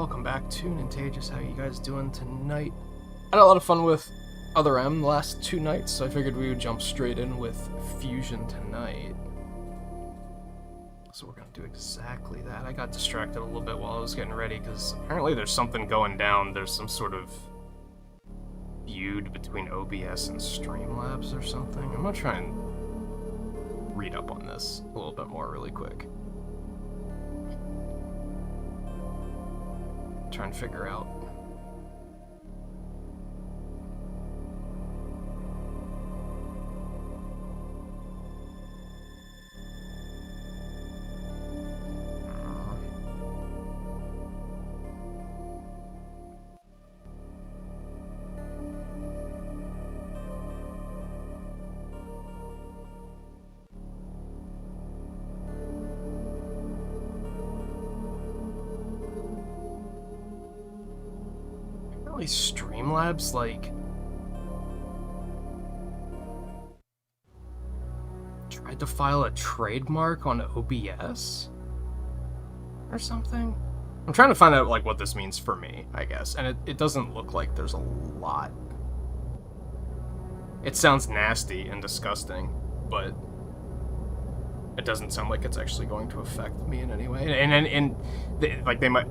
welcome back to Nintagious. How you guys doing tonight? I had a lot of fun with Other M the last 2 nights, so I figured we would jump straight in with Fusion tonight. So we're gonna do exactly that. I got distracted a little bit while I was getting ready, because apparently there's something going down. There's some sort of feud between OBS and Streamlabs or something. I'm gonna try and read up on this a little bit more really quick. Try and figure out. Streamlabs, like, tried to file a trademark on OBS or something. I'm trying to find out, like, what this means for me, I guess, and it doesn't look like there's a lot. It sounds nasty and disgusting, but it doesn't sound like it's actually going to affect me in any way. And like, they might...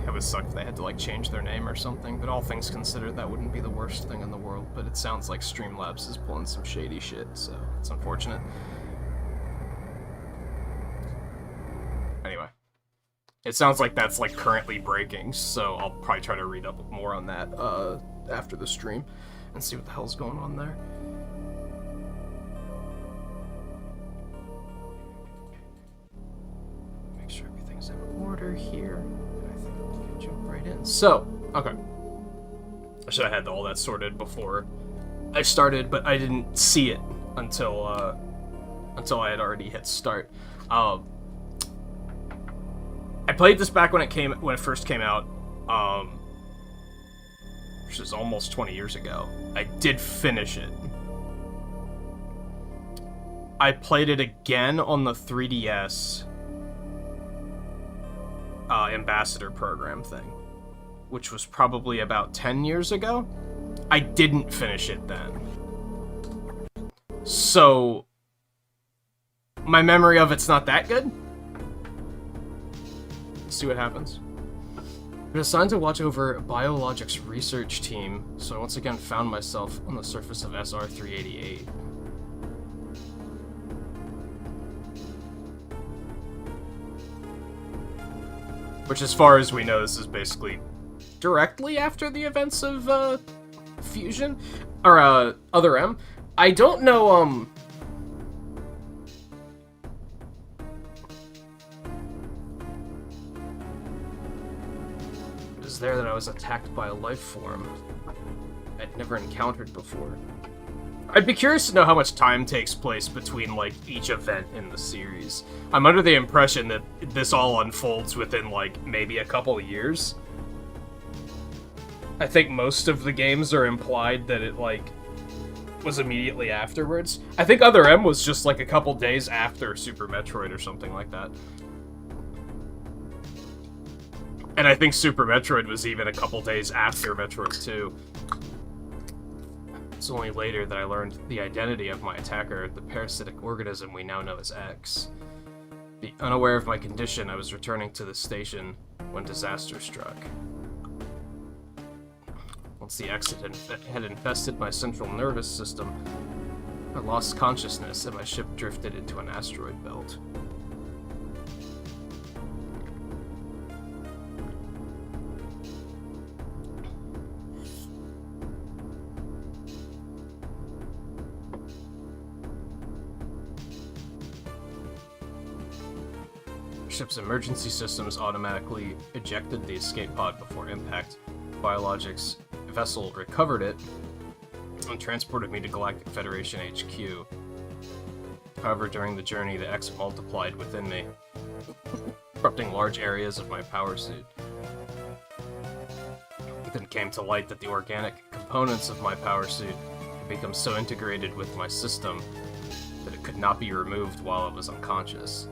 It would suck if they had to, like, change their name or something, but all things considered, that wouldn't be the worst thing in the world. But it sounds like Streamlabs is pulling some shady shit, so it's unfortunate. Anyway. It sounds like that's, like, currently breaking, so I'll probably try to read up more on that after the stream and see what the hell's going on there. Make sure everything's in order here. Jump right in. So, okay. I should have had all that sorted before I started, but I didn't see it until I had already hit start. I played this back when it first came out, which is almost 20 years ago. I did finish it. I played it again on the 3DS. Ambassador program thing, which was probably about 10 years ago. I didn't finish it then. So, my memory of it's not that good. Let's see what happens. I've been assigned to watch over Biologics research team, so I once again found myself on the surface of SR-388. Which, as far as we know, this is basically directly after the events of, Fusion, or, Other M. I don't know, it was there that I was attacked by a life form I'd never encountered before. I'd be curious to know how much time takes place between, like, each event in the series. I'm under the impression that this all unfolds within, like, maybe a couple years. I think most of the games are implied that it, like, was immediately afterwards. I think Other M was just, like, a couple days after Super Metroid or something like that. And I think Super Metroid was even a couple days after Metroid 2. It's only later that I learned the identity of my attacker, the parasitic organism we now know as X. Unaware of my condition, I was returning to the station when disaster struck. Once the X had infested my central nervous system, I lost consciousness and my ship drifted into an asteroid belt. Ship's emergency systems automatically ejected the escape pod before impact. Biologics vessel recovered it and transported me to Galactic Federation HQ. However, during the journey, the X multiplied within me, corrupting large areas of my power suit. It then came to light that the organic components of my power suit had become so integrated with my system that it could not be removed while I was unconscious.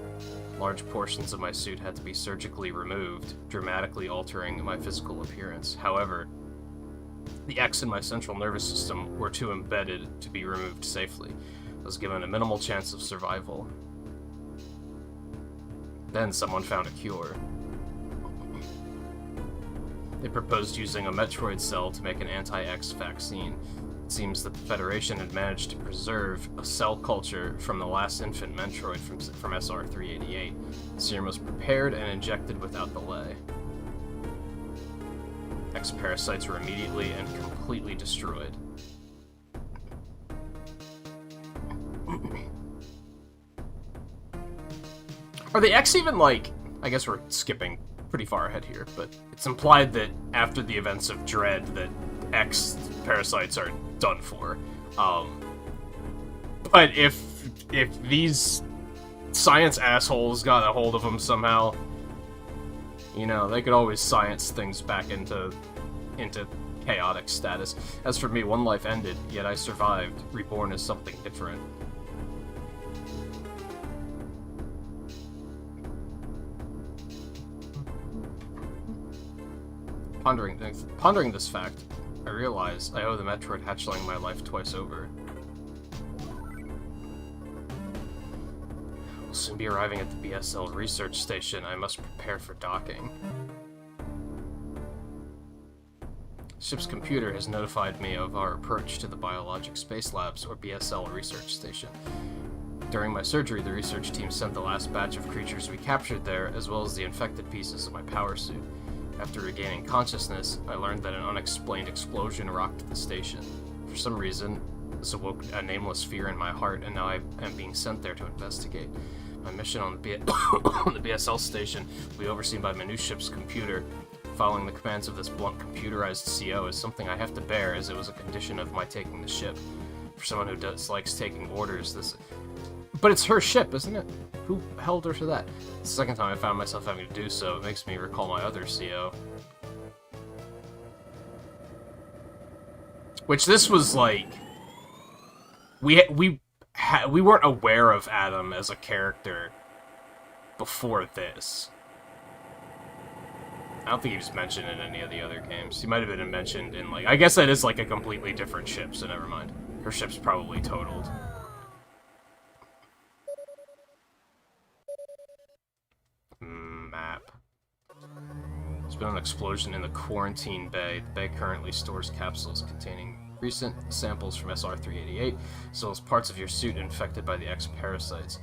Large portions of my suit had to be surgically removed, dramatically altering my physical appearance. However, the X in my central nervous system were too embedded to be removed safely. I was given a minimal chance of survival. Then someone found a cure. They proposed using a Metroid cell to make an anti-X vaccine. It seems that the Federation had managed to preserve a cell culture from the last infant Metroid from SR-388. The serum was prepared and injected without delay. X parasites were immediately and completely destroyed. Are the X even like... I guess we're skipping pretty far ahead here, but it's implied that after the events of Dread that X parasites are done for. But if these science assholes got a hold of them somehow, you know, they could always science things back into chaotic status. As for me, one life ended, yet I survived, reborn as something different. Pondering this fact, I realize I owe the Metroid hatchling my life twice over. We'll soon be arriving at the BSL research station. I must prepare for docking. Ship's computer has notified me of our approach to the Biologic Space Labs, or BSL research station. During my surgery, the research team sent the last batch of creatures we captured there, as well as the infected pieces of my power suit. After regaining consciousness, I learned that an unexplained explosion rocked the station. For some reason, this awoke a nameless fear in my heart, and now I am being sent there to investigate. My mission on the BSL station will be overseen by Minuship's computer. Following the commands of this blunt computerized CO is something I have to bear, as it was a condition of my taking the ship. For someone who dislikes taking orders, this... But it's her ship, isn't it? Who held her to that? The second time I found myself having to do so, it makes me recall my other CO. Which this was like... We weren't aware of Adam as a character before this. I don't think he was mentioned in any of the other games. He might have been mentioned in, like... I guess that is, like, a completely different ship, so never mind. Her ship's probably totaled. Map. There's been an explosion in the quarantine bay. The bay currently stores capsules containing recent samples from SR-388, as well as parts of your suit infected by the X parasites.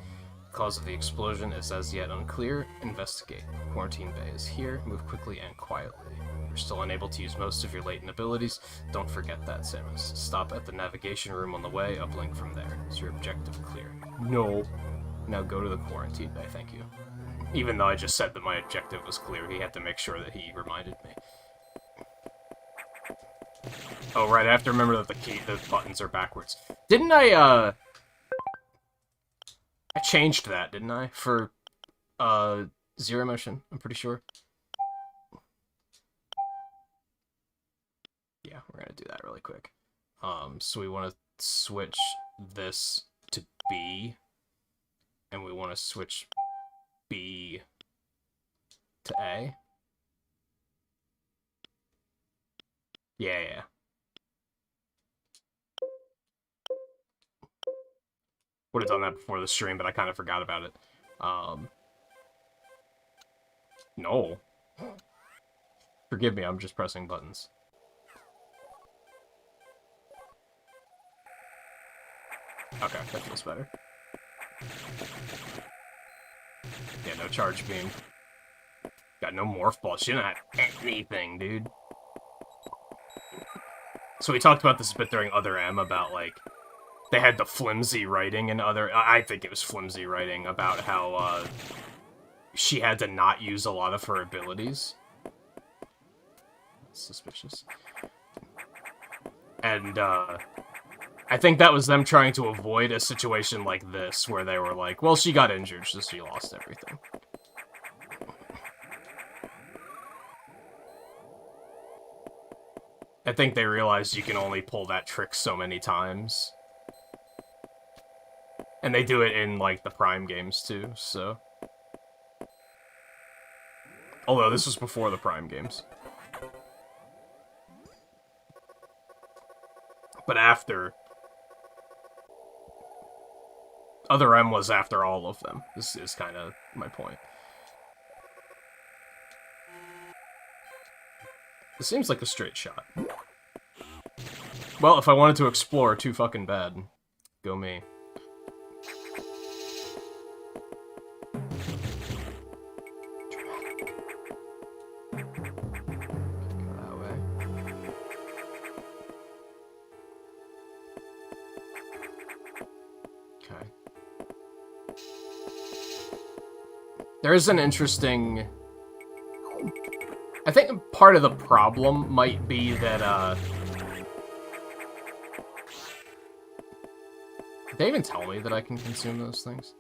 The cause of the explosion is as yet unclear. Investigate. Quarantine bay is here. Move quickly and quietly. You're still unable to use most of your latent abilities. Don't forget that, Samus. Stop at the navigation room on the way. Uplink from there. Is your objective clear? No. Now go to the quarantine bay. Thank you. Even though I just said that my objective was clear, he had to make sure that he reminded me. Oh, right, I have to remember that the buttons are backwards. Didn't I changed that, didn't I? For, Zero Motion, I'm pretty sure. Yeah, we're gonna do that really quick. So we want to switch this to B, and we want to switch B to A. Yeah. Would have done that before the stream, but I kind of forgot about it. No. Forgive me, I'm just pressing buttons. Okay, that feels better. Yeah, no charge beam. Got no morph ball. She didn't have anything, dude. So we talked about this a bit during Other M about, like, they had the flimsy writing and I think it was flimsy writing about how, she had to not use a lot of her abilities. Suspicious. And, I think that was them trying to avoid a situation like this, where they were like, well, she got injured, so she lost everything. I think they realized you can only pull that trick so many times. And they do it in, like, the Prime games, too, so... Although this was before the Prime games. But after... Other M was after all of them. This is kind of my point. This seems like a straight shot. Well, if I wanted to explore, too fucking bad. Go me. There is an interesting... I think part of the problem might be that, Did they even tell me that I can consume those things?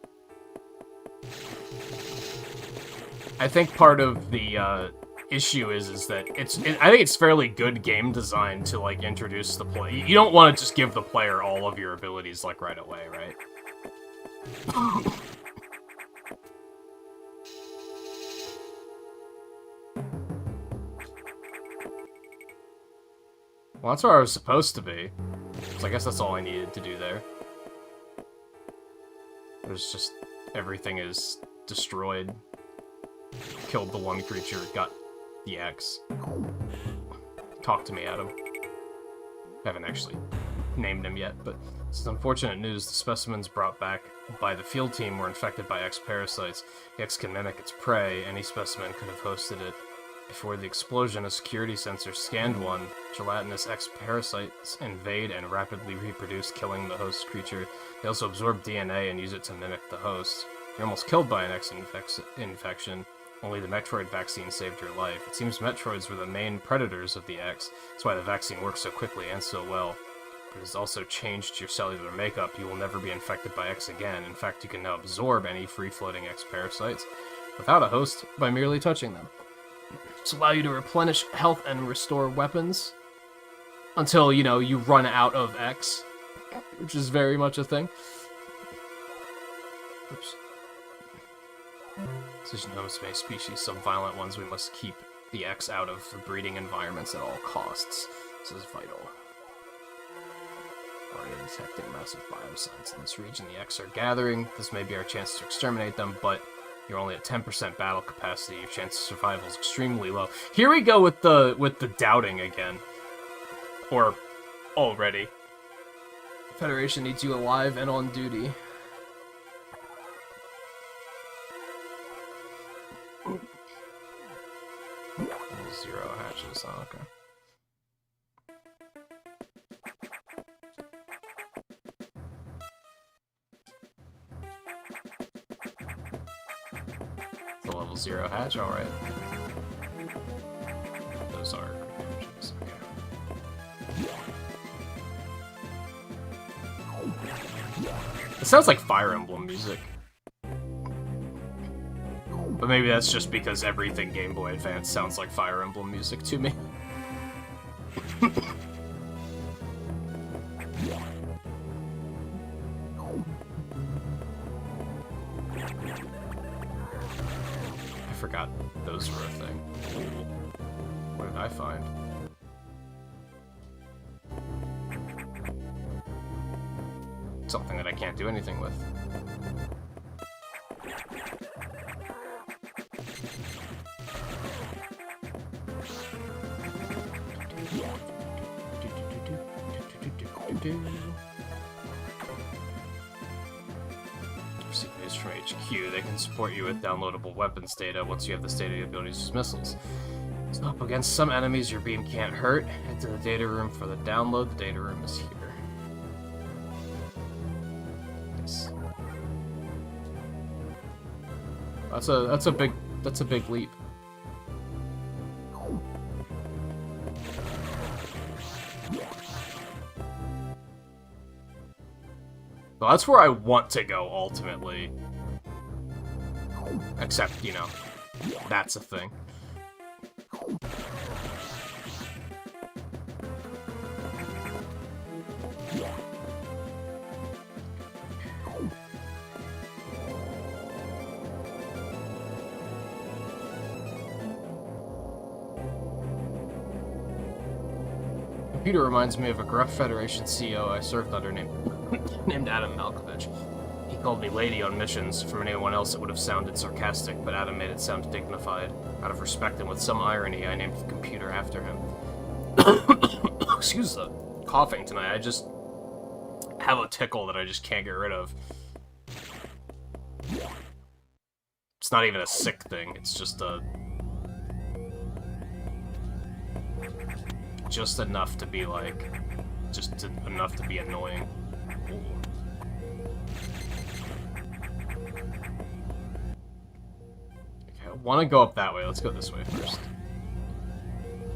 I think part of the, issue is that I think it's fairly good game design to, like, introduce the play. You don't want to just give the player all of your abilities, like, right away, right? Well, that's where I was supposed to be. So I guess that's all I needed to do there. There's just... everything is destroyed. Killed the one creature, got the X. Talk to me, Adam. Haven't actually named him yet, but this is unfortunate news. The specimens brought back by the field team were infected by X parasites. The X can mimic its prey. Any specimen could have hosted it. Before the explosion, a security sensor scanned one. Gelatinous X parasites invade and rapidly reproduce, killing the host creature. They also absorb DNA and use it to mimic the host. You're almost killed by an X infection. Only the Metroid vaccine saved your life. It seems Metroids were the main predators of the X. That's why the vaccine works so quickly and so well. But it has also changed your cellular makeup. You will never be infected by X again. In fact, you can now absorb any free-floating X parasites without a host by merely touching them. This allows you to replenish health and restore weapons until, you know, you run out of X, which is very much a thing. Oops. Decision homes may species, some violent ones. We must keep the X out of the breeding environments at all costs. This is vital. Already detecting massive biosigns in this region. The X are gathering. This may be our chance to exterminate them, but you're only at 10% battle capacity. Your chance of survival is extremely low. Here we go with the doubting again. Or already. Federation needs you alive and on duty. Zero hatches, oh, okay. The level 0 hatch, alright. Those are hatches, okay. It sounds like Fire Emblem music. But maybe that's just because everything Game Boy Advance sounds like Fire Emblem music to me. I forgot those were a thing. What did I find? Something that I can't do anything with. Receive news from HQ. They can support you with downloadable weapons data once you have the state of abilities to use missiles. So up against some enemies your beam can't hurt. Head to the data room for the download. The data room is here. Yes. That's a big leap. Well, that's where I want to go, ultimately. Except, you know, that's a thing. computer reminds me of a gruff Federation CEO I served under named Adam Malkovich. He called me lady on missions. From anyone else it would have sounded sarcastic, but Adam made it sound dignified. Out of respect and with some irony, I named the computer after him. Excuse the coughing tonight. I just have a tickle that I just can't get rid of. It's not even a sick thing, it's just enough to be like, enough to be annoying. Ooh. Okay, I want to go up that way. Let's go this way first.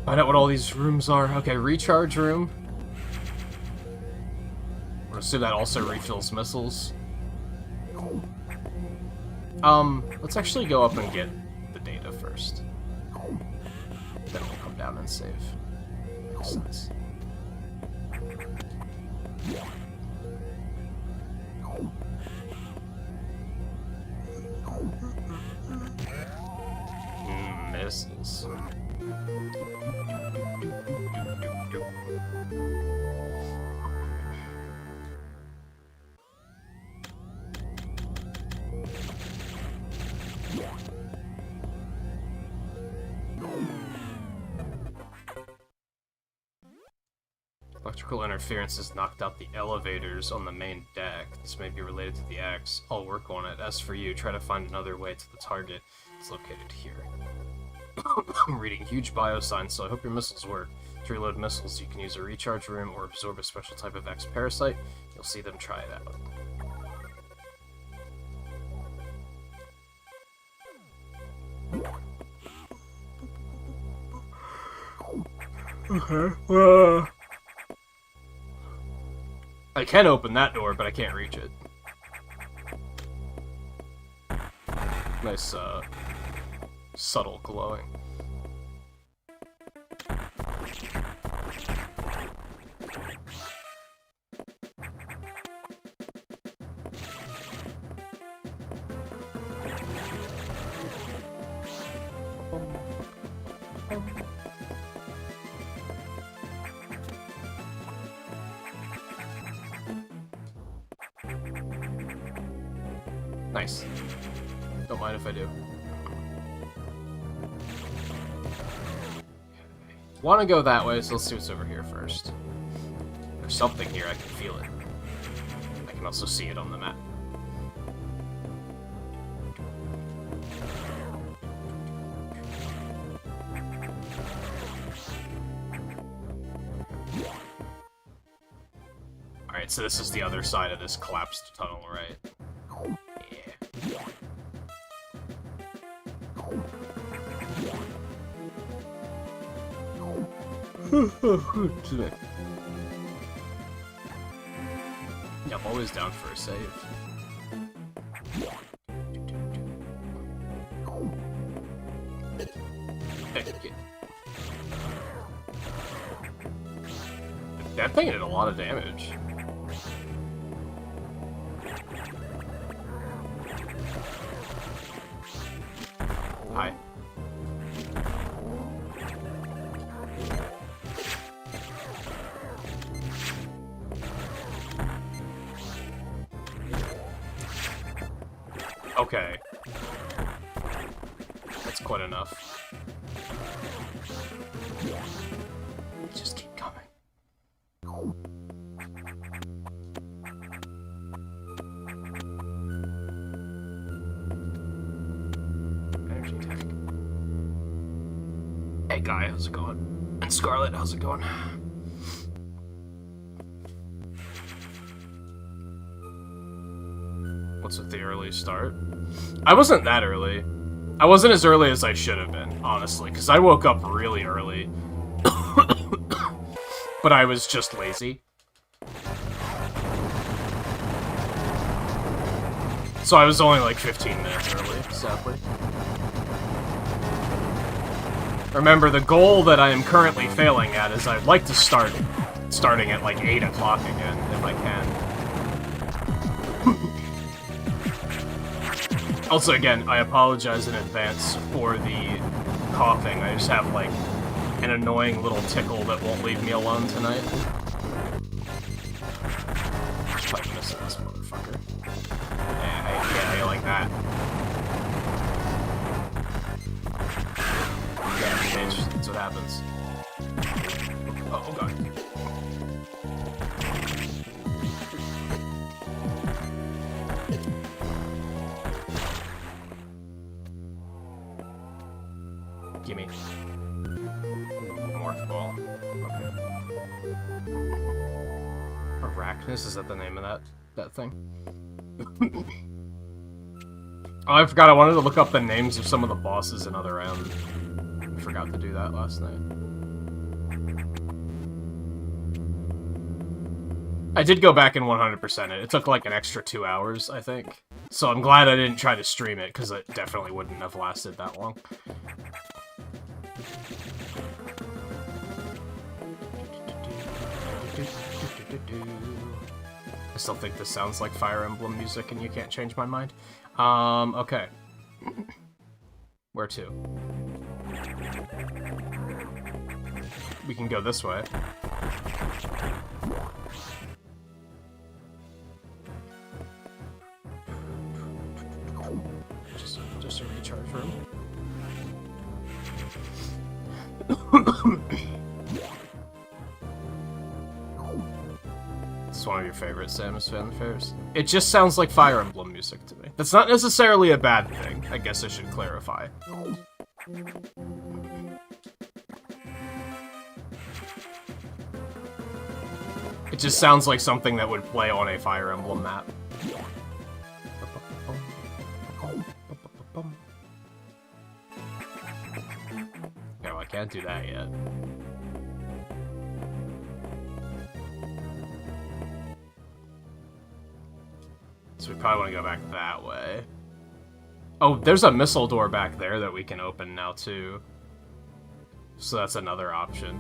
Find out what all these rooms are. Okay, recharge room. We'll assume that also refills missiles. Let's actually go up and get the data first. Then we'll come down and save. Makes sense. Missiles. Electrical interference has knocked out the elevators on the main deck. This may be related to the axe. I'll work on it. As for you, try to find another way to the target. It's located here. I'm reading huge biosigns, so I hope your missiles work. To reload missiles, you can use a recharge room or absorb a special type of X parasite. You'll see them try it out. Okay, I can open that door, but I can't reach it. Nice, subtle glowing. Nice. Don't mind if I do. Want to go that way, so let's see what's over here first. There's something here, I can feel it. I can also see it on the map. Alright, so this is the other side of this collapsed tunnel, right? Yeah, I'm always down for a save. Hey, that thing did a lot of damage. Hi. Okay. That's quite enough. Just keep coming. Energy tank. Hey Guy, how's it going? And Scarlet, how's it going? What's with the early start? I wasn't that early. I wasn't as early as I should have been, honestly, because I woke up really early. But I was just lazy. So I was only like 15 minutes early, sadly. Remember, the goal that I am currently failing at is I'd like to starting at like 8 o'clock again, if I can. Also, again, I apologize in advance for the coughing. I just have, like, an annoying little tickle that won't leave me alone tonight. Like missing this motherfucker. Yeah, you like that. Yeah, bitch, that's what happens. Oh god. Gimme. Morph ball. Okay. Arachnus, is that the name of that thing? Oh, I forgot, I wanted to look up the names of some of the bosses in other M. I forgot to do that last night. I did go back and 100% it. It took like an extra 2 hours, I think. So I'm glad I didn't try to stream it, because it definitely wouldn't have lasted that long. I still think this sounds like Fire Emblem music and you can't change my mind. Okay. Where to? We can go this way. Just a recharge room. It's one of your favorite Samus fanfares. It just sounds like Fire Emblem music to me. That's not necessarily a bad thing. I guess I should clarify. It just sounds like something that would play on a Fire Emblem map. No, I can't do that yet. So we probably want to go back that way. Oh, there's a missile door back there that we can open now, too. So that's another option.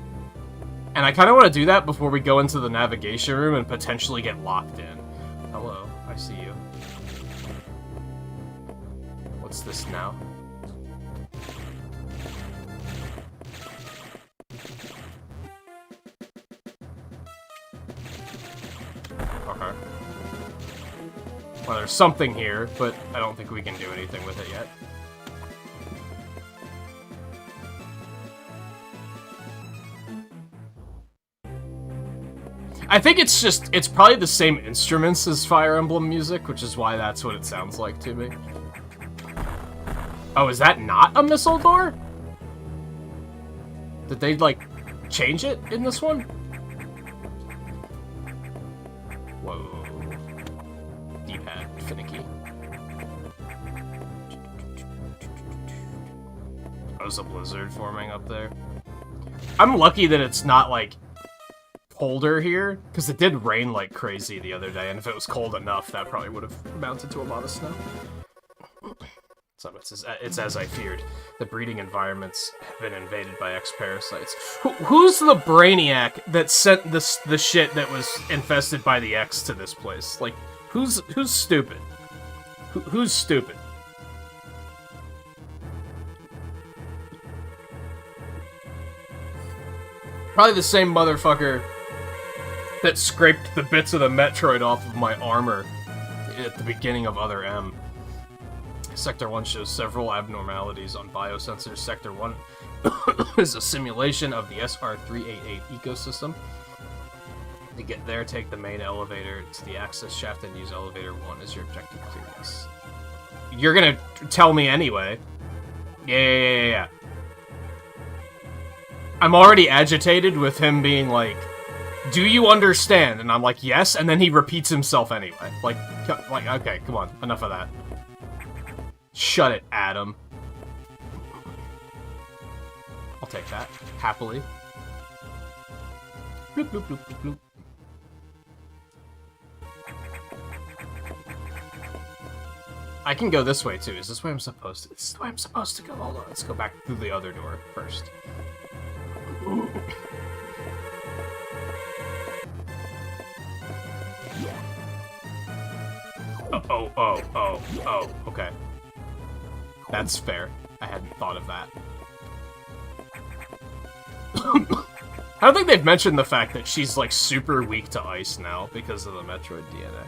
And I kind of want to do that before we go into the navigation room and potentially get locked in. Hello, I see you. What's this now? Okay. Well, there's something here, but I don't think we can do anything with it yet. I think it's probably the same instruments as Fire Emblem music, which is why that's what it sounds like to me. Oh, is that not a missile door? Did they, like, change it in this one? Whoa. D-pad, finicky. Oh, there's a blizzard forming up there. I'm lucky that it's not, like, colder here, because it did rain like crazy the other day, and if it was cold enough, that probably would have amounted to a lot of snow. So it's as I feared. The breeding environments have been invaded by X-parasites. Who's the brainiac that sent the shit that was infested by the X to this place? Like, who's stupid? Who's stupid? Probably the same motherfucker that scraped the bits of the Metroid off of my armor at the beginning of Other M. Sector 1 shows several abnormalities on biosensors. Sector 1 is a simulation of the SR388 ecosystem. To get there, take the main elevator to the access shaft and use elevator 1 as your objective to yes. You're gonna tell me anyway. Yeah. I'm already agitated with him being like, do you understand? And I'm like, yes, and then he repeats himself anyway. Like, okay, come on, enough of that. Shut it, Adam. I'll take that, happily. Bloop, bloop, bloop, bloop, bloop. I can go this way, too. Is this where I'm supposed to? This is the way I'm supposed to go. Hold on, let's go back through the other door first. Oh, okay. That's fair. I hadn't thought of that. I don't think they've mentioned the fact that she's, like, super weak to ice now because of the Metroid DNA.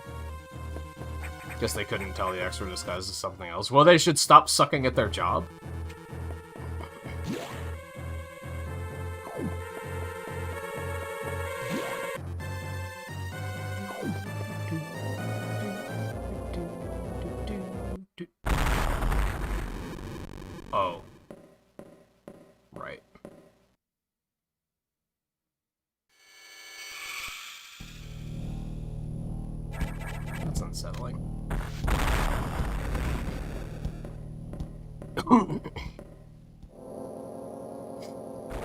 Guess they couldn't tell the X were disguised as something else. Well, they should stop sucking at their job. Oh. Right. That's unsettling.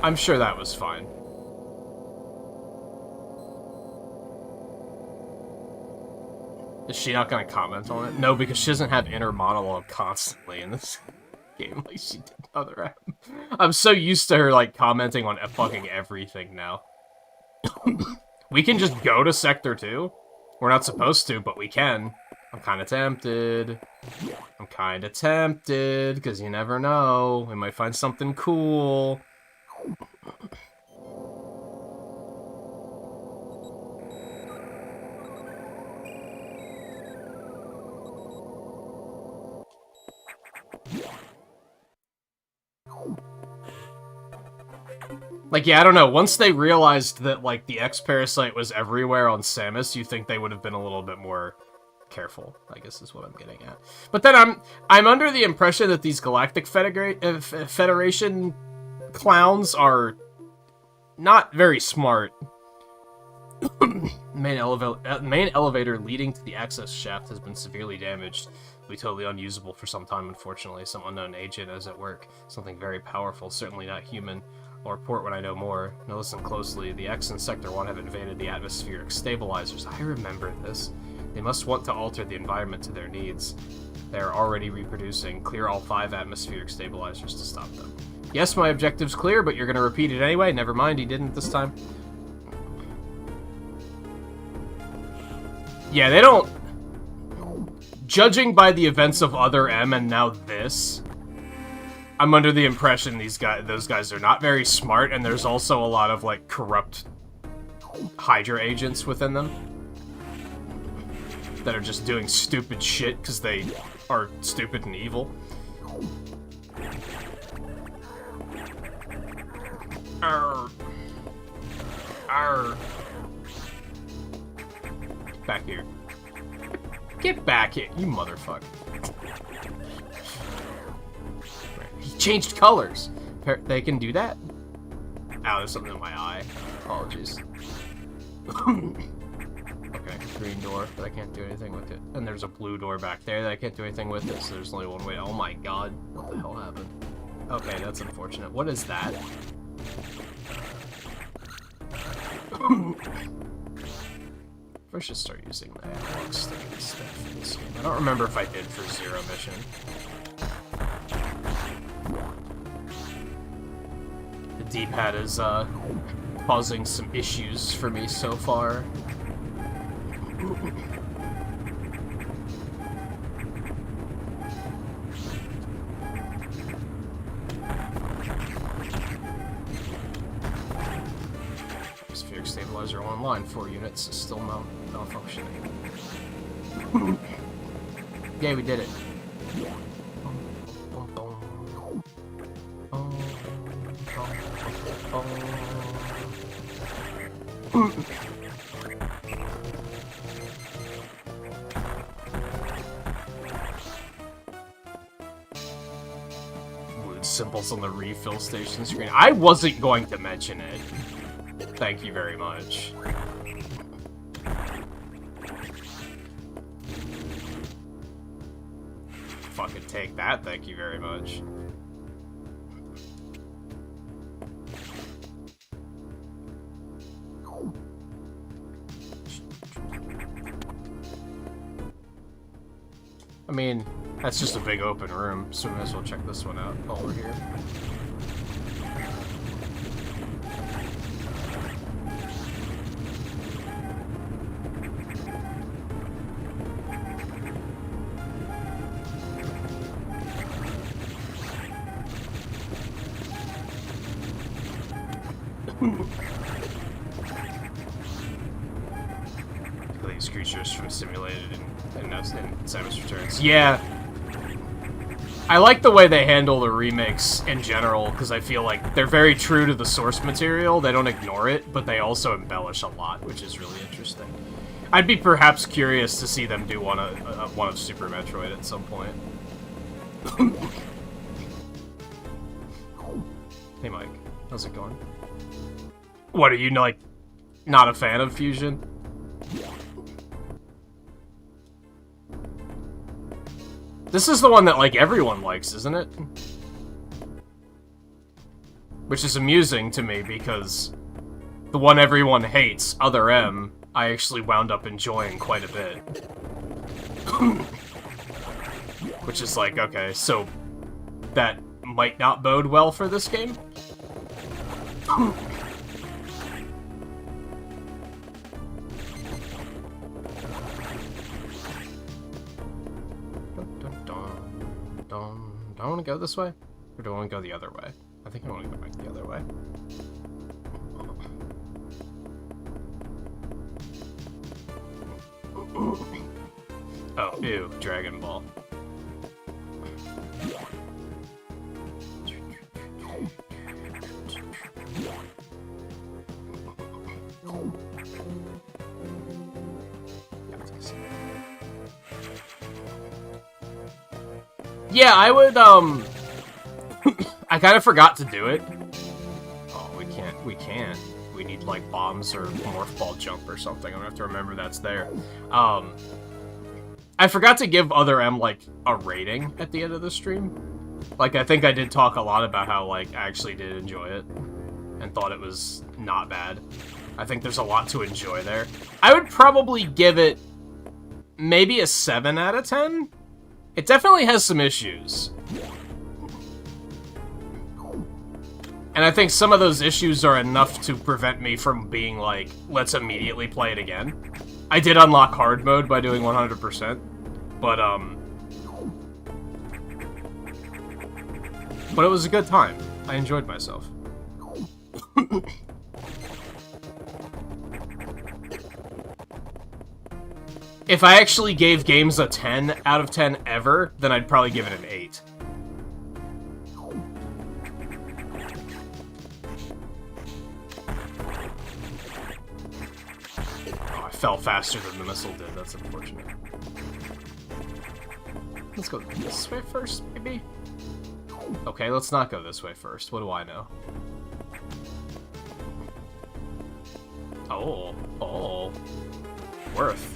I'm sure that was fine. Is she not going to comment on it? No, because she doesn't have inner monologue constantly in this game like she did other M. I'm so used to her, like, commenting on fucking everything now. We can just go to Sector 2. We're not supposed to, but we can. I'm kind of tempted. I'm kind of tempted, because you never know. We might find something cool. Like, yeah, I don't know. Once they realized that, like, the X-Parasite was everywhere on Samus, you think they would have been a little bit more careful, I guess is what I'm getting at. But then I'm under the impression that these Galactic Federation clowns are not very smart. Main elevator leading to the access shaft has been severely damaged. Will be totally unusable for some time, unfortunately. Some unknown agent is at work. Something very powerful, certainly not human. I'll report when I know more. Now listen closely. The X and Sector 1 have invaded the atmospheric stabilizers. I remember this. They must want to alter the environment to their needs. They are already reproducing. Clear all 5 atmospheric stabilizers to stop them. Yes, my objective's clear, but you're gonna repeat it anyway? Never mind, he didn't this time. Yeah, they don't... Judging by the events of Other M and now this, I'm under the impression those guys are not very smart, and there's also a lot of, like, corrupt Hydra agents within them that are just doing stupid shit because they are stupid and evil. Arr. Arr. Back here. Get back here, you motherfucker. He changed colors. They can do that? Ow, there's something in my eye. Apologies. Okay, green door, but I can't do anything with it. And there's a blue door back there that I can't do anything with it, so there's only one way. Oh my god, what the hell happened? Okay, that's unfortunate. What is that? I should start using the Approx stick and stuff in this game. I don't remember if I did for Zero Mission. The D-pad is, causing some issues for me so far. Atmospheric stabilizer online, 4 units, still malfunctioning. Yay, we did it. Weird symbols on the refill station screen. I wasn't going to mention it. Thank you very much. Fucking take that, thank you very much. I mean, that's just a big open room, so we might as well check this one out while we're here. These creatures from simulated in Samus Returns. Yeah. I like the way they handle the remakes in general, because I feel like they're very true to the source material. They don't ignore it, but they also embellish a lot, which is really interesting. I'd be perhaps curious to see them do one of Super Metroid at some point. Hey Mike, how's it going? What, are you, like, not a fan of Fusion? This is the one that, like, everyone likes, isn't it? Which is amusing to me, because the one everyone hates, Other M, I actually wound up enjoying quite a bit. Which is like, okay, so that might not bode well for this game? Do I want to go this way? Or do I want to go the other way? I think I want to go back the other way. Oh, ew, Dragon Ball. Yeah, I would, I kind of forgot to do it. Oh, we can't. We need, like, bombs or morph ball jump or something. I'm gonna have to remember that's there. I forgot to give Other M, like, a rating at the end of the stream. Like, I think I did talk a lot about how, like, I actually did enjoy it. And thought it was not bad. I think there's a lot to enjoy there. I would probably give it maybe a 7 out of 10. It definitely has some issues. And I think some of those issues are enough to prevent me from being like, let's immediately play it again. I did unlock hard mode by doing 100%, but it was a good time. I enjoyed myself. If I actually gave games a 10 out of 10 ever, then I'd probably give it an 8. Oh, I fell faster than the missile did. That's unfortunate. Let's go this way first, maybe? Okay, let's not go this way first. What do I know? Oh. Worth.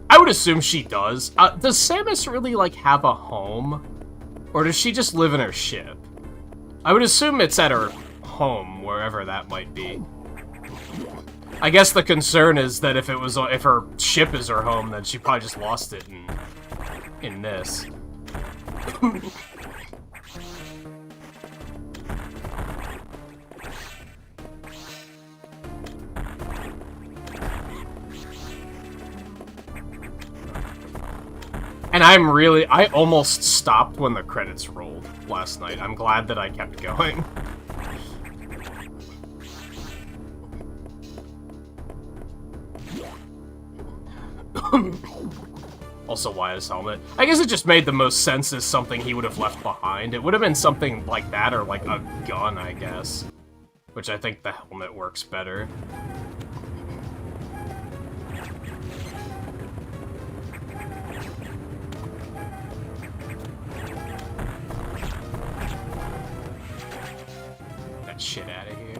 I would assume she does. Does Samus really, like, have a home? Or does she just live in her ship? I would assume it's at her home, wherever that might be. I guess the concern is that if her ship is her home, then she probably just lost it in this. And I almost stopped when the credits rolled last night. I'm glad that I kept going. Also, Wyatt's helmet. I guess it just made the most sense as something he would have left behind. It would have been something like that, or like a gun, I guess. Which I think the helmet works better. Shit out of here.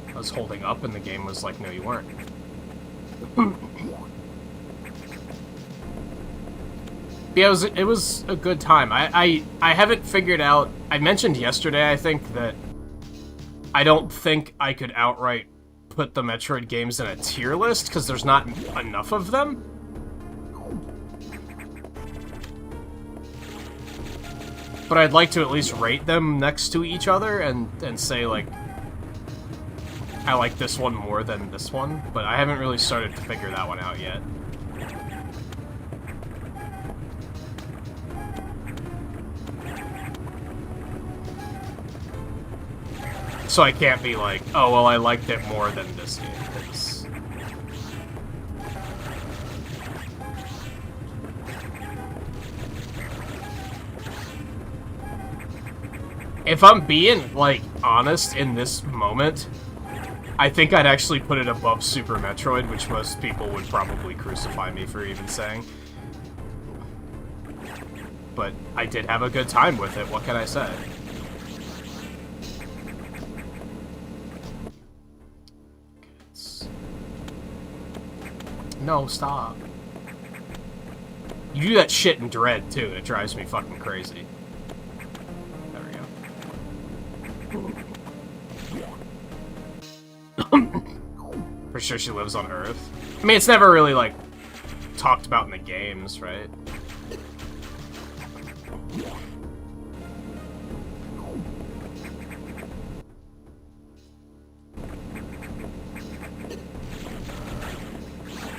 I was holding up and the game was like, no, you weren't. Yeah, it was a good time. I haven't figured out... I mentioned yesterday, I think, that I don't think I could outright put the Metroid games in a tier list, because there's not enough of them. But I'd like to at least rate them next to each other and say, like, I like this one more than this one, but I haven't really started to figure that one out yet. So I can't be like, oh, well, I liked it more than this game, 'cause... If I'm being, like, honest in this moment, I think I'd actually put it above Super Metroid, which most people would probably crucify me for even saying. But I did have a good time with it, what can I say? No, stop. You do that shit in Dread, too, and it drives me fucking crazy. There we go. For sure she lives on Earth. I mean, it's never really, like, talked about in the games, right?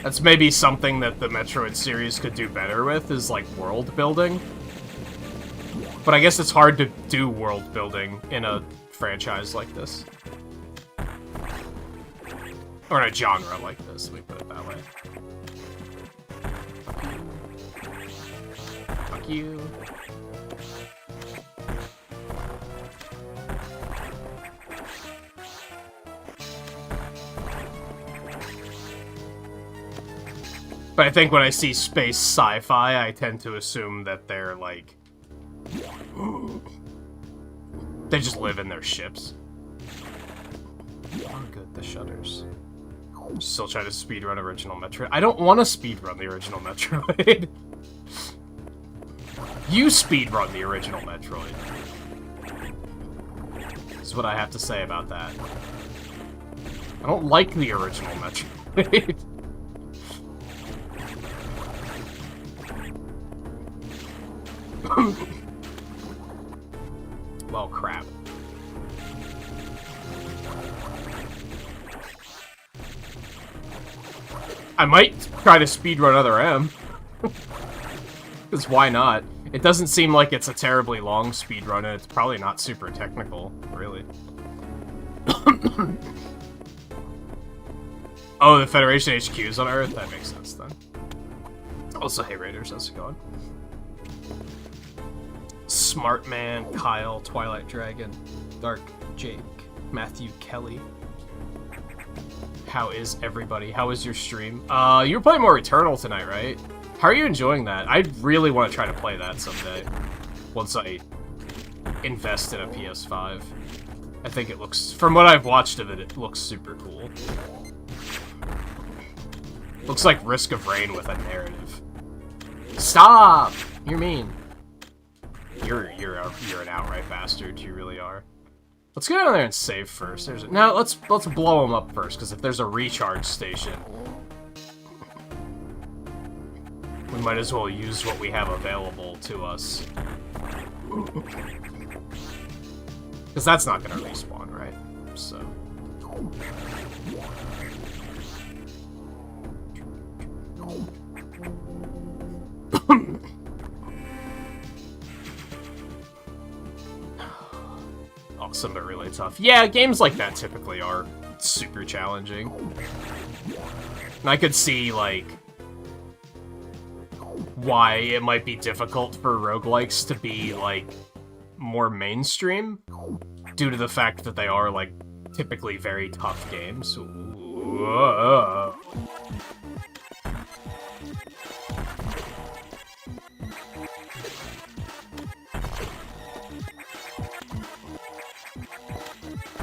That's maybe something that the Metroid series could do better with, is, like, world building. But I guess it's hard to do world building in a franchise like this. Or in a genre like this, let me put it that way. Fuck you. But I think when I see space sci-fi, I tend to assume that they're, like... they just live in their ships. Oh, good, the shutters. Still trying to speedrun original Metroid. I don't want to speedrun the original Metroid. You speedrun the original Metroid. This is what I have to say about that. I don't like the original Metroid. Well, crap. I might try to speedrun Other M. Because why not? It doesn't seem like it's a terribly long speedrun, and it's probably not super technical, really. Oh, the Federation HQ is on Earth? That makes sense, then. Also, hey Raiders, how's it going? Smart Man, Kyle, Twilight Dragon, Dark Jake, Matthew Kelly. How is everybody? How is your stream? You were playing more Returnal tonight, right? How are you enjoying that? I really want to try to play that someday. Once I invest in a PS5. I think it looks... from what I've watched of it, it looks super cool. Looks like Risk of Rain with a narrative. Stop! You're mean. You're an outright bastard. You really are. Let's go down there and save first. Now let's blow them up first, because if there's a recharge station, we might as well use what we have available to us. Because that's not gonna respawn, right? So. Awesome, but really tough. Yeah, games like that typically are super challenging. And I could see, like, why it might be difficult for roguelikes to be, like, more mainstream, due to the fact that they are, like, typically very tough games. Whoa.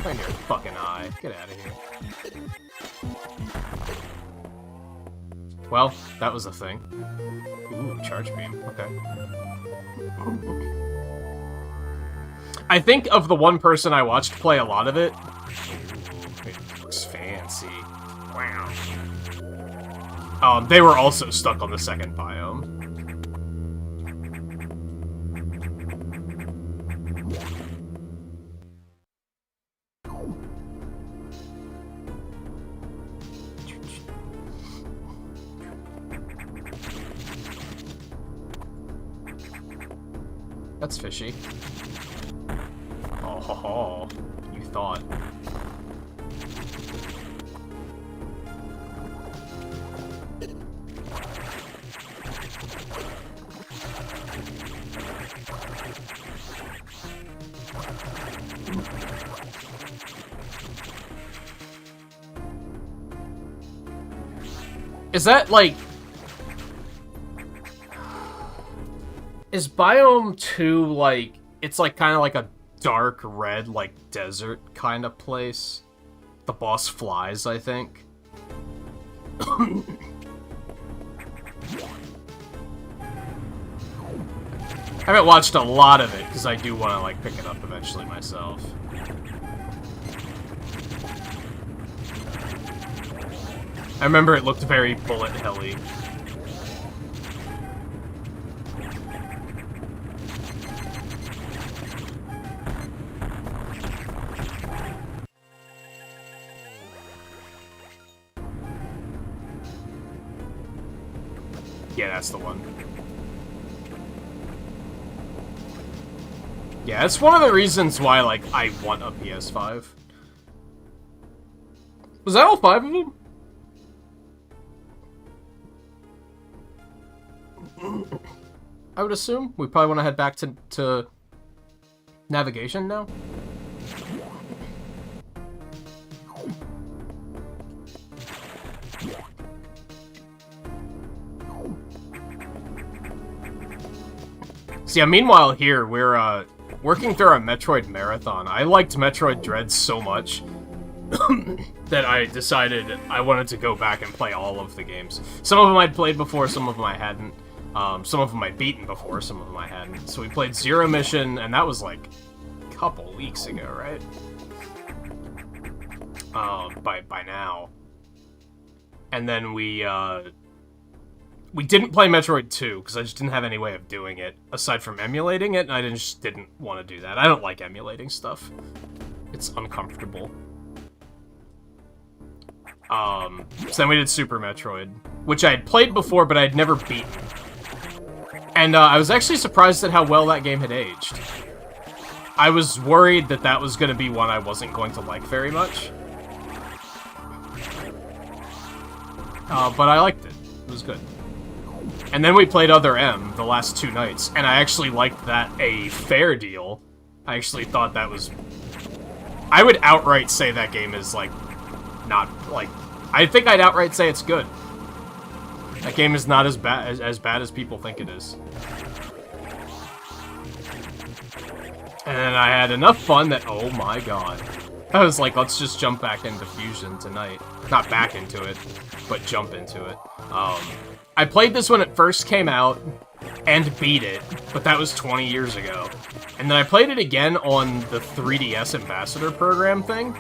Right in your fucking eye. Get out of here. Well, that was a thing. Ooh, charge beam. Okay. I think of the one person I watched play a lot of it. It looks fancy. Wow. They were also stuck on the second biome. That's fishy. Oh, ho, ho. You thought. Is that, like... Is Biome 2, like... It's, like, kind of like a dark red, like, desert kind of place? The boss flies, I think. I haven't watched a lot of it, because I do want to, like, pick it up eventually myself. I remember it looked very bullet helly. Yeah, that's the one. Yeah, it's one of the reasons why, like, I want a PS5. Was that all 5 of them? I would assume. We probably want to head back to navigation now. So yeah, meanwhile here, we're working through our Metroid marathon. I liked Metroid Dread so much that I decided I wanted to go back and play all of the games. Some of them I'd played before, some of them I hadn't. Some of them I'd beaten before, some of them I hadn't. So we played Zero Mission, and that was like a couple weeks ago, right? By now. And then we didn't play Metroid 2, because I just didn't have any way of doing it, aside from emulating it, and I just didn't want to do that. I don't like emulating stuff. It's uncomfortable. So then we did Super Metroid, which I had played before, but I had never beaten. And I was actually surprised at how well that game had aged. I was worried that that was going to be one I wasn't going to like very much. But I liked it. It was good. And then we played Other M the last 2 nights, and I actually liked that a fair deal. I actually thought that was... I would outright say that game is, like, not, like... I think I'd outright say it's good. That game is not as bad as people think it is. And I had enough fun that, oh my god. I was like, let's just jump back into Fusion tonight. Not back into it, but jump into it. I played this when it first came out, and beat it, but that was 20 years ago. And then I played it again on the 3DS Ambassador Program thing,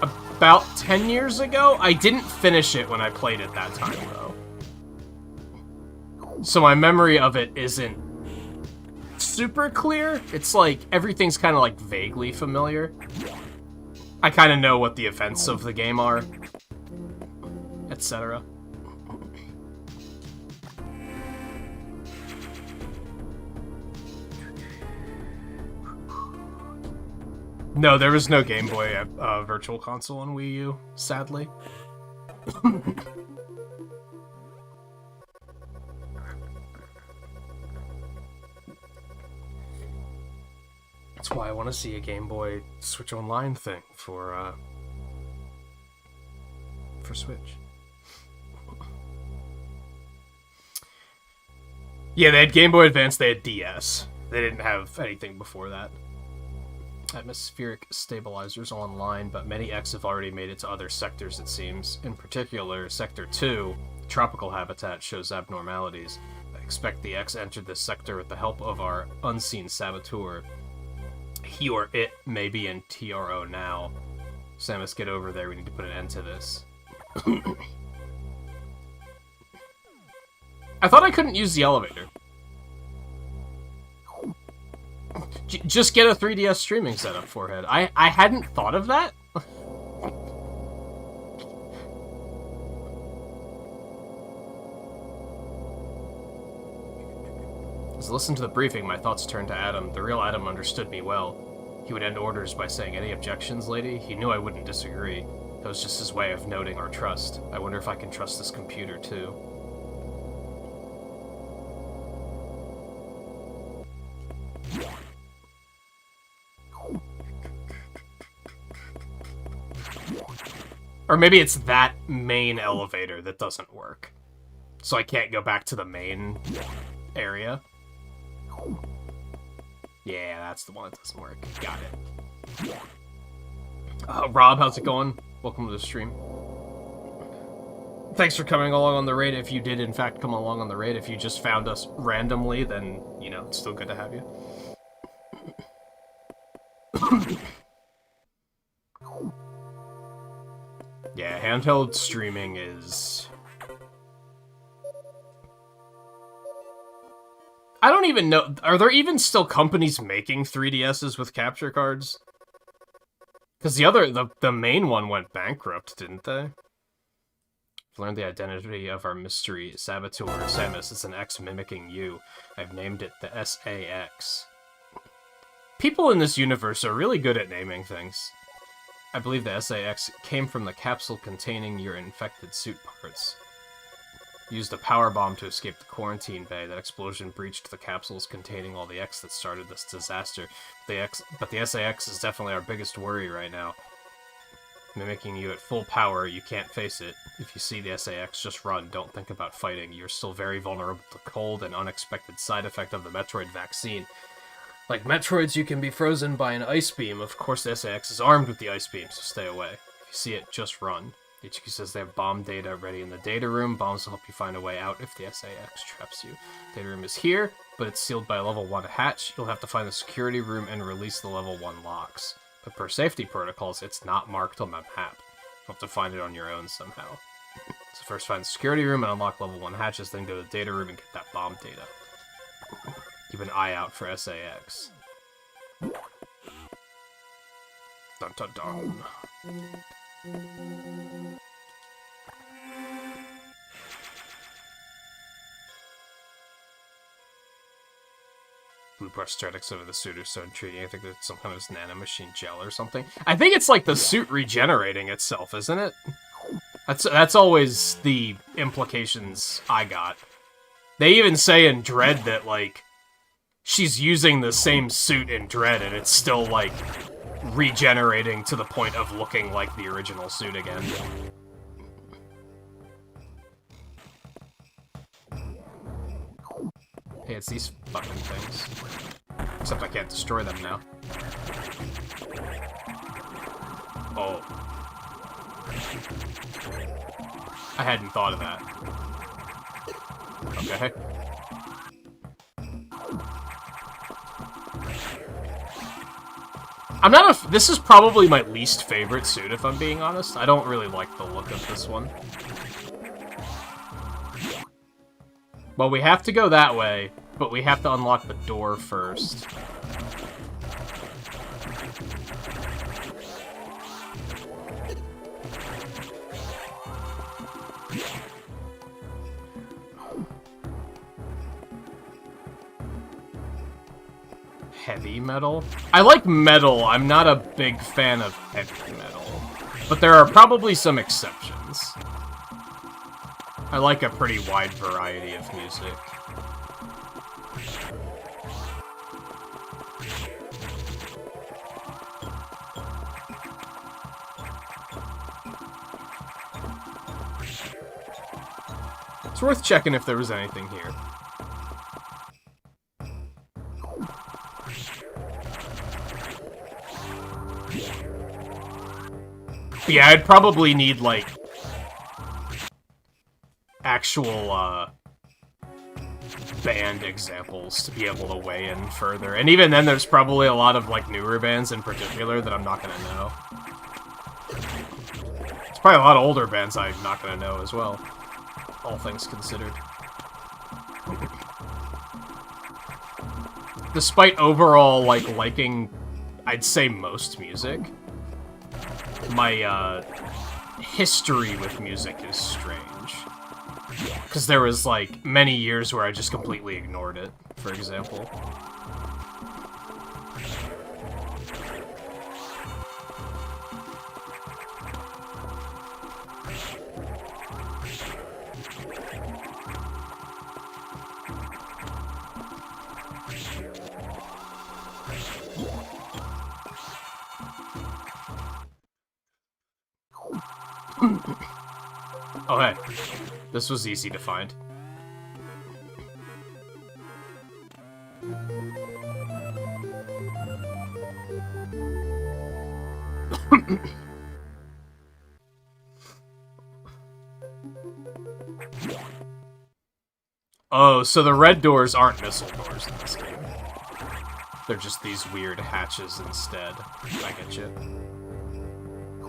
about 10 years ago. I didn't finish it when I played it that time, though. So my memory of it isn't super clear. It's like, everything's kind of like vaguely familiar. I kind of know what the events of the game are, etc. No, there was no Game Boy Virtual Console on Wii U, sadly. That's why I want to see a Game Boy Switch Online thing for Switch. Yeah, they had Game Boy Advance, they had DS. They didn't have anything before that. Atmospheric stabilizers online, but many X have already made it to other sectors, it seems. In particular, Sector 2, tropical habitat, shows abnormalities. I expect the X entered this sector with the help of our unseen saboteur. He or it may be in TRO now. Samus, get over there, we need to put an end to this. I thought I couldn't use the elevator. Just get a 3DS streaming setup, Forehead. I hadn't thought of that. As I listened to the briefing, my thoughts turned to Adam. The real Adam understood me well. He would end orders by saying, "Any objections, lady?" He knew I wouldn't disagree. That was just his way of noting our trust. I wonder if I can trust this computer, too. Or maybe it's that main elevator that doesn't work. So I can't go back to the main area. Yeah, that's the one that doesn't work. Got it. Rob, how's it going? Welcome to the stream. Thanks for coming along on the raid. If you did, in fact, come along on the raid. If you just found us randomly, then, you know, it's still good to have you. Yeah, handheld streaming is... I don't even know... Are there even still companies making 3DSs with capture cards? Because the main one went bankrupt, didn't they? I've learned the identity of our mystery saboteur, Samus. It's an X mimicking you. I've named it the SAX. People in this universe are really good at naming things. I believe the SAX came from the capsule containing your infected suit parts. Used a power bomb to escape the quarantine bay. That explosion breached the capsules containing all the X that started this disaster. But the SAX is definitely our biggest worry right now. Mimicking you at full power, you can't face it. If you see the SAX, just run. Don't think about fighting. You're still very vulnerable to cold and unexpected side effect of the Metroid vaccine. Like Metroids, you can be frozen by an ice beam. Of course, the SAX is armed with the ice beam, so stay away. If you see it, just run. HQ says they have bomb data ready in the data room. Bombs will help you find a way out if the SAX traps you. Data room is here, but it's sealed by a level 1 hatch. You'll have to find the security room and release the level 1 locks. But per safety protocols, it's not marked on the map. You'll have to find it on your own somehow. So first find the security room and unlock level 1 hatches, then go to the data room and get that bomb data. Keep an eye out for SAX. Dun dun dun. Blue prosthetics over the suit are so intriguing. I think there's some kind of nanomachine gel or something. I think it's like the suit regenerating itself, isn't it? That's always the implications I got. They even say in Dread that, like, she's using the same suit in Dread and it's still, like, regenerating to the point of looking like the original suit again. Hey, it's these fucking things. Except I can't destroy them now. Oh. I hadn't thought of that. Okay. I'm not a... This is probably my least favorite suit, if I'm being honest. I don't really like the look of this one. Well, we have to go that way, but we have to unlock the door first. Heavy metal? I like metal, I'm not a big fan of heavy metal. But there are probably some exceptions. I like a pretty wide variety of music. It's worth checking if there was anything here. Yeah, I'd probably need, like, actual, band examples to be able to weigh in further. And even then, there's probably a lot of, like, newer bands in particular that I'm not gonna know. There's probably a lot of older bands I'm not gonna know as well, all things considered. Despite overall, like, liking, I'd say, most music, my, history with music is strange. Because there was, like, many years where I just completely ignored it for example. Oh hey, this was easy to find. Oh, so the red doors aren't missile doors in this game. They're just these weird hatches instead. I get you.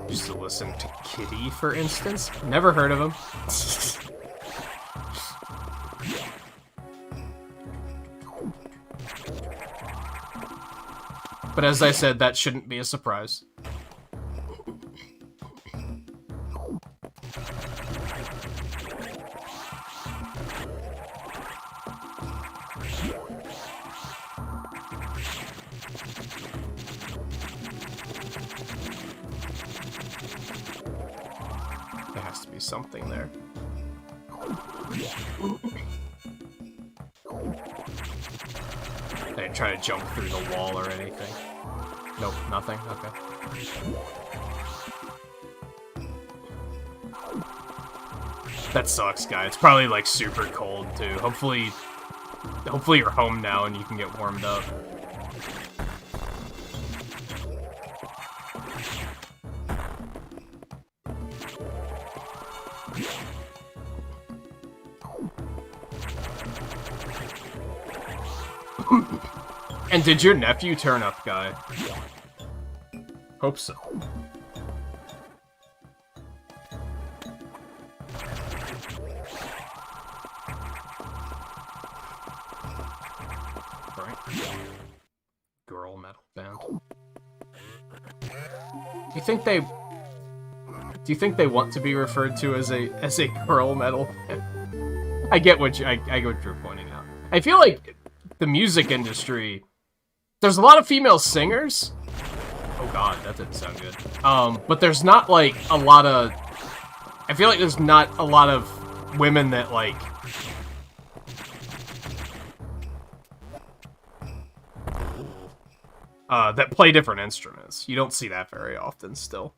Used to listen to Kitty, for instance. Never heard of him. But as I said, that shouldn't be a surprise. There has to be something there. I didn't try to jump through the wall or anything. Nope, nothing? Okay. That sucks, guy. It's probably, like, super cold, too. Hopefully you're home now and you can get warmed up. And did your nephew turn up, guy? Hope so. Alright. Girl metal band. Do you think they want to be referred to as a girl metal band? I get what you're pointing out. I feel like the music industry, there's a lot of female singers. Oh god, that didn't sound good. But there's not, like, a lot of... I feel like there's not a lot of women that, like... that play different instruments. You don't see that very often, still.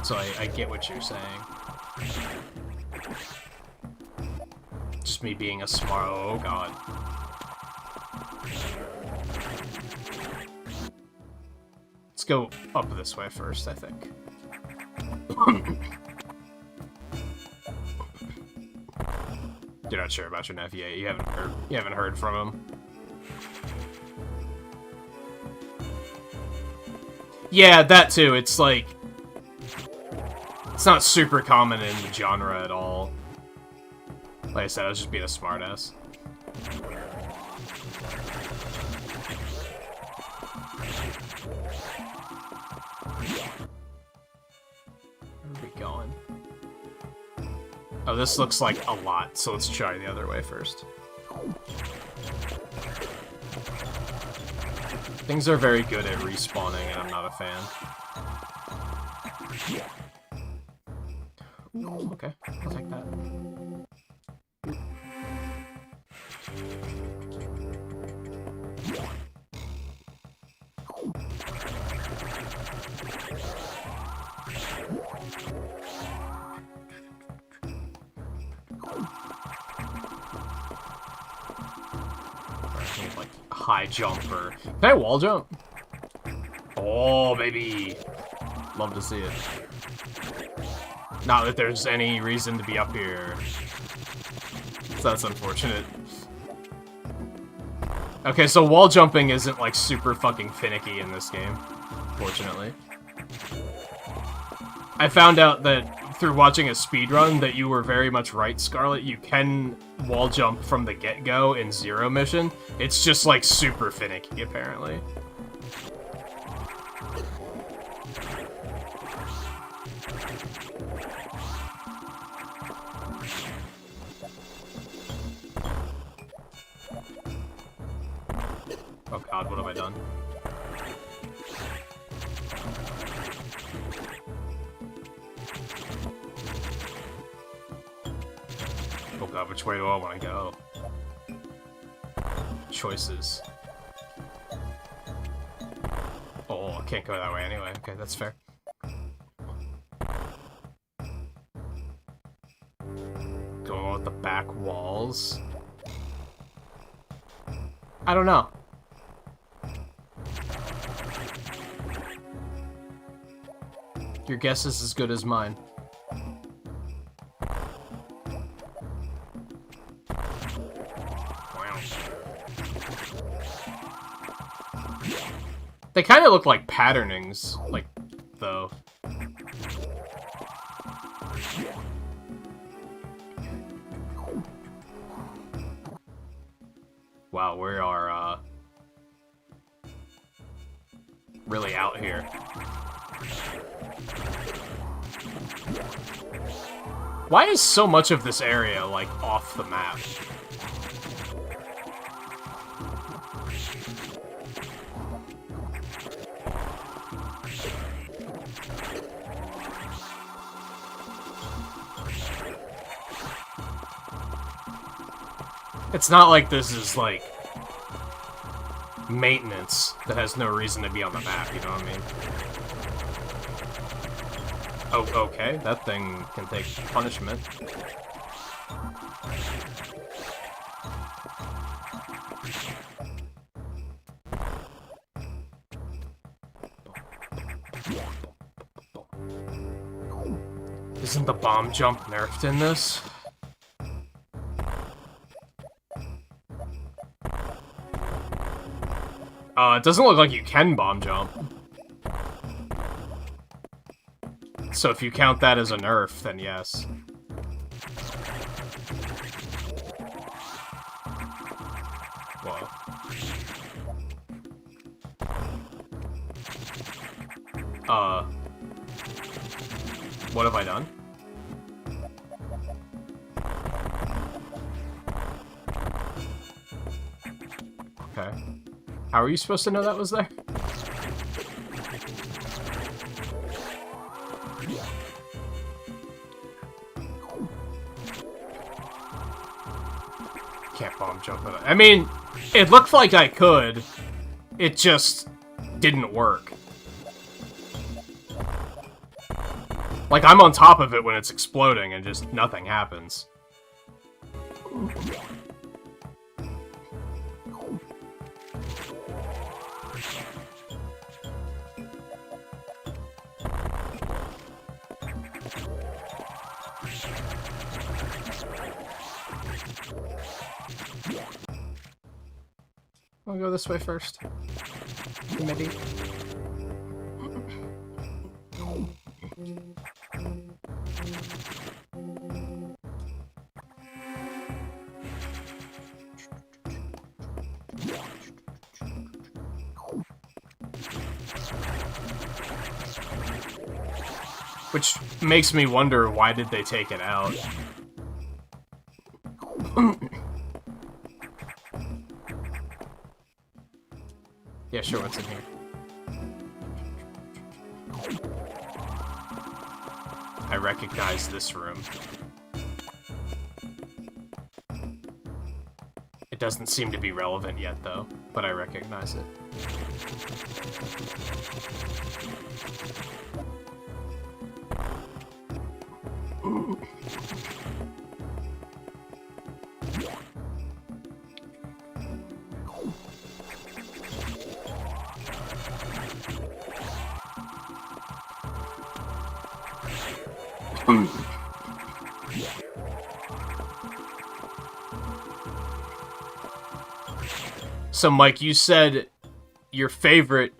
So I get what you're saying. Just me being a smart... Oh, god. Let's go up this way first, I think. You're not sure about your nephew yet. You haven't heard from him. Yeah, that too. It's like... It's not super common in the genre at all. Like I said, I was just being a smartass. Where are we going? Oh, this looks like a lot, so let's try the other way first. Things are very good at respawning, and I'm not a fan. Ooh, okay, I'll take that. Like high jumper. Can I wall jump? Oh, baby. Love to see it. Not that there's any reason to be up here. So that's unfortunate. Okay, so wall jumping isn't, like, super fucking finicky in this game, fortunately. I found out that through watching a speedrun that you were very much right, Scarlet. You can wall jump from the get-go in Zero Mission. It's just, like, super finicky, apparently. Oh god, what have I done? Oh god, which way do I want to go? Choices. Oh, I can't go that way anyway. Okay, that's fair. Going with the back walls. I don't know. Your guess is as good as mine. Wow. They kind of look like patternings, like, though. Wow, we are, really out here. Why is so much of this area, like, off the map? It's not like this is, like, maintenance that has no reason to be on the map, you know what I mean? Oh, okay, that thing can take punishment. Isn't the bomb jump nerfed in this? It doesn't look like you can bomb jump. So if you count that as a nerf, then yes. Whoa. What have I done? Okay. How are you supposed to know that was there? Can't bomb jump it. I mean, it looked like I could. It just didn't work. Like, I'm on top of it when it's exploding and just nothing happens. I'll go this way first. Maybe. Which makes me wonder, why did they take it out? Yeah, sure, what's in here? I recognize this room. It doesn't seem to be relevant yet, though, but I recognize it. So, Mike, you said your favorite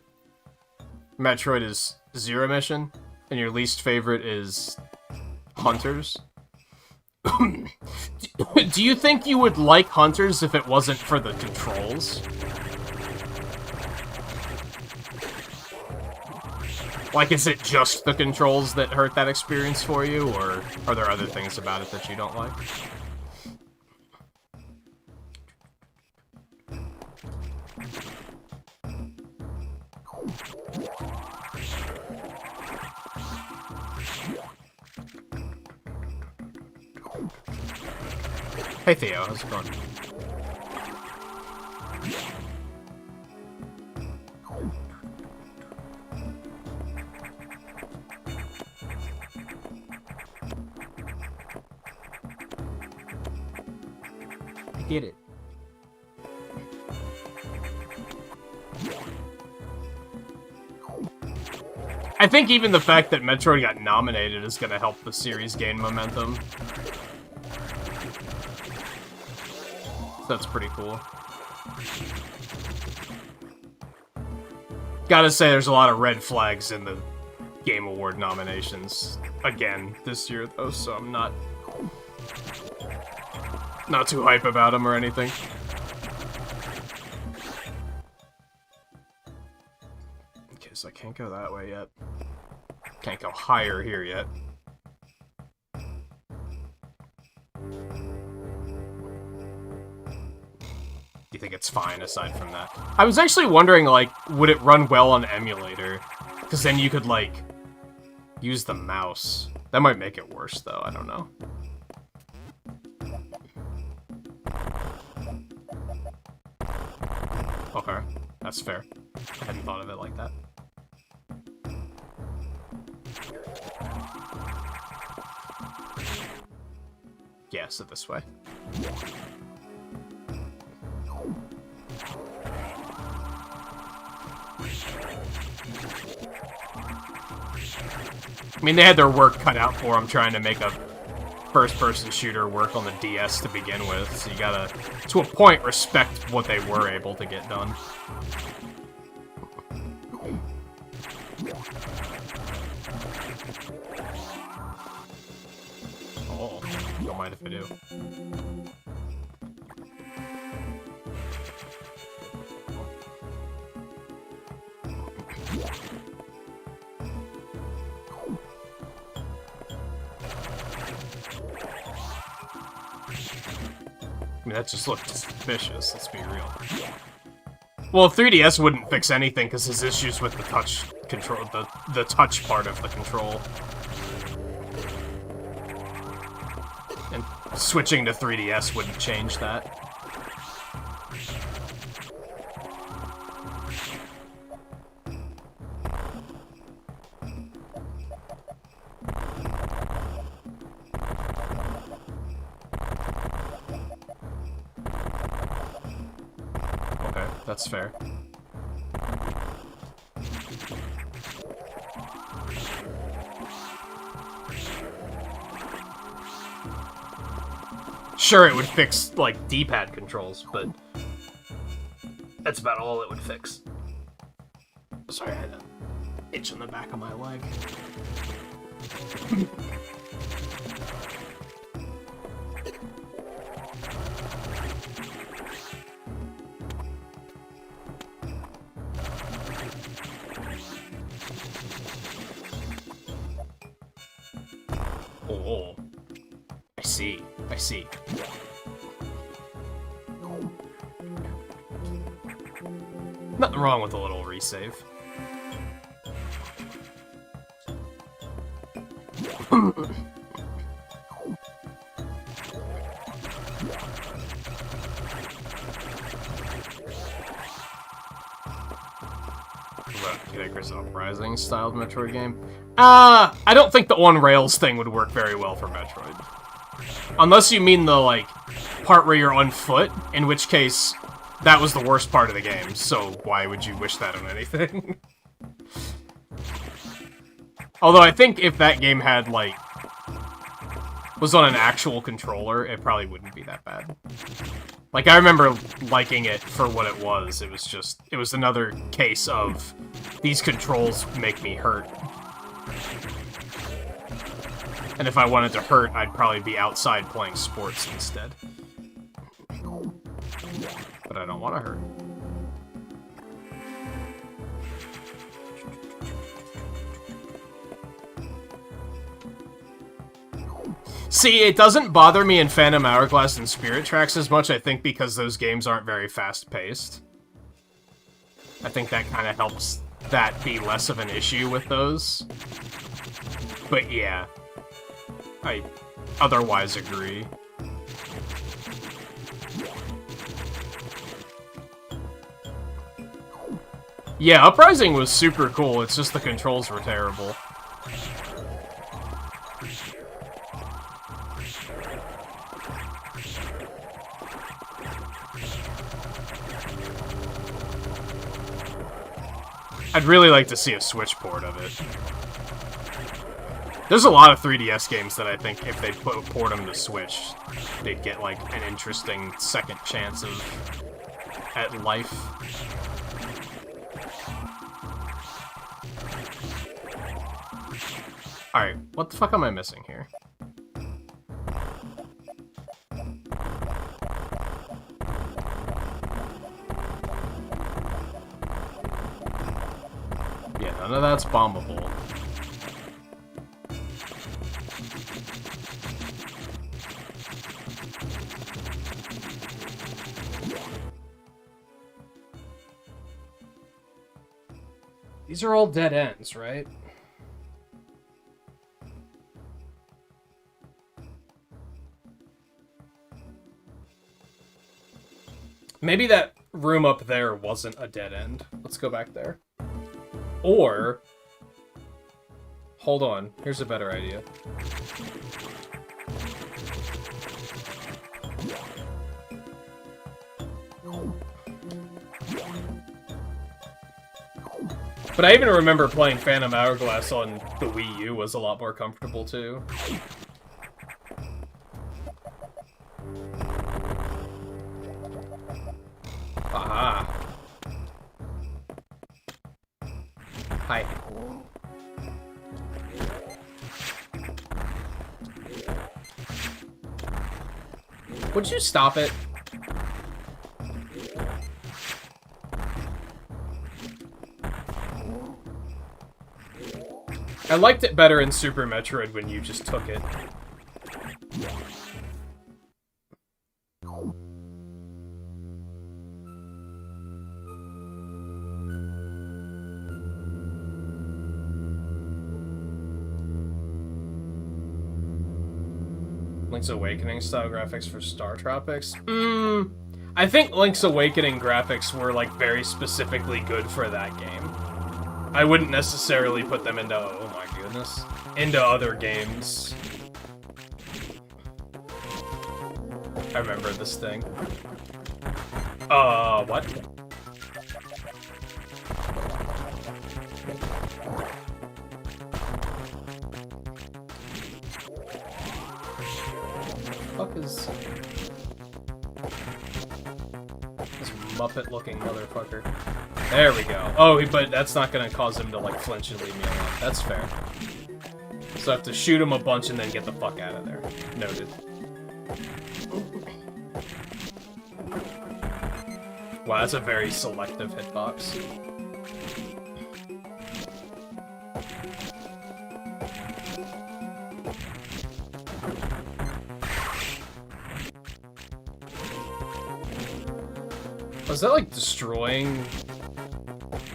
Metroid is Zero Mission, and your least favorite is Hunters. Do you think you would like Hunters if it wasn't for the controls? Like, is it just the controls that hurt that experience for you, or are there other things about it that you don't like? Hey Theo, how's it going? I get it. I think even the fact that Metroid got nominated is going to help the series gain momentum. So that's pretty cool. Gotta say, there's a lot of red flags in the Game Award nominations again this year, though, so I'm not too hype about them or anything. Okay, so I can't go that way yet. Can't go higher here yet. Do you think it's fine aside from that? I was actually wondering, like, would it run well on emulator? Because then you could, like, use the mouse. That might make it worse, though. I don't know. Okay, that's fair. I hadn't thought of it like that. Yeah, sit this way. I mean, they had their work cut out for them trying to make a first-person shooter work on the DS to begin with, so you gotta, to a point, respect what they were able to get done. Oh, don't mind if I do. I mean, that just looked suspicious, let's be real. Well, 3DS wouldn't fix anything because his issues with the touch control, the touch part of the control. And switching to 3DS wouldn't change that. That's fair. Sure, it would fix, like, D-pad controls, but that's about all it would fix. Sorry, I had an itch on the back of my leg. Oh, I see. I see. Nothing wrong with a little resave. Kidacris Uprising styled Metroid game? I don't think the on-rails thing would work very well for Metroid. Unless you mean the, like, part where you're on foot, in which case, that was the worst part of the game, so why would you wish that on anything? Although I think if that game had, like, was on an actual controller, it probably wouldn't be that bad. Like, I remember liking it for what it was. It was just, it was another case of, these controls make me hurt. And if I wanted to hurt, I'd probably be outside playing sports instead. But I don't want to hurt. See, it doesn't bother me in Phantom Hourglass and Spirit Tracks as much, I think, because those games aren't very fast-paced. I think that kind of helps that be less of an issue with those. But yeah, I otherwise agree. Yeah, Uprising was super cool, it's just the controls were terrible. I'd really like to see a Switch port of it. There's a lot of 3DS games that I think if they port them to Switch, they'd get, like, an interesting second chance at life. Alright, what the fuck am I missing here? Yeah, none of that's bombable. These are all dead ends, right? Maybe that room up there wasn't a dead end. Let's go back there. Or... Hold on. Here's a better idea. But I even remember playing Phantom Hourglass on the Wii U was a lot more comfortable, too. Aha. Hi. Would you stop it? I liked it better in Super Metroid when you just took it. Link's Awakening style graphics for Star Tropics? I think Link's Awakening graphics were, like, very specifically good for that game. I wouldn't necessarily put them into, oh my goodness, into other games. I remember this thing. What? Fuck is this Muppet-looking motherfucker? There we go. Oh, but that's not gonna cause him to, like, flinch and leave me alone. That's fair. So I have to shoot him a bunch and then get the fuck out of there. Noted. Wow, that's a very selective hitbox. Was that, like, destroying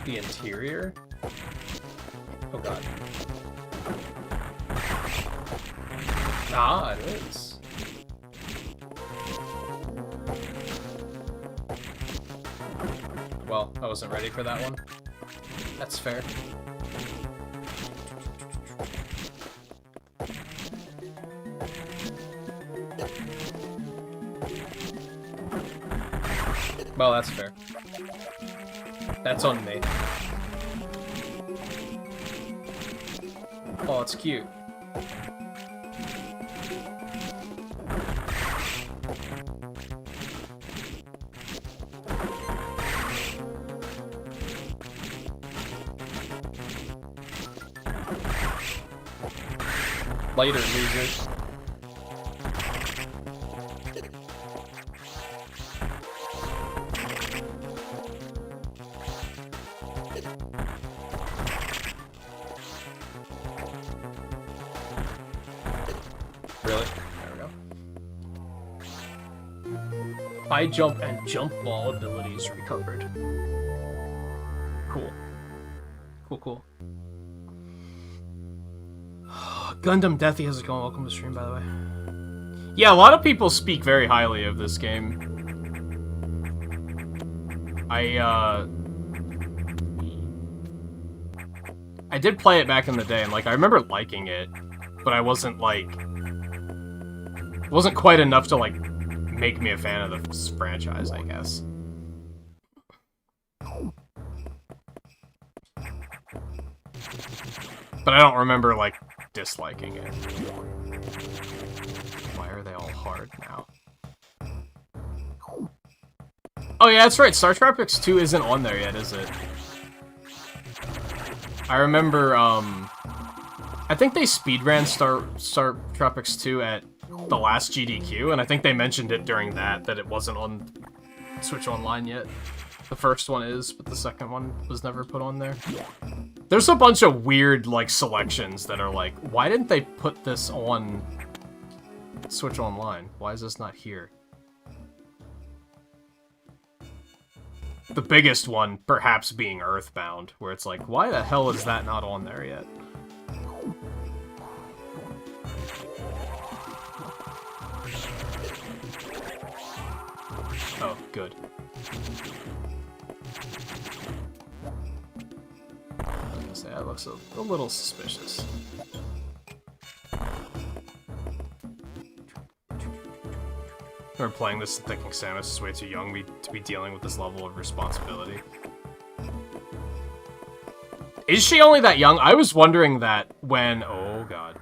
the interior? Oh god. Ah, it is. Well, I wasn't ready for that one. That's fair. Well, that's fair. That's on me. Oh, it's cute. Later, losers. Really? There we go. High jump and jump ball abilities recovered. Cool. Cool. Gundam Deathy, how's it going? Welcome to the stream, by the way. Yeah, a lot of people speak very highly of this game. I did play it back in the day, and, like, I remember liking it, but I wasn't, like... It wasn't quite enough to, like, make me a fan of the franchise, I guess. But I don't remember, like, disliking it. Why are they all hard now? Oh yeah, that's right, Star Tropics 2 isn't on there yet, is it? I remember, I think they speedran Star Tropics 2 at the last GDQ, and I think they mentioned it during that it wasn't on Switch Online yet. The first one is, but the second one was never put on there. There's a bunch of weird, like, selections that are like, why didn't they put this on Switch Online? Why is this not here? The biggest one, perhaps, being Earthbound, where it's like, why the hell is that not on there yet? Oh, good. Say that looks a little suspicious. I remember playing this and thinking Samus is way too young to be dealing with this level of responsibility. Is she only that young? I was wondering that when... Oh, God.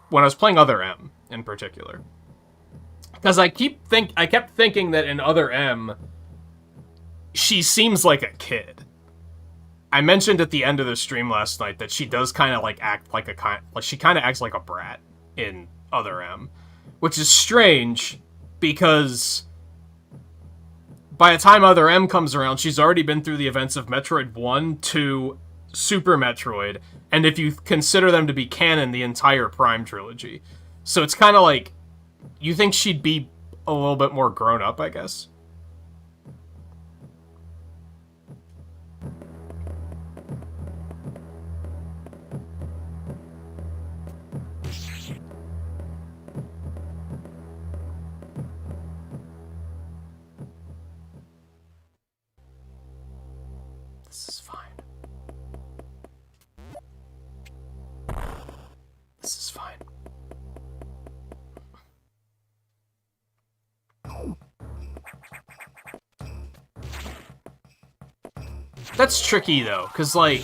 When I was playing Other M, in particular. Because I kept thinking that in Other M, she seems like a kid. I mentioned at the end of the stream last night that she does kind of, like, act like she kind of acts like a brat in Other M. Which is strange, because by the time Other M comes around, she's already been through the events of Metroid 1 to Super Metroid, and if you consider them to be canon, the entire Prime trilogy. So it's kind of like, you think she'd be a little bit more grown up, I guess? This is fine. This is fine. That's tricky, though, because, like,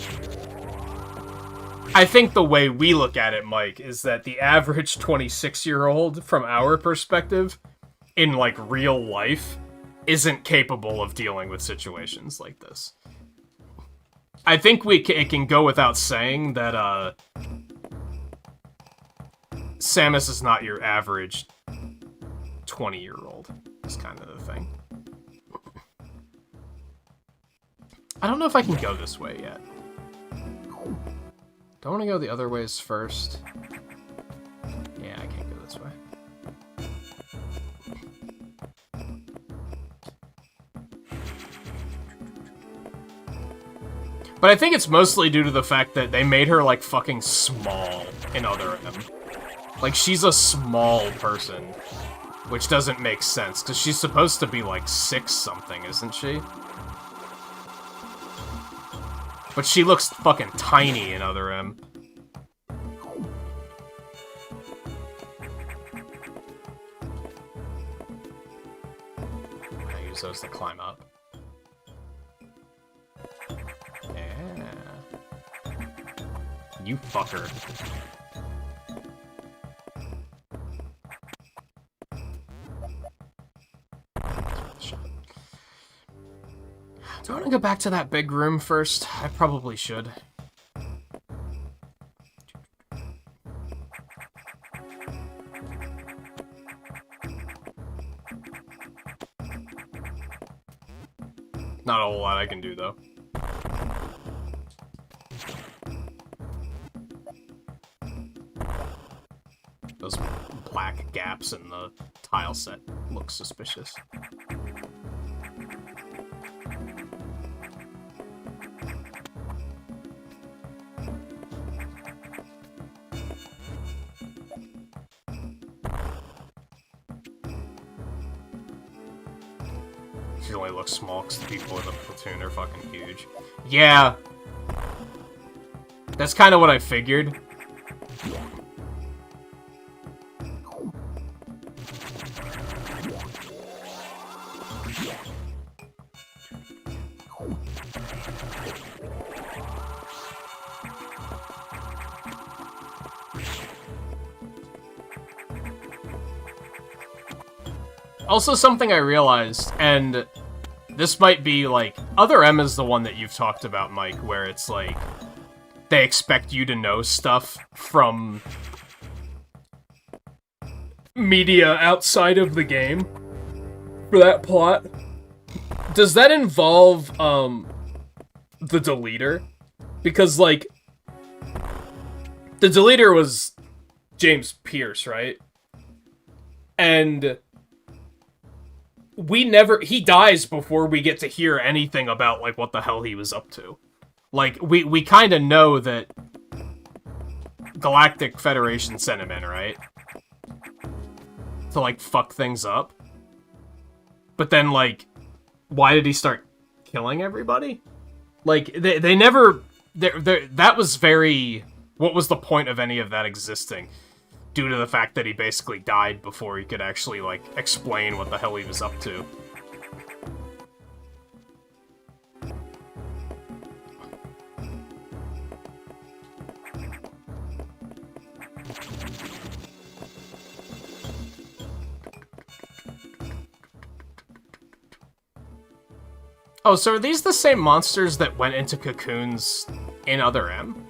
I think the way we look at it, Mike, is that the average 26-year-old, from our perspective, in, like, real life, isn't capable of dealing with situations like this. I think it can go without saying that, Samus is not your average 20-year-old, is kind of the thing. I don't know if I can go this way yet. Do I want to go the other ways first? Yeah, I can't go this way. But I think it's mostly due to the fact that they made her, like, fucking small in Other M. Like, she's a small person, which doesn't make sense, because she's supposed to be, like, 6-something, isn't she? But she looks fucking tiny in Other M. I use those to climb up. Yeah. You fucker. Do I want to go back to that big room first? I probably should. Not a whole lot I can do, though. Those black gaps in the tile set look suspicious. She only looks small because the people in the platoon are fucking huge. Yeah! That's kind of what I figured. Also, something I realized, and this might be, like, Other M is the one that you've talked about, Mike, where it's, like, they expect you to know stuff from media outside of the game for that plot. Does that involve, the deleter? Because, like, the deleter was James Pierce, right? And he dies before we get to hear anything about, like, what the hell he was up to. Like, we kind of know that Galactic Federation sent him in, right? To, like, fuck things up. But then, like, why did he start killing everybody? Like, they never... that was very... What was the point of any of that existing? Due to the fact that he basically died before he could actually, like, explain what the hell he was up to. Oh, so are these the same monsters that went into cocoons in Other M?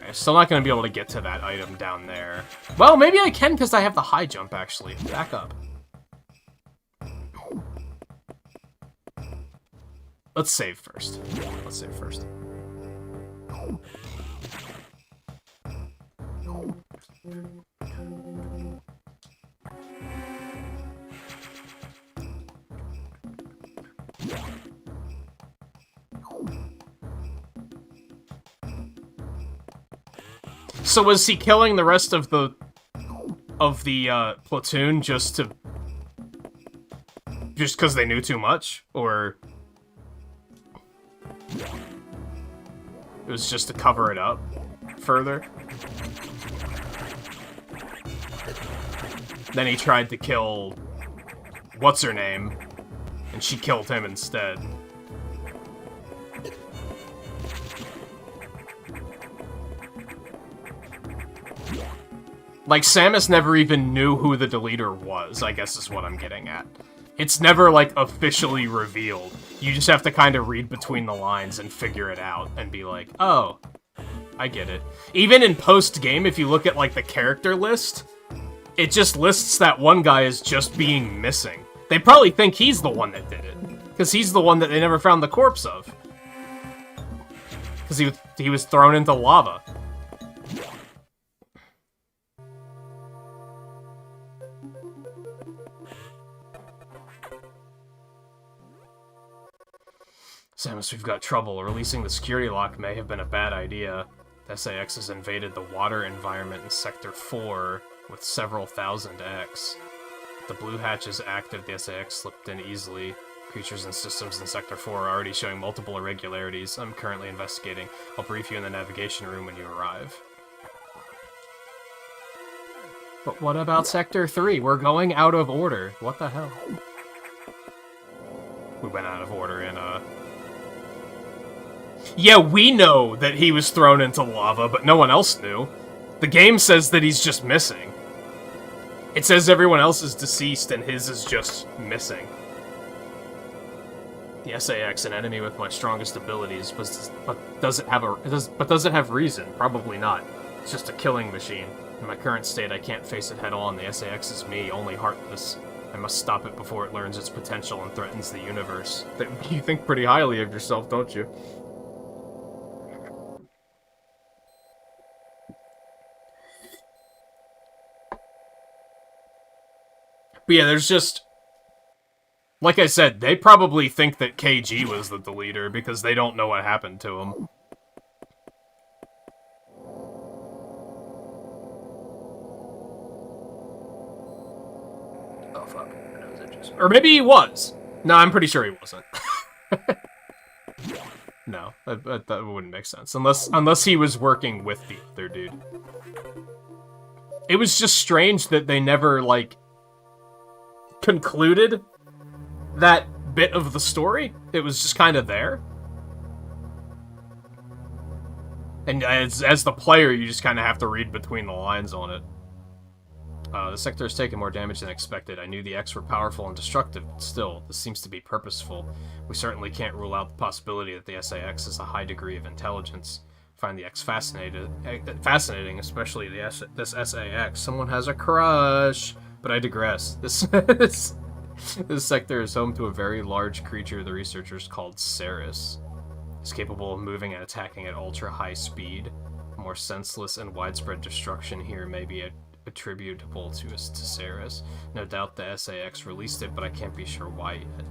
I'm still not going to be able to get to that item down there. Well, maybe I can because I have the high jump, actually. Back up. Let's save first. Let's save first. So was he killing the rest of the platoon just because they knew too much, or it was just to cover it up further? Then he tried to kill what's her name, and she killed him instead. Like, Samus never even knew who the deleter was, I guess is what I'm getting at. It's never, like, officially revealed. You just have to kind of read between the lines and figure it out and be like, oh, I get it. Even in post-game, if you look at, like, the character list, it just lists that one guy as just being missing. They probably think he's the one that did it, because he's the one that they never found the corpse of. Because he was thrown into lava. Samus, we've got trouble. Releasing the security lock may have been a bad idea. The SAS has invaded the water environment in Sector 4 with several thousand X. The blue hatch is active. The SAS slipped in easily. Creatures and systems in Sector 4 are already showing multiple irregularities. I'm currently investigating. I'll brief you in the navigation room when you arrive. But what about Sector 3? We're going out of order. What the hell? We went out of order in, Yeah, we know that he was thrown into lava, but no one else knew. The game says that he's just missing. It says everyone else is deceased and his is just missing. The SAS, an enemy with my strongest abilities, but does it have reason? Probably not. It's just a killing machine. In my current state, I can't face it head on. The SAS is me, only heartless. I must stop it before it learns its potential and threatens the universe. You think pretty highly of yourself, don't you? But yeah, there's just... Like I said, they probably think that KG was the deleter because they don't know what happened to him. Oh, fuck. Or maybe he was. No, I'm pretty sure he wasn't. No, that wouldn't make sense. Unless he was working with the other dude. It was just strange that they never, like, concluded that bit of the story. It was just kind of there. And as the player, you just kind of have to read between the lines on it. The sector has taken more damage than expected. I knew the X were powerful and destructive, but still, this seems to be purposeful. We certainly can't rule out the possibility that the SAX has a high degree of intelligence. I find the X fascinating, especially this SAX. Someone has a crush! But I digress. This sector is home to a very large creature the researchers called Ceres. It's capable of moving and attacking at ultra-high speed. More senseless and widespread destruction here may be attributable to Ceres. No doubt the SAX released it, but I can't be sure why yet.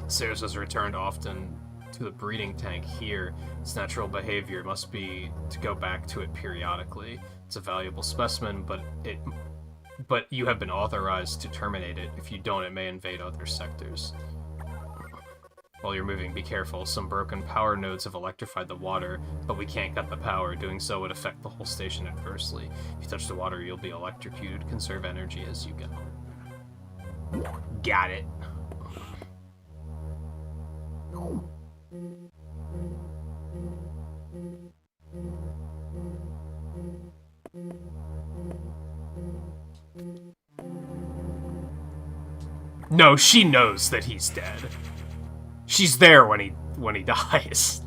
Ceres has returned often to the breeding tank here. Its natural behavior must be to go back to it periodically. It's a valuable specimen, but you have been authorized to terminate it. If you don't, it may invade other sectors. While you're moving, be careful. Some broken power nodes have electrified the water, but we can't cut the power. Doing so would affect the whole station adversely. If you touch the water, you'll be electrocuted. Conserve energy as you go. Got it. No, she knows that he's dead. She's there when he dies.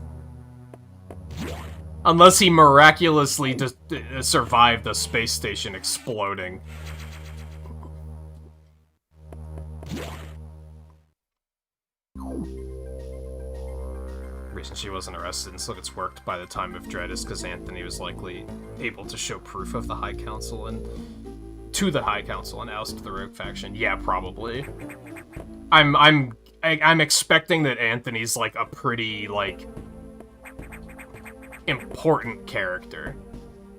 Unless he miraculously survived the space station exploding. The reason she wasn't arrested and still gets worked by the time of Dread is because Anthony was likely able to show proof of the High Council and to the High Council and oust the Rogue faction. Yeah, probably. I'm expecting that Anthony's, like, a pretty, like, important character.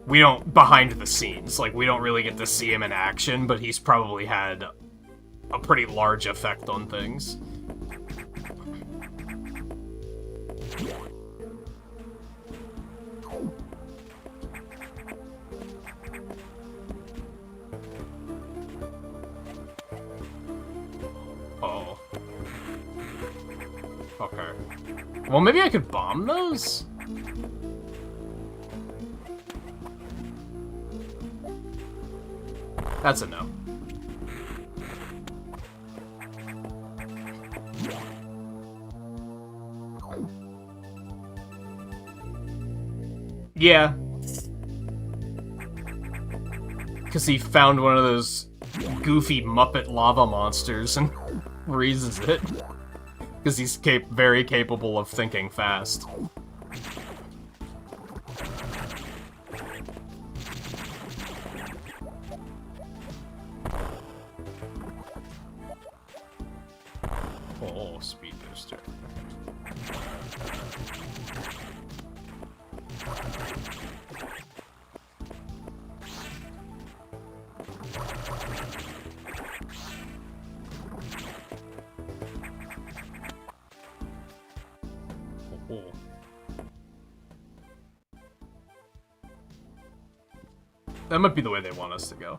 We don't, behind the scenes, like, we don't really get to see him in action, but he's probably had a pretty large effect on things. Oh. Okay. Well, maybe I could bomb those? That's a no. Yeah. Because he found one of those goofy Muppet lava monsters and reasons it. Because he's very capable of thinking fast. Oh, speed booster. Oh. That might be the way they want us to go.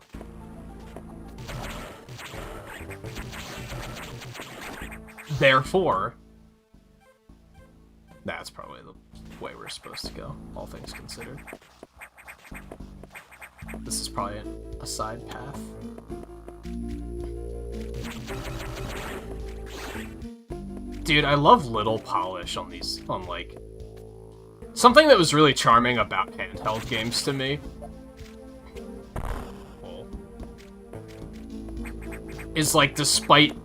Therefore, that's probably the way we're supposed to go, all things considered. This is probably a side path. Dude, I love little polish on these, like... Something that was really charming about handheld games to me is, like, despite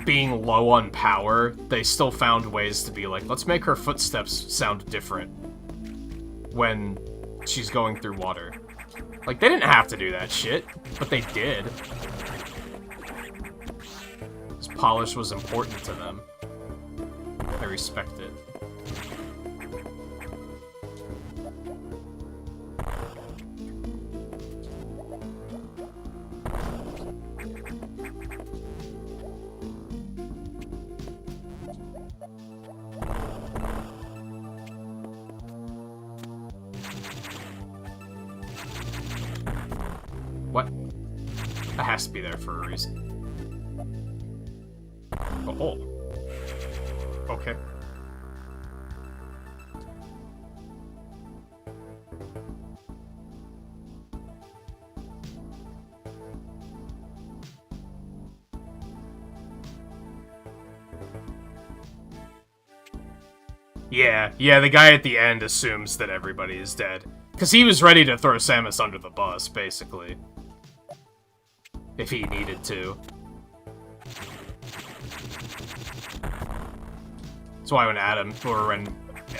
being low on power, they still found ways to be like, let's make her footsteps sound different when she's going through water. Like, they didn't have to do that shit, but they did. This polish was important to them. I respect it. What? That has to be there for a reason. Oh. Okay. Yeah, the guy at the end assumes that everybody is dead. Because he was ready to throw Samus under the bus, basically. If he needed to. That's why when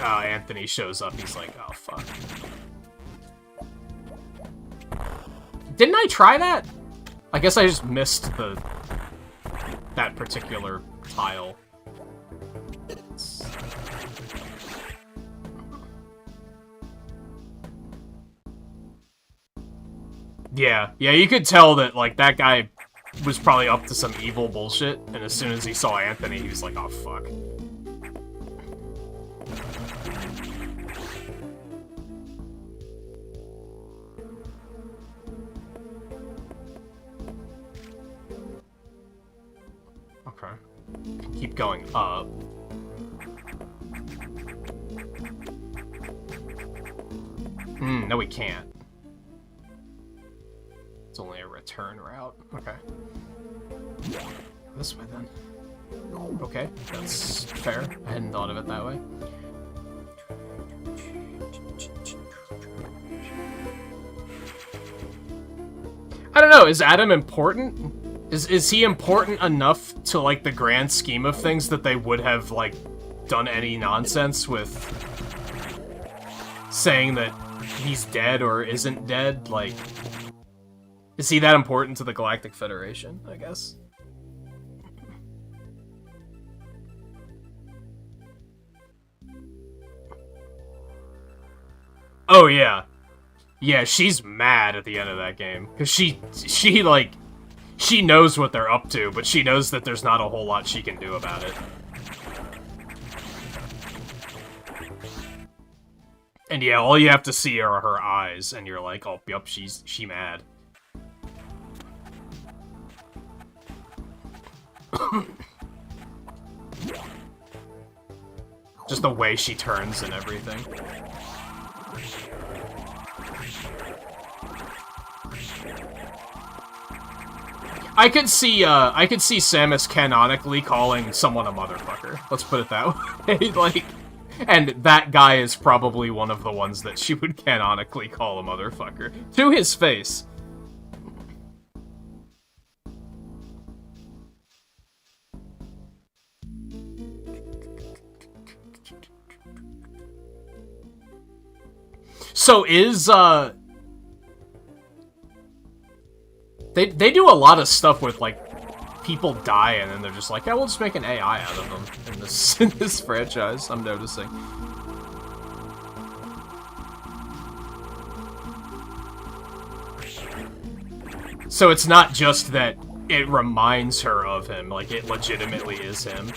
Anthony shows up, he's like, oh, fuck. Didn't I try that? I guess I just missed that particular tile. Yeah, you could tell that, like, that guy was probably up to some evil bullshit, and as soon as he saw Anthony, he was like, oh, fuck. Okay. Keep going up. No, we can't. It's only a return route. Okay. This way, then. Okay, that's fair. I hadn't thought of it that way. I don't know, is Adam important? Is he important enough to, like, the grand scheme of things that they would have, like, done any nonsense with saying that he's dead or isn't dead? Like, is he that important to the Galactic Federation, I guess? Oh, yeah. Yeah, she's mad at the end of that game. Because she knows what they're up to, but she knows that there's not a whole lot she can do about it. And yeah, all you have to see are her eyes, and you're like, oh, yup, she mad. Just the way she turns and everything. I could see Samus canonically calling someone a motherfucker. Let's put it that way. Like, and that guy is probably one of the ones that she would canonically call a motherfucker. To his face. So is, They do a lot of stuff with, like, people die and then they're just like, yeah, we'll just make an AI out of them in this franchise, I'm noticing. So it's not just that it reminds her of him, like, it legitimately is him.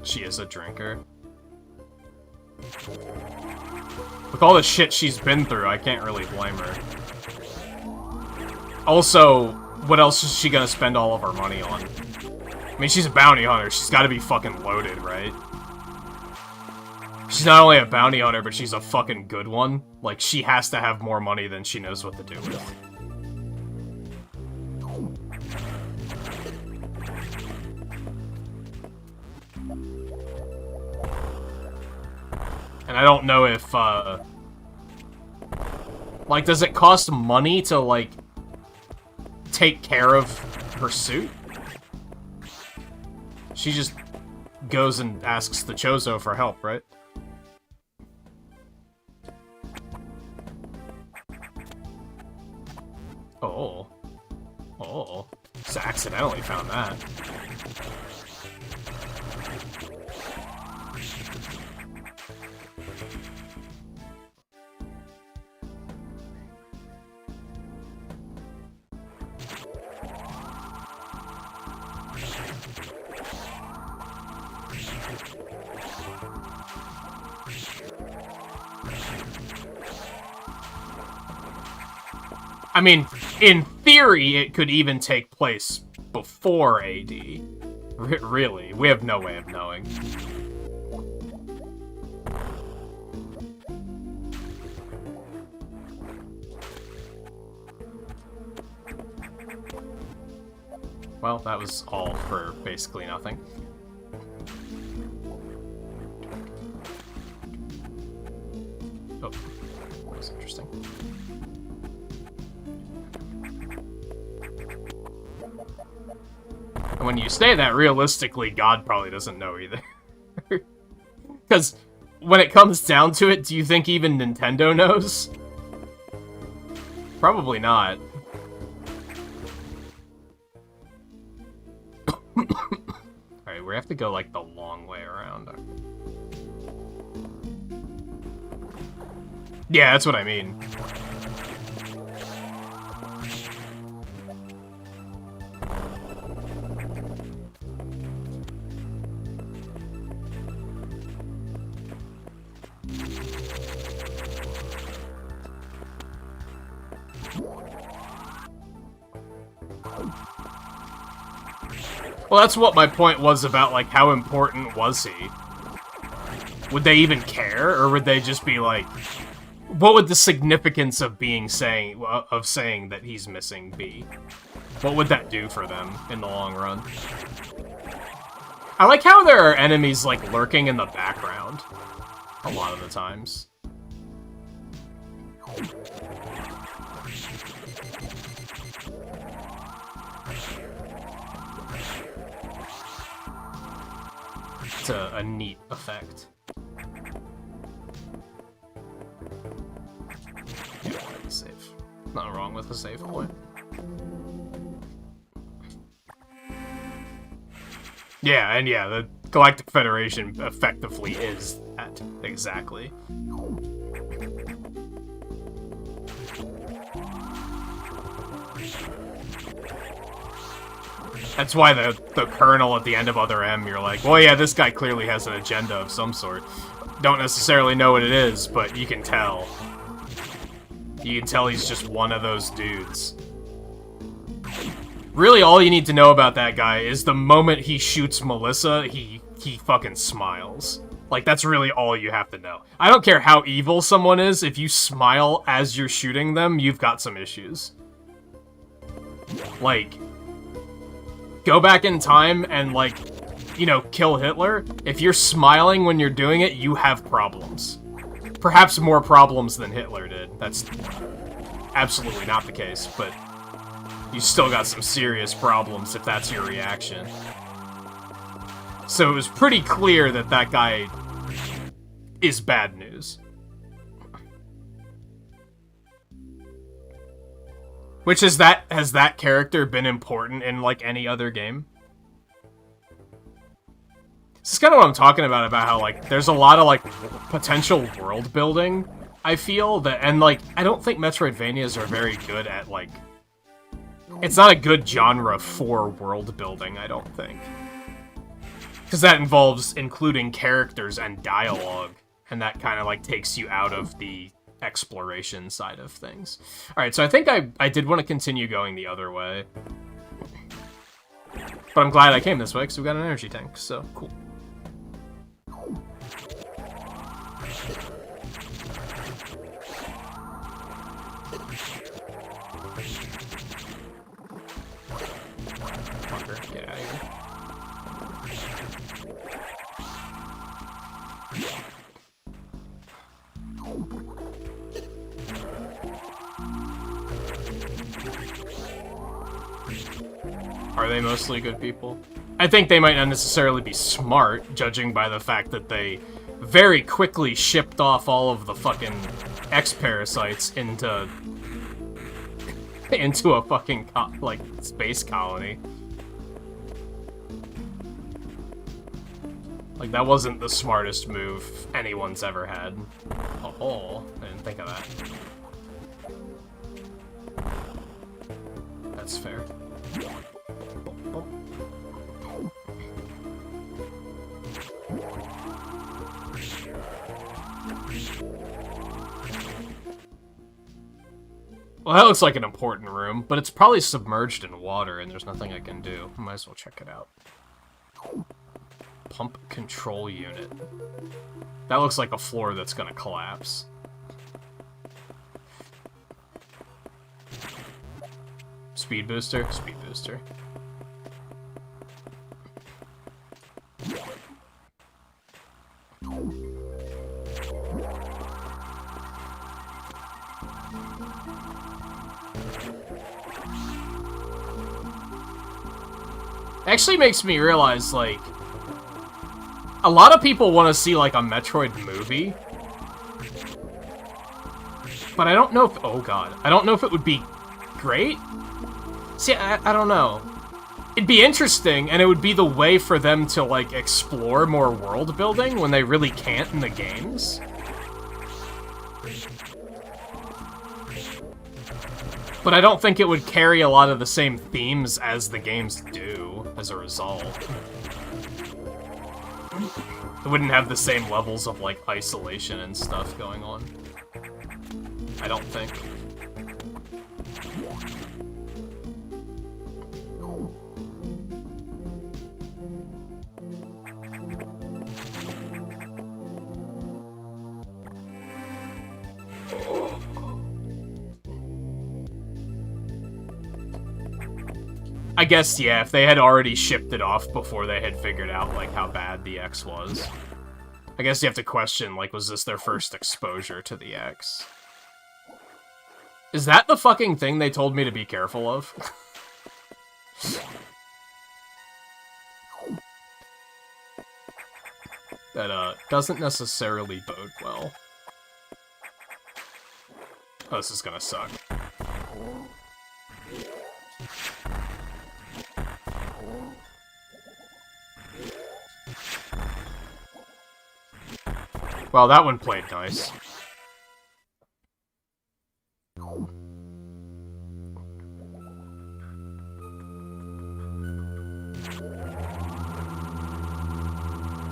She is a drinker. With all the shit she's been through, I can't really blame her. Also, what else is she gonna spend all of her money on? I mean, she's a bounty hunter. She's gotta be fucking loaded, right? She's not only a bounty hunter, but she's a fucking good one. Like, she has to have more money than she knows what to do with. And I don't know if, like, does it cost money to, like, take care of her suit? She just goes and asks the Chozo for help, right? Oh. Oh. Just accidentally found that. I mean, in theory, it could even take place before AD. Really, we have no way of knowing. Well, that was all for basically nothing. Oh, that was interesting. And when you say that, realistically, God probably doesn't know either. Because when it comes down to it, do you think even Nintendo knows? Probably not. Alright, we have to go, like, the long way around. Yeah, that's what I mean. Well, that's what my point was about, like, how important was he? Would they even care, or would they just be like, what would the significance of saying that he's missing be? What would that do for them in the long run? I like how there are enemies, like, lurking in the background a lot of the times. It's a neat effect. Yeah, save. Nothing wrong with a save point. Yeah, and yeah, the Galactic Federation effectively is that, exactly. That's why the Colonel at the end of Other M, you're like, well, yeah, this guy clearly has an agenda of some sort. Don't necessarily know what it is, but you can tell. You can tell he's just one of those dudes. Really, all you need to know about that guy is the moment he shoots Melissa, he fucking smiles. Like, that's really all you have to know. I don't care how evil someone is, if you smile as you're shooting them, you've got some issues. Like, go back in time and, like, you know, kill Hitler. If you're smiling when you're doing it, you have problems. Perhaps more problems than Hitler did. That's absolutely not the case, but you still got some serious problems if that's your reaction. So it was pretty clear that that guy is bad news. Which has that character been important in, like, any other game? This is kind of what I'm talking about how, like, there's a lot of, like, potential world building, I feel, that, and, like, I don't think Metroidvanias are very good at, like, it's not a good genre for world building, I don't think. Because that involves including characters and dialogue, and that kind of, like, takes you out of the exploration side of things. Alright, so I think I did want to continue going the other way. But I'm glad I came this way, because we got an energy tank, so cool. Fucker, get out of here. Are they mostly good people? I think they might not necessarily be smart, judging by the fact that they very quickly shipped off all of the fucking X-parasites into a fucking, like, space colony. Like, that wasn't the smartest move anyone's ever had. Oh, I didn't think of that. That's fair. Well, that looks like an important room, but it's probably submerged in water, and there's nothing I can do. Might as well check it out. Pump control unit. That looks like a floor that's gonna collapse. Speed booster? Speed booster. Actually makes me realize, like, a lot of people want to see, like, a Metroid movie. But I don't know if... Oh, God. I don't know if it would be great. See, I don't know. It'd be interesting, and it would be the way for them to, like, explore more world building when they really can't in the games. But I don't think it would carry a lot of the same themes as the games do, as a result. It wouldn't have the same levels of, like, isolation and stuff going on. I don't think. I guess, yeah, if they had already shipped it off before they had figured out, like, how bad the X was. I guess you have to question, like, was this their first exposure to the X? Is that the fucking thing they told me to be careful of? That, doesn't necessarily bode well. Oh, this is gonna suck. Well, that one played nice.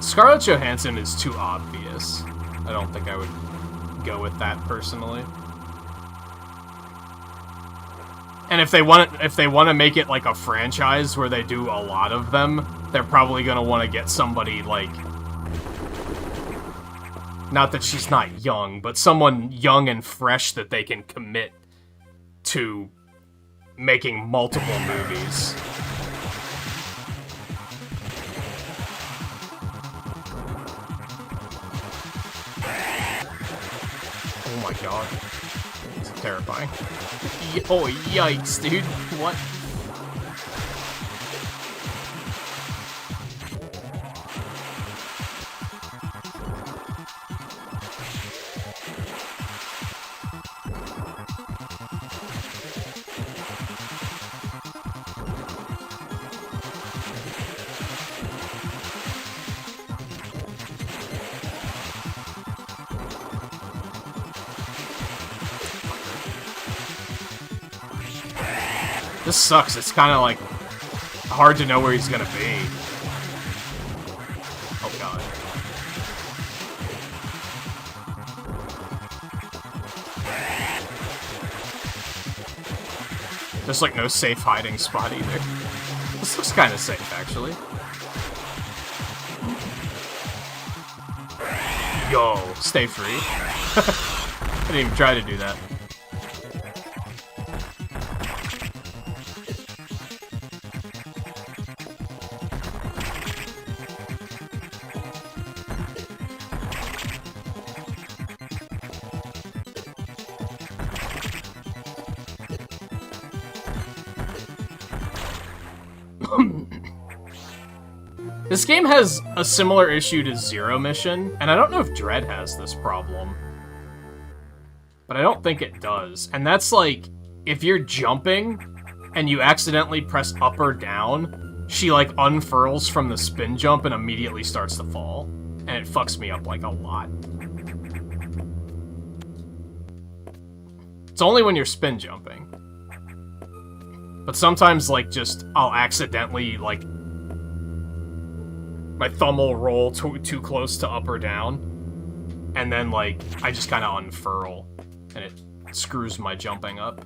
Scarlett Johansson is too obvious. I don't think I would go with that personally. And if they want to make it like a franchise where they do a lot of them, they're probably gonna want to get somebody like, not that she's not young, but someone young and fresh that they can commit to making multiple movies. Oh my god. It's terrifying. Oh, yikes, dude. What? This sucks. It's kind of like hard to know where he's gonna be. Oh god. There's like no safe hiding spot either. This looks kind of safe, actually. Yo, stay free. I didn't even try to do that. This game has a similar issue to Zero Mission, and I don't know if Dread has this problem. But I don't think it does. And that's like, if you're jumping, and you accidentally press up or down, she like unfurls from the spin jump and immediately starts to fall. And it fucks me up like a lot. It's only when you're spin jumping. But sometimes like just, I'll accidentally like, my thumb will roll too close to up or down, and then, like, I just kind of unfurl, and it screws my jumping up.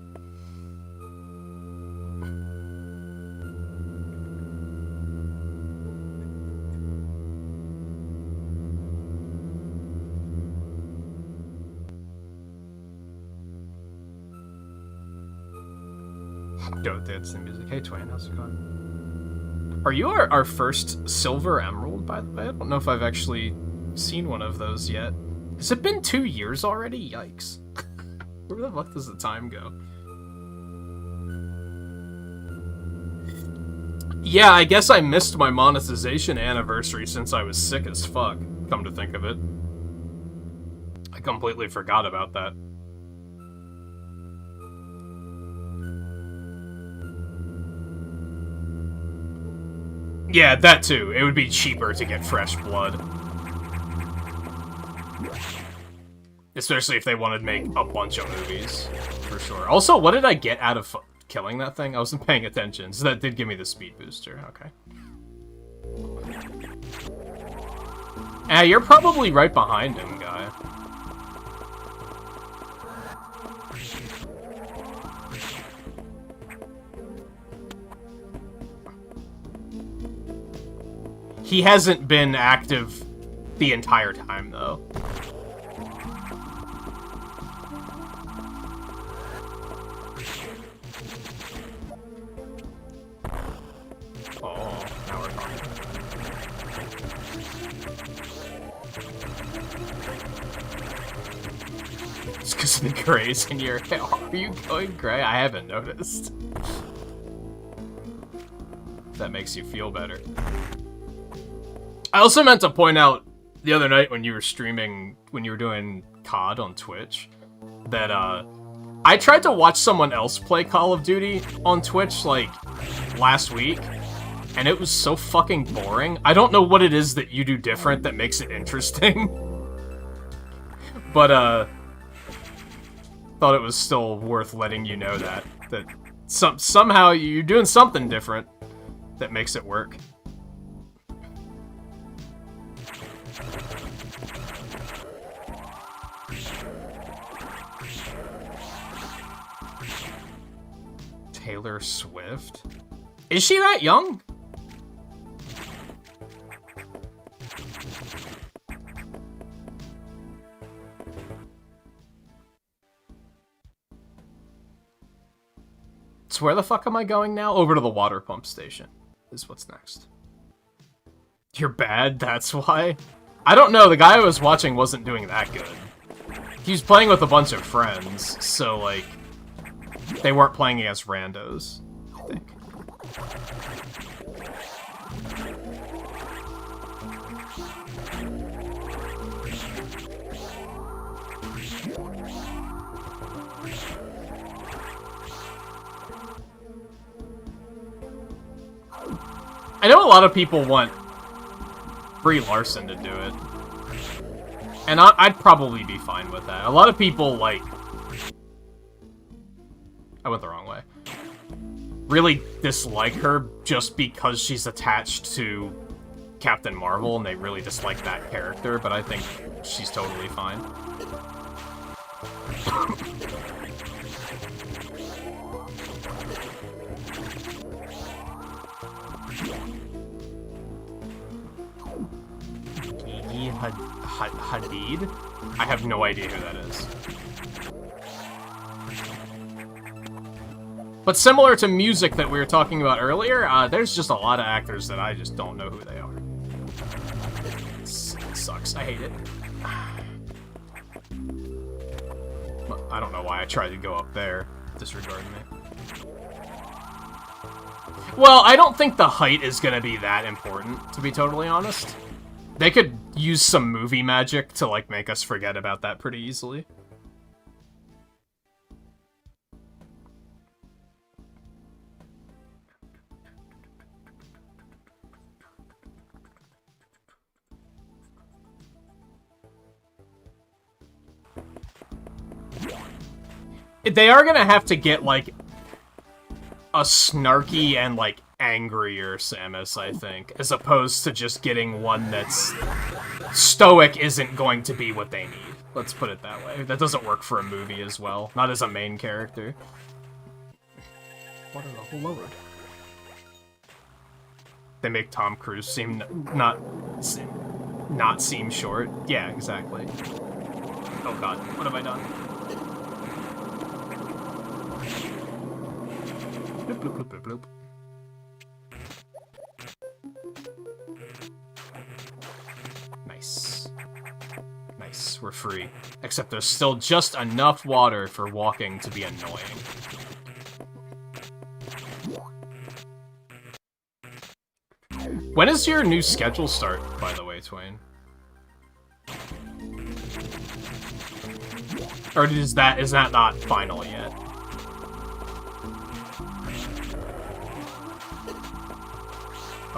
Don't dance the music. Hey, Twain, how's it going? Are you our first silver emerald, by the way? I don't know if I've actually seen one of those yet. Has it been 2 years already? Yikes. Where the fuck does the time go? Yeah, I guess I missed my monetization anniversary since I was sick as fuck, come to think of it. I completely forgot about that. Yeah, that too. It would be cheaper to get fresh blood. Especially if they wanted to make a bunch of movies, for sure. Also, what did I get out of killing that thing? I wasn't paying attention, so that did give me the speed booster. Okay. You're probably right behind him, guy. He hasn't been active the entire time, though. Oh, now we're talking. It's because of the grays in your hair. Are you going gray? I haven't noticed. That makes you feel better. I also meant to point out the other night when you were streaming, when you were doing COD on Twitch, that I tried to watch someone else play Call of Duty on Twitch, like, last week, and it was so fucking boring. I don't know what it is that you do different that makes it interesting. But, thought it was still worth letting you know that somehow you're doing something different that makes it work. Taylor Swift? Is she that young? So where the fuck am I going now? Over to the water pump station is what's next. You're bad, that's why? I don't know, the guy I was watching wasn't doing that good. He was playing with a bunch of friends, so, like, they weren't playing against randos, I think. I know a lot of people want Brie Larson to do it. And I'd probably be fine with that. A lot of people, like... I went the wrong way. Really dislike her just because she's attached to Captain Marvel, and they really dislike that character, but I think she's totally fine. Gigi Hadid? I have no idea who that is. But similar to music that we were talking about earlier, there's just a lot of actors that I just don't know who they are. It sucks. I hate it. I don't know why I tried to go up there. Disregard me. Well, I don't think the height is going to be that important, to be totally honest. They could use some movie magic to, like, make us forget about that pretty easily. They are gonna have to get, like, a snarky and, like, angrier Samus, I think, as opposed to just getting one that's stoic isn't going to be what they need. Let's put it that way. That doesn't work for a movie as well, not as a main character. What in the Lord? They make Tom Cruise seem not seem short. Yeah, exactly. Oh god, what have I done? Bloop, bloop, bloop, bloop, bloop. Nice. Nice, we're free. Except there's still just enough water for walking to be annoying. When does your new schedule start, by the way, Twain? Or is that not final yet?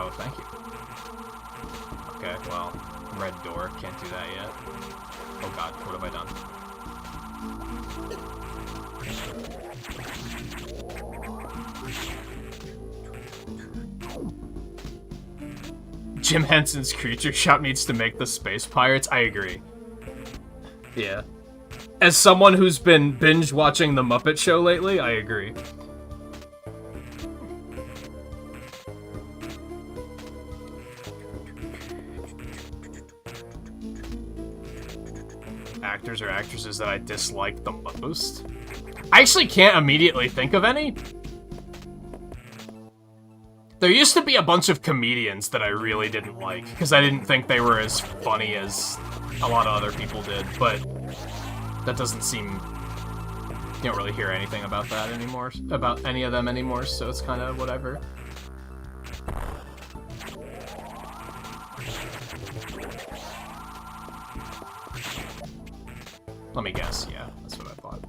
Oh, thank you. Okay, well, red door, can't do that yet. Oh god, what have I done? Jim Henson's Creature Shop needs to make the Space Pirates. I agree. Yeah. As someone who's been binge watching The Muppet Show lately, I agree. Actors or actresses that I dislike the most? I actually can't immediately think of any. There used to be a bunch of comedians that I really didn't like, because I didn't think they were as funny as a lot of other people did, but that doesn't seem... You don't really hear anything about that anymore, about any of them anymore, so it's kind of whatever. Let me guess, yeah, that's what I thought.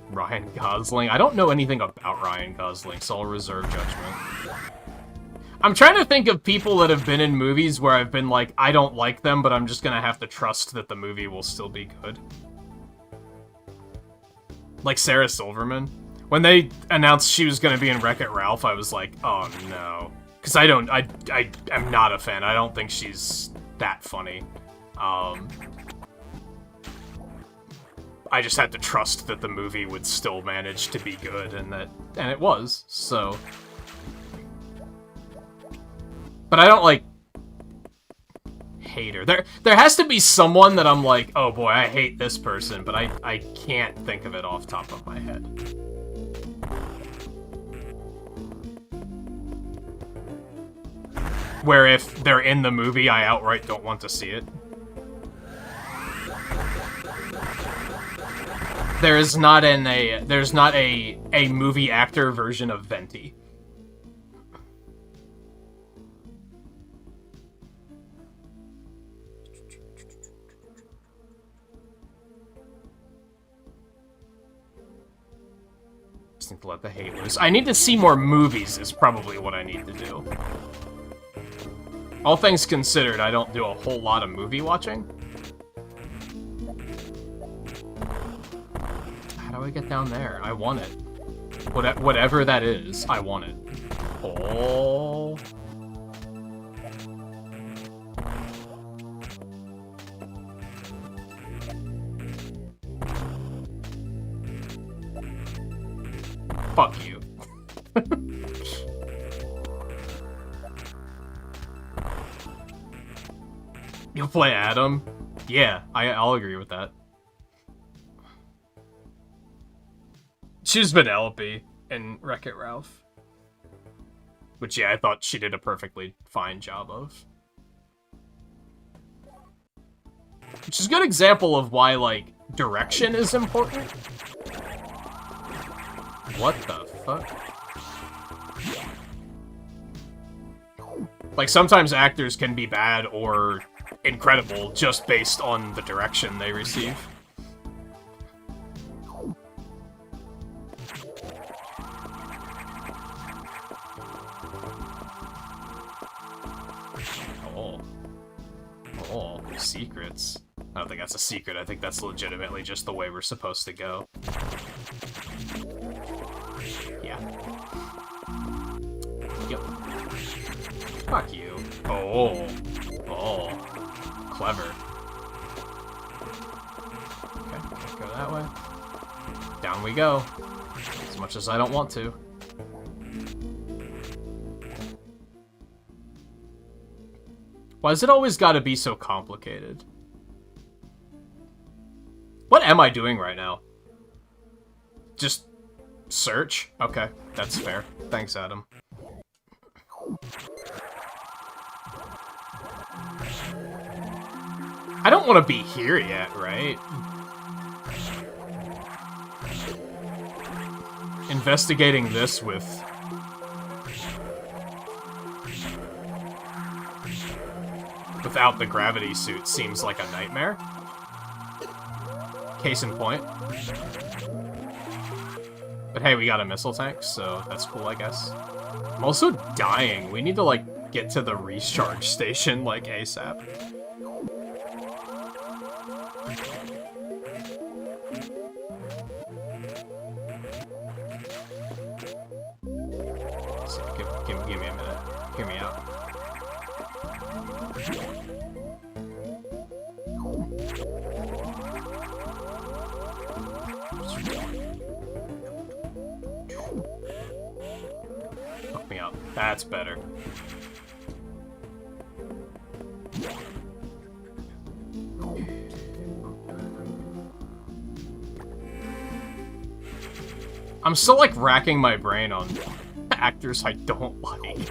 Ryan Gosling? I don't know anything about Ryan Gosling, so I'll reserve judgment. I'm trying to think of people that have been in movies where I've been like, I don't like them, but I'm just gonna have to trust that the movie will still be good. Like Sarah Silverman. When they announced she was gonna be in Wreck-It Ralph, I was like, oh no. Because I am not a fan. I don't think she's that funny. I just had to trust that the movie would still manage to be good, and it was, so. But I don't, like, hate her. There has to be someone that I'm like, oh boy, I hate this person, but I can't think of it off the top of my head. Where if they're in the movie, I outright don't want to see it. There's not a movie actor version of Venti. Just need to let the hate loose. I need to see more movies is probably what I need to do. All things considered, I don't do a whole lot of movie watching. How do I get down there? I want it. Whatever that is, I want it. Oh. Fuck you. You'll play Adam? Yeah, I'll agree with that. She was Vanellope in Wreck-It Ralph. Which, yeah, I thought she did a perfectly fine job of. Which is a good example of why, like, direction is important. What the fuck? Like, sometimes actors can be bad or incredible just based on the direction they receive. Oh, secrets. I don't think that's a secret. I think that's legitimately just the way we're supposed to go. Yeah. Yep. Fuck you. Oh. Oh. Clever. Okay, go that way. Down we go. As much as I don't want to. Why has it always got to be so complicated? What am I doing right now? Just Search? Okay, that's fair. Thanks, Adam. I don't want to be here yet, right? Investigating this without the gravity suit seems like a nightmare. Case in point. But hey, we got a missile tank, so that's cool, I guess. I'm also dying. We need to, like, get to the recharge station, like, ASAP. So give me a minute. Hear me out. Hook me up. That's better. I'm still, like, racking my brain on actors I don't like.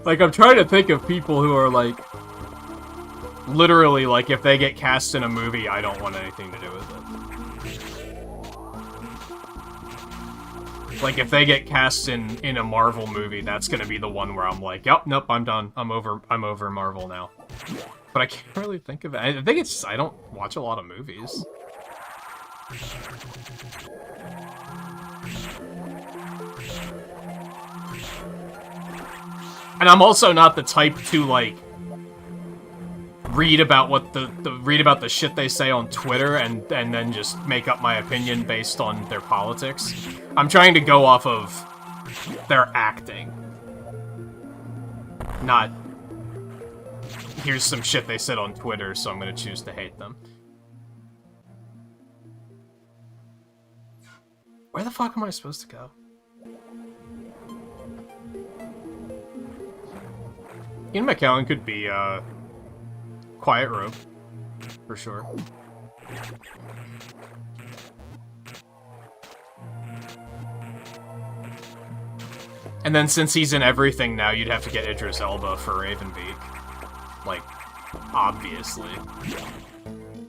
Like, I'm trying to think of people who are, like, literally, like, if they get cast in a movie, I don't want anything to do with it. Like, if they get cast in a Marvel movie, that's gonna be the one where I'm like, yep, nope, I'm done. I'm over Marvel now. But I can't really think of it. I think it's just, I don't watch a lot of movies. And I'm also not the type to, like, read about what read about the shit they say on Twitter and then just make up my opinion based on their politics. I'm trying to go off of their acting. Not, here's some shit they said on Twitter, so I'm gonna choose to hate them. Where the fuck am I supposed to go? Ian McKellen could be, Quiet Room, for sure. And then since he's in everything now, you'd have to get Idris Elba for Ravenbeak. Like, obviously.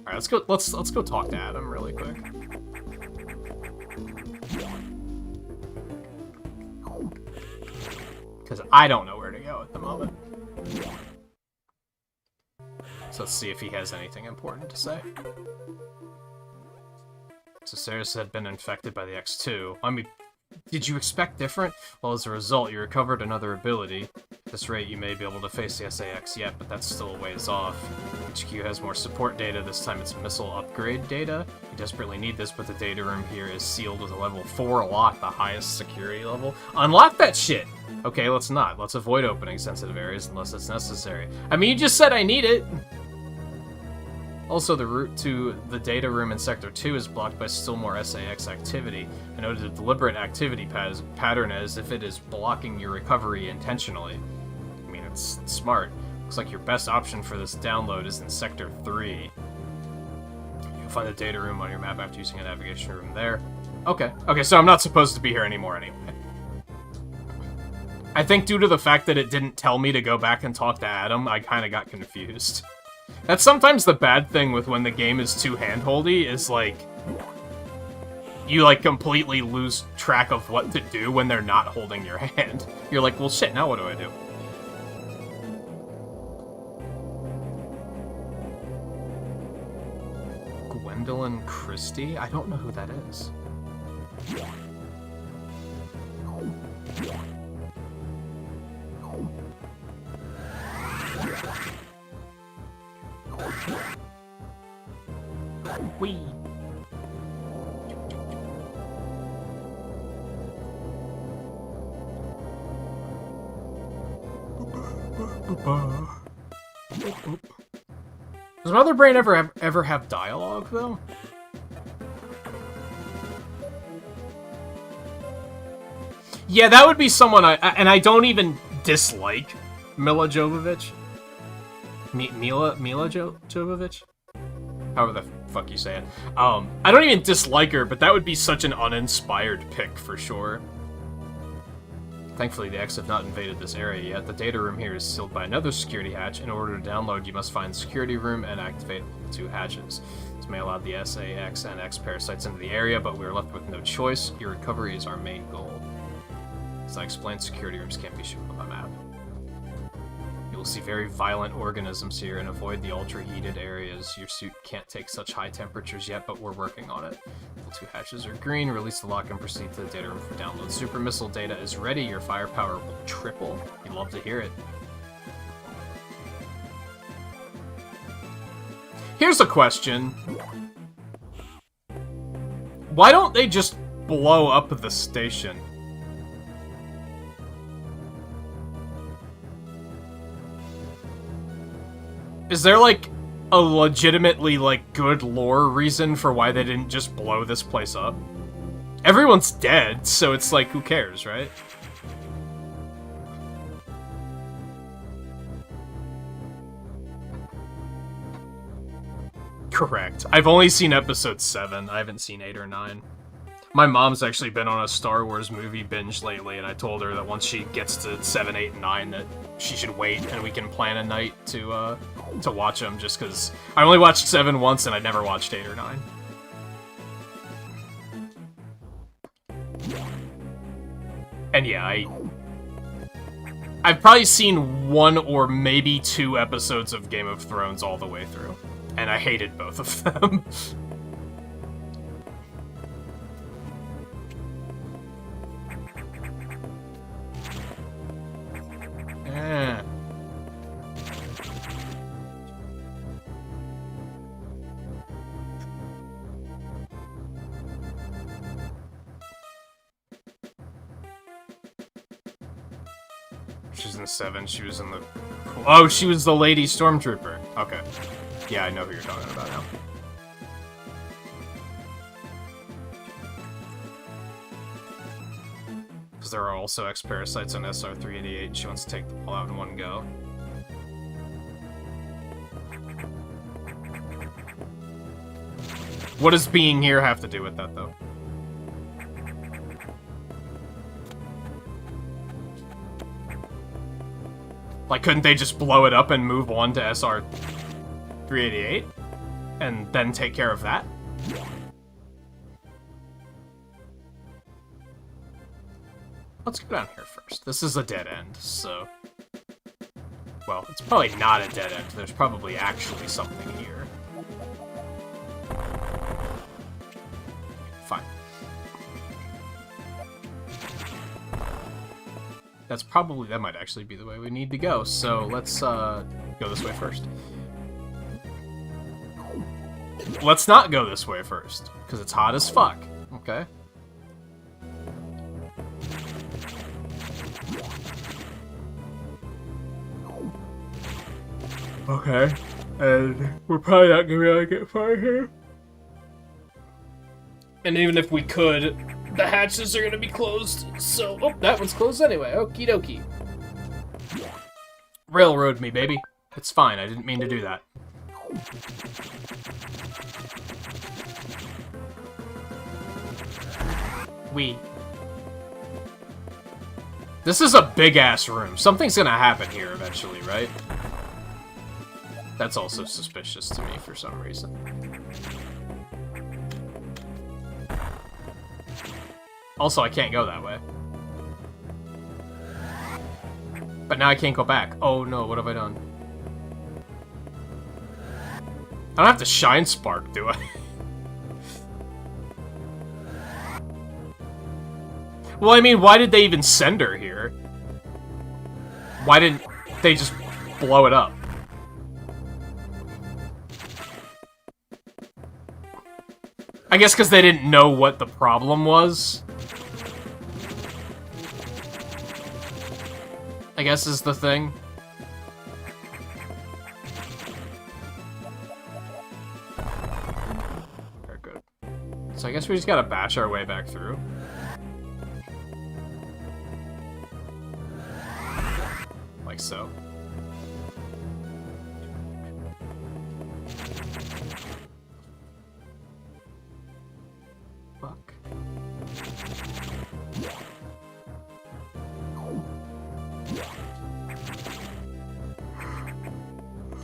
Alright, let's go talk to Adam really quick. Because I don't know where to go at the moment. So let's see if he has anything important to say. So Ceres had been infected by the X2. I mean, did you expect different? Well, as a result, you recovered another ability. At this rate, you may be able to face the SAX yet, but that's still a ways off. HQ has more support data, this time it's missile upgrade data. You desperately need this, but the data room here is sealed with a level 4 lock, the highest security level. Unlock that shit! Okay, let's not. Let's avoid opening sensitive areas unless it's necessary. I mean, you just said I need it! Also, the route to the data room in Sector 2 is blocked by still more SAX activity. I noted a deliberate activity pattern as if it is blocking your recovery intentionally. I mean, it's smart. Looks like your best option for this download is in Sector 3. You'll find the data room on your map after using a navigation room there. Okay. Okay, so I'm not supposed to be here anymore anyway. I think due to the fact that it didn't tell me to go back and talk to Adam, I kind of got confused. That's sometimes the bad thing with when the game is too handholdy, is like, you like completely lose track of what to do when they're not holding your hand. You're like, well shit, now what do I do? Gwendolyn Christie? I don't know who that is. Wee. Does Mother Brain ever have dialogue though? Yeah, that would be someone and I don't even dislike Mila Jovovich. Mila Jovovich? However the fuck you say it. I don't even dislike her, but that would be such an uninspired pick for sure. Thankfully, the X have not invaded this area yet. The data room here is sealed by another security hatch. In order to download, you must find the security room and activate the 2 hatches. This may allow the SAX and X parasites into the area, but we are left with no choice. Your recovery is our main goal. As I explained, security rooms can't be shown on the map. You will see very violent organisms here and avoid the ultra-heated areas. Your suit can't take such high temperatures yet, but we're working on it. The 2 hatches are green. Release the lock and proceed to the data room for download. Super missile data is ready. Your firepower will triple. You'd love to hear it. Here's a question. Why don't they just blow up the station? Is there, like, a legitimately, like, good lore reason for why they didn't just blow this place up? Everyone's dead, so it's like, who cares, right? Correct. I've only seen episode 7. I haven't seen 8 or 9. My mom's actually been on a Star Wars movie binge lately, and I told her that once she gets to 7, 8, and 9 that she should wait and we can plan a night to watch them, just because I only watched 7 once and I never watched 8 or 9. And yeah, I've probably seen 1 or maybe 2 episodes of Game of Thrones all the way through, and I hated both of them. She's in 7, she was in the... Oh, she was the lady stormtrooper. Okay. Yeah, I know who you're talking about now. Because there are also X-Parasites on SR-388. She wants to take them all out in one go. What does being here have to do with that, though? Like, couldn't they just blow it up and move on to SR-388? And then take care of that? Let's go down here first. This is a dead end, so... Well, it's probably not a dead end. There's probably actually something here. Fine. That might actually be the way we need to go, so let's, go this way first. Let's not go this way first, because it's hot as fuck, okay? Okay, and we're probably not gonna be able to get far here. And even if we could, the hatches are gonna be closed, so... Oh, that one's closed anyway, okie dokie. Railroad me, baby. It's fine, I didn't mean to do that. This is a big-ass room. Something's gonna happen here eventually, right? That's also suspicious to me for some reason. Also, I can't go that way. But now I can't go back. Oh no, what have I done? I don't have to shine spark, do I? Well, I mean, why did they even send her here? Why didn't they just blow it up? I guess because they didn't know what the problem was. I guess is the thing. Very good. So I guess we just gotta bash our way back through. Like so.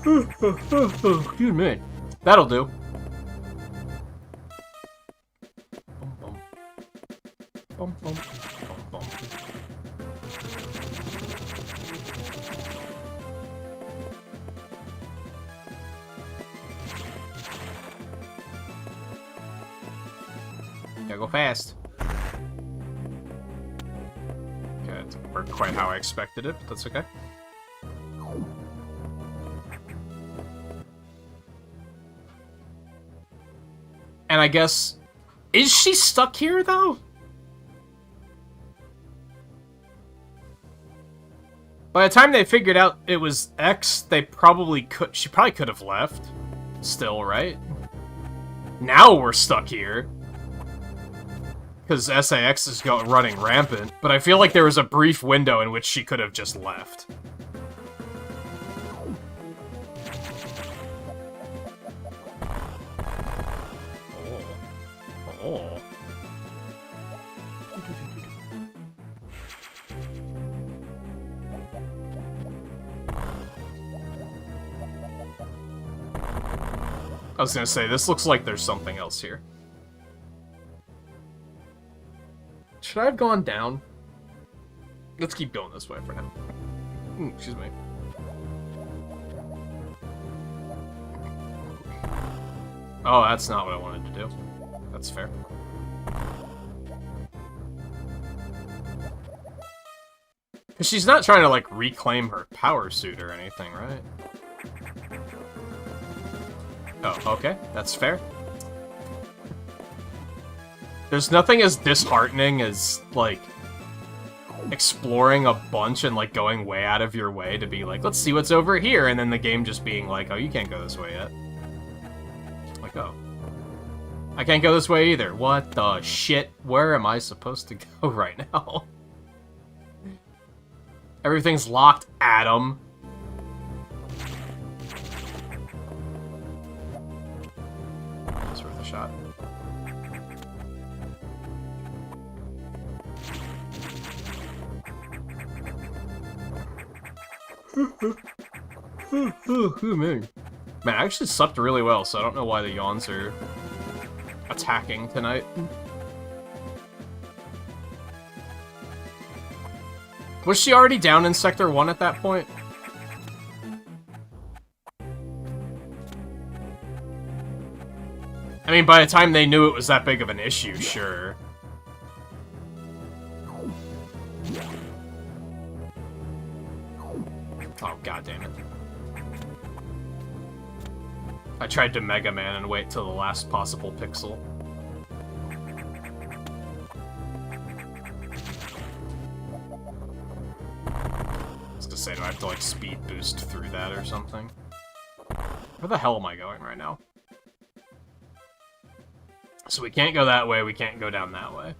Excuse me. That'll do. Bum, bum, bum, bum. Gotta go fast. Okay, it didn't work quite how I expected it, but that's okay. And I guess... Is she stuck here, though? By the time they figured out it was X, they probably could... She probably could have left. Still, right? Now we're stuck here. Because SAX is running rampant. But I feel like there was a brief window in which she could have just left. Oh. I was gonna say, this looks like there's something else here. Should I have gone down? Let's keep going this way for now. Excuse me. Oh, that's not what I wanted to do. That's fair. Because she's not trying to, like, reclaim her power suit or anything, right? Oh, okay. That's fair. There's nothing as disheartening as, like, exploring a bunch and, like, going way out of your way to be like, let's see what's over here, and then the game just being like, oh, you can't go this way yet. Like, oh. I can't go this way either. What the shit? Where am I supposed to go right now? Everything's locked, Adam. That's worth a shot. Man, I actually slept really well, so I don't know why the yawns are attacking tonight. Was she already down in Sector 1 at that point? I mean, by the time they knew it was that big of an issue, sure. Oh, god damn it. I tried to Mega Man and wait till the last possible pixel. I was gonna say, do I have to, like, speed boost through that or something? Where the hell am I going right now? So we can't go that way, we can't go down that way.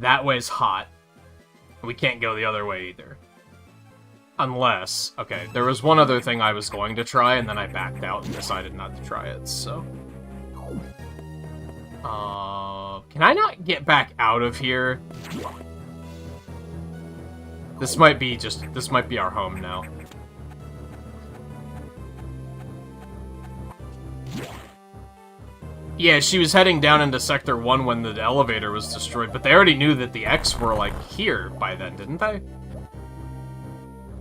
That way's hot. We can't go the other way either. Unless... Okay, there was one other thing I was going to try, and then I backed out and decided not to try it, so... Can I not get back out of here? This might be our home now. Yeah, she was heading down into Sector 1 when the elevator was destroyed, but they already knew that the X were, like, here by then, didn't they?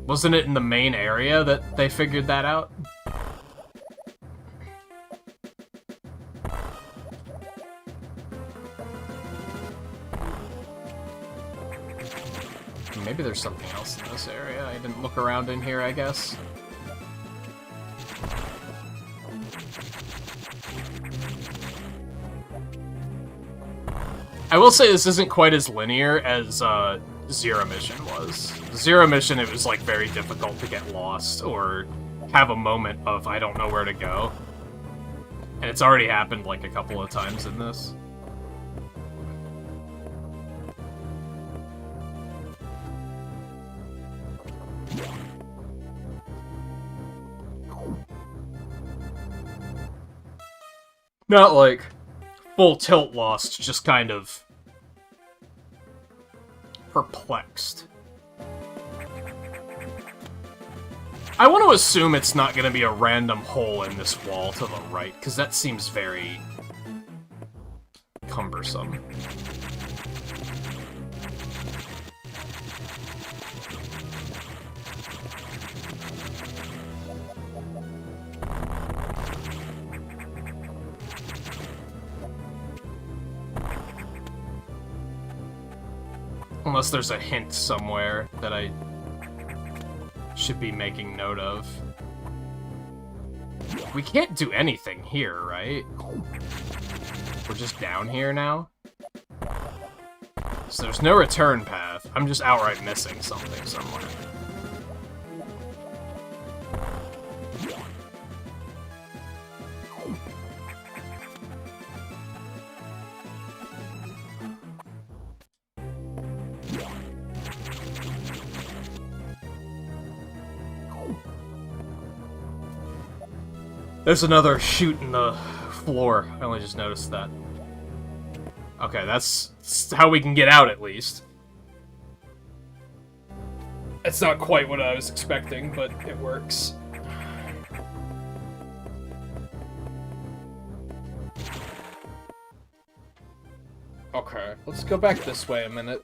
Wasn't it in the main area that they figured that out? Maybe there's something else in this area. I didn't look around in here, I guess. I will say this isn't quite as linear as Zero Mission was. Zero Mission, it was like very difficult to get lost or have a moment of I don't know where to go. And it's already happened like a couple of times in this. Not like full tilt lost, just kind of perplexed. I want to assume it's not going to be a random hole in this wall to the right, because that seems very cumbersome. Unless there's a hint somewhere that I should be making note of. We can't do anything here, right? We're just down here now? So there's no return path. I'm just outright missing something somewhere. There's another chute in the floor. I only just noticed that. Okay, that's how we can get out, at least. It's not quite what I was expecting, but it works. Okay, let's go back this way a minute.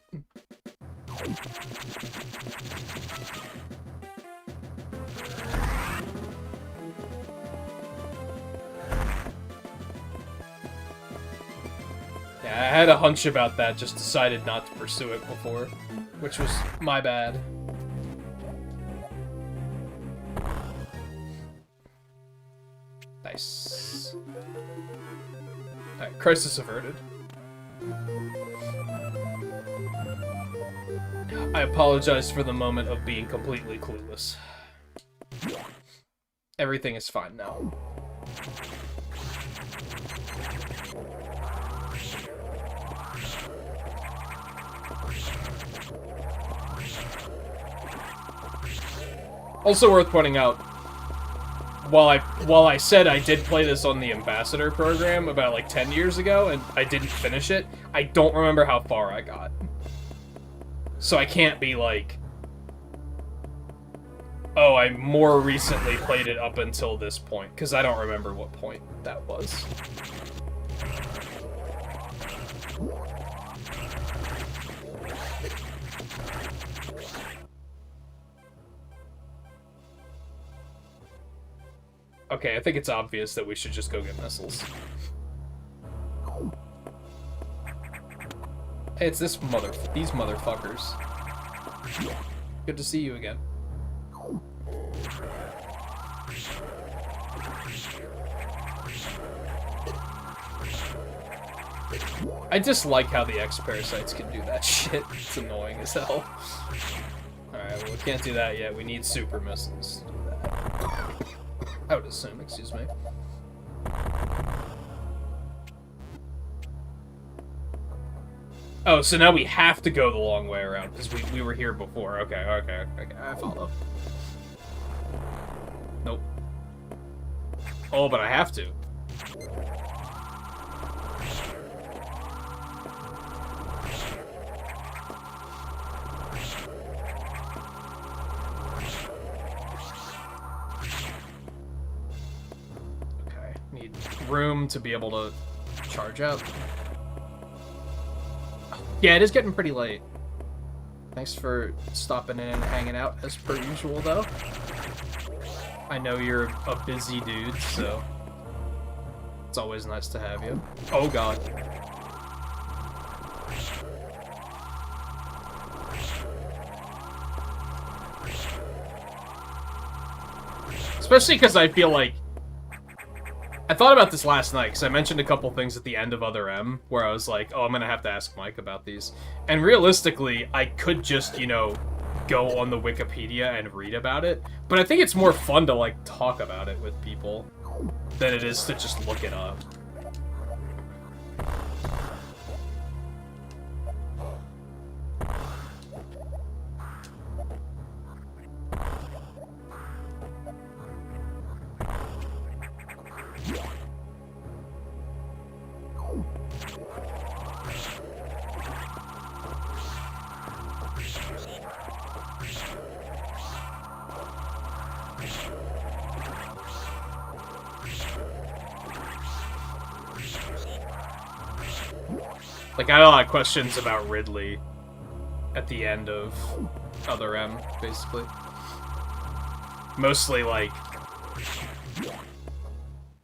Yeah, I had a hunch about that, just decided not to pursue it before, which was my bad. Nice. Alright, crisis averted. I apologize for the moment of being completely clueless. Everything is fine now. Also worth pointing out, while I said I did play this on the Ambassador program about like 10 years ago, and I didn't finish it, I don't remember how far I got. So I can't be like, oh, I more recently played it up until this point, because I don't remember what point that was. Okay, I think it's obvious that we should just go get missiles. Hey, it's these motherfuckers. Good to see you again. I dislike how the X-Parasites can do that shit. It's annoying as hell. Alright, well, we can't do that yet. We need super missiles to do that. I would assume, excuse me. Oh, so now we have to go the long way around, because we were here before. Okay, I follow. Nope. Oh, but I have to. Room to be able to charge up. Yeah, it is getting pretty late. Thanks for stopping in and hanging out as per usual, though. I know you're a busy dude, so it's always nice to have you. Oh god. Especially because I feel like I thought about this last night, because I mentioned a couple things at the end of Other M, where I was like, oh, I'm gonna have to ask Mike about these. And realistically, I could just, you know, go on the Wikipedia and read about it, but I think it's more fun to, like, talk about it with people than it is to just look it up. Like, I had a lot of questions about Ridley at the end of Other M, basically. Mostly, like...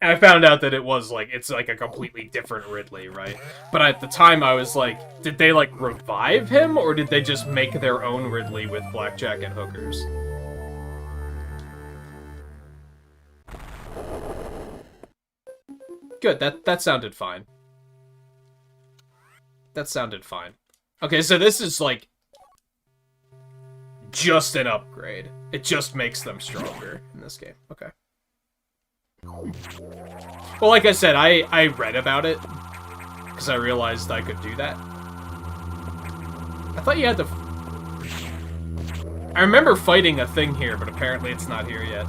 I found out that it was, like, it's, like, a completely different Ridley, right? But at the time, I was like, did they, like, revive him? Or did they just make their own Ridley with blackjack and hookers? Good, that sounded fine. That sounded fine. Okay, so this is, like, just an upgrade. It just makes them stronger in this game. Okay. Well, like I said, I read about it, because I realized I could do that. I thought you had to... I remember fighting a thing here, but apparently it's not here yet.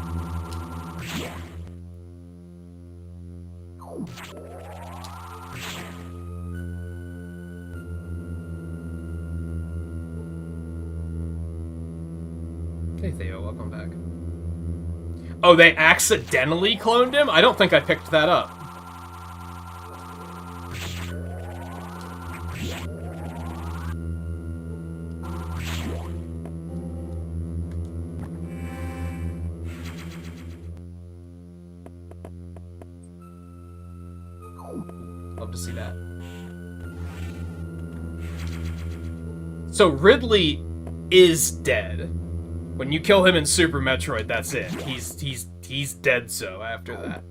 Hey Theo, welcome back. Oh, they accidentally cloned him? I don't think I picked that up. Love to see that. So Ridley is dead. When you kill him in Super Metroid, that's it. He's dead so after that.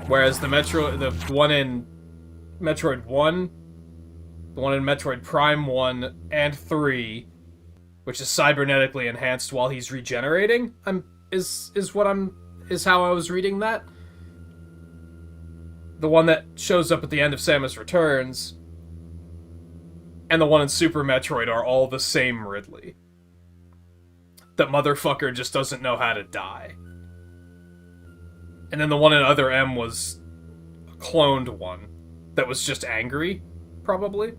Whereas the one in Metroid 1, the one in Metroid Prime 1 and 3, which is cybernetically enhanced while he's regenerating, is how I was reading that. The one that shows up at the end of Samus Returns and the one in Super Metroid are all the same Ridley. That motherfucker just doesn't know how to die. And then the one in Other M was a cloned one that was just angry, probably.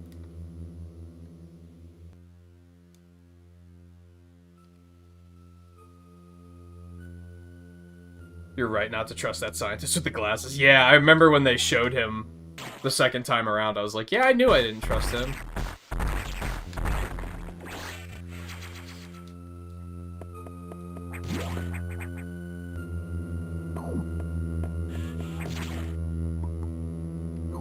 You're right not to trust that scientist with the glasses. Yeah, I remember when they showed him the second time around, I was like, yeah, I knew I didn't trust him.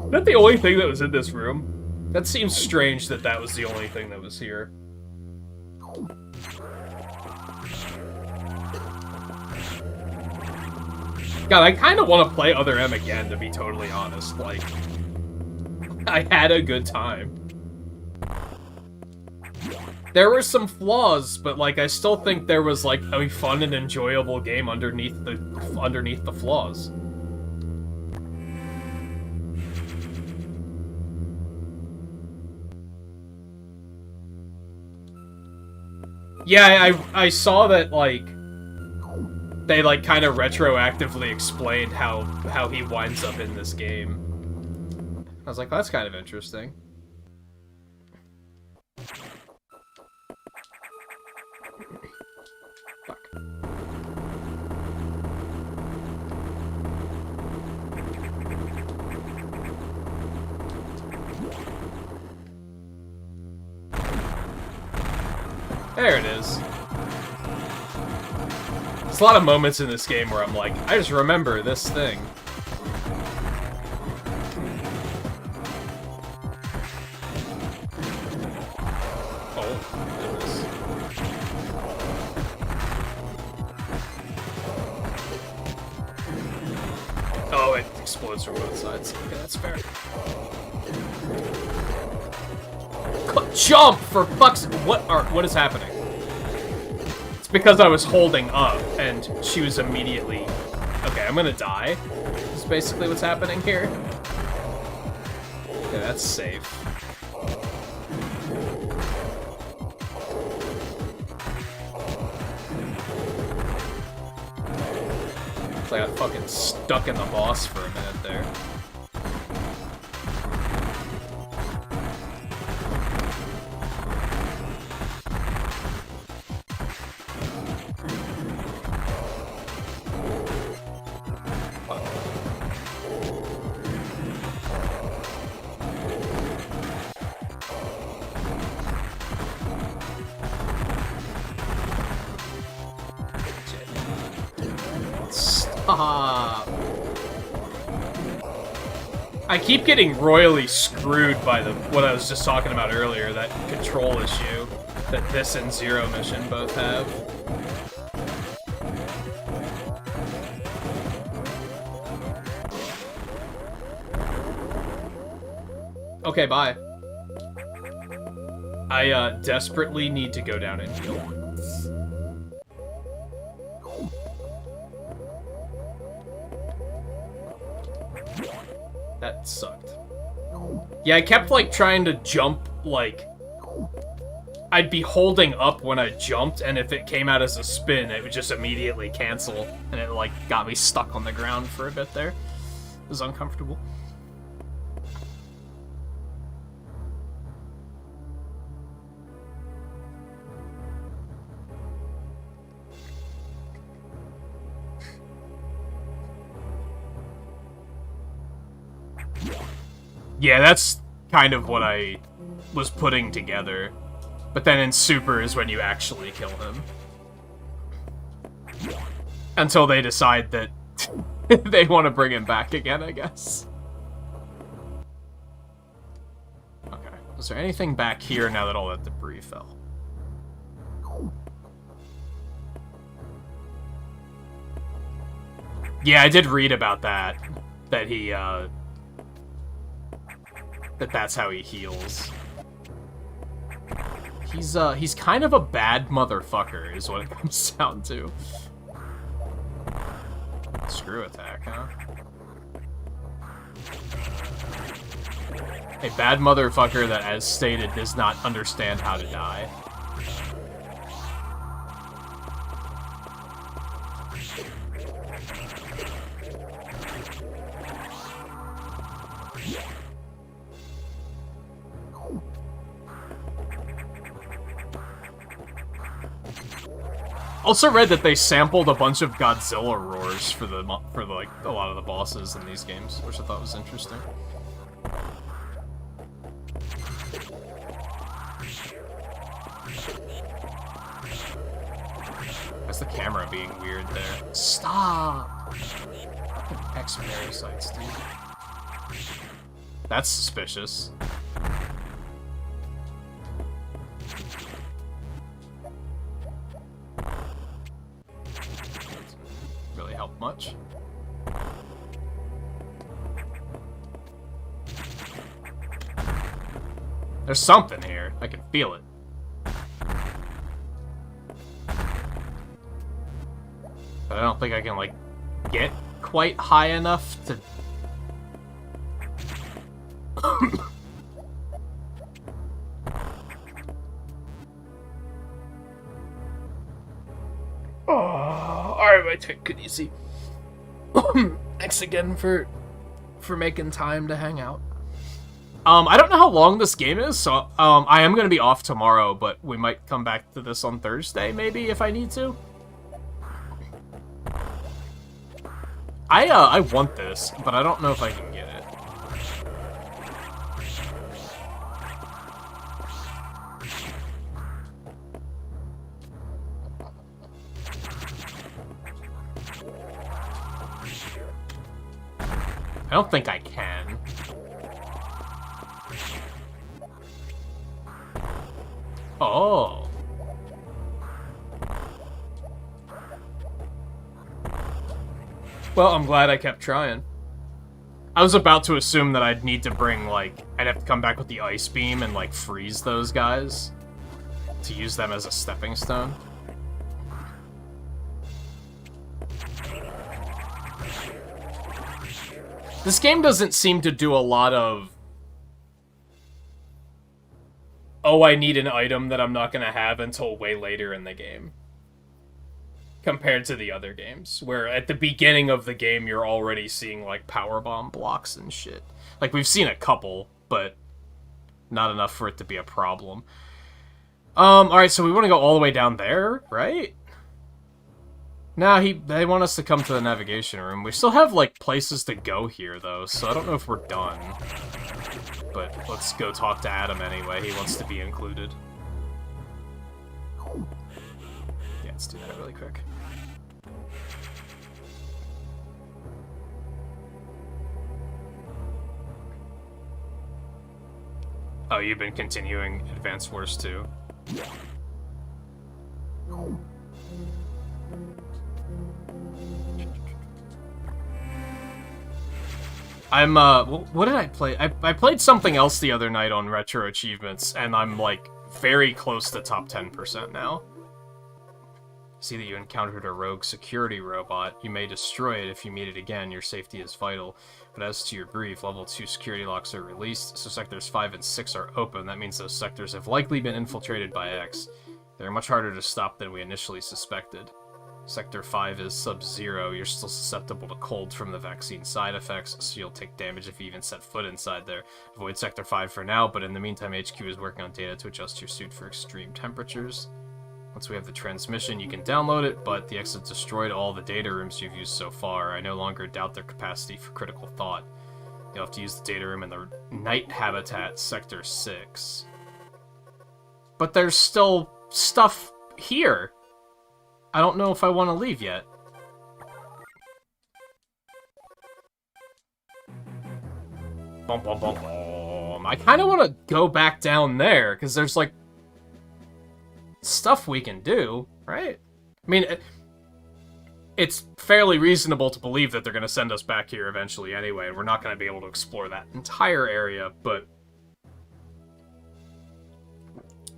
Is that the only thing that was in this room? That seems strange that that was the only thing that was here. God, I kind of want to play Other M again, to be totally honest. Like, I had a good time. There were some flaws, but, like, I still think there was, like, a fun and enjoyable game underneath the flaws. Yeah, I saw that, like, they, like, kind of retroactively explained how he winds up in this game. I was like, well, that's kind of interesting. Fuck. There it is. There's a lot of moments in this game where I'm like, I just remember this thing. Oh, goodness. Oh, it explodes from both sides. Okay, that's fair. Jump! For fuck's... What is happening? It's because I was holding up, and she was immediately... Okay, I'm gonna die. Is basically what's happening here. Okay, that's safe. It's like I fucking stuck in the boss for a minute there. Stop! I keep getting royally screwed by what I was just talking about earlier, that control issue that this and Zero Mission both have. Okay, bye. I desperately need to go down and heal. That sucked. Yeah, I kept, like, trying to jump, like... I'd be holding up when I jumped, and if it came out as a spin, it would just immediately cancel, and it, like, got me stuck on the ground for a bit there. It was uncomfortable. Yeah, that's kind of what I was putting together. But then in Super is when you actually kill him. Until they decide that they want to bring him back again, I guess. Okay. Is there anything back here now that all that debris fell? Yeah, I did read about that. That he, that's how he heals. He's kind of a bad motherfucker, is what it comes down to. Screw attack, huh? A bad motherfucker that, as stated, does not understand how to die. Also read that they sampled a bunch of Godzilla roars for like a lot of the bosses in these games, which I thought was interesting. That's the camera being weird there. Stop! X-parasites, dude. That's suspicious. Really help much. There's something here. I can feel it. But I don't think I can, like, get quite high enough to... Alright, my take it easy. Thanks again for making time to hang out. I don't know how long this game is, so I am gonna be off tomorrow, but we might come back to this on Thursday, maybe, if I need to. I want this, but I don't know if I can get it. I don't think I can. Oh. Well, I'm glad I kept trying. I was about to assume that I'd need to bring, like, I'd have to come back with the ice beam and, like, freeze those guys to use them as a stepping stone. This game doesn't seem to do a lot of, oh, I need an item that I'm not gonna have until way later in the game. Compared to the other games, where at the beginning of the game you're already seeing, like, powerbomb blocks and shit. Like, we've seen a couple, but not enough for it to be a problem. Alright, so we want to go all the way down there, right? Nah, they want us to come to the navigation room. We still have, like, places to go here, though, so I don't know if we're done. But let's go talk to Adam anyway. He wants to be included. Yeah, let's do that really quick. Oh, you've been continuing Advanced Wars 2? I'm, what did I play? I played something else the other night on Retro Achievements, and I'm, like, very close to top 10% now. See that you encountered a rogue security robot. You may destroy it if you meet it again. Your safety is vital. But as to your brief, level 2 security locks are released, so sectors 5 and 6 are open. That means those sectors have likely been infiltrated by X. They're much harder to stop than we initially suspected. Sector 5 is Sub-Zero. You're still susceptible to cold from the vaccine side effects, so you'll take damage if you even set foot inside there. Avoid Sector 5 for now, but in the meantime, HQ is working on data to adjust your suit for extreme temperatures. Once we have the transmission, you can download it, but the X has destroyed all the data rooms you've used so far. I no longer doubt their capacity for critical thought. You'll have to use the data room in the night habitat, Sector 6. But there's still stuff here. I don't know if I want to leave yet. Bum, bum, bum, bum. I kind of want to go back down there, because there's, like, stuff we can do, right? I mean, it's fairly reasonable to believe that they're going to send us back here eventually anyway, and we're not going to be able to explore that entire area, but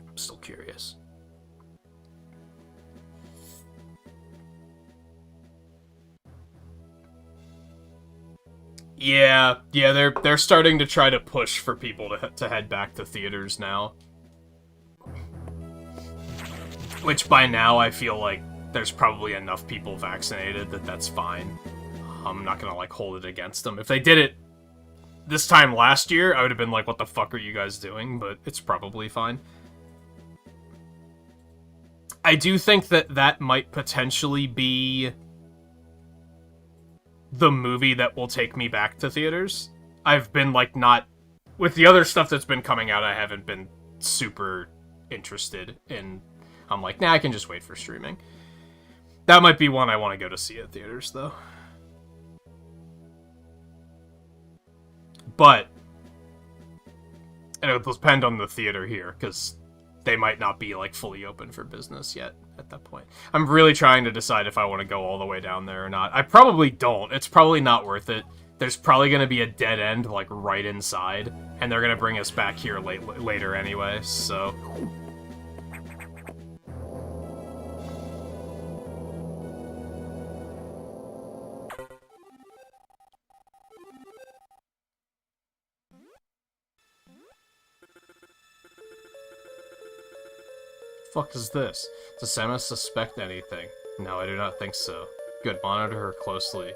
I'm still curious. Yeah, they're starting to try to push for people to head back to theaters now. Which by now I feel like there's probably enough people vaccinated that that's fine. I'm not gonna, like, hold it against them. If they did it this time last year, I would have been like, what the fuck are you guys doing? But it's probably fine. I do think that that might potentially be the movie that will take me back to theaters. I've been, like, not... With the other stuff that's been coming out, I haven't been super interested in... I'm like, nah, I can just wait for streaming. That might be one I want to go to see at theaters, though. But it'll depend on the theater here, because they might not be, like, fully open for business yet at that point. I'm really trying to decide if I want to go all the way down there or not. I probably don't. It's probably not worth it. There's probably going to be a dead end, like, right inside, and they're going to bring us back here later anyway, so... Fuck is this? Does Samus suspect anything? No, I do not think so. Good, monitor her closely.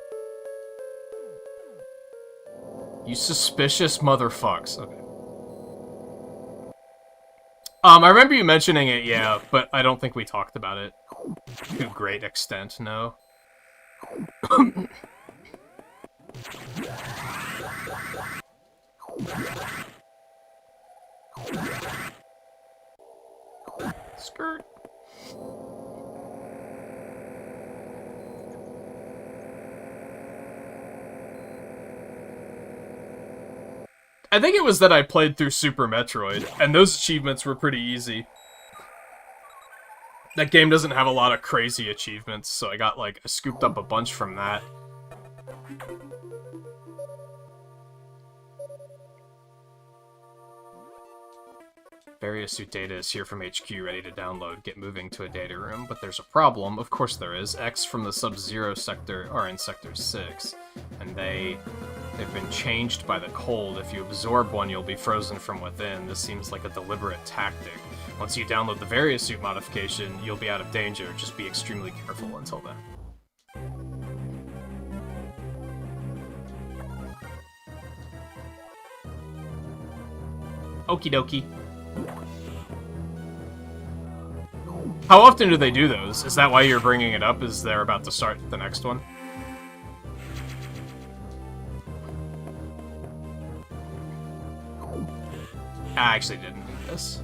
You suspicious motherfucks. Okay. I remember you mentioning it, yeah, but I don't think we talked about it to great extent, no. Skirt. I think it was that I played through Super Metroid, and those achievements were pretty easy. That game doesn't have a lot of crazy achievements, so I got, like, I scooped up a bunch from that. Various suit data is here from HQ, ready to download. Get moving to a data room, but there's a problem. Of course there is. X from the Sub-Zero sector are in Sector 6, and they've been changed by the cold. If you absorb one, you'll be frozen from within. This seems like a deliberate tactic. Once you download the various suit modification, you'll be out of danger. Just be extremely careful until then. Okie dokie. How often do they do those? Is that why you're bringing it up? Is they're about to start the next one? I actually didn't need this.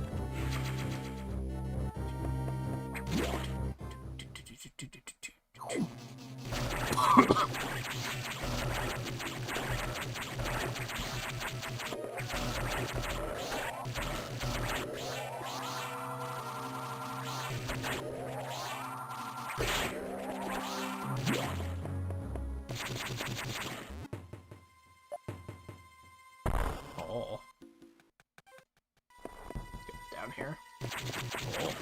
here. Oh.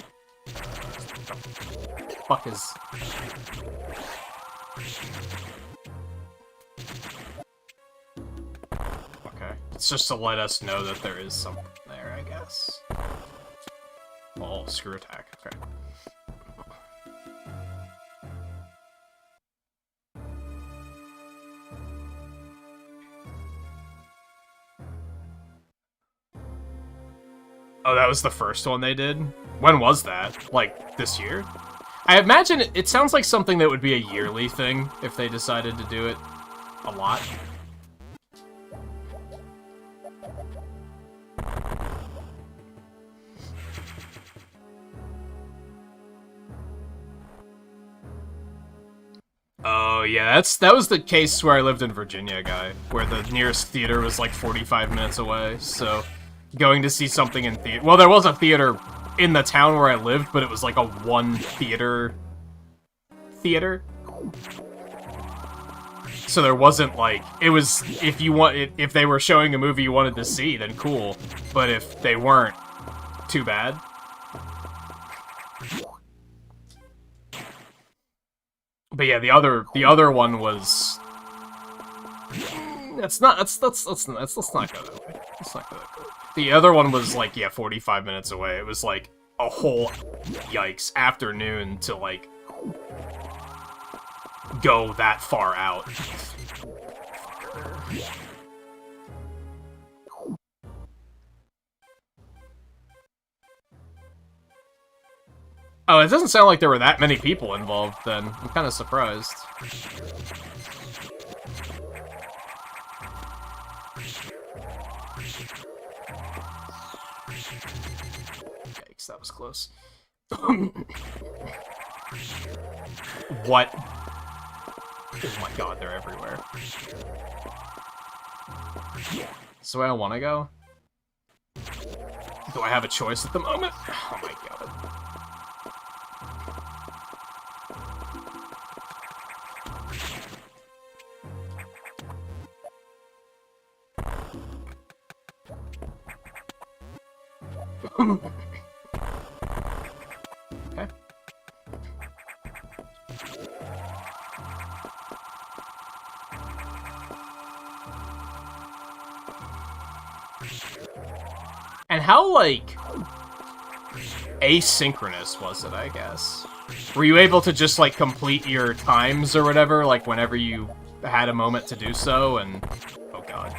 The fuck is... Okay. It's just to let us know that there is something there, I guess. Oh, screw attack. Okay. Oh, that was the first one they did? When was that? Like, this year? I imagine it sounds like something that would be a yearly thing if they decided to do it a lot. Oh, yeah, that was the case where I lived in Virginia, guy, where the nearest theater was like 45 minutes away, so... Going to see something in theater... Well, there was a theater in the town where I lived, but it was like a one-theater... theater? So there wasn't, like... It was... If they were showing a movie you wanted to see, then cool. But if they weren't, too bad. But yeah, the other one was... Let's not go that way. Let's not go that way. The other one was, like, yeah, 45 minutes away. It was, like, a whole, yikes, afternoon to, like, go that far out. Oh, it doesn't sound like there were that many people involved, then. I'm kind of surprised. Yikes, that was close. What? Oh my god, they're everywhere. So I don't want to go? Do I have a choice at the moment? Oh my god. Okay. And how, like, asynchronous was it, I guess? Were you able to just, like, complete your times or whatever, like, whenever you had a moment to do so, and... Oh, God.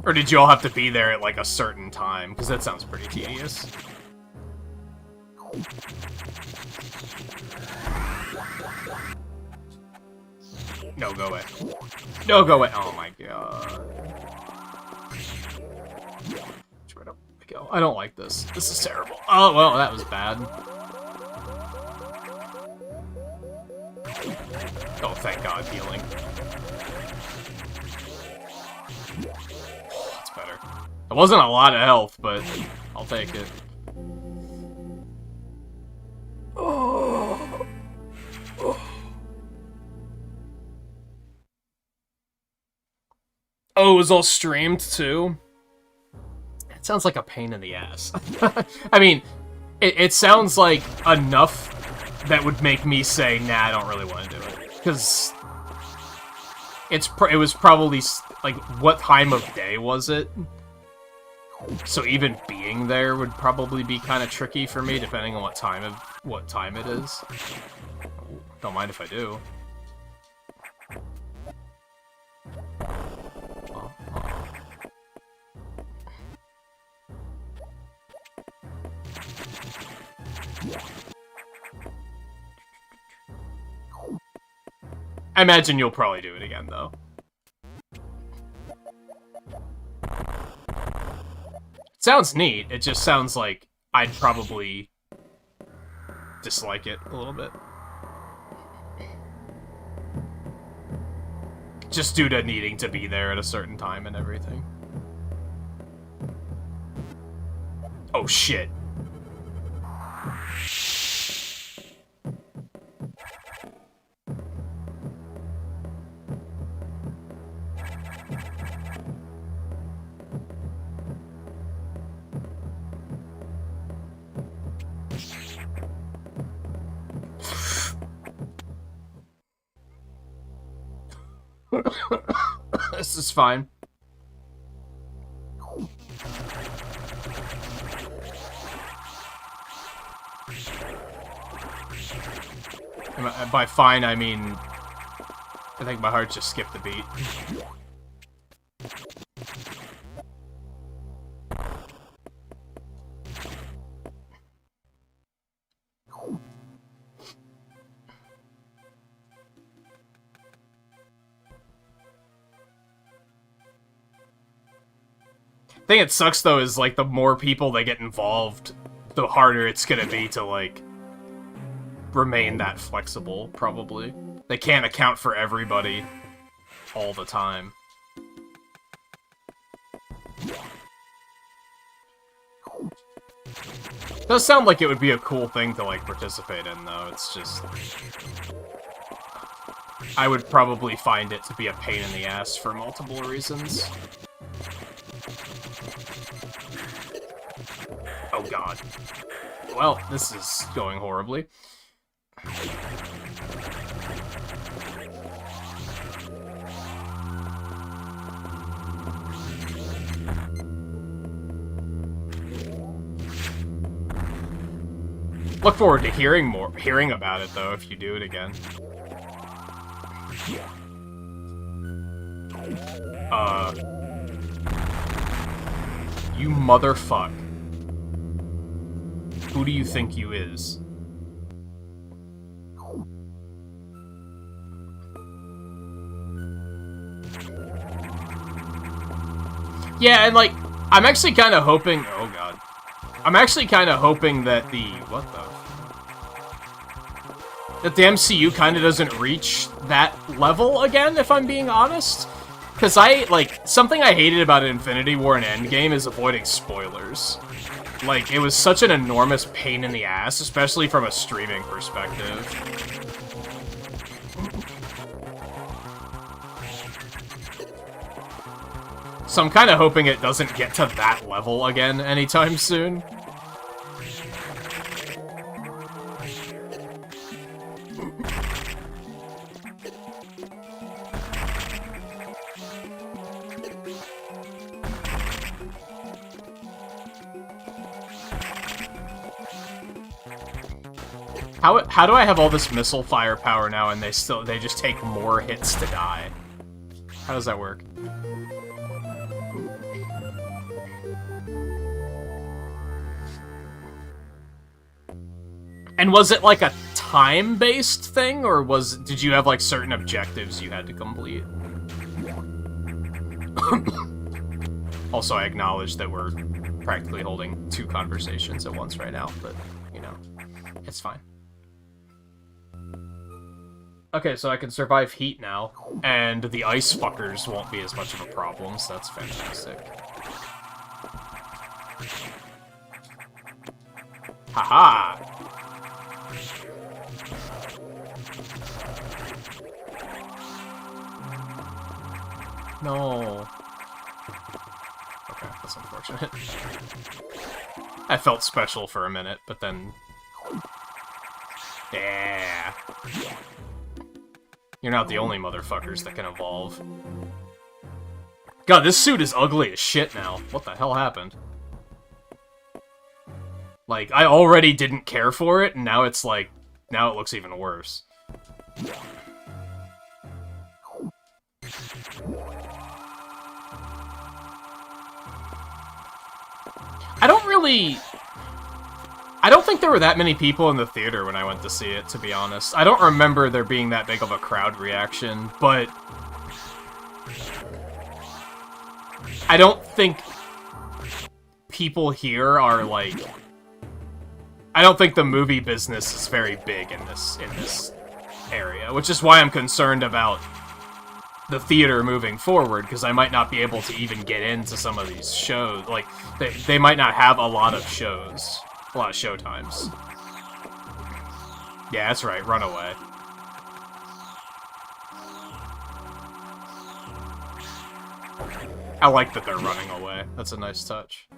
Or did you all have to be there at, like, a certain time? Because that sounds pretty tedious. No, go away. No, go away. Oh my god. Where do I go? I don't like this. This is terrible. Oh, well, that was bad. Oh, thank god, healing. Oh, that's better. It wasn't a lot of health, but I'll take it. Oh. Oh, it was all streamed, too? It sounds like a pain in the ass. I mean, it sounds like enough that would make me say, nah, I don't really want to do it. Because it was probably, like, what time of day was it? So even being there would probably be kind of tricky for me, depending on what time it is. Don't mind if I do. I imagine you'll probably do it again, though. It sounds neat, it just sounds like I'd probably dislike it a little bit. Just due to needing to be there at a certain time and everything. Oh, shit. This is fine. And by fine, I mean... I think my heart just skipped a beat. The thing that sucks, though, is, like, the more people that get involved, the harder it's gonna be to, like, remain that flexible, probably. They can't account for everybody all the time. Does sound like it would be a cool thing to, like, participate in, though. It's just... I would probably find it to be a pain in the ass for multiple reasons. Oh god. Well, this is going horribly. Look forward to hearing about it, though, if you do it again. You motherfuck. Who do you think you is? Yeah, and like, I'm actually kind of hoping... Oh god. I'm actually kind of hoping that the... What the... That the MCU kind of doesn't reach that level again, if I'm being honest. Because something I hated about Infinity War and Endgame is avoiding spoilers. Like, it was such an enormous pain in the ass, especially from a streaming perspective. So I'm kind of hoping it doesn't get to that level again anytime soon. How do I have all this missile firepower now and they just take more hits to die? How does that work? And was it like a time-based thing, or did you have like certain objectives you had to complete? Also, I acknowledge that we're practically holding 2 conversations at once right now, but, you know, it's fine. Okay, so I can survive heat now, and the ice fuckers won't be as much of a problem, so that's fantastic. Haha! No. Okay, that's unfortunate. I felt special for a minute, but then... Yeah. You're not the only motherfuckers that can evolve. God, this suit is ugly as shit now. What the hell happened? Like, I already didn't care for it, and now it's like... Now it looks even worse. I don't think there were that many people in the theater when I went to see it, to be honest. I don't remember there being that big of a crowd reaction, but... I don't think people here are, like... I don't think the movie business is very big in this area, which is why I'm concerned about the theater moving forward, because I might not be able to even get into some of these shows. Like, they might not have a lot of shows. A lot of showtimes. Yeah, that's right, run away. I like that they're running away. That's a nice touch.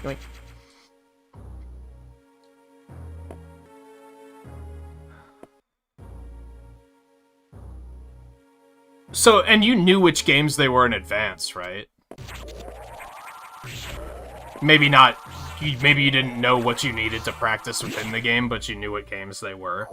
Yoink. So, and you knew which games they were in advance, right? Maybe not. Maybe you didn't know what you needed to practice within the game, but you knew what games they were.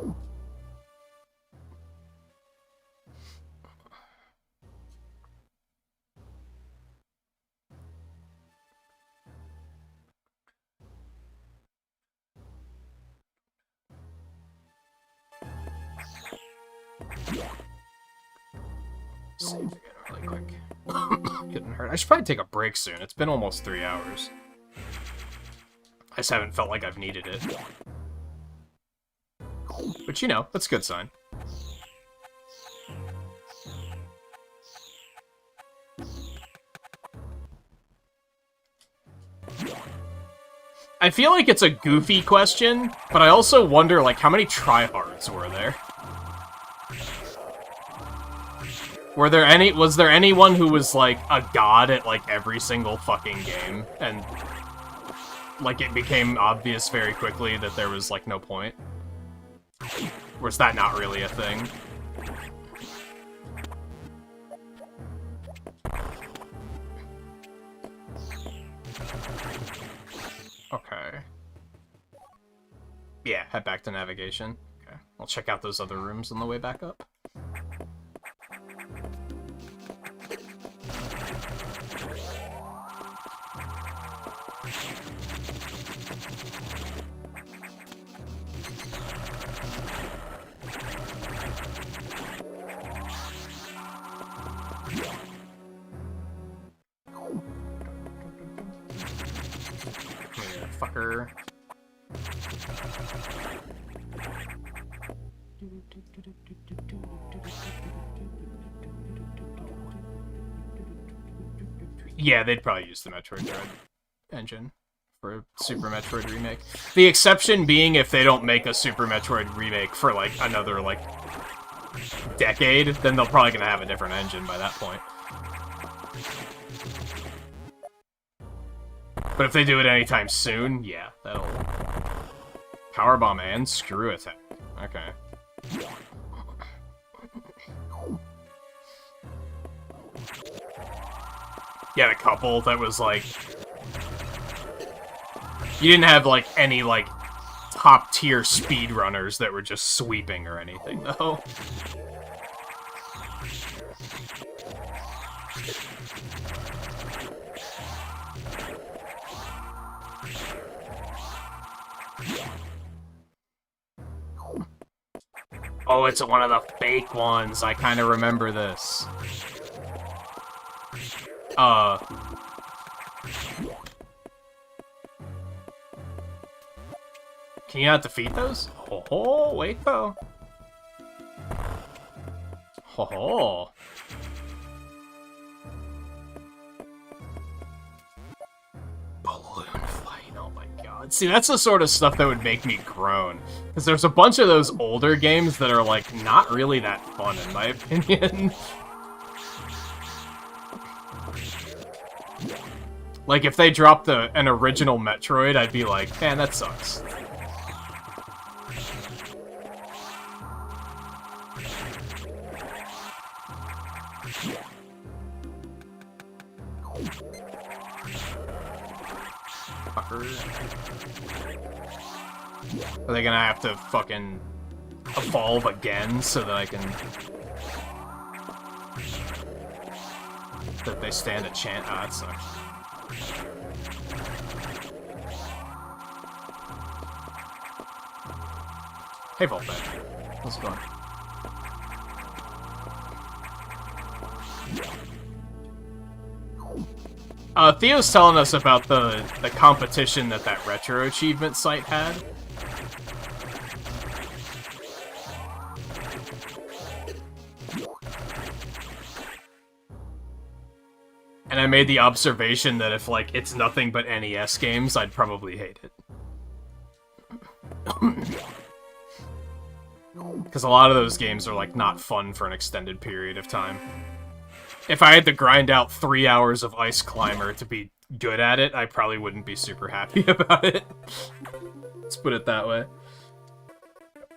Save again really quick. Couldn't hurt. I should probably take a break soon. It's been almost 3 hours. I just haven't felt like I've needed it. But you know, that's a good sign. I feel like it's a goofy question, but I also wonder, like, how many tryhards were there? Was there anyone who was, like, a god at, like, every single fucking game? And, like, it became obvious very quickly that there was, like, no point? Or is that not really a thing? Okay. Yeah, head back to navigation. Okay. I'll check out those other rooms on the way back up. Fucker. Yeah, they'd probably use the Metroid Dread engine for a Super Metroid remake. The exception being if they don't make a Super Metroid remake for, like, another, like, decade, then they're probably gonna have a different engine by that point. But if they do it anytime soon, yeah, that'll... Powerbomb and screw attack. Okay. Yeah, a couple that was, like... You didn't have, like, any, like, top-tier speedrunners that were just sweeping or anything, though. Oh, it's one of the fake ones. I kind of remember this. Can you not defeat those? Oh, wait, though. Oh. Balloon fight, oh my god. See, that's the sort of stuff that would make me groan. Because there's a bunch of those older games that are, like, not really that fun, in my opinion. Like, if they dropped an original Metroid, I'd be like, man, that sucks. Are they gonna have to fucking evolve again so that I can... that they stand a chance? Ah, that sucks. Hey, Voltbag. How's it going? Theo's telling us about the competition that Retro Achievement site had. And I made the observation that if, like, it's nothing but NES games, I'd probably hate it. Because a lot of those games are, like, not fun for an extended period of time. If I had to grind out 3 hours of Ice Climber to beat good at it, I probably wouldn't be super happy about it. Let's put it that way.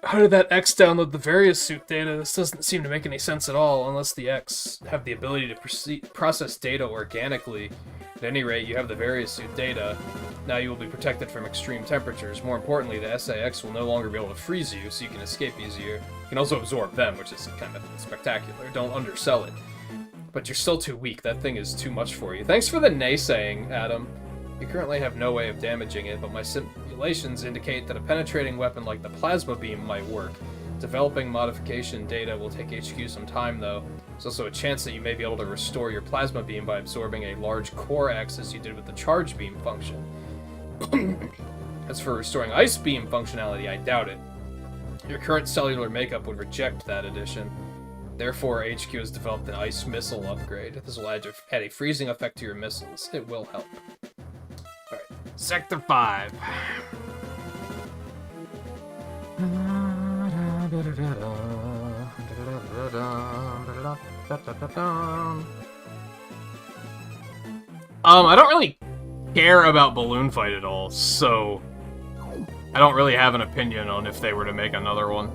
How did that X download the various suit data? This doesn't seem to make any sense at all, unless the X have the ability to process data organically. At any rate, you have the various suit data. Now you will be protected from extreme temperatures. More importantly, the SAX will no longer be able to freeze you, so you can escape easier. You can also absorb them, which is kind of spectacular. Don't undersell it. But you're still too weak. That thing is too much for you. Thanks for the naysaying, Adam. You currently have no way of damaging it, but my simulations indicate that a penetrating weapon like the plasma beam might work. Developing modification data will take HQ some time, though. There's also a chance that you may be able to restore your plasma beam by absorbing a large core X as you did with the charge beam function. As for restoring ice beam functionality, I doubt it. Your current cellular makeup would reject that addition. Therefore, HQ has developed an ice missile upgrade. This will add a freezing effect to your missiles. It will help. Alright, Sector 5. I don't really care about Balloon Fight at all, so I don't really have an opinion on if they were to make another one.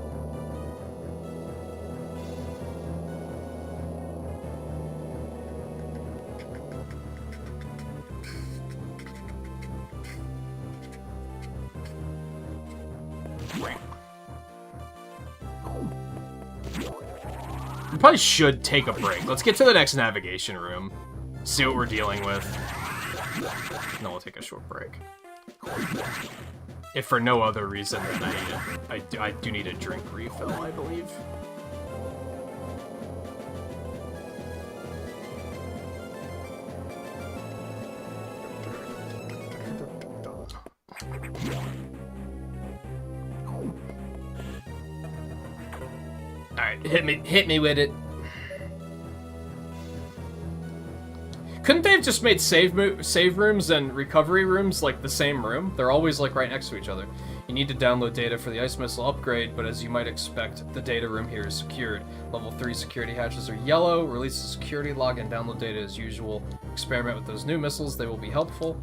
We probably should take a break. Let's get to the next navigation room. See what we're dealing with. No, we'll take a short break. If for no other reason than I do need a drink refill, I believe. Alright, hit me with it. Couldn't they have just made save rooms and recovery rooms like the same room? They're always like right next to each other. You need to download data for the ice missile upgrade, but as you might expect, the data room here is secured. Level 3 security hatches are yellow. Release the security log and download data as usual. Experiment with those new missiles, they will be helpful.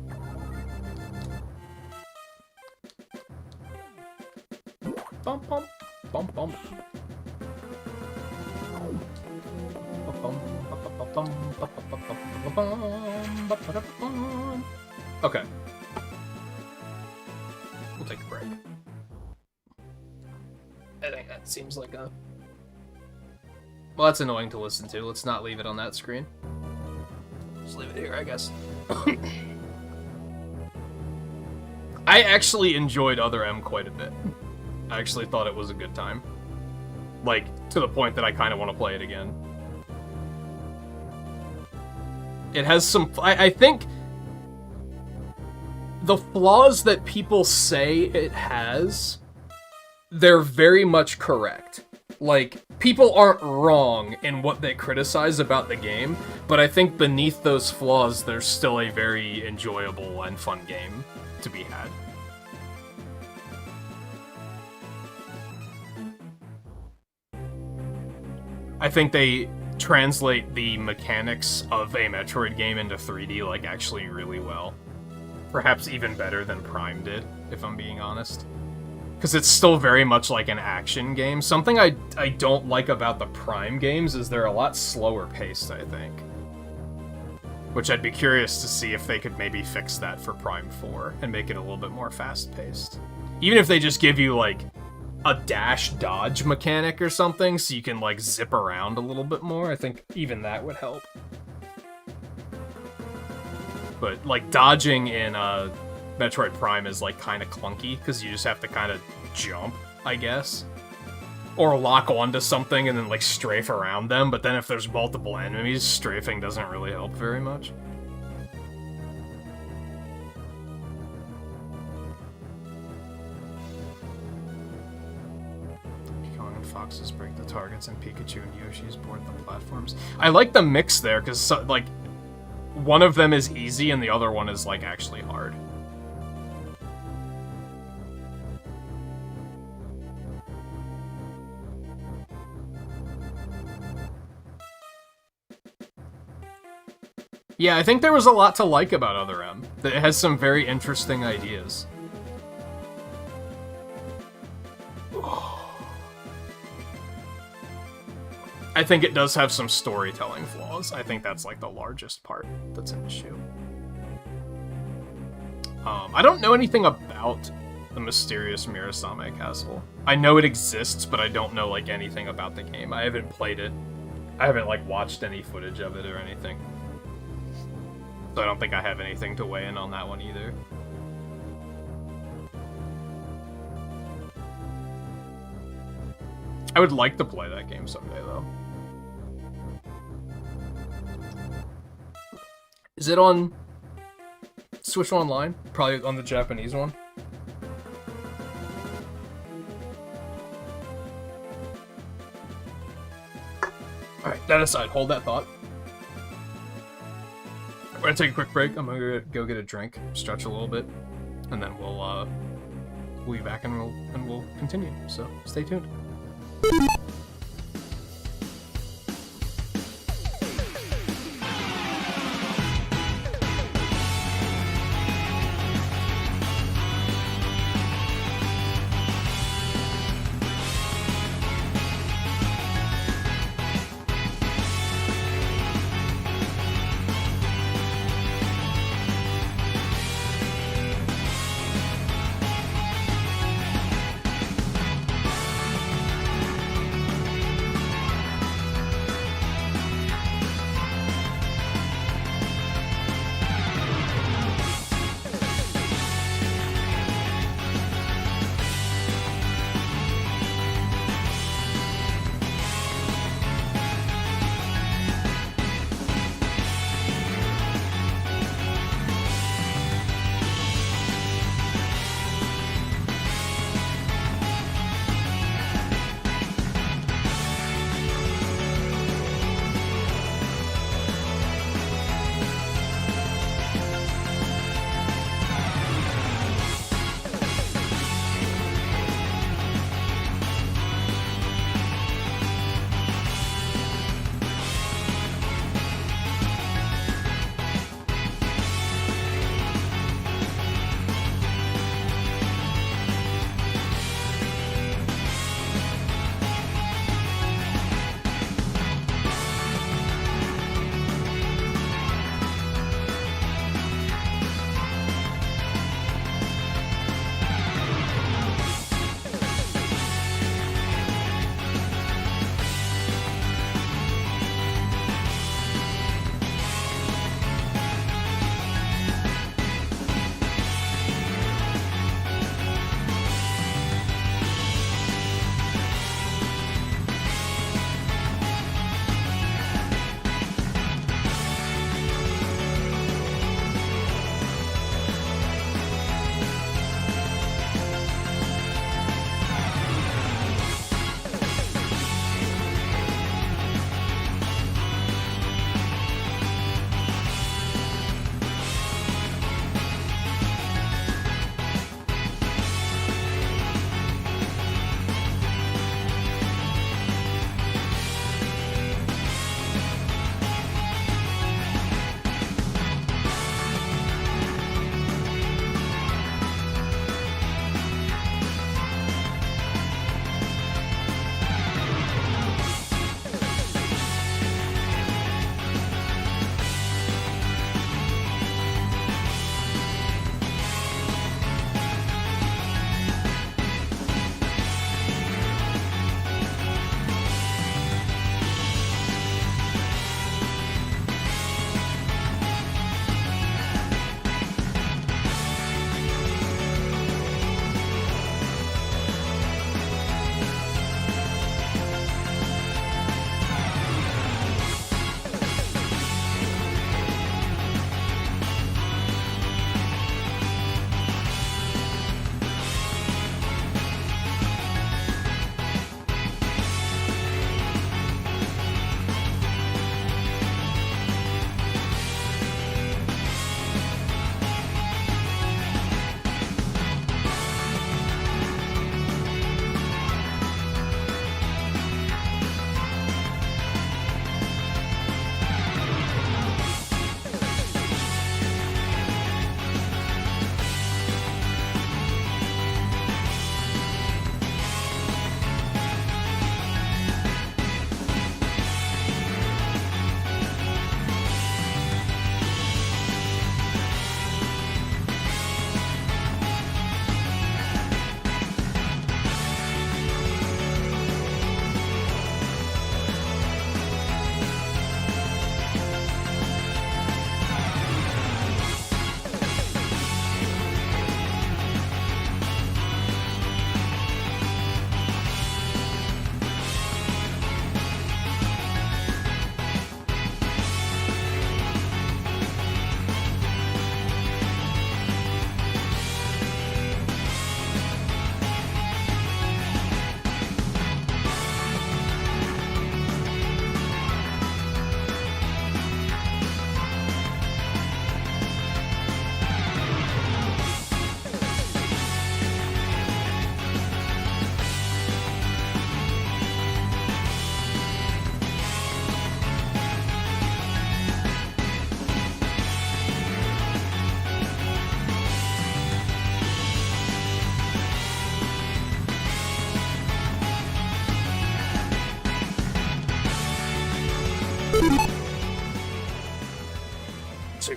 Bum bum bum bum. Okay. We'll take a break. I think that seems like a... Well, that's annoying to listen to. Let's not leave it on that screen. Just leave it here, I guess. I actually enjoyed Other M quite a bit. I actually thought it was a good time. Like, to the point that I kind of want to play it again. It has some... I think... the flaws that people say it has, they're very much correct. Like, people aren't wrong in what they criticize about the game, but I think beneath those flaws, there's still a very enjoyable and fun game to be had. I think they translate the mechanics of a Metroid game into 3D, like, actually really well. Perhaps even better than Prime did, if I'm being honest. Because it's still very much like an action game. Something I don't like about the Prime games is they're a lot slower paced, I think. Which I'd be curious to see if they could maybe fix that for Prime 4 and make it a little bit more fast paced. Even if they just give you, like, a dash dodge mechanic or something so you can, like, zip around a little bit more, I think even that would help. But, like, dodging in Metroid Prime is, like, kind of clunky, because you just have to kind of jump, I guess. Or lock onto something and then, like, strafe around them, but then if there's multiple enemies, strafing doesn't really help very much. Pikachu and Foxes break the targets, and Pikachu and Yoshi's board the platforms. I like the mix there, because, like, one of them is easy and the other one is, like, actually hard. Yeah, I think there was a lot to like about Other M. It has some very interesting ideas. I think it does have some storytelling flaws. I think that's like the largest part that's an issue. I don't know anything about the mysterious Mirasame Castle. I know it exists, but I don't know like anything about the game. I haven't played it. I haven't like watched any footage of it or anything. So I don't think I have anything to weigh in on that one either. I would like to play that game someday, though. Is it on Switch Online? Probably on the Japanese one. Alright, that aside, hold that thought. We're gonna take a quick break. I'm gonna go get a drink, stretch a little bit, and then we'll be back and we'll continue. So stay tuned.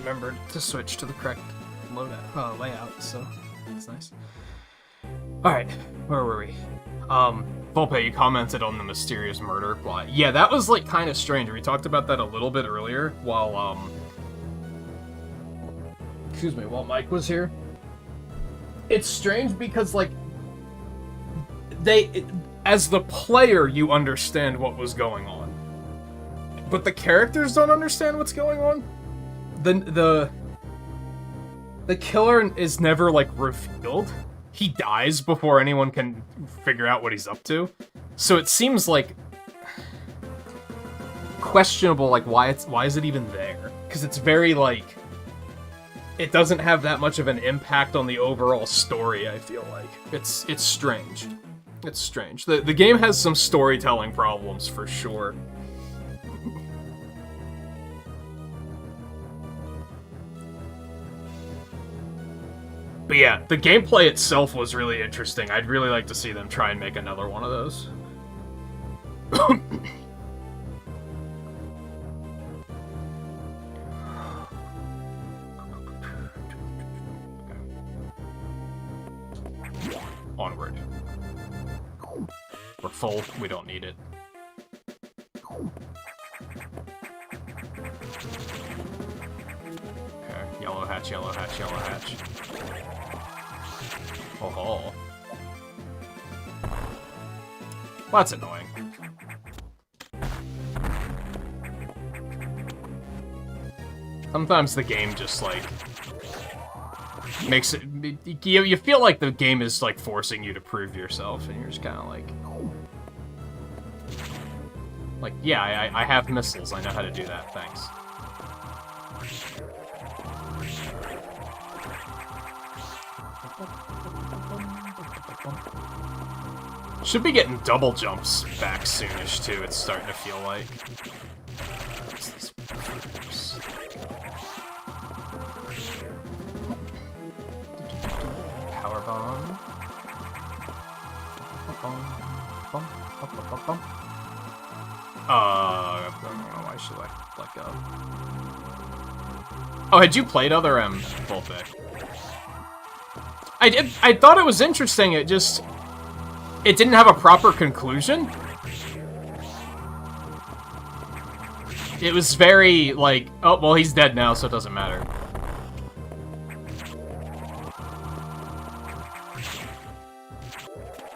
remembered to switch to the correct layout, so that's nice. Alright, where were we? Volpe, you commented on the mysterious murder plot. Yeah, that was, like, kind of strange. We talked about that a little bit earlier while, excuse me, while Mike was here. It's strange because, like, as the player, you understand what was going on. But the characters don't understand what's going on. The killer is never, like, revealed. He dies before anyone can figure out what he's up to. So it seems, like, questionable, like, why is it even there? Because it's very, like, it doesn't have that much of an impact on the overall story, I feel like. It's strange. It's strange. The game has some storytelling problems, for sure. But yeah, the gameplay itself was really interesting. I'd really like to see them try and make another one of those. Onward. We're full, we don't need it. Okay, yellow hatch, yellow hatch, yellow hatch. Oh. Well, that's annoying. Sometimes the game just, like, makes it... You feel like the game is, like, forcing you to prove yourself, and you're just kind of like, yeah, I have missiles, I know how to do that, thanks. Should be getting double jumps back soonish, too, it's starting to feel like. Power bomb. Why should I let go? Oh, had you played other Volpe? I did. I thought it was interesting. It didn't have a proper conclusion. It was very, like, oh, well, he's dead now, so it doesn't matter.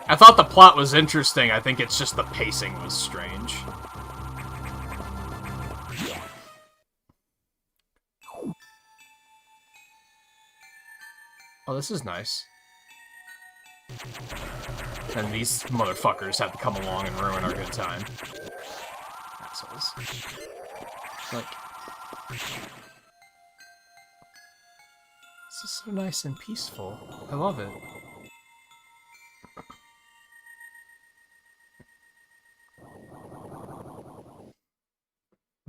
I thought the plot was interesting. I think it's just the pacing was strange. Oh, this is nice. And these motherfuckers have to come along and ruin our good time. Assholes. Like... This is so nice and peaceful. I love it.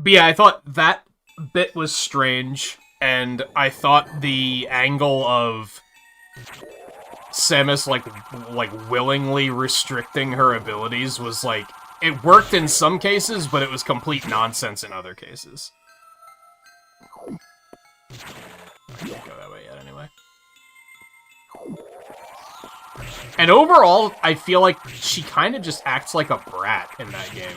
But yeah, I thought that bit was strange, and I thought the angle of Samus, like willingly restricting her abilities was, like, it worked in some cases, but it was complete nonsense in other cases. I can't go that way yet, anyway. And overall, I feel like she kind of just acts like a brat in that game.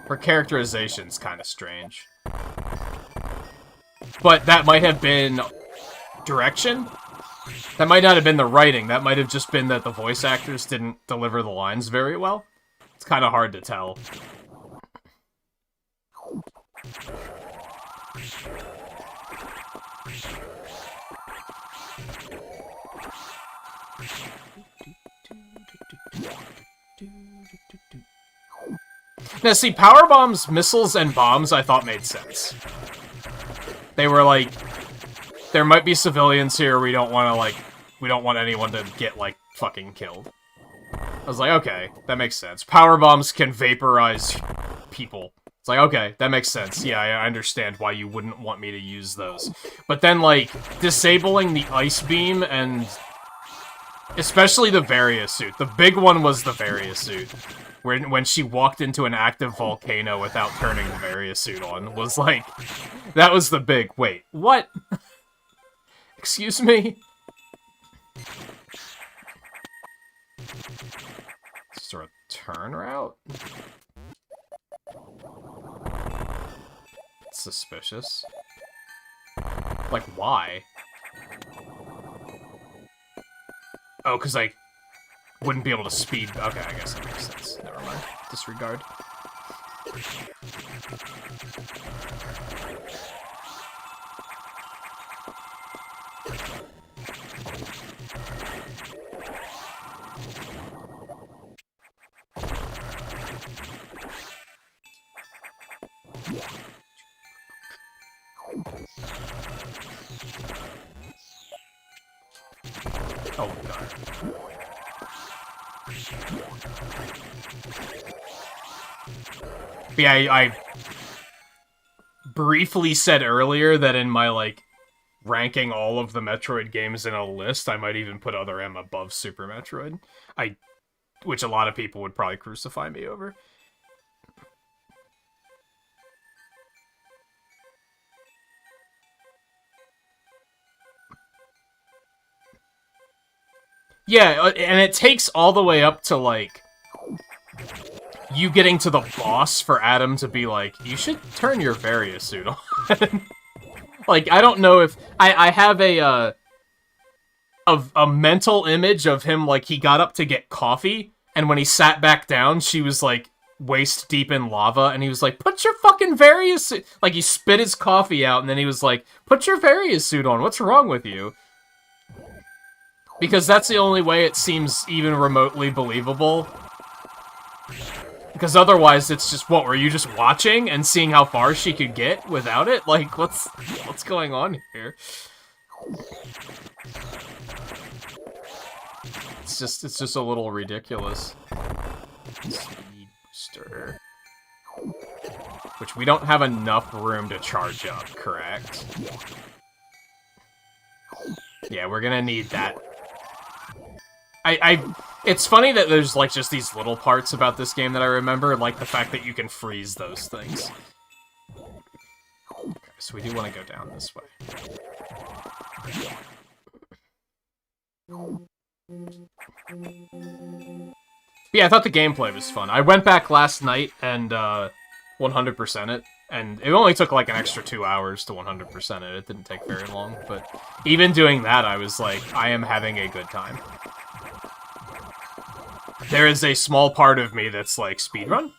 Her characterization's kind of strange. But that might have been direction? That might not have been the writing. That might have just been that the voice actors didn't deliver the lines very well. It's kind of hard to tell. Now, see, power bombs, missiles, and bombs I thought made sense. They were like, there might be civilians here, we don't want to, like, we don't want anyone to get, like, fucking killed. I was like, okay, that makes sense. Power bombs can vaporize people. It's like, okay, that makes sense. Yeah, I understand why you wouldn't want me to use those. But then, like, disabling the ice beam and... especially the Varia suit. The big one was the Varia suit. When she walked into an active volcano without turning the Varia suit on. Was like... that was the big... wait, what? Excuse me? Is there a turn route? Suspicious. Like, why? Oh, because I wouldn't be able to speed... okay, I guess that makes sense. Never mind. Disregard. Oh, God. But yeah, I briefly said earlier that in my, like, ranking all of the Metroid games in a list, I might even put Other M above Super Metroid. Which a lot of people would probably crucify me over. Yeah, and it takes all the way up to, like, you getting to the boss for Adam to be like, you should turn your Varia suit on. Like, I don't know if... I have a mental image of him, like, he got up to get coffee, and when he sat back down, she was, like, waist deep in lava, and he was like, put your fucking Varia suit... like, he spit his coffee out, and then he was like, put your Varia suit on, what's wrong with you? Because that's the only way it seems even remotely believable. Because otherwise, it's just, what, were you just watching and seeing how far she could get without it? Like, what's going on here? It's just a little ridiculous. Speed booster. Which we don't have enough room to charge up, correct? Yeah, we're gonna need that. It's funny that there's, like, just these little parts about this game that I remember, like the fact that you can freeze those things. Okay, so we do want to go down this way. Yeah, I thought the gameplay was fun. I went back last night and 100% it, and it only took like an extra 2 hours to 100% it. It didn't take very long, but even doing that, I was like, I am having a good time. There is a small part of me that's like, speedrun?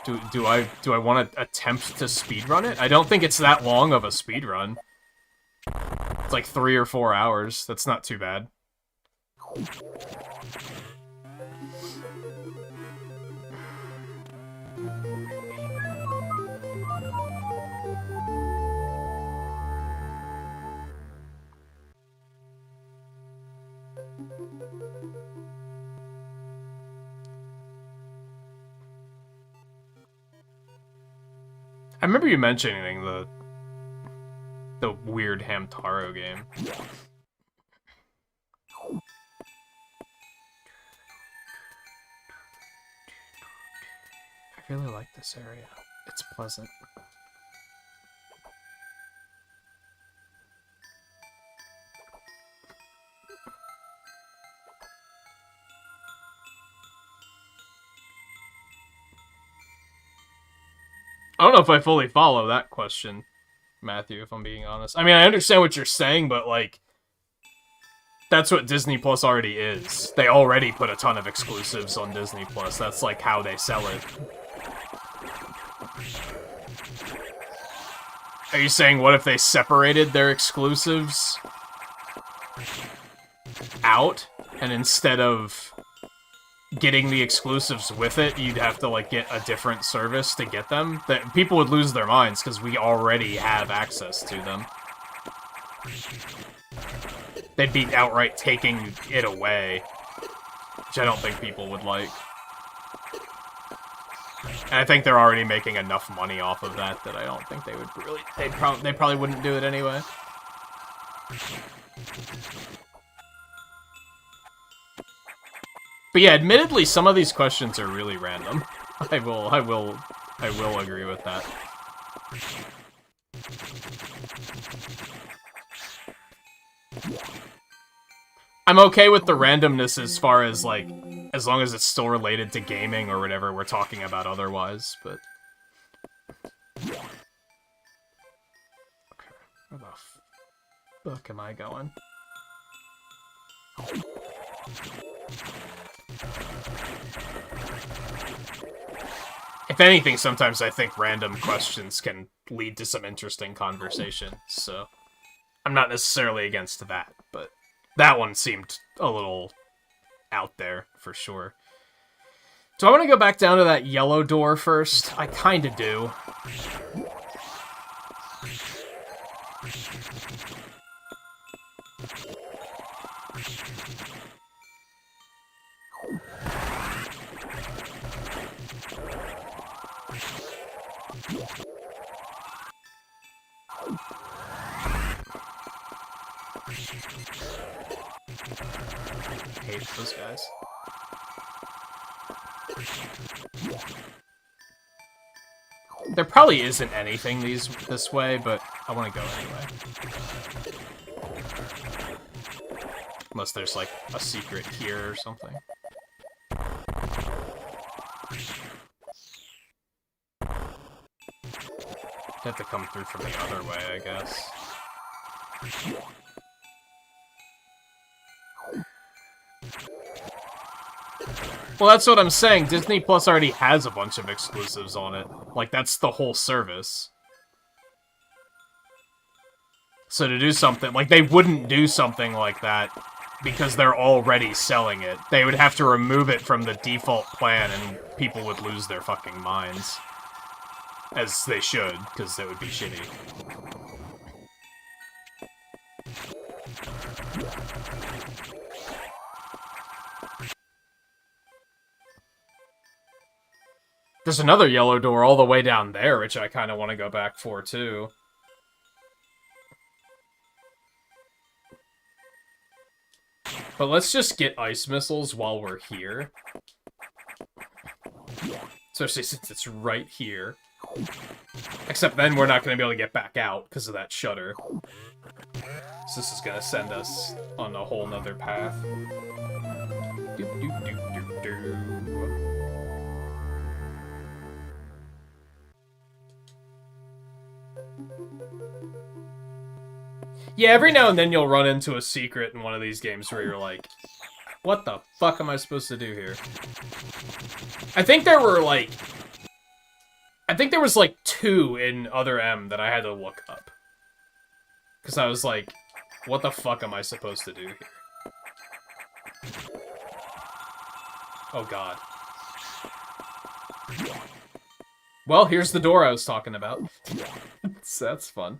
Do I want to attempt to speedrun it? I don't think it's that long of a speedrun. It's like 3 or 4 hours. That's not too bad. I remember you mentioning the weird Hamtaro game. I really like this area. It's pleasant. I don't know if I fully follow that question, Matthew, if I'm being honest. I mean, I understand what you're saying, but, like, that's what Disney Plus already is. They already put a ton of exclusives on Disney Plus. That's, like, how they sell it. Are you saying, what if they separated their exclusives out, and instead of getting the exclusives with it, you'd have to, like, get a different service to get them? That people would lose their minds, because we already have access to them. They'd be outright taking it away, which I don't think people would like. And I think they're already making enough money off of that that I don't think they would really... They probably wouldn't do it anyway. But yeah, admittedly, some of these questions are really random. I will agree with that. I'm okay with the randomness as far as, like, as long as it's still related to gaming or whatever we're talking about otherwise, but... Okay, where the fuck am I going? If anything, sometimes I think random questions can lead to some interesting conversation, so... I'm not necessarily against that, but... That one seemed a little out there, for sure. Do I want to go back down to that yellow door first? I kinda do. I hate those guys. There probably isn't anything this way, but I want to go anyway. Unless there's, like, a secret here or something. Have to come through from the other way, I guess. Well, that's what I'm saying. Disney Plus already has a bunch of exclusives on it. Like, that's the whole service. So to do something... Like, they wouldn't do something like that because they're already selling it. They would have to remove it from the default plan and people would lose their fucking minds. As they should, because that would be shitty. There's another yellow door all the way down there, which I kind of want to go back for, too. But let's just get ice missiles while we're here. Especially since it's right here. Except then we're not going to be able to get back out because of that shutter. So this is going to send us on a whole nother path. Doop, doop, doop, doop, doop. Yeah, every now and then you'll run into a secret in one of these games where you're like, what the fuck am I supposed to do here? I think there were, like... I think there was, like, 2 in Other M that I had to look up. Because I was like, what the fuck am I supposed to do here? Oh, God. Well, here's the door I was talking about. So that's fun.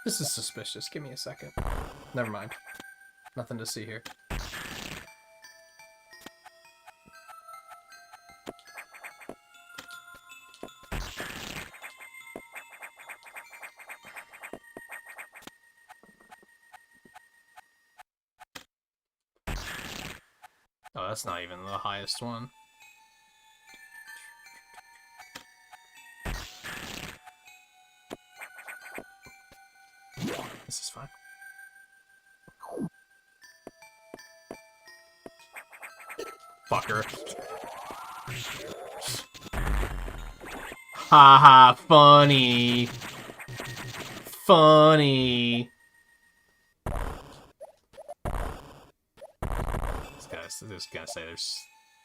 This is suspicious. Give me a second. Never mind. Nothing to see here. Oh, that's not even the highest one. This is fine. Fucker. Haha, funny. Funny. This guy's gonna say there's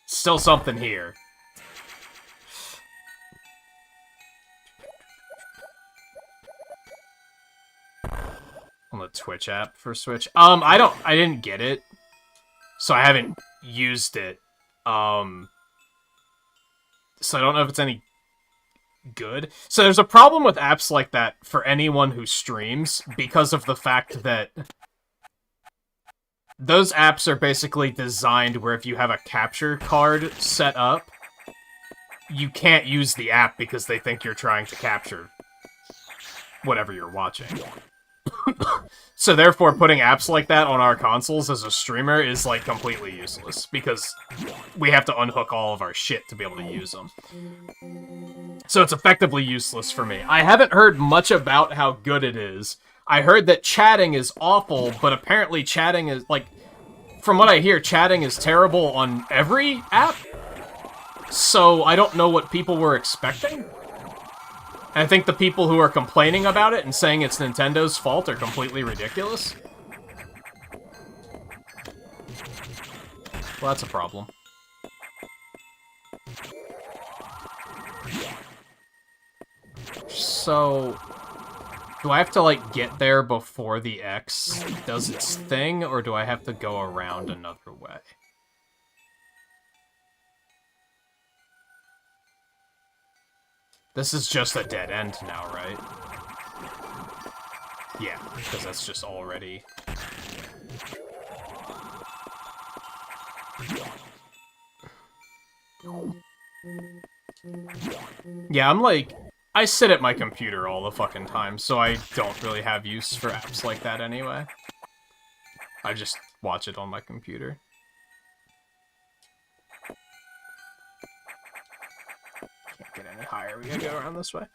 still something here. On the Twitch app for Switch. I didn't get it. So I haven't used it. So I don't know if it's any... good. So there's a problem with apps like that for anyone who streams because of the fact that those apps are basically designed where if you have a capture card set up, you can't use the app because they think you're trying to capture whatever you're watching. So therefore, putting apps like that on our consoles as a streamer is, like, completely useless, because we have to unhook all of our shit to be able to use them. So it's effectively useless for me. I haven't heard much about how good it is. I heard that chatting is awful, but apparently chatting is, like, from what I hear, chatting is terrible on every app. So I don't know what people were expecting. I think the people who are complaining about it and saying it's Nintendo's fault are completely ridiculous. Well, that's a problem. So, do I have to, like, get there before the X does its thing, or do I have to go around another way? This is just a dead end now, right? Yeah, because that's just already... Yeah, I'm like... I sit at my computer all the fucking time, so I don't really have use for apps like that anyway. I just watch it on my computer. Can't get any higher, we gotta go around this way.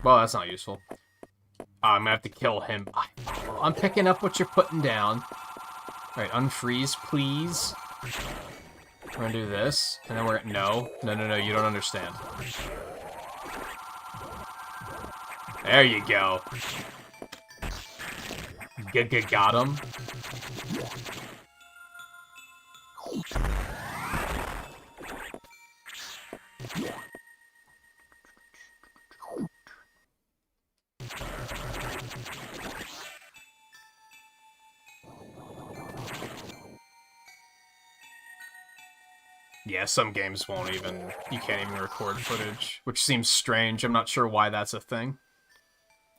Well, that's not useful. I'm gonna have to kill him. I'm picking up what you're putting down. Alright, unfreeze, please. We're gonna do this, and then we're... No, you don't understand. There you go. Got him. Yeah, some games won't even... You can't even record footage, which seems strange. I'm not sure why that's a thing.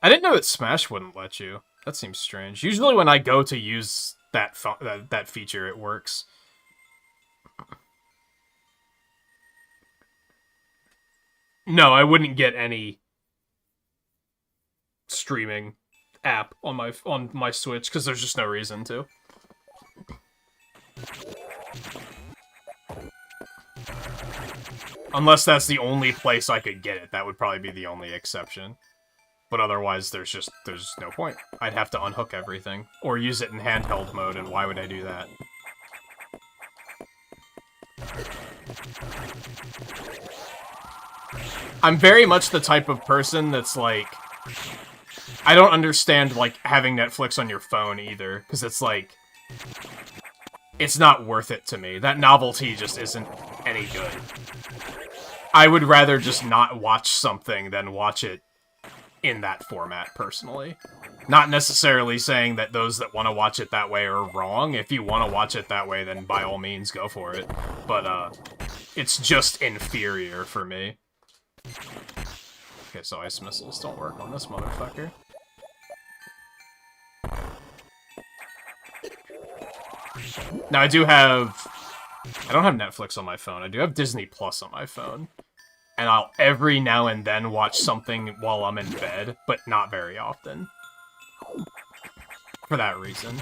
I didn't know that Smash wouldn't let you. That seems strange. Usually when I go to use that feature, it works. No, I wouldn't get any streaming app on my Switch, because there's just no reason to. Unless that's the only place I could get it. That would probably be the only exception. But otherwise, there's no point. I'd have to unhook everything. Or use it in handheld mode, and why would I do that? I'm very much the type of person that's like... I don't understand, like, having Netflix on your phone either. Because it's like... It's not worth it to me. That novelty just isn't any good. I would rather just not watch something than watch it in that format, personally. Not necessarily saying that those that want to watch it that way are wrong. If you want to watch it that way, then by all means, go for it. But, it's just inferior for me. Okay, so ice missiles don't work on this motherfucker. Now, I don't have Netflix on my phone. I do have Disney Plus on my phone. And I'll every now and then watch something while I'm in bed, but not very often. For that reason.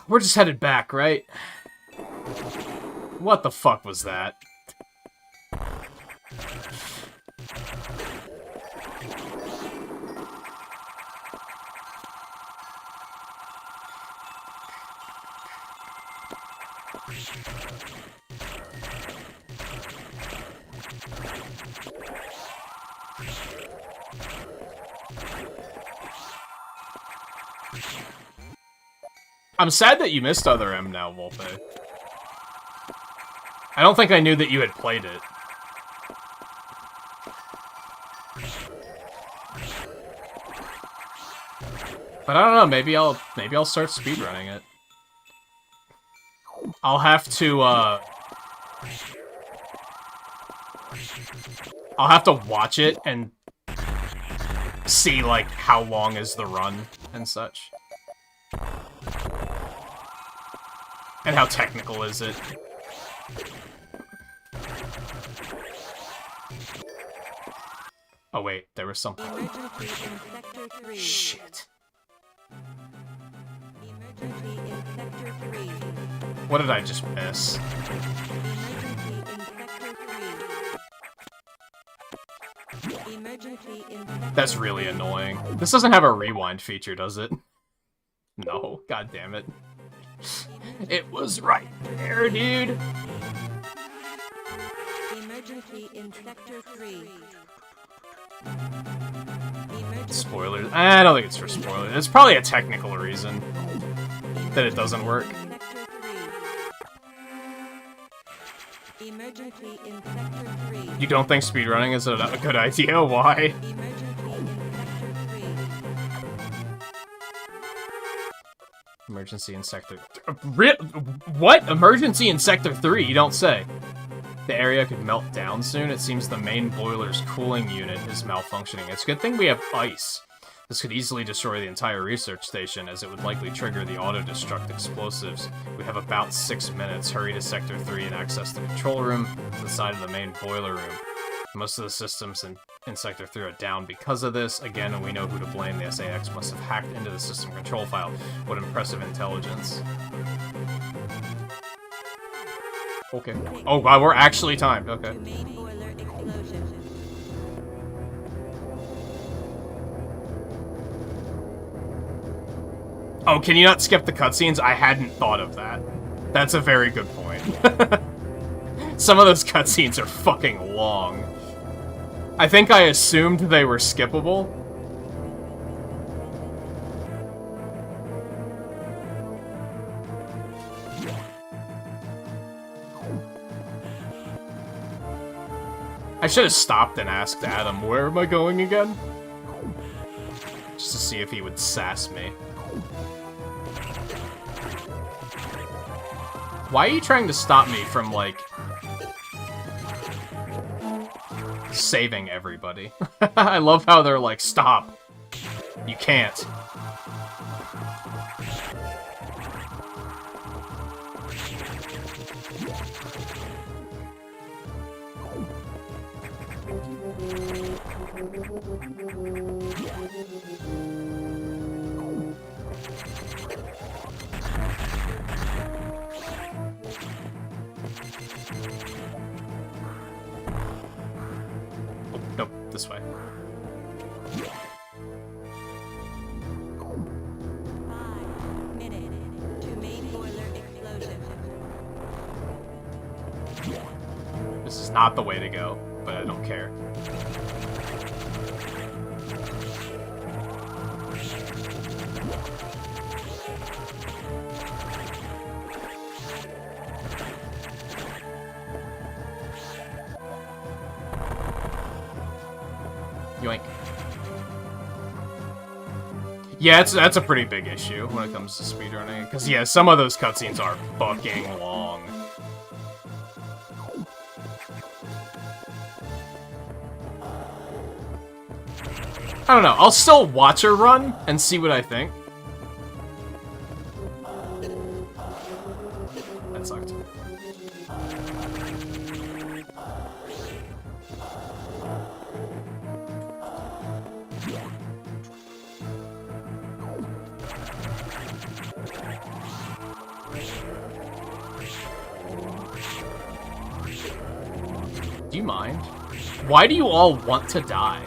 We're just headed back, right? What the fuck was that? I'm sad that you missed Other M now, Volpe. I don't think I knew that you had played it. But I don't know, maybe I'll start speedrunning it. I'll have to watch it and see, like, how long is the run and such. And how technical is it? Oh wait, there was something. Shit. What did I just miss? That's really annoying. This doesn't have a rewind feature, does it? No, god damn it. It was right there, dude. Emergency in Sector 3. Spoilers. I don't think it's for spoilers. It's probably a technical reason that it doesn't work. Emergency in Sector 3. You don't think speedrunning is a good idea? Why? Emergency in Sector 3. What? Emergency in Sector 3? You don't say. The area could melt down soon. It seems the main boiler's cooling unit is malfunctioning. It's a good thing we have ice. This could easily destroy the entire research station, as it would likely trigger the auto-destruct explosives. We have about 6 minutes. Hurry to Sector 3 and access the control room to the side of the main boiler room. Most of the systems in Sector 3 are down because of this. Again, we know who to blame. The SAX must have hacked into the system control file. What impressive intelligence. Okay. Oh, wow, we're actually timed. Okay. Oh, can you not skip the cutscenes? I hadn't thought of that. That's a very good point. Some of those cutscenes are fucking long. I think I assumed they were skippable. I should have stopped and asked Adam, where am I going again? Just to see if he would sass me. Why are you trying to stop me from, like, saving everybody? I love how they're like, stop. You can't. Nope, this way. 5 minutes to main boiler explosion. This is not the way to go, but I don't care. Yoink. Yeah, that's a pretty big issue when it comes to speedrunning. Because, yeah, some of those cutscenes are fucking long. I don't know, I'll still watch her run and see what I think. That sucked. Do you mind? Why do you all want to die?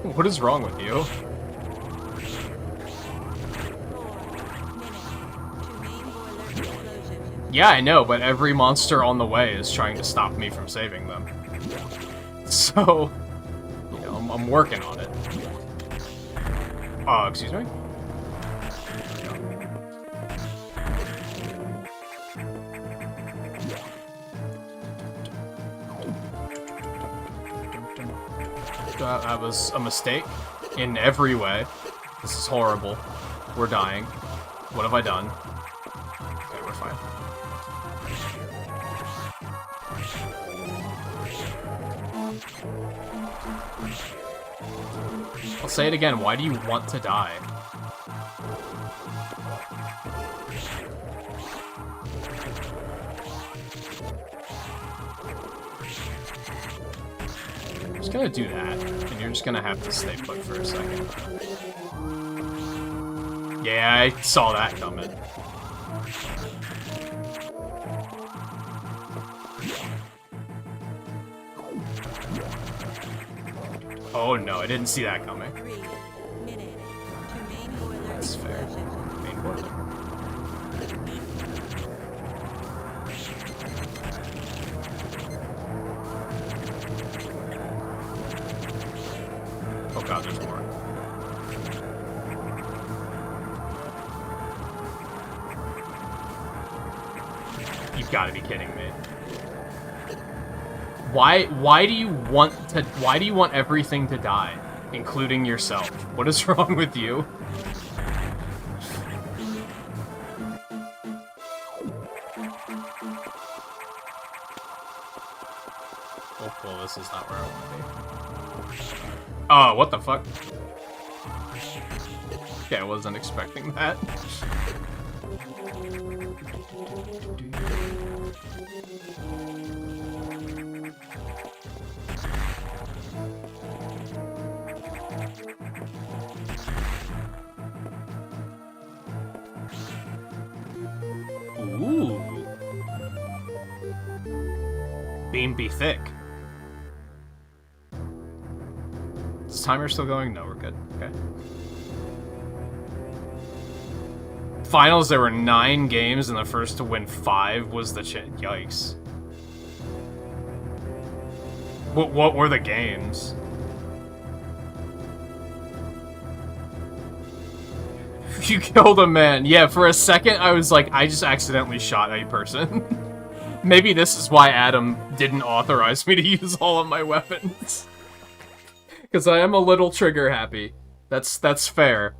What is wrong with you? Yeah, I know, but every monster on the way is trying to stop me from saving them. So, you know, I'm working on it. Excuse me? That was a mistake in every way. This is horrible. We're dying. What have I done? Okay, we're fine. I'll say it again. Why do you want to die? I'm just gonna do that, and you're just gonna have to stay put for a second. Yeah, I saw that coming. Oh no, I didn't see that coming. 3 minutes to main boiler That's fair. explosion. Main boiler. Oh god, there's more. You've got to be kidding me. Why do you want everything to die, including yourself? What is wrong with you? Oh, well, this is not where I want to be. Oh, what the fuck? Yeah, I wasn't expecting that. Ooh. Beam be thick. Is the timer still going? No, we're good. Okay. Finals, there were 9 games, and the first to win 5 was the Yikes. What were the games? You killed a man. Yeah, for a second, I was like, I just accidentally shot a person. Maybe this is why Adam didn't authorize me to use all of my weapons. Because I am a little trigger happy. That's fair.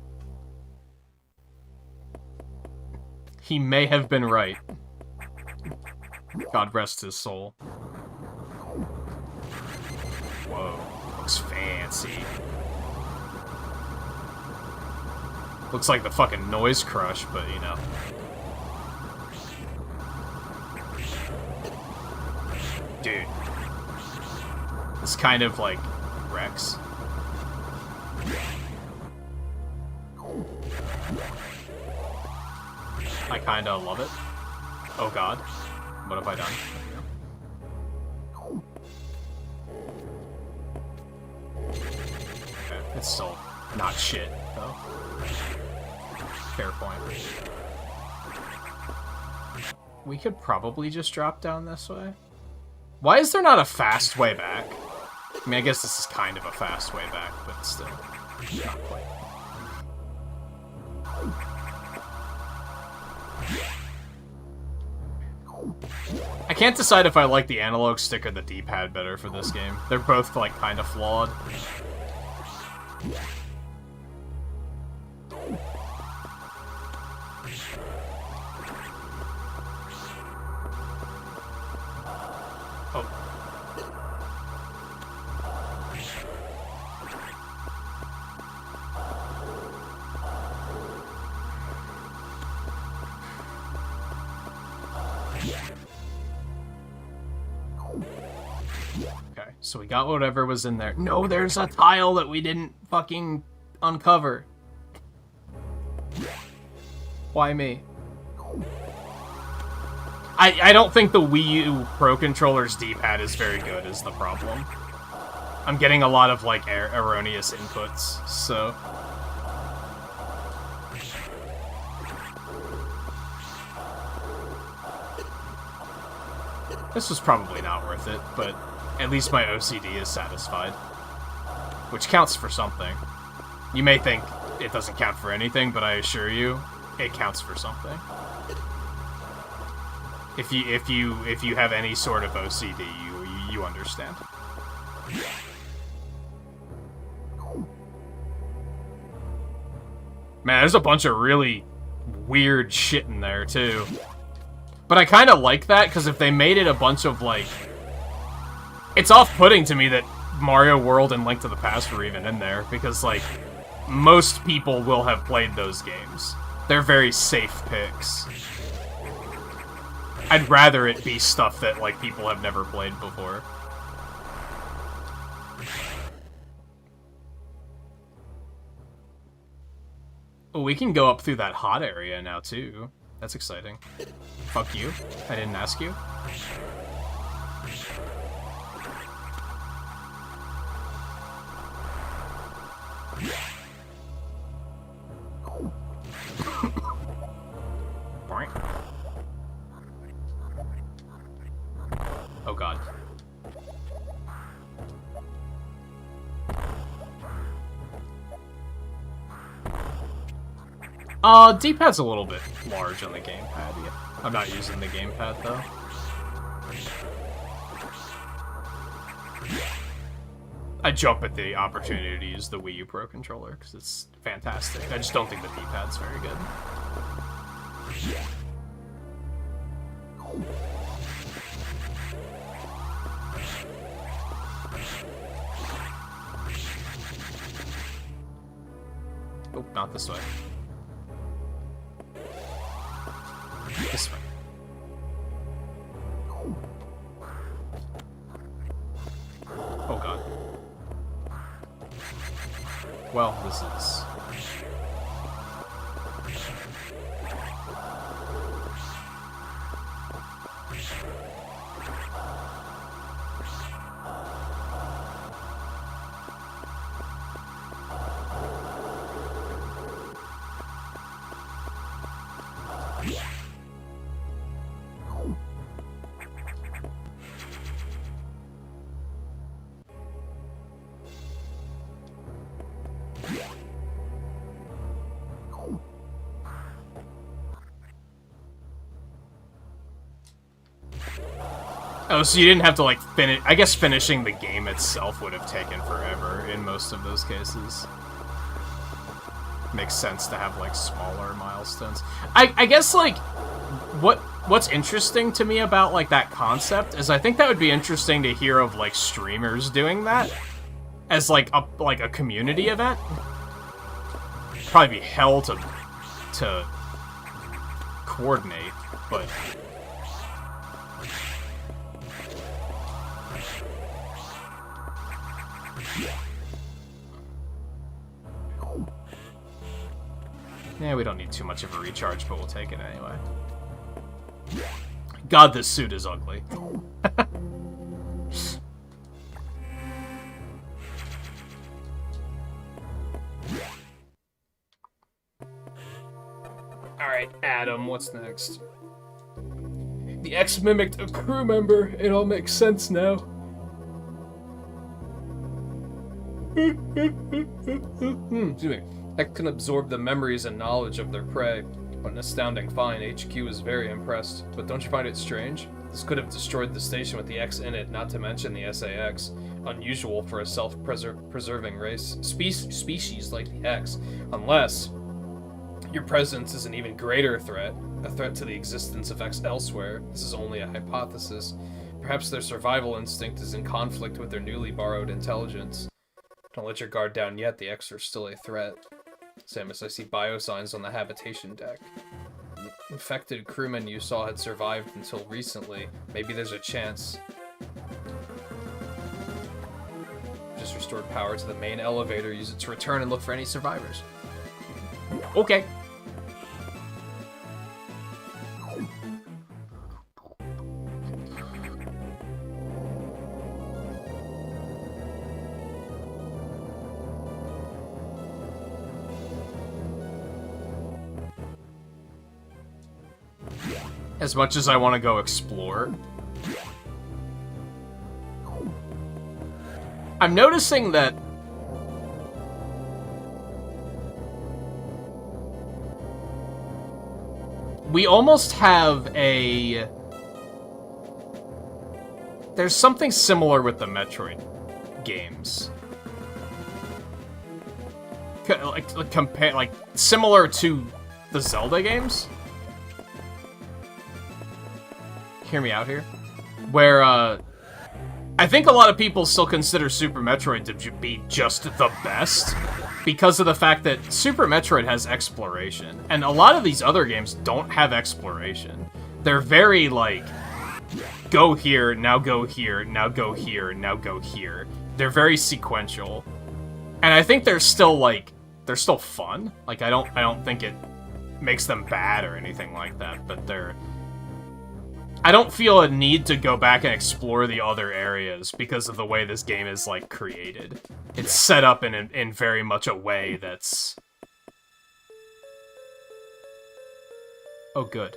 He may have been right. God rest his soul. Whoa, looks fancy. Looks like the fucking Noise Crush, but you know. Dude. It's kind of like Rex. I kinda love it. Oh god. What have I done? Okay, it's still not shit, though. Fair point. We could probably just drop down this way. Why is there not a fast way back? I mean, I guess this is kind of a fast way back, but still. Not quite. I can't decide if I like the analog stick or the D-pad better for this game. They're both, like, kind of flawed. Oh. Okay, so we got whatever was in there. No, there's a tile that we didn't fucking uncover. Why me? I don't think the Wii U Pro Controller's D-pad is very good, is the problem. I'm getting a lot of, like, erroneous inputs, so... This was probably not worth it, but at least my OCD is satisfied. Which counts for something. You may think it doesn't count for anything, but I assure you, it counts for something. If you have any sort of OCD, you understand. Man, there's a bunch of really weird shit in there, too. But I kind of like that, because if they made it a bunch of, like... It's off-putting to me that Mario World and Link to the Past were even in there, because, like, most people will have played those games. They're very safe picks. I'd rather it be stuff that, like, people have never played before. Oh, we can go up through that hot area now, too. That's exciting. Fuck you. I didn't ask you. Oh god. D-pad's a little bit large on the gamepad, yeah. I'm not using the gamepad, though. I jump at the opportunity to use the Wii U Pro Controller, because it's fantastic. I just don't think the D-pad's very good. Oh, not this way. This way. Oh god. Well, this is... Oh, so you didn't have to, like, finish... I guess finishing the game itself would have taken forever in most of those cases. Makes sense to have, like, smaller milestones. I guess, like, what's interesting to me about, like, that concept is I think that would be interesting to hear of, like, streamers doing that as, like, a community event. Probably be hell to coordinate, but... Yeah, we don't need too much of a recharge, but we'll take it anyway. God, this suit is ugly. Alright, Adam, what's next? The X mimicked a crew member. It all makes sense now. Excuse me. X can absorb the memories and knowledge of their prey. What an astounding find. HQ is very impressed. But don't you find it strange? This could have destroyed the station with the X in it, not to mention the SAS. Unusual for a self-preserving race. Species like the X. Unless your presence is an even greater threat. A threat to the existence of X elsewhere. This is only a hypothesis. Perhaps their survival instinct is in conflict with their newly borrowed intelligence. Don't let your guard down yet. The X are still a threat. Samus, I see biosigns on the habitation deck. Infected crewmen you saw had survived until recently. Maybe there's a chance. Just restored power to the main elevator. Use it to return and look for any survivors. Okay. As much as I want to go explore, I'm noticing that we almost have a... There's something similar with the Metroid games. compare, like, similar to the Zelda games. Hear me out here. Where, I think a lot of people still consider Super Metroid to be just the best, because of the fact that Super Metroid has exploration, and a lot of these other games don't have exploration. They're very, like, go here, now go here, now go here, now go here. They're very sequential. And I think they're still, like, they're still fun. Like, I don't think it makes them bad or anything like that, but they're... I don't feel a need to go back and explore the other areas because of the way this game is, like, created. It's set up in very much a way that's... Oh, good.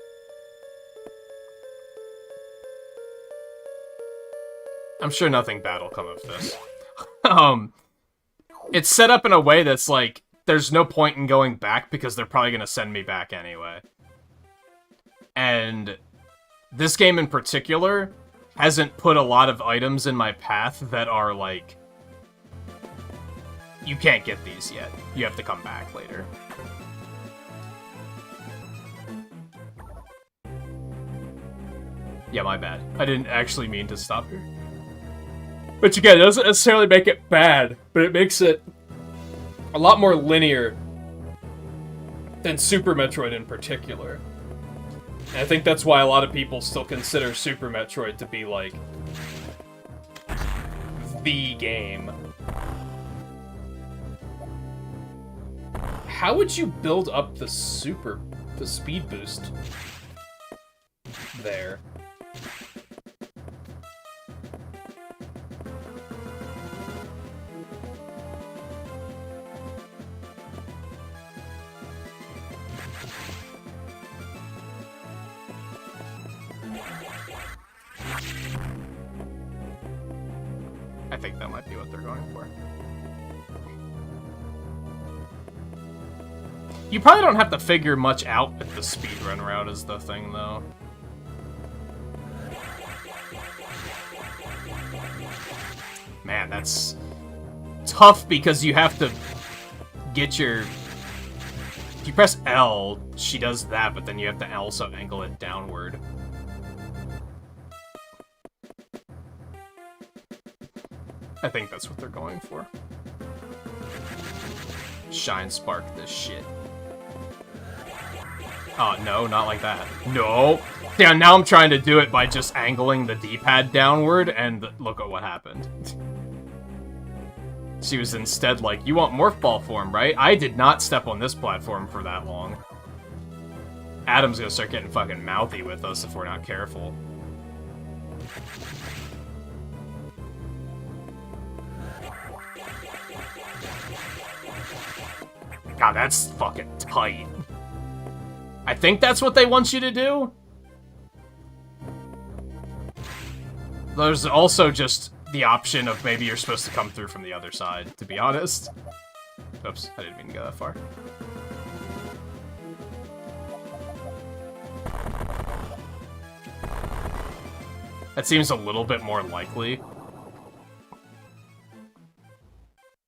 I'm sure nothing bad will come of this. It's set up in a way that's, like, there's no point in going back because they're probably gonna send me back anyway. And... this game in particular hasn't put a lot of items in my path that are like, you can't get these yet. You have to come back later. Yeah, my bad. I didn't actually mean to stop here. Which again, doesn't necessarily make it bad, but it makes it a lot more linear than Super Metroid in particular. And I think that's why a lot of people still consider Super Metroid to be, like, the game. How would you build up the speed boost there? I think that might be what they're going for. You probably don't have to figure much out if the speedrun route is the thing, though. Man, that's tough because you have to get your... If you press L, she does that, but then you have to also angle it downward. I think that's what they're going for. Shine spark this shit. Oh, no, not like that. No! Yeah, now I'm trying to do it by just angling the D-pad downward, and look at what happened. She was instead like, you want Morph Ball form, right? I did not step on this platform for that long. Adam's gonna start getting fucking mouthy with us if we're not careful. God, that's fucking tight. I think that's what they want you to do. There's also just the option of maybe you're supposed to come through from the other side, to be honest. Oops, I didn't mean to go that far. That seems a little bit more likely.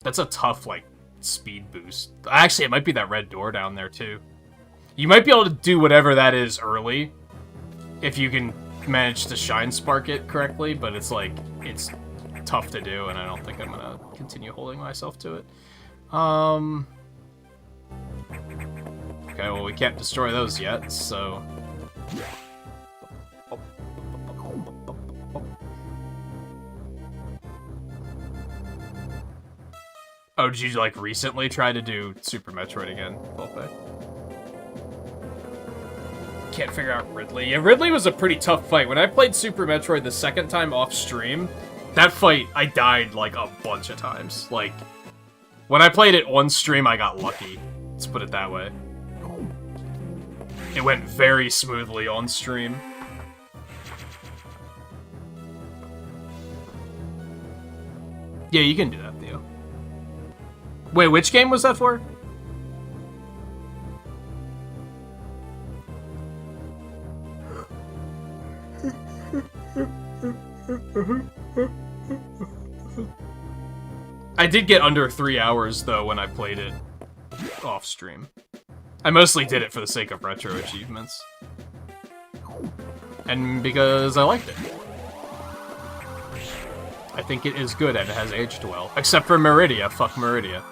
That's a tough, like, speed boost. Actually, it might be that red door down there, too. You might be able to do whatever that is early, if you can manage to shine spark it correctly, but it's like, it's tough to do, and I don't think I'm gonna continue holding myself to it. Okay, well, we can't destroy those yet, so... Oh, did you, like, recently try to do Super Metroid again, Volpe? Can't figure out Ridley. Yeah, Ridley was a pretty tough fight. When I played Super Metroid the second time off stream, that fight, I died, like, a bunch of times. Like, when I played it on stream, I got lucky. Let's put it that way. It went very smoothly on stream. Yeah, you can do that, Theo. Wait, which game was that for? I did get under 3 hours, though, when I played it. off stream. I mostly did it for the sake of retro achievements. And because I liked it. I think it is good and it has aged well. Except for Meridia. Fuck Meridia.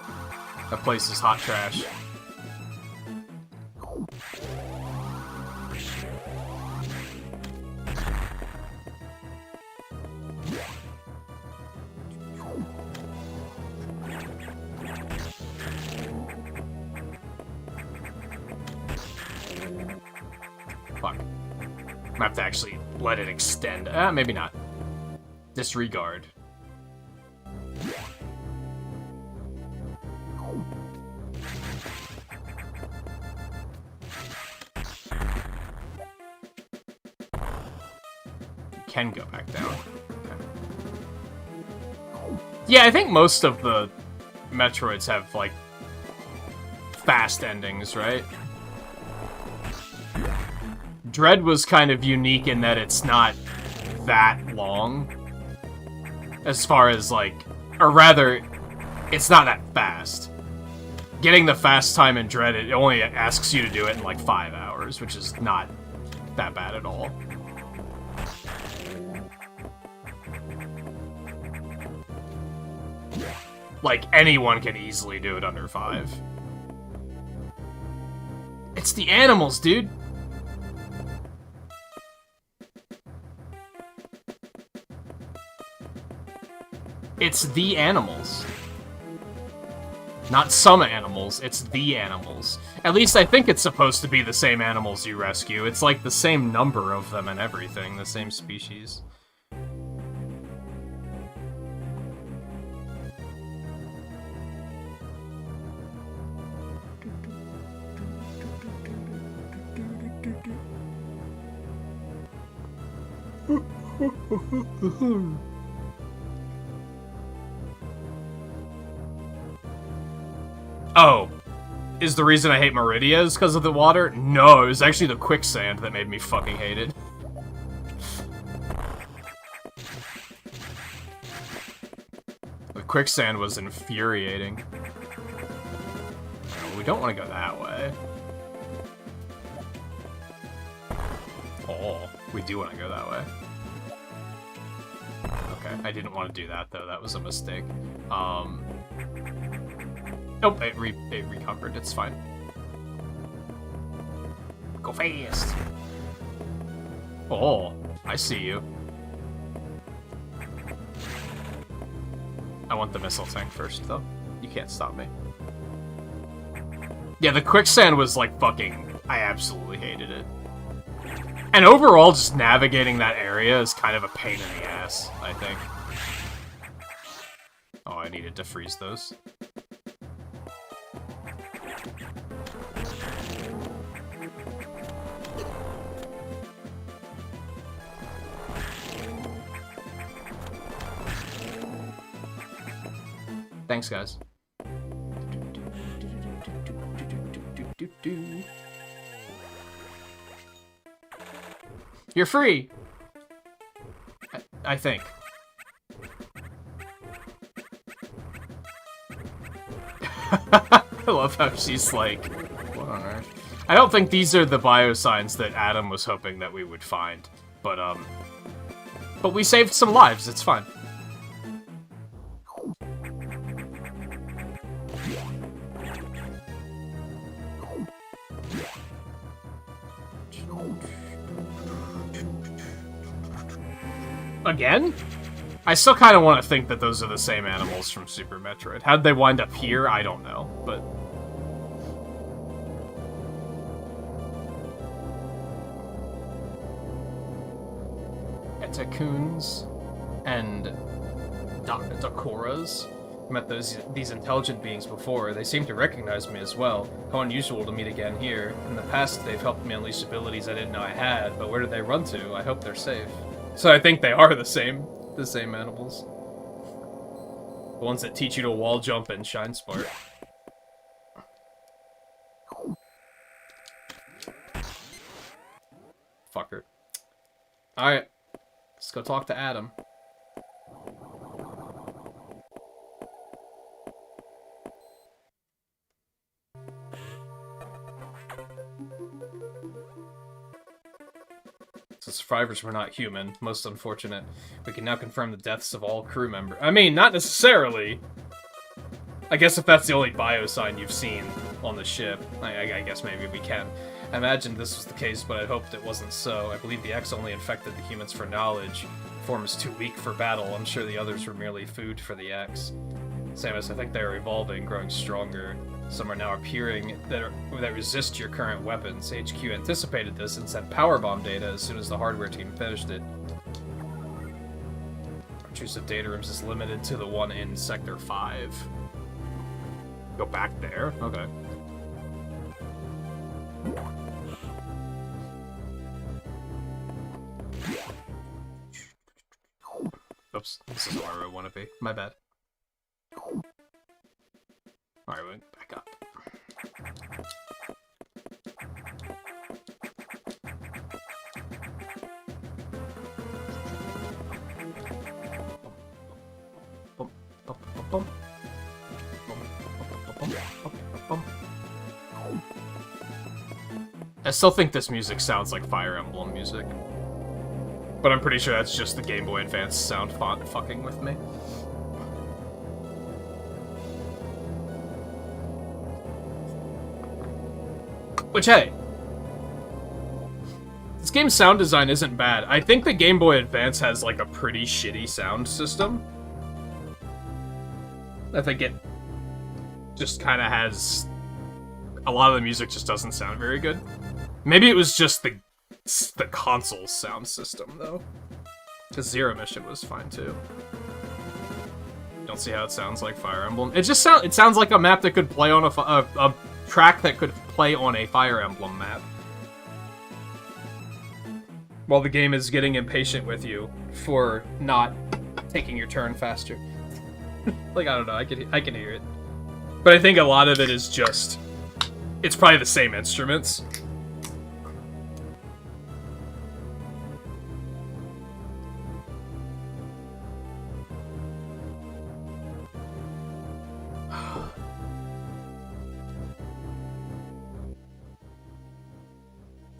That place is hot trash. Fuck. I have to actually let it extend. Maybe not. Disregard. Can go back down. Okay. Yeah, I think most of the Metroids have, like, fast endings, right? Dread was kind of unique in that it's not that long. As far as, like... Or rather, it's not that fast. Getting the fast time in Dread, it only asks you to do it in, like, 5 hours, which is not that bad at all. Like, anyone can easily do it under 5. It's the animals, dude! It's the animals. Not some animals, it's the animals. At least I think it's supposed to be the same animals you rescue. It's like the same number of them and everything, the same species. Oh, is the reason I hate Meridia is because of the water? No, it was actually the quicksand that made me fucking hate it. The quicksand was infuriating. We don't want to go that way. Oh, we do want to go that way. Okay, I didn't want to do that, though. That was a mistake. Nope, it recovered. It's fine. Go fast! Oh, I see you. I want the missile tank first, though. You can't stop me. Yeah, the quicksand was, like, fucking... I absolutely hated it. And overall, just navigating that area is kind of a pain in the ass, I think. Oh, I needed to freeze those. Thanks, guys. You're free! I think. I love how she's like, what on earth? I don't think these are the biosigns that Adam was hoping that we would find. But we saved some lives, it's fine. Again? I still kind of want to think that those are the same animals from Super Metroid. How'd they wind up here? I don't know, but... Etacoons and Dakoras. Met these intelligent beings before. They seem to recognize me as well. How unusual to meet again here. In the past, they've helped me unleash abilities I didn't know I had, but where did they run to? I hope they're safe. So I think they are the same animals. The ones that teach you to wall jump and shine spark. Fucker. Alright. Let's go talk to Adam. the survivors were not human. Most unfortunate. We can now confirm the deaths of all crew members. I mean, not necessarily. I guess if that's the only bio-sign you've seen on the ship, I guess maybe we can. I imagined this was the case, but I hoped it wasn't so. I believe the X only infected the humans for knowledge. Form is too weak for battle. I'm sure the others were merely food for the X. Samus, I think they are evolving, growing stronger. Some are now appearing that resist your current weapons. HQ anticipated this and sent power bomb data as soon as the hardware team finished it. Our choice of data rooms is limited to the one in Sector 5. Go back there? Okay. Oops, this is where I want to be. My bad. Alright, we back up. I still think this music sounds like Fire Emblem music. But I'm pretty sure that's just the Game Boy Advance sound font fucking with me. Which, hey, this game's sound design isn't bad. I think the Game Boy Advance has, like, a pretty shitty sound system. I think it just kind of has... A lot of the music just doesn't sound very good. Maybe it was just the console's sound system, though. Because Zero Mission was fine, too. Don't see how it sounds like Fire Emblem. It just sounds like a map that could play on a track that could play on a Fire Emblem map. While the game is getting impatient with you for not taking your turn faster. Like, I don't know, I can hear it. But I think a lot of it is just... It's probably the same instruments.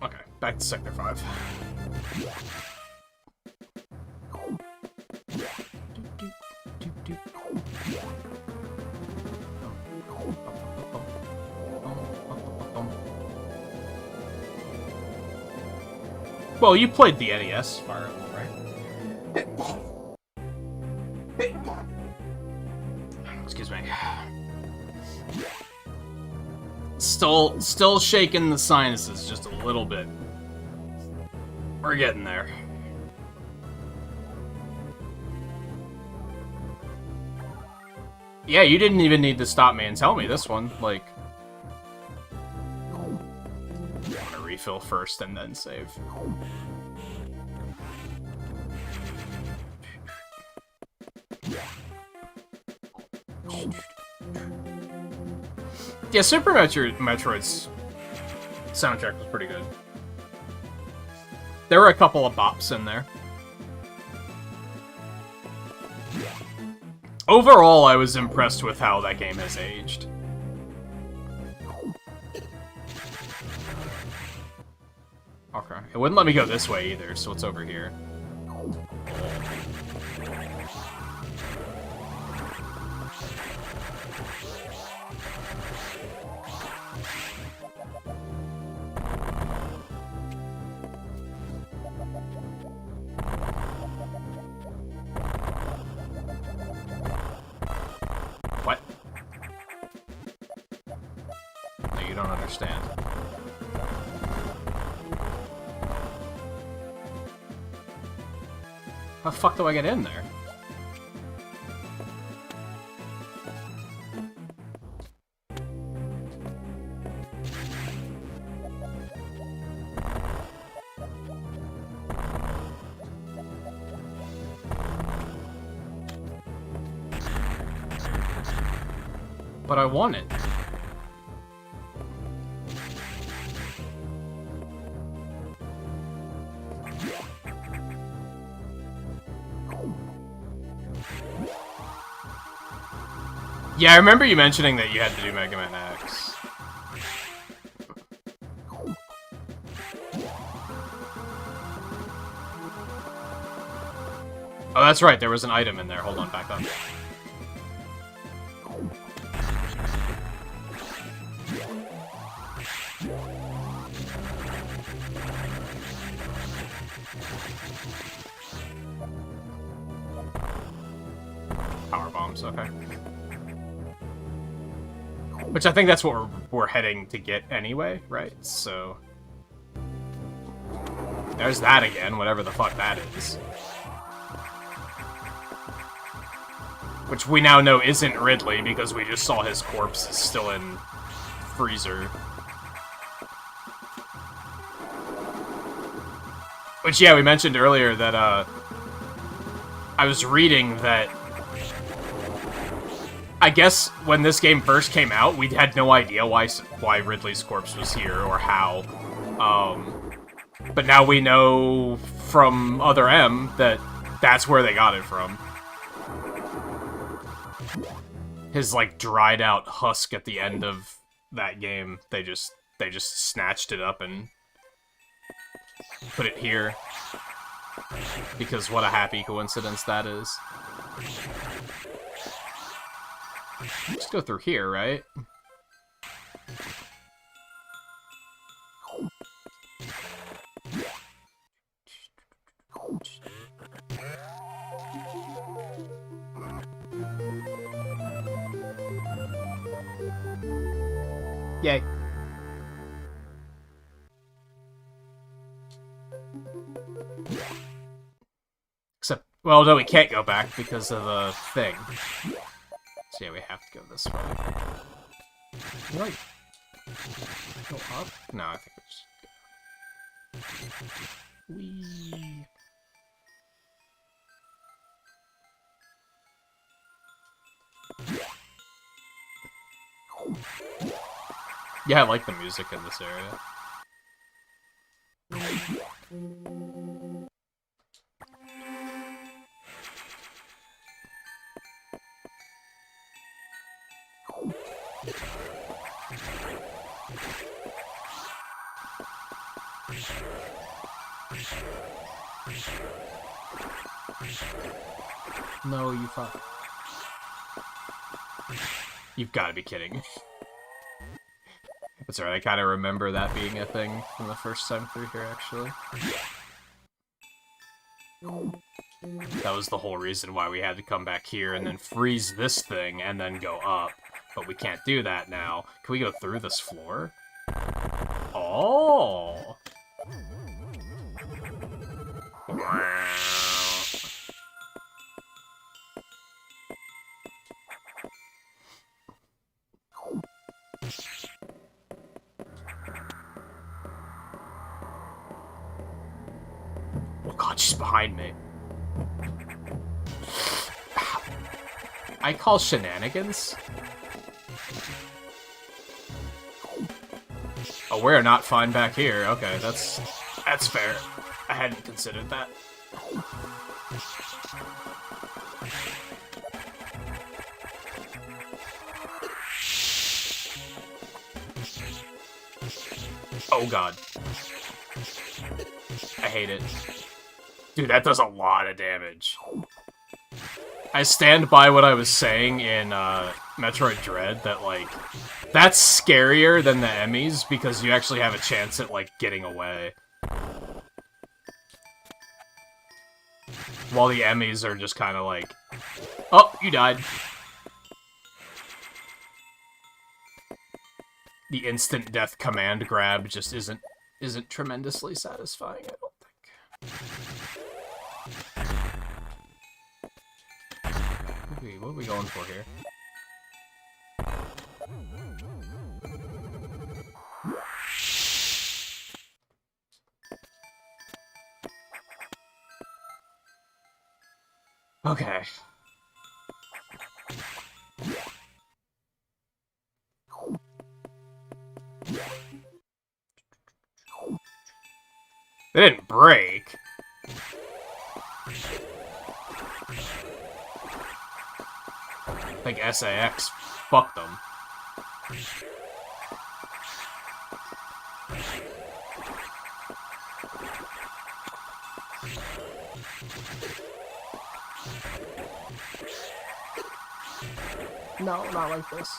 Okay, back to Sector 5. Well, you played the NES Fire Emblem, right? Excuse me. Still shaking the sinuses just a little bit. We're getting there. Yeah, you didn't even need to stop me and tell me this one. Like, I'm gonna refill first and then save. Yeah, Super Metroid's soundtrack was pretty good. There were a couple of bops in there. Overall, I was impressed with how that game has aged. Okay. It wouldn't let me go this way either, so it's over here. What? No, you don't understand. How the fuck do I get in there? But I want it. Yeah, I remember you mentioning that you had to do Mega Man X. Oh, that's right, there was an item in there. Hold on, back up. Power bombs, okay. Which I think that's what we're heading to get anyway, right? So... there's that again, whatever the fuck that is. Which we now know isn't Ridley, because we just saw his corpse is still in freezer. Which, yeah, we mentioned earlier that, I was reading that... I guess when this game first came out, we had no idea why Ridley's corpse was here, or how. But now we know from Other M that that's where they got it from. His, like, dried out husk at the end of that game, they just snatched it up and put it here. Because what a happy coincidence that is. Let's go through here, right? Yay. Except, well, no, we can't go back because of the thing. So yeah, we have to go this way. Right. Go up? No, I think we just go. Whee. Yeah, I like the music in this area. No, you fuck. You've got to be kidding. That's alright, I kind of remember that being a thing from the first time through here, actually. That was the whole reason why we had to come back here and then freeze this thing and then go up. But we can't do that now. Can we go through this floor? Oh! Oh god, she's behind me. I call shenanigans. Oh, we're not fine back here. Okay, that's fair. I hadn't considered that. Oh god. I hate it. Dude, that does a lot of damage. I stand by what I was saying in Metroid Dread, that, like, that's scarier than the Emmys, because you actually have a chance at, like, getting away. While the Emmys are just kind of like, oh, you died. The instant death command grab just isn't tremendously satisfying, I don't think. What are we going for here? Okay. They didn't break. I think SAX fucked them. No, not like this.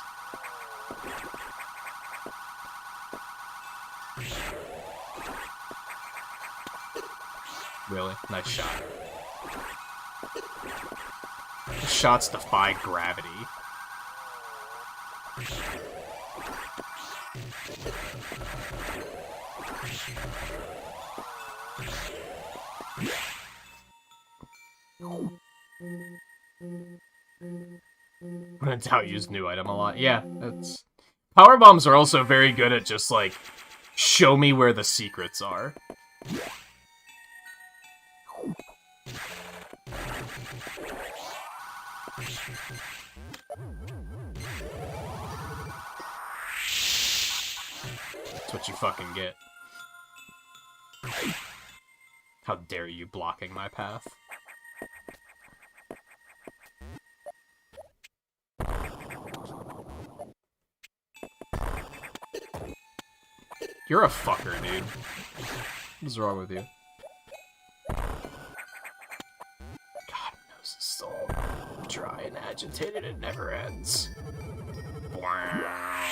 Really? Nice shot. The shots defy gravity. When in doubt, use new item a lot. Yeah, that's... Power bombs are also very good at just, like, show me where the secrets are. That's what you fucking get. How dare you blocking my path? You're a fucker, dude. What's wrong with you? God, nose is still dry and agitated. It never ends. Wow.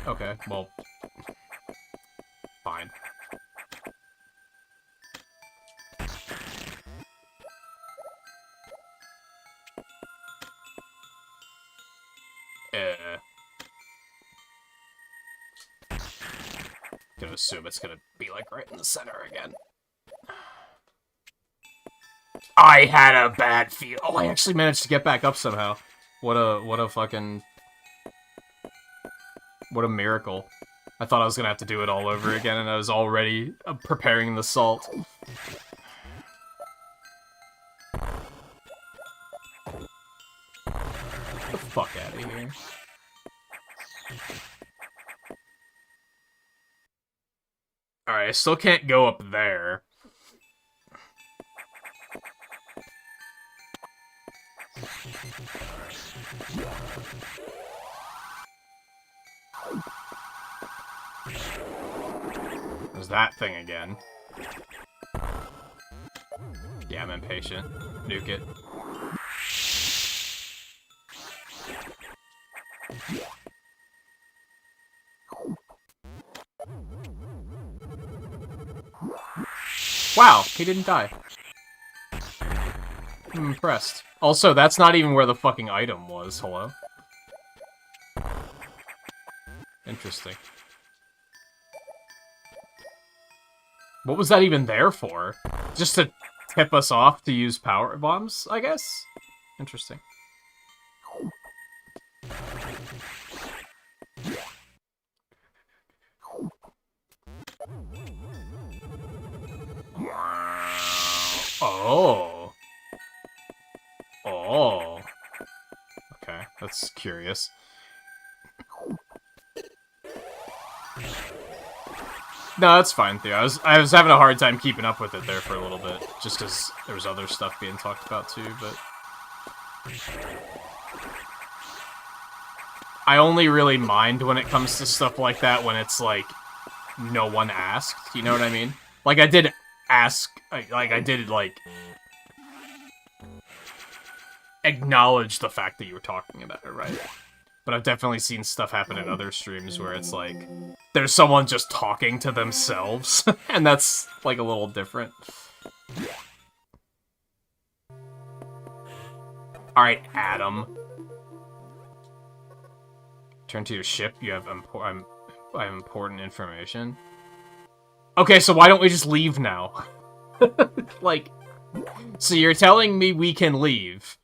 Okay, well, fine. Gonna assume it's gonna be like right in the center again. I had a bad feel. Oh, I actually managed to get back up somehow. What a fucking... What a miracle. I thought I was gonna have to do it all over again, and I was already preparing the salt. Get the fuck out of here. Alright, I still can't go up there. There's that thing again. Yeah, I'm impatient. Nuke it. Wow, he didn't die. I'm impressed. Also, that's not even where the fucking item was, hello? Interesting. What was that even there for? Just to tip us off to use power bombs, I guess? Interesting. Oh. Oh. Okay, that's curious. No, that's fine, Theo. I was having a hard time keeping up with it there for a little bit, just because there was other stuff being talked about too, but... I only really mind when it comes to stuff like that when it's, like, no one asked, you know what I mean? Like, I did ask, I did, like... acknowledge the fact that you were talking about it, right? But I've definitely seen stuff happen in other streams where it's like, there's someone just talking to themselves, and that's, like, a little different. Alright, Adam. Turn to your ship, you have I have important information. Okay, so why don't we just leave now? Like, so you're telling me we can leave.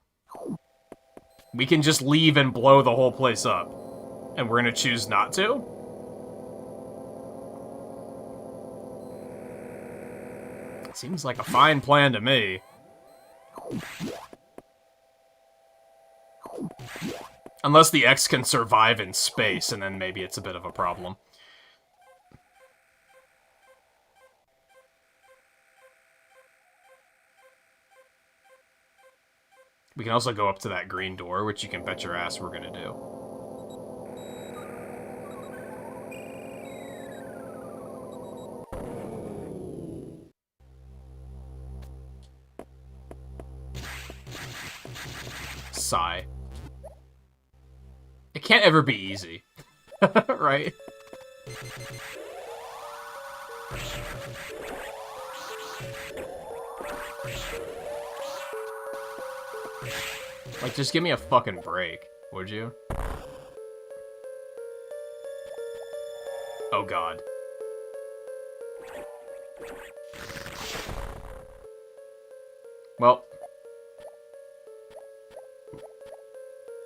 We can just leave and blow the whole place up. And we're gonna choose not to? Seems like a fine plan to me. Unless the X can survive in space, and then maybe it's a bit of a problem. We can also go up to that green door, which you can bet your ass we're gonna do. Sigh. It can't ever be easy. Right? Like, just give me a fucking break, would you? Oh god. Well,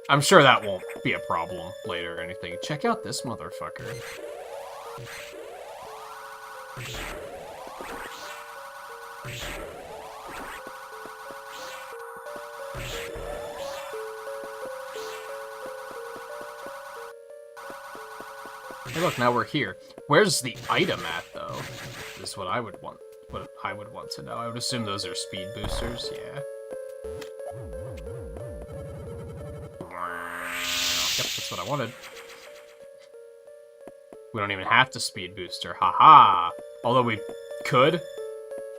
I'm sure that won't be a problem later or anything. Check out this motherfucker. Hey, look, now we're here. Where's the item at, though? This is what I would want. What I would want to know. I would assume those are speed boosters. Yeah. Yep, that's what I wanted. We don't even have to speed booster. Haha. Although we could,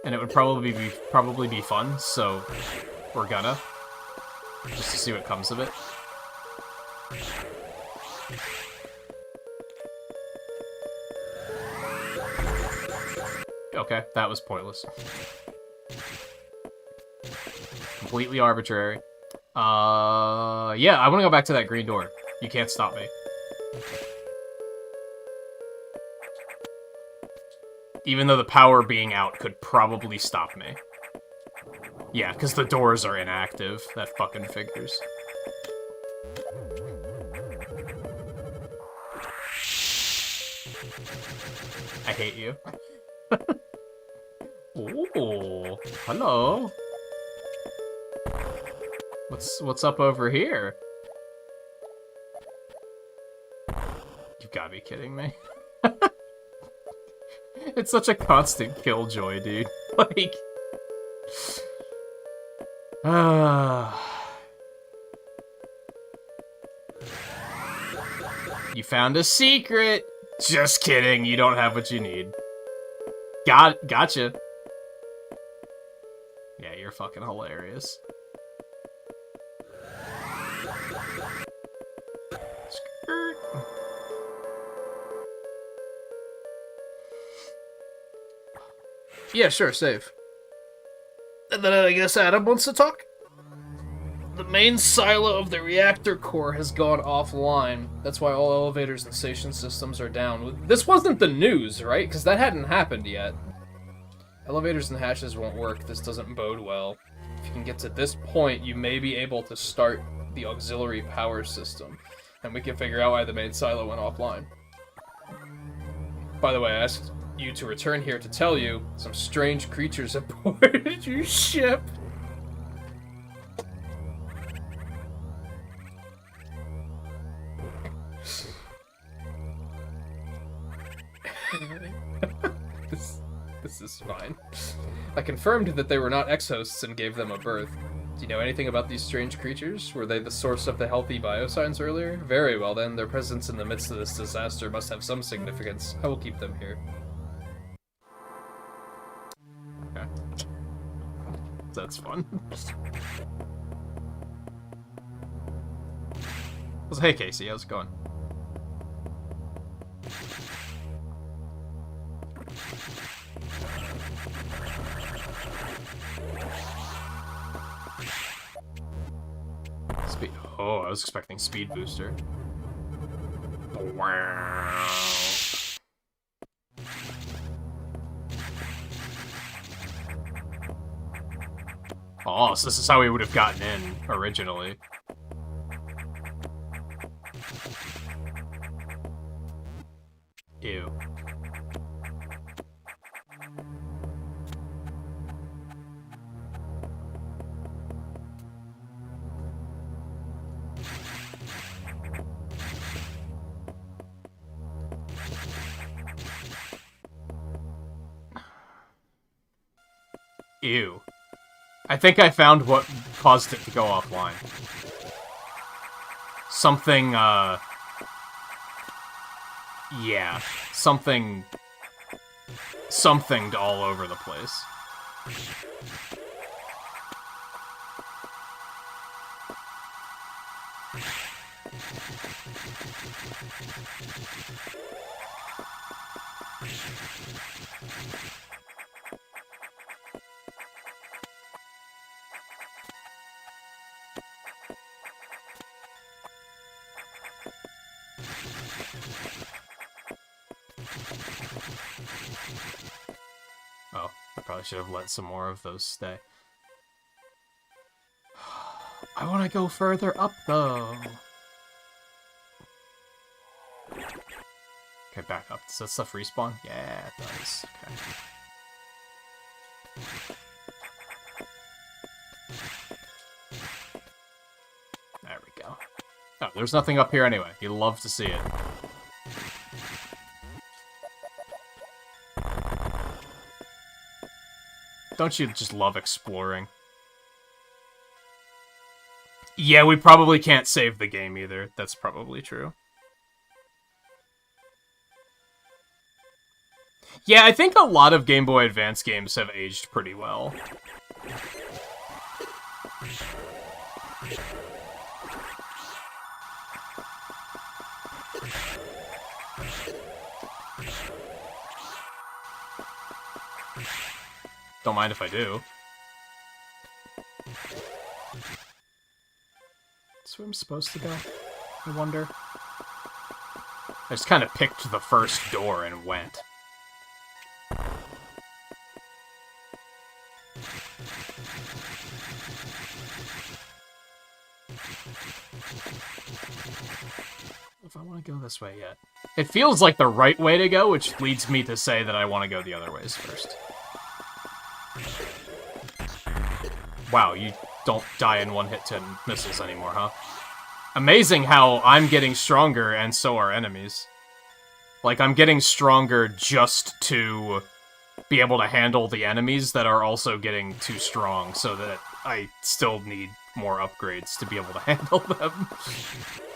and it would probably be fun. So we're gonna just to see what comes of it. Okay, that was pointless. Completely arbitrary. Yeah, I want to go back to that green door. You can't stop me. Even though the power being out could probably stop me. Yeah, because the doors are inactive. That fucking figures. I hate you. Ooh, hello. What's up over here? You've gotta be kidding me. It's such a constant killjoy, dude. Like, you found a secret. Just kidding. You don't have what you need. Gotcha. Yeah, you're fucking hilarious. Skirt. Yeah, sure, save. And then I guess Adam wants to talk? The main silo of the reactor core has gone offline. That's why all elevators and station systems are down. This wasn't the news, right? Because that hadn't happened yet. Elevators and hatches won't work. This doesn't bode well. If you can get to this point, you may be able to start the auxiliary power system. And we can figure out why the main silo went offline. By the way, I asked you to return here to tell you some strange creatures have boarded your ship. This is fine. I confirmed that they were not ex-hosts and gave them a birth. Do you know anything about these strange creatures? Were they the source of the healthy biosigns earlier? Very well then, their presence in the midst of this disaster must have some significance. I will keep them here. Okay. That's fun. Hey Casey, how's it going? Oh, I was expecting speed booster. Wow. Oh, so this is how we would have gotten in originally. Ew. Ew. I think I found what caused it to go offline. Something, yeah. Something all over the place. Oh, I probably should have let some more of those stay. I want to go further up, though. Okay, back up. Does that stuff respawn? Yeah, it does. Okay. There we go. Oh, there's nothing up here anyway. You love to see it. Don't you just love exploring? Yeah, we probably can't save the game either. That's probably true. Yeah, I think a lot of Game Boy Advance games have aged pretty well. Don't mind if I do. That's where I'm supposed to go, I wonder. I just kind of picked the first door and went. If I want to go this way yet. It feels like the right way to go, which leads me to say that I want to go the other ways first. Wow, you don't die in one-hit to missiles anymore, huh? Amazing how I'm getting stronger and so are enemies. Like, I'm getting stronger just to be able to handle the enemies that are also getting too strong, so that I still need more upgrades to be able to handle them.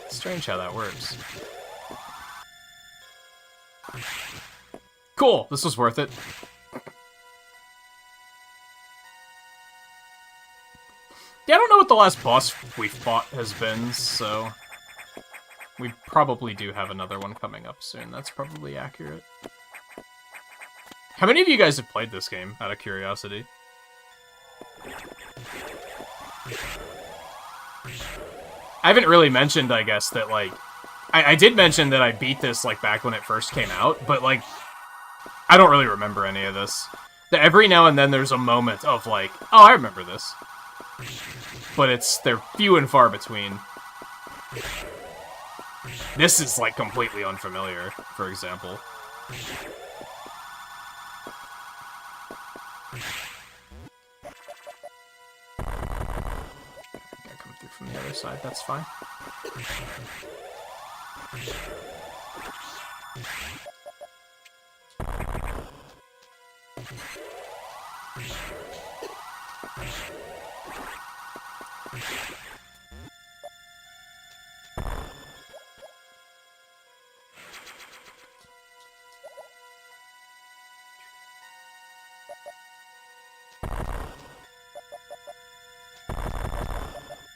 Strange how that works. Cool, this was worth it. Yeah, I don't know what the last boss we fought has been, so... we probably do have another one coming up soon. That's probably accurate. How many of you guys have played this game, out of curiosity? I haven't really mentioned, I guess, that, like... I did mention that I beat this, like, back when it first came out, but, like... I don't really remember any of this. Every now and then there's a moment of, like, oh, I remember this. But they're few and far between. This is, like, completely unfamiliar, for example. Gotta come through from the other side, that's fine.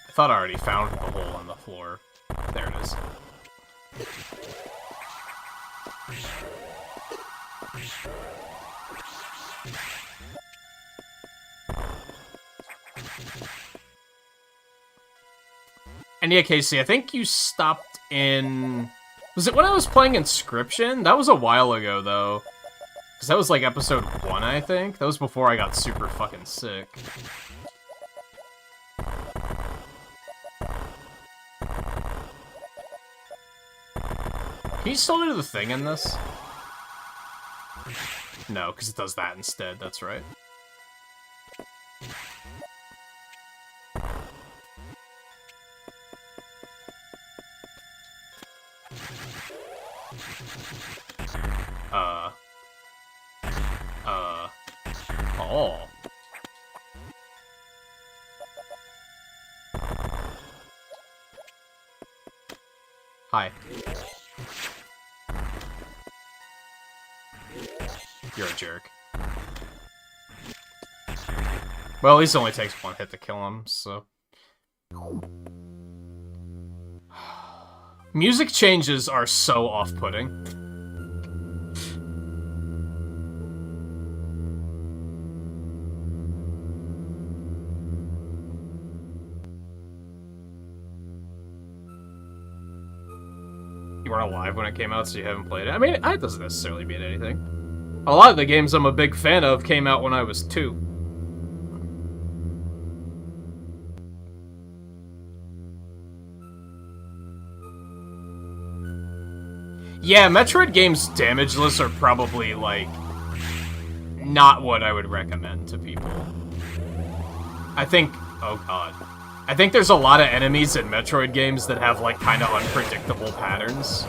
I thought I already found the hole on the floor. There it is. And yeah, Casey, I think you stopped in... was it when I was playing Inscription? That was a while ago, though. Because that was like episode 1, I think? That was before I got super fucking sick. Can you still do the thing in this? No, because it does that instead, that's right. Oh. Hi. You're a jerk. Well, at least it only takes one hit to kill him, so... Music changes are so off-putting. You weren't alive when it came out, so you haven't played it. I mean, that doesn't necessarily mean anything. A lot of the games I'm a big fan of came out when I was 2. Yeah, Metroid games damageless are probably, like, not what I would recommend to people. I think... oh god. I think there's a lot of enemies in Metroid games that have, like, kind of unpredictable patterns.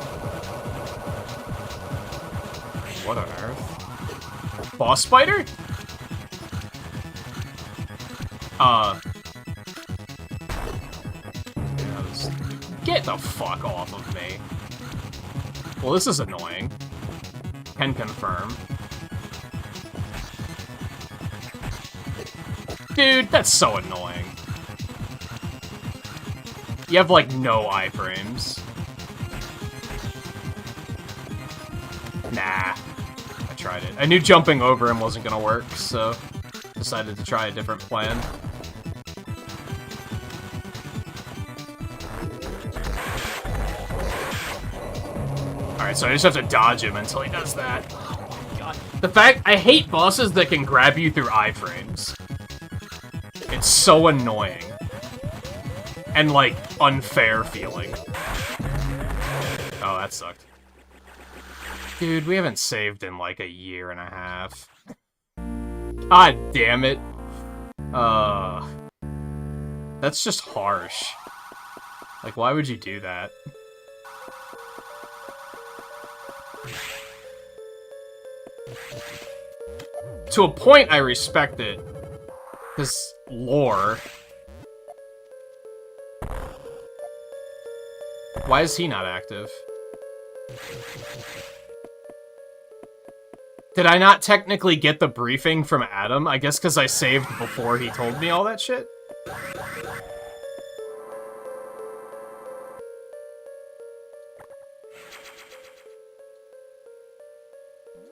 What on earth? Boss spider? Get the fuck off of me. Well, this is annoying. Can confirm. Dude, that's so annoying. You have, like, no iframes. Nah. I tried it. I knew jumping over him wasn't gonna work, so decided to try a different plan. Alright, so I just have to dodge him until he does that. Oh my god. The fact... I hate bosses that can grab you through iframes. It's so annoying. And, like, unfair feeling. Oh, that sucked. Dude, we haven't saved in, like, a year and a half. God damn it. That's just harsh. Like, why would you do that? To a point, I respect it. Because lore. Why is he not active? Did I not technically get the briefing from Adam? I guess because I saved before he told me all that shit?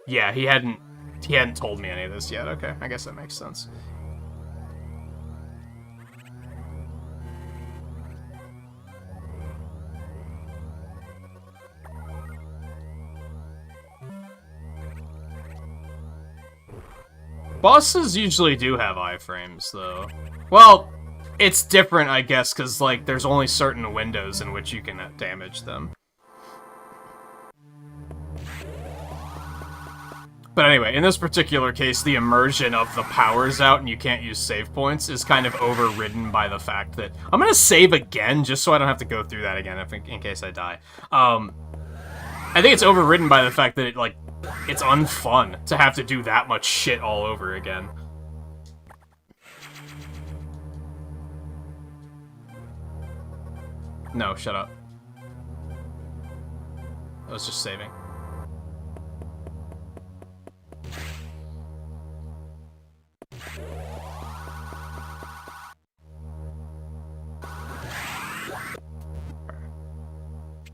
Yeah, he hadn't told me any of this yet. Okay, I guess that makes sense. Bosses usually do have iframes, though. Well, it's different, I guess, because, like, there's only certain windows in which you can damage them. But anyway, in this particular case, the immersion of the power's out and you can't use save points is kind of overridden by the fact that... I'm gonna save again, just so I don't have to go through that again in case I die. I think it's overridden by the fact that it, like, it's unfun to have to do that much shit all over again. No, shut up. I was just saving.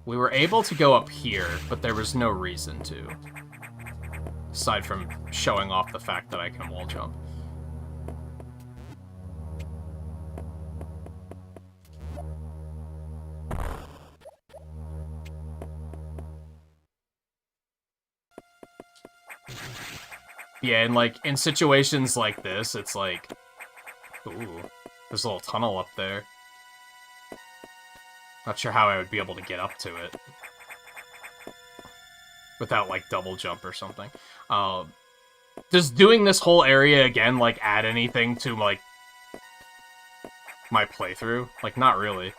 We were able to go up here, but there was no reason to. Aside from showing off the fact that I can wall jump. Yeah, and like, in situations like this, it's like... Ooh, there's a little tunnel up there. Not sure how I would be able to get up to it. Without, like, double jump or something. Does doing this whole area again, like, add anything to, like, my playthrough? Like, not really.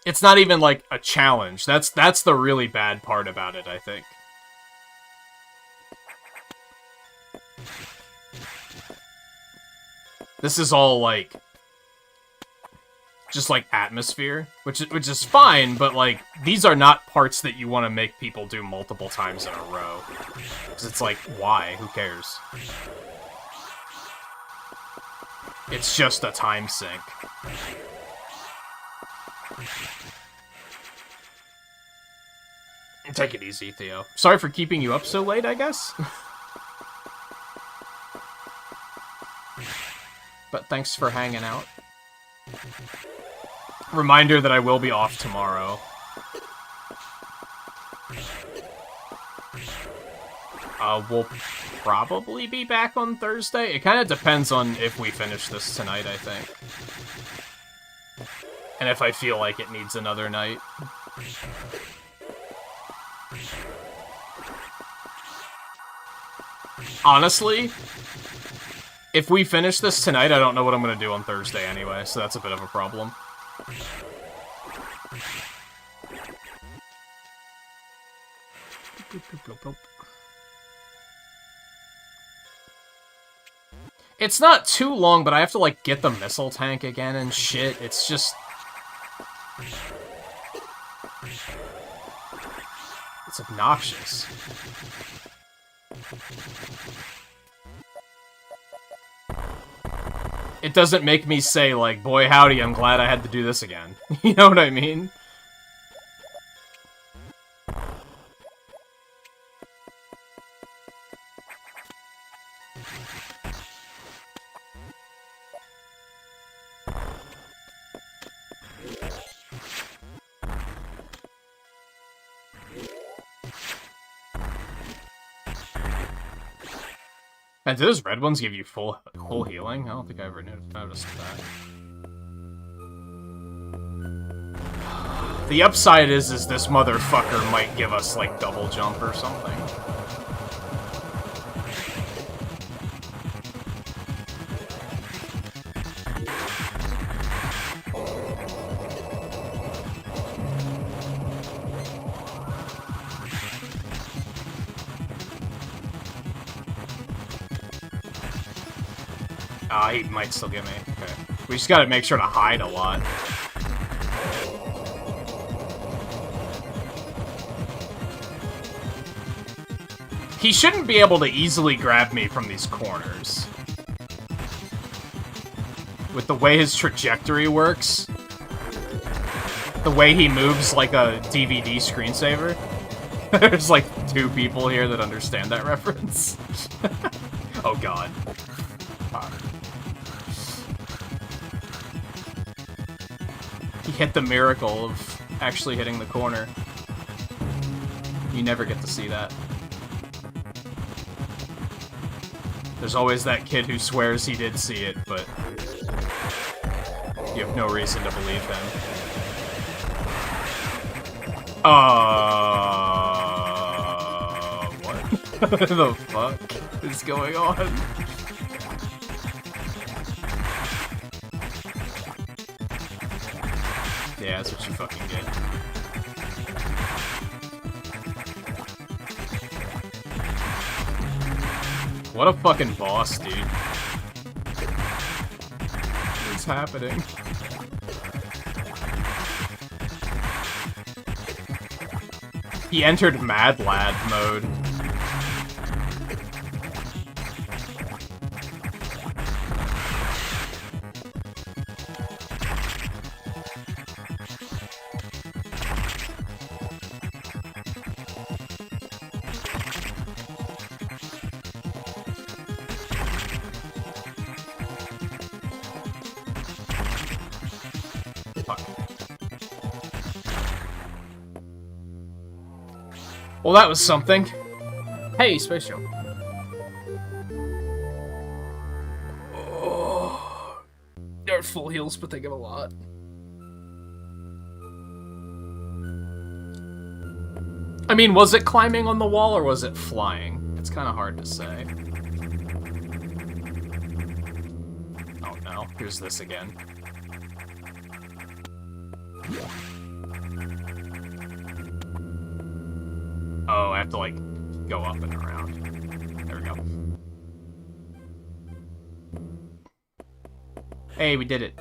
It's not even, like, a challenge. That's the really bad part about it, I think. This is all, like... just like atmosphere, which is fine, but like these are not parts that you want to make people do multiple times in a row. Because it's like, why? Who cares? It's just a time sink. Take it easy, Theo. Sorry for keeping you up so late, I guess? But thanks for hanging out. Reminder that I will be off tomorrow. We'll probably be back on Thursday. It kind of depends on if we finish this tonight, I think. And if I feel like it needs another night. Honestly, if we finish this tonight, I don't know what I'm going to do on Thursday anyway, so that's a bit of a problem. It's not too long, but I have to, like, get the missile tank again and shit. It's just... it's obnoxious. It doesn't make me say, like, boy howdy, I'm glad I had to do this again. You know what I mean? And do those red ones give you full healing? I don't think I ever noticed that. The upside is this motherfucker might give us, like, double jump or something. He might still get me. Okay. We just gotta make sure to hide a lot. He shouldn't be able to easily grab me from these corners. With the way his trajectory works. The way he moves like a DVD screensaver. There's like 2 people here that understand that reference. Oh god. He hit the miracle of actually hitting the corner. You never get to see that. There's always that kid who swears he did see it, but you have no reason to believe him. What the fuck is going on? Yeah, that's what you fucking get. What a fucking boss, dude. What's happening? He entered Mad Lad mode. Well, that was something. Hey, Space Jump. Oh, they're full heals, but they give a lot. I mean, was it climbing on the wall or was it flying? It's kind of hard to say. Oh no, here's this again. Oh, I have to, like, go up and around. There we go. Hey, we did it.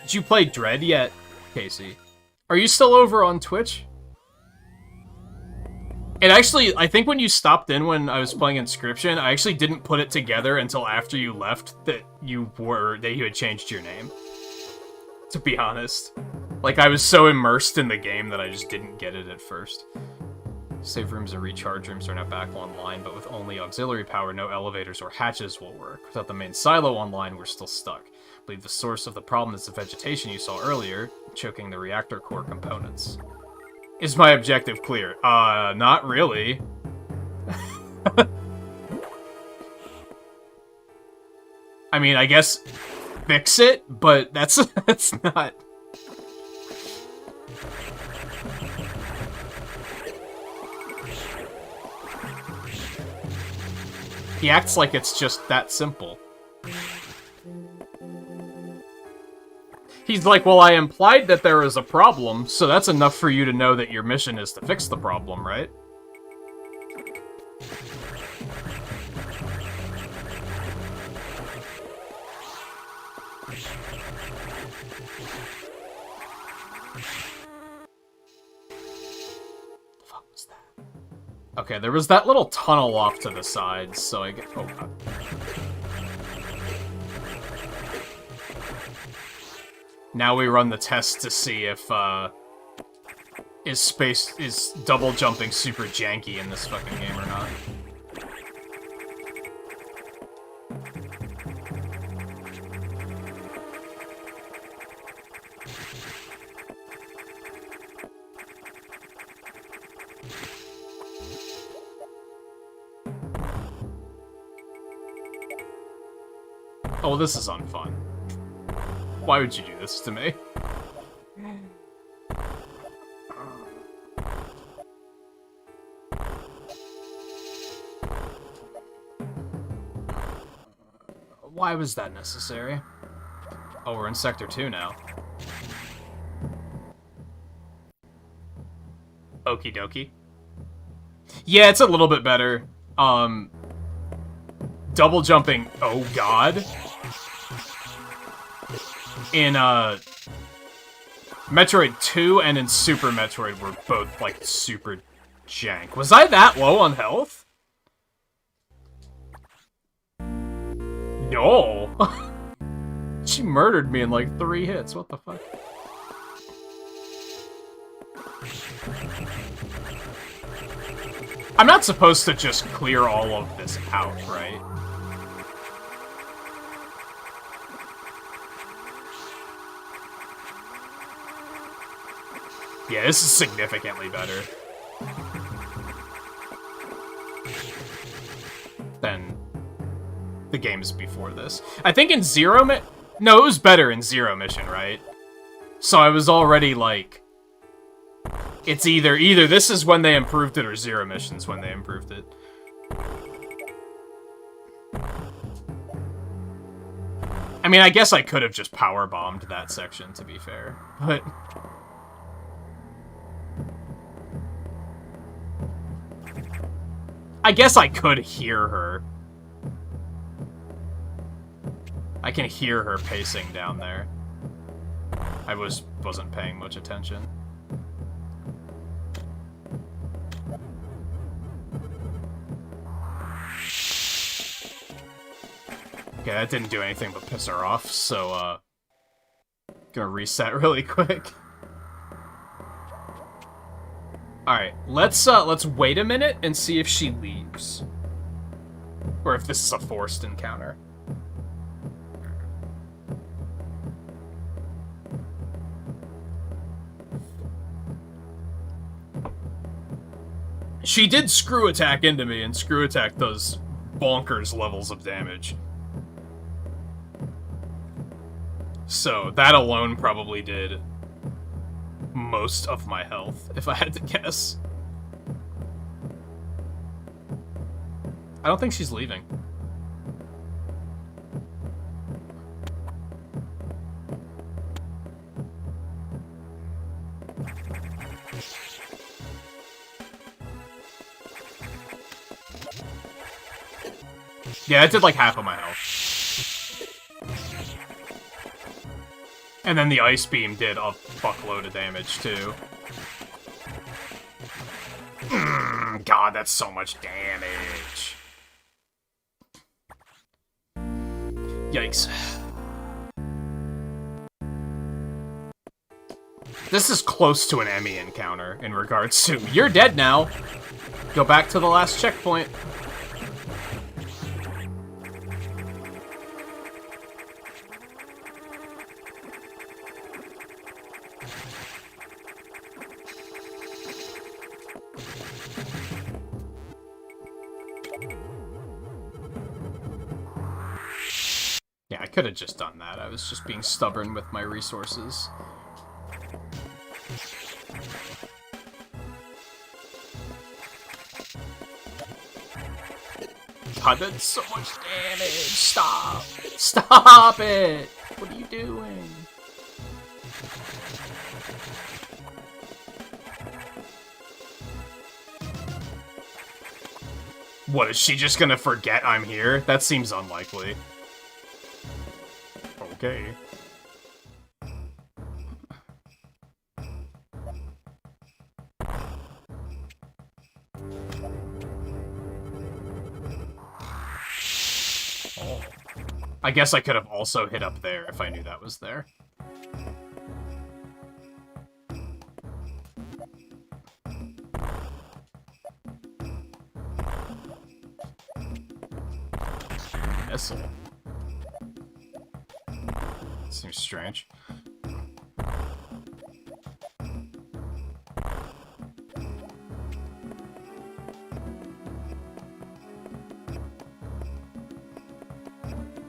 Did you play Dread yet, Casey? Are you still over on Twitch? And actually, I think when you stopped in when I was playing Inscription, I actually didn't put it together until after you left that you had changed your name. To be honest. Like, I was so immersed in the game that I just didn't get it at first. Save rooms and recharge rooms are now back online, but with only auxiliary power, no elevators or hatches will work. Without the main silo online, we're still stuck. I believe the source of the problem is the vegetation you saw earlier, choking the reactor core components. Is my objective clear? Not really. I mean, I guess fix it, but that's not... He acts like it's just that simple. He's like, well, I implied that there is a problem, so that's enough for you to know that your mission is to fix the problem, right? The fuck was that? Okay, there was that little tunnel off to the side, so I get... Oh, God. Now we run the test to see if, is double jumping super janky in this fucking game or not. Oh, this is unfun. Why would you do this to me? Why was that necessary? Oh, we're in Sector 2 now. Okie dokie. Yeah, it's a little bit better. Double jumping, oh god. In, Metroid 2 and in Super Metroid were both, like, super jank. Was I that low on health? No! She murdered me in, like, 3 hits. What the fuck? I'm not supposed to just clear all of this out, right? Yeah, this is significantly better than the games before this. I think in no, it was better in Zero Mission, right? So I was already like, it's either this is when they improved it or Zero Mission's when they improved it. I mean, I guess I could have just power bombed that section, to be fair, but... I guess I could hear her. I can hear her pacing down there. I wasn't paying much attention. Okay, that didn't do anything but piss her off, so, gonna reset really quick. Alright, let's wait a minute and see if she leaves. Or if this is a forced encounter. She did screw attack into me, and screw attack does bonkers levels of damage. So, that alone probably did most of my health, if I had to guess. I don't think she's leaving. Yeah, it did like half of my health. And then the ice beam did a fuckload of damage, too. God, that's so much damage. Yikes. This is close to an Emmy encounter in regards to, you're dead now. Go back to the last checkpoint. Yeah, I could have just done that. I was just being stubborn with my resources. God, that's so much damage! Stop! Stop it! What are you doing? What, is she just gonna forget I'm here? That seems unlikely. Okay. Oh. I guess I could have also hit up there if I knew that was there. Missile. Seems strange.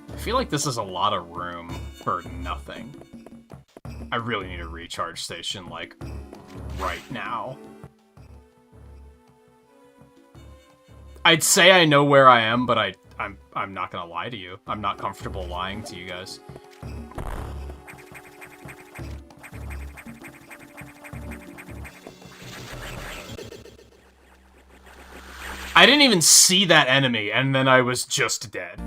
I feel like this is a lot of room for nothing. I really need a recharge station, like, right now. I'd say I know where I am, but I'm not gonna lie to you. I'm not comfortable lying to you guys. I didn't even see that enemy, and then I was just dead.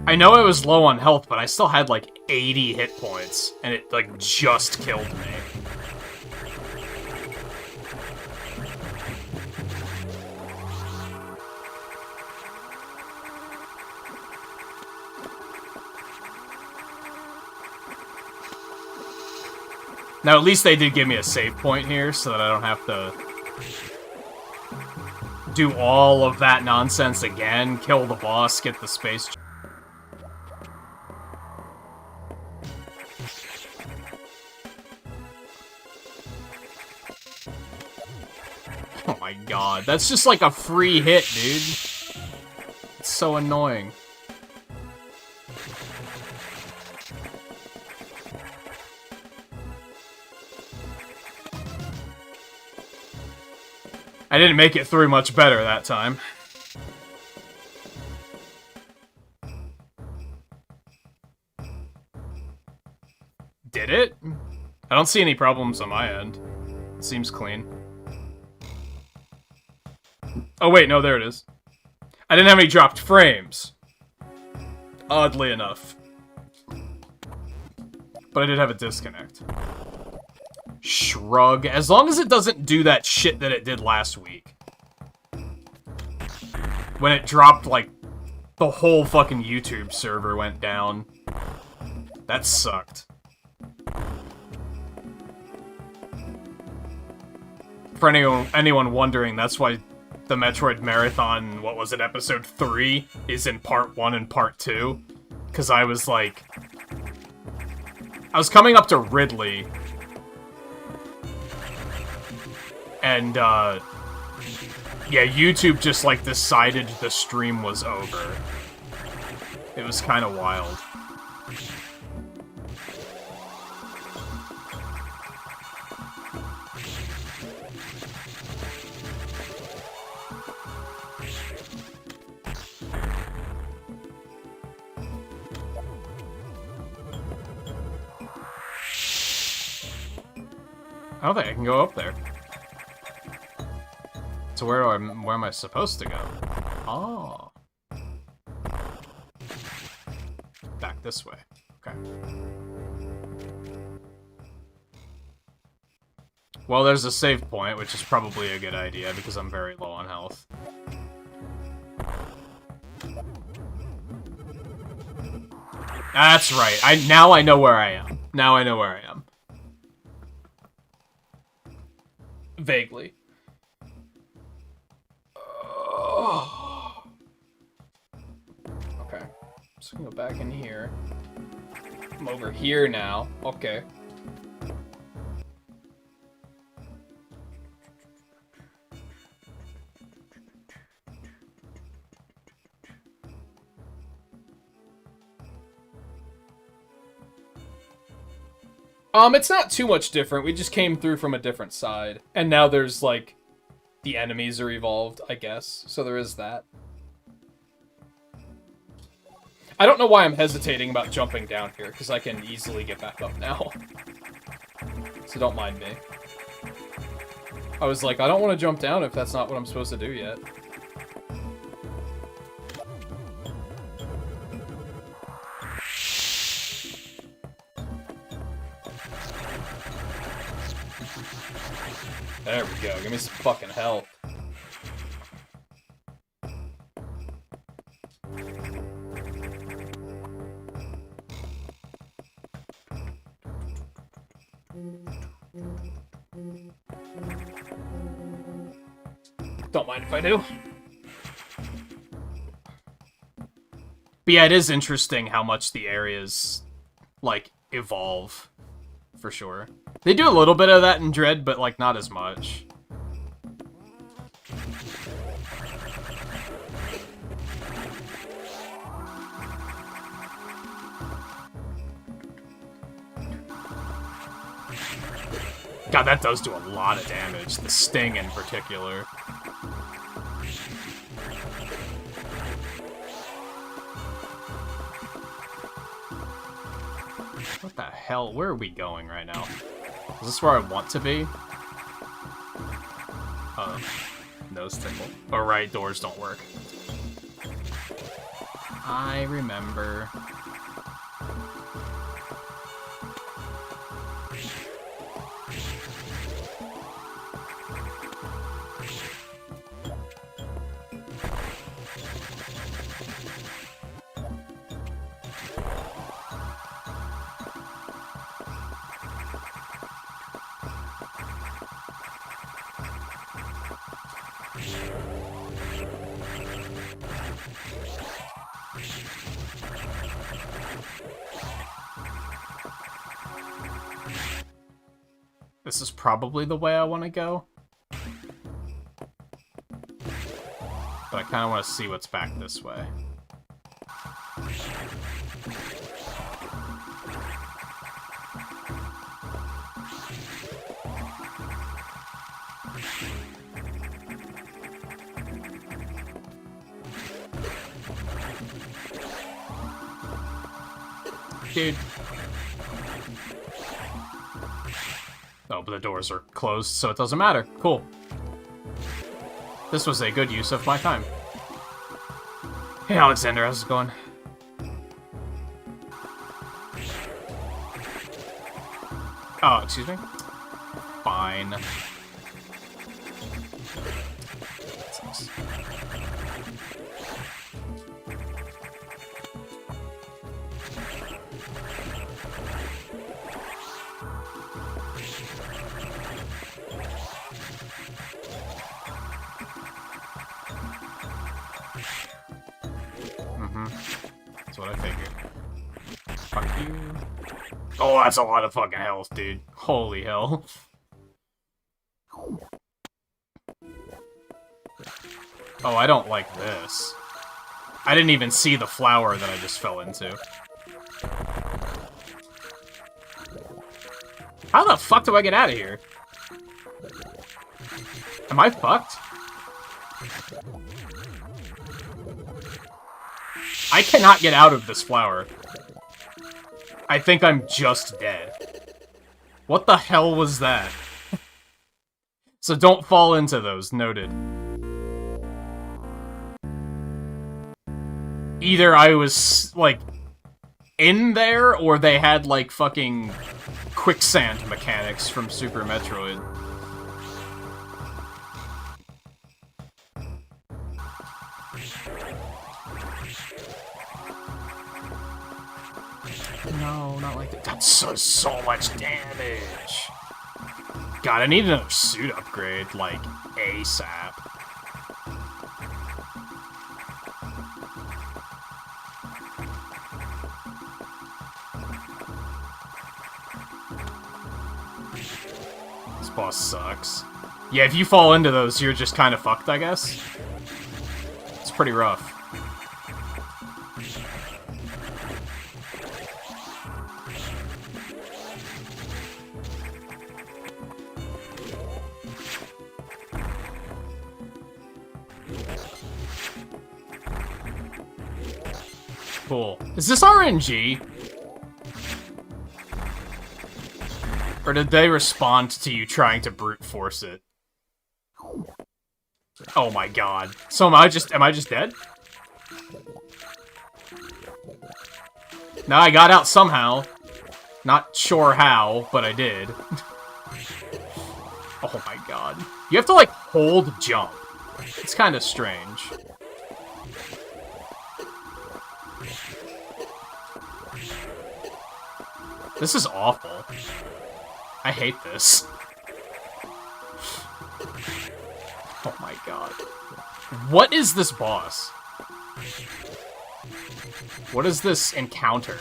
I know I was low on health, but I still had like 80 hit points, and it like just killed me. Now, at least they did give me a save point here, so that I don't have to do all of that nonsense again, kill the boss, get the space. Oh my god, that's just like a free hit, dude. It's so annoying. I didn't make it through much better that time. Did it? I don't see any problems on my end. It seems clean. Oh wait, no, there it is. I didn't have any dropped frames. Oddly enough. But I did have a disconnect. Shrug. As long as it doesn't do that shit that it did last week. When it dropped, like, the whole fucking YouTube server went down. That sucked. For anyone wondering, that's why the Metroid Marathon, what was it, episode 3, is in part 1 and part 2. Because I was, like... I was coming up to Ridley... And, yeah, YouTube just, like, decided the stream was over. It was kind of wild. I don't think I can go up there. So where am I supposed to go? Oh. back this way. Okay. Well, there's a save point, which is probably a good idea because I'm very low on health. That's right. Now I know where I am. Now I know where I am. Vaguely. Okay. So we can go back in here. I'm over here now. Okay. It's not too much different. We just came through from a different side. And now there's, like, the enemies are evolved, I guess. So there is that. I don't know why I'm hesitating about jumping down here, because I can easily get back up now. So don't mind me. I was like, I don't want to jump down if that's not what I'm supposed to do yet. There we go. Give me some fucking health. Don't mind if I do. But yeah, it is interesting how much the areas, like, evolve. For sure. They do a little bit of that in Dread, but, like, not as much. God, that does do a lot of damage. The sting in particular. What the hell? Where are we going right now? Is this where I want to be? Nose tickle. Oh, right, doors don't work. I remember. This is probably the way I want to go. But I kind of want to see what's back this way. Dude. Oh, but the doors are closed, so it doesn't matter. Cool. This was a good use of my time. Hey, Alexander, how's it going? Oh, excuse me? Fine. Sucks. That's what I figured. Fuck you. Oh, that's a lot of fucking health, dude. Holy hell. Oh, I don't like this. I didn't even see the flower that I just fell into. How the fuck do I get out of here? Am I fucked? I cannot get out of this flower. I think I'm just dead. What the hell was that? So don't fall into those, noted. Either I was, like, in there, or they had, like, fucking quicksand mechanics from Super Metroid. No, not like that. That's so much damage. God, I need another suit upgrade, like, ASAP. This boss sucks. Yeah, if you fall into those, you're just kind of fucked, I guess. It's pretty rough. Cool. Is this RNG? Or did they respond to you trying to brute force it? Oh my god. So am I just dead? No, I got out somehow. Not sure how, but I did. Oh my god. You have to, like, hold jump. It's kind of strange. This is awful. I hate this. Oh my god. What is this boss? What is this encounter?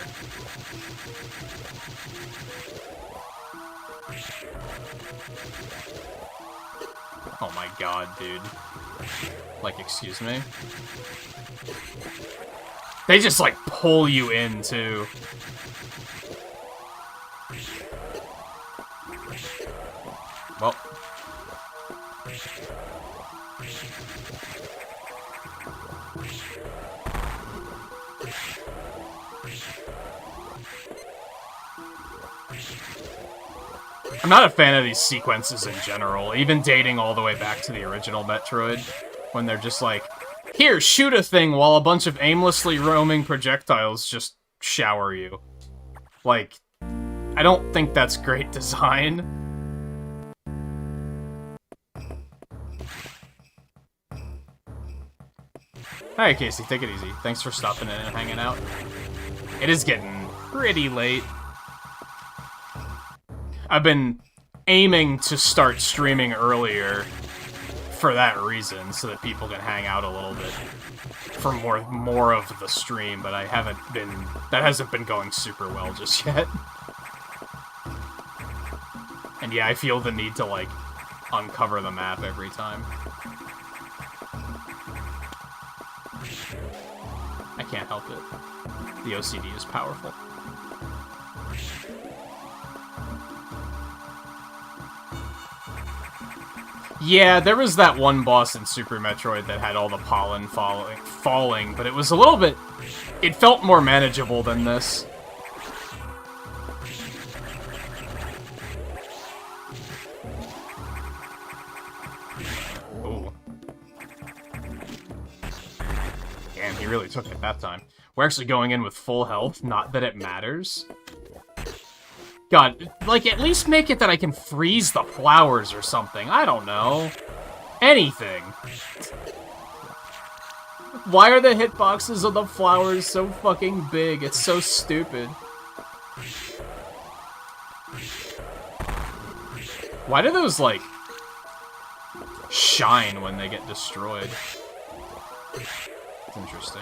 Oh my god, dude. Like, excuse me? They just, like, pull you in, too. Well. I'm not a fan of these sequences in general, even dating all the way back to the original Metroid, when they're just like, here, shoot a thing while a bunch of aimlessly roaming projectiles just shower you. Like, I don't think that's great design. Alright, Casey, take it easy. Thanks for stopping in and hanging out. It is getting pretty late. I've been aiming to start streaming earlier for that reason, so that people can hang out a little bit for more of the stream, but that hasn't been going super well just yet. And yeah, I feel the need to, like, uncover the map every time. I can't help it. The OCD is powerful. Yeah, there was that one boss in Super Metroid that had all the pollen falling, but it was a little bit... It felt more manageable than this. Ooh. Damn, he really took it that time. We're actually going in with full health, not that it matters. God, like, at least make it that I can freeze the flowers or something. I don't know. Anything. Why are the hitboxes of the flowers so fucking big? It's so stupid. Why do those, like, shine when they get destroyed? It's interesting.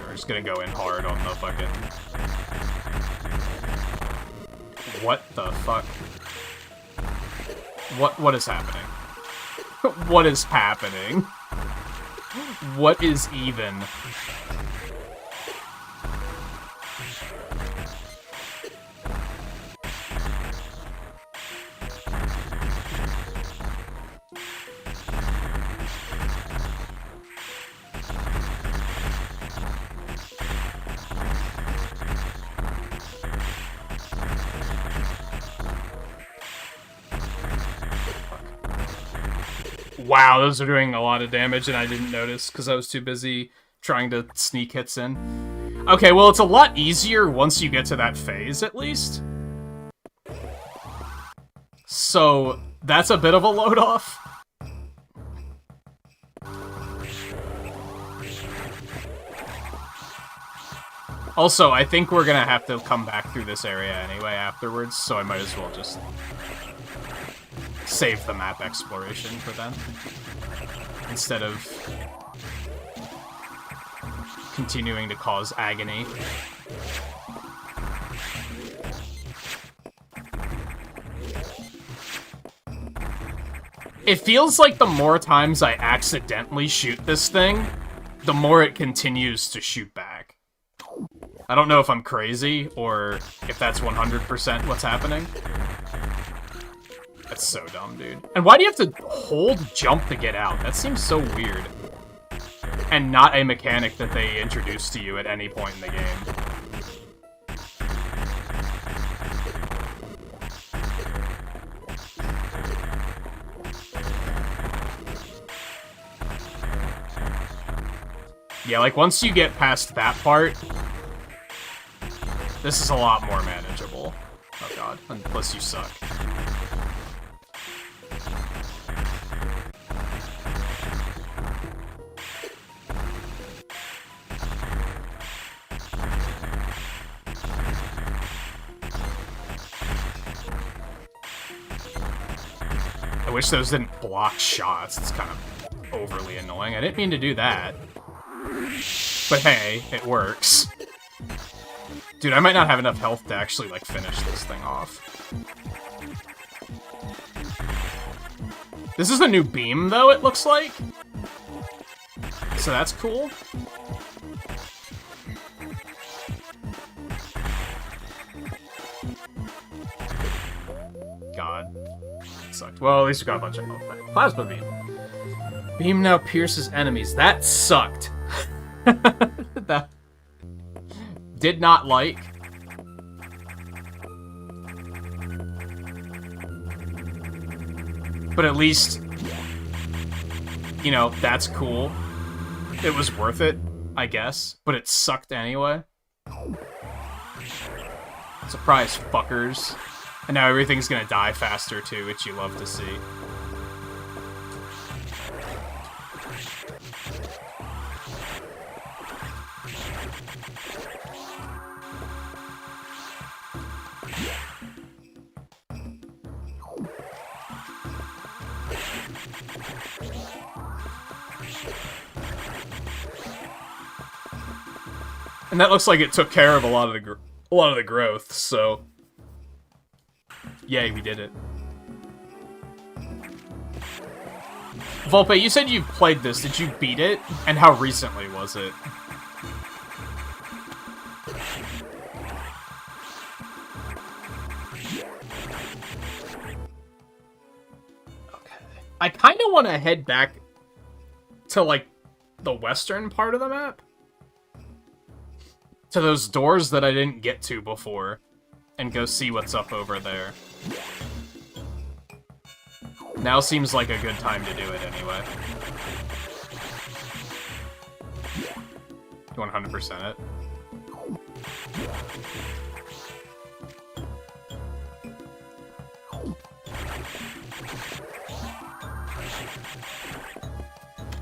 We're just gonna go in hard on the fucking... What the fuck? What is happening? What is happening? What is even? Wow, those are doing a lot of damage, and I didn't notice because I was too busy trying to sneak hits in. Okay, well, it's a lot easier once you get to that phase, at least. So, that's a bit of a load-off. Also, I think we're gonna have to come back through this area anyway afterwards, so I might as well just save the map exploration for then, instead of continuing to cause agony. It feels like the more times I accidentally shoot this thing, the more it continues to shoot back. I don't know if I'm crazy, or if that's 100% what's happening. That's so dumb, dude. And why do you have to hold jump to get out? That seems so weird. And not a mechanic that they introduced to you at any point in the game. Yeah, like, once you get past that part, this is a lot more manageable. Oh god, unless you suck. I wish those didn't block shots. It's kind of overly annoying. I didn't mean to do that. But hey, it works. Dude, I might not have enough health to actually, like, finish this thing off. This is a new beam, though, it looks like. So that's cool. God. It sucked. Well, at least we got a bunch of health back. Plasma beam. Beam now pierces enemies. That sucked. That did not like. But at least, you know, that's cool. It was worth it, I guess. But it sucked anyway. Surprise, fuckers. And now everything's gonna die faster, too, which you love to see. And that looks like it took care of a lot of the growth, so yay, we did it. Volpe, you said you played this. Did you beat it? And how recently was it? Okay. I kind of want to head back to, like, the western part of the map. To those doors that I didn't get to before, and go see what's up over there. Now seems like a good time to do it anyway. You 100% it?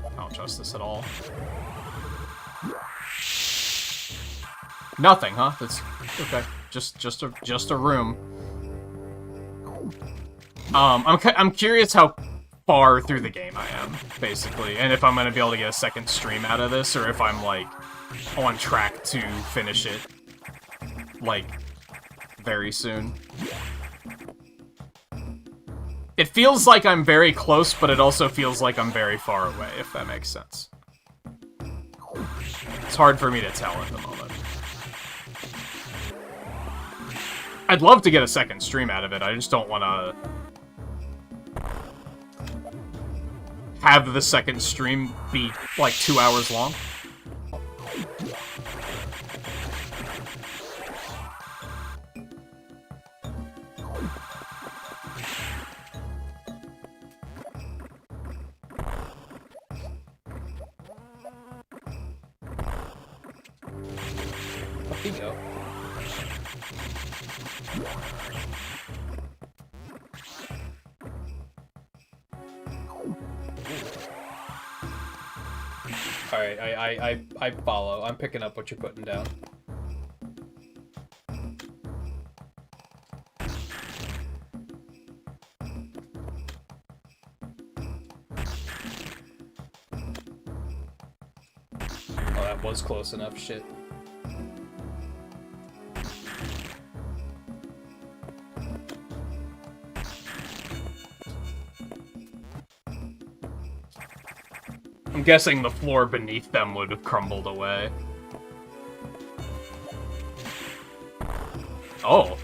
I don't trust this at all. Nothing, huh? That's okay. Just a room. I'm curious how far through the game I am, basically, and if I'm gonna be able to get a second stream out of this, or if I'm like on track to finish it, like, very soon. It feels like I'm very close, but it also feels like I'm very far away, if that makes sense. It's hard for me to tell at the moment. I'd love to get a second stream out of it, I just don't want to have the second stream be, like, 2 hours long. Here you go. Alright, I follow. I'm picking up what you're putting down. Oh, that was close enough, shit. I'm guessing the floor beneath them would have crumbled away. Oh,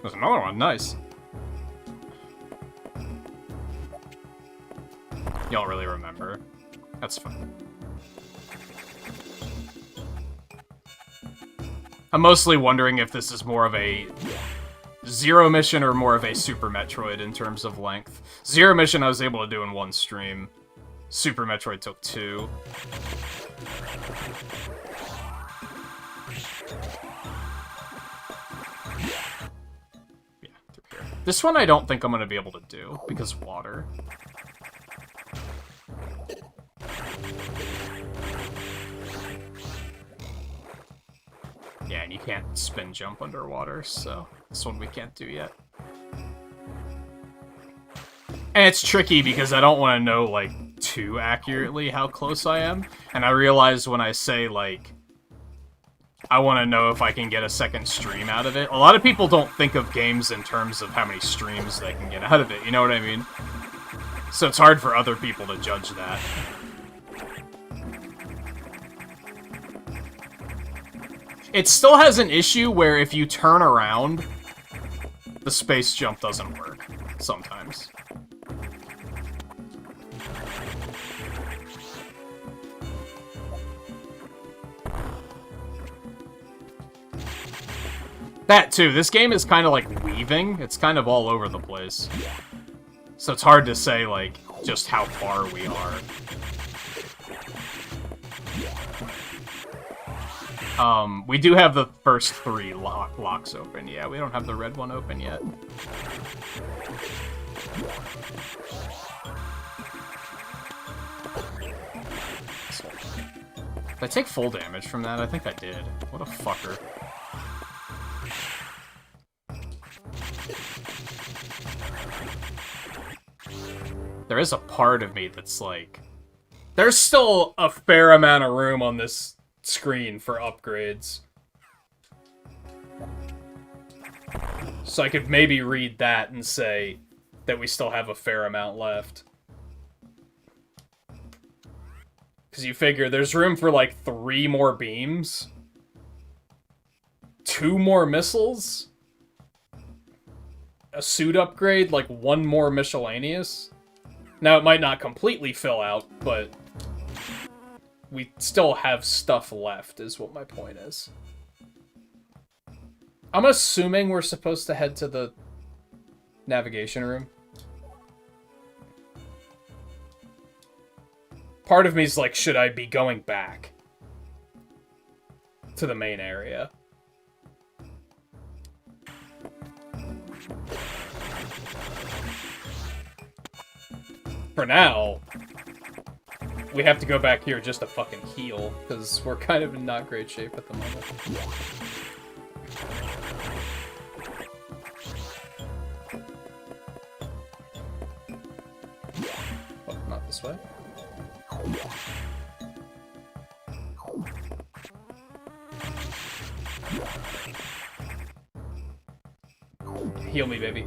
there's another one. Nice. You don't really remember. That's fine. I'm mostly wondering if this is more of a Zero mission or more of a Super Metroid in terms of length. Zero mission I was able to do in one stream. Super Metroid took 2. Yeah, through here. This one I don't think I'm going to be able to do, because water. Yeah, and you can't spin jump underwater, so this one we can't do yet. And it's tricky because I don't want to know, like, too accurately how close I am. And I realize when I say, like, I want to know if I can get a second stream out of it. A lot of people don't think of games in terms of how many streams they can get out of it, you know what I mean? So it's hard for other people to judge that. It still has an issue where if you turn around, the space jump doesn't work sometimes. That too, this game is kind of like weaving. It's kind of all over the place. So it's hard to say, like, just how far we are. We do have the first 3 locks open. Yeah, we don't have the red one open yet. Did I take full damage from that? I think I did. What a fucker. There is a part of me that's like... There's still a fair amount of room on this screen for upgrades. So I could maybe read that and say that we still have a fair amount left. Because you figure there's room for like 3 more beams, 2 more missiles, a suit upgrade, like 1 more miscellaneous. Now it might not completely fill out, but we still have stuff left, is what my point is. I'm assuming we're supposed to head to the navigation room. Part of me's like, should I be going back to the main area? For now, we have to go back here just to fucking heal, because we're kind of in not great shape at the moment. Oh, not this way. Heal me, baby.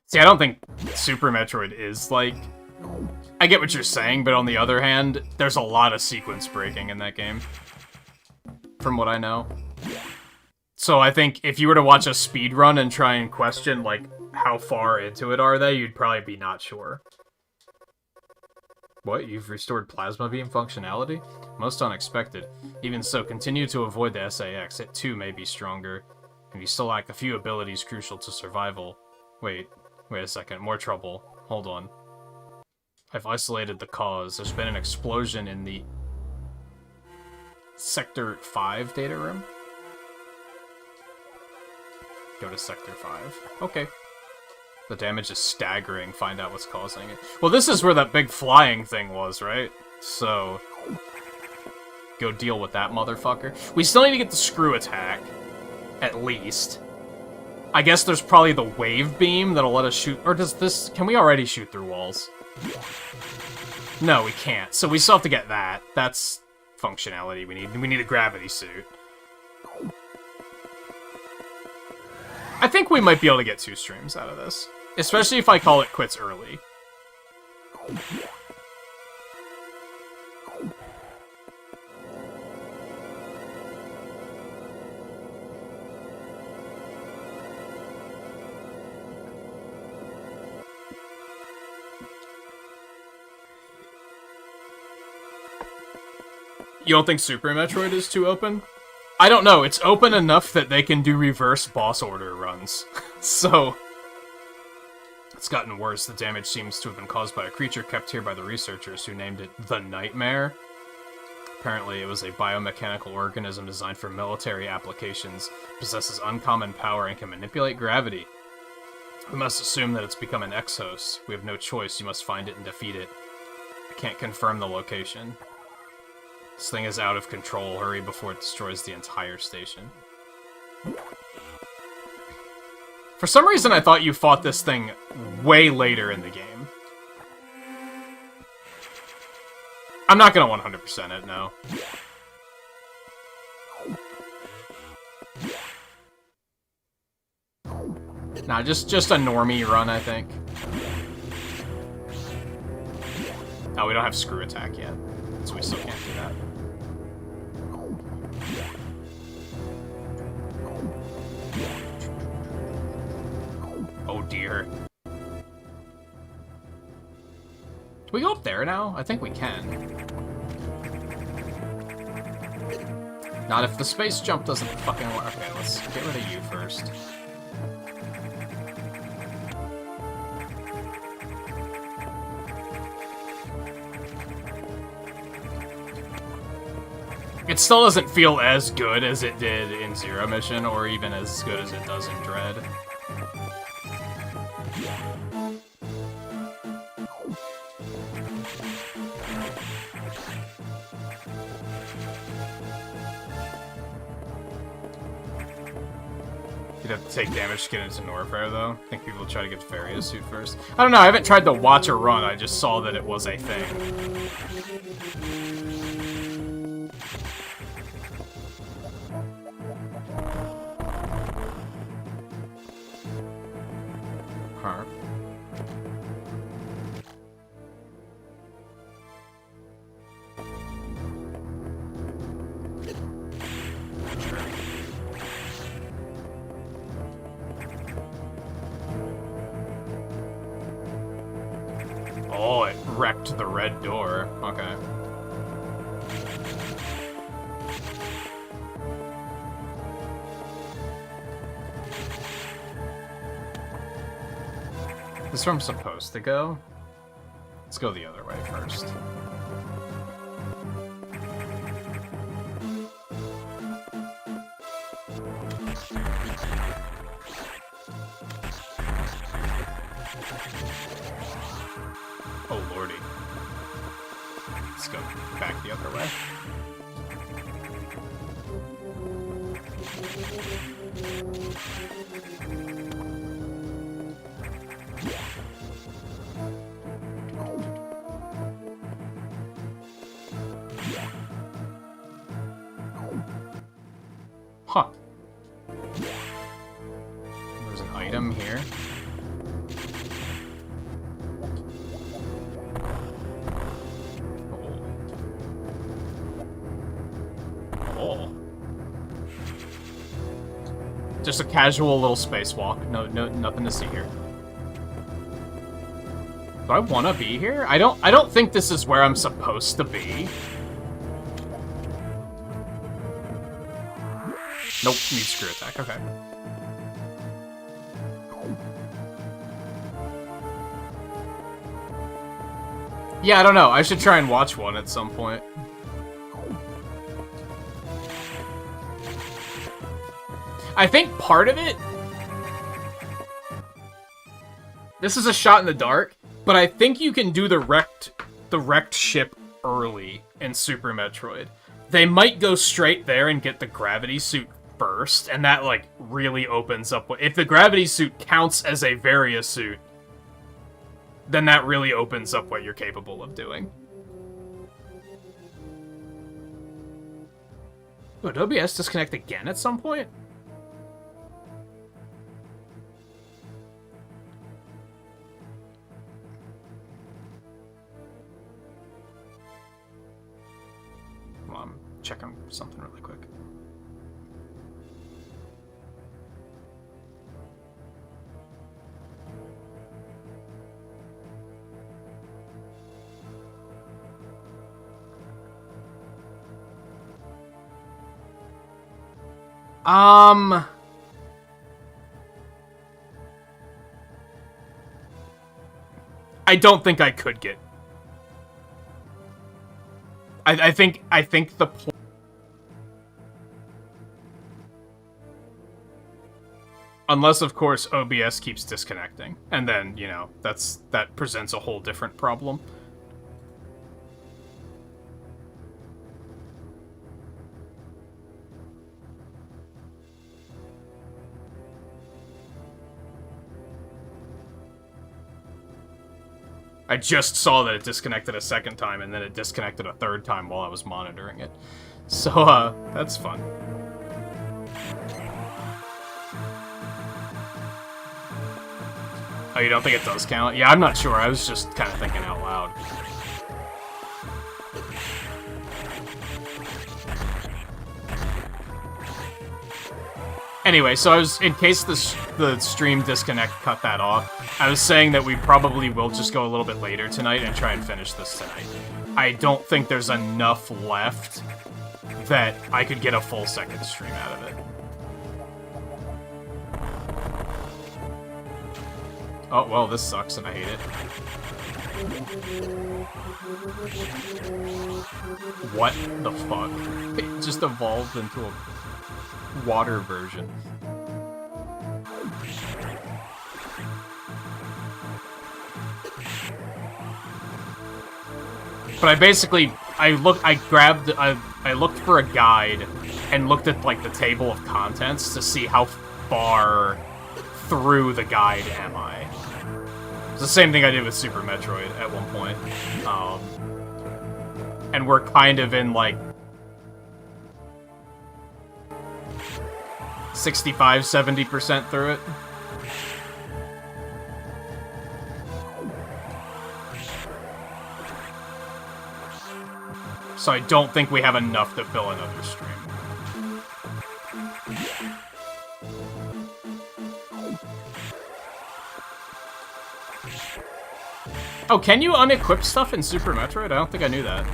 See, I don't think Super Metroid is, like... I get what you're saying, but on the other hand, there's a lot of sequence breaking in that game. From what I know. So I think if you were to watch a speedrun and try and question, like, how far into it are they, you'd probably be not sure. What? You've restored plasma beam functionality? Most unexpected. Even so, continue to avoid the SAX. It too may be stronger. And you still lack a few abilities crucial to survival. Wait a second. More trouble. Hold on. I've isolated the cause. There's been an explosion in the Sector 5 data room. Go to Sector 5. Okay. The damage is staggering. Find out what's causing it. Well, this is where that big flying thing was, right? So, go deal with that motherfucker. We still need to get the screw attack. At least. I guess there's probably the wave beam that'll let us shoot... Or does this... Can we already shoot through walls? No, we can't. So we still have to get that. That's functionality we need. We need a gravity suit. I think we might be able to get 2 streams out of this. Especially if I call it quits early. You don't think Super Metroid is too open? I don't know, it's open enough that they can do reverse boss order runs. So, it's gotten worse. The damage seems to have been caused by a creature kept here by the researchers who named it the Nightmare. Apparently, it was a biomechanical organism designed for military applications, possesses uncommon power, and can manipulate gravity. We must assume that it's become an Exos. We have no choice, you must find it and defeat it. I can't confirm the location. This thing is out of control. Hurry before it destroys the entire station. For some reason, I thought you fought this thing way later in the game. I'm not gonna 100% it, no. Nah, just a normie run, I think. Oh, we don't have screw attack yet, so we still can't do that. Oh dear. Can we go up there now? I think we can. Not if the space jump doesn't fucking work. Okay, let's get rid of you first. It still doesn't feel as good as it did in Zero Mission, or even as good as it does in Dread. You'd have to take damage to get into Norfair, though. I think people will try to get Fairy a suit first. I don't know, I haven't tried to watch a run, I just saw that it was a thing. Huh. Oh, it wrecked the red door. Okay. This is where I'm supposed to go? Let's go the other way first. Oh lordy. Let's go back the other way. Huh. There's an item here. Oh. Just a casual little spacewalk. No, nothing to see here. Do I want to be here? I don't think this is where I'm supposed to be. Nope, need screw attack. Okay. Yeah, I don't know. I should try and watch one at some point. I think part of it... This is a shot in the dark, but I think you can do the wrecked ship early in Super Metroid. They might go straight there and get the gravity suit first, and that, like, really opens up... If the gravity suit counts as a Varia suit, then that really opens up what you're capable of doing. Would OBS disconnect again at some point? Well, I'm checking something really quick. I don't think I could get. I think the point. Unless, of course, OBS keeps disconnecting, and then, you know, that presents a whole different problem. I just saw that it disconnected a second time, and then it disconnected a third time while I was monitoring it. So, that's fun. Oh, you don't think it does count? Yeah, I'm not sure. I was just kind of thinking out loud. Anyway, so I was, in case the stream disconnect cut that off, I was saying that we probably will just go a little bit later tonight and try and finish this tonight. I don't think there's enough left that I could get a full second stream out of it. Oh, well, this sucks and I hate it. What the fuck? It just evolved into a water version. But I basically, I looked for a guide and looked at, like, the table of contents to see how far through the guide am I. It's the same thing I did with Super Metroid at one point. And we're kind of in, like, 65–70% through it. So I don't think we have enough to fill another stream. Oh, can you unequip stuff in Super Metroid? I don't think I knew that.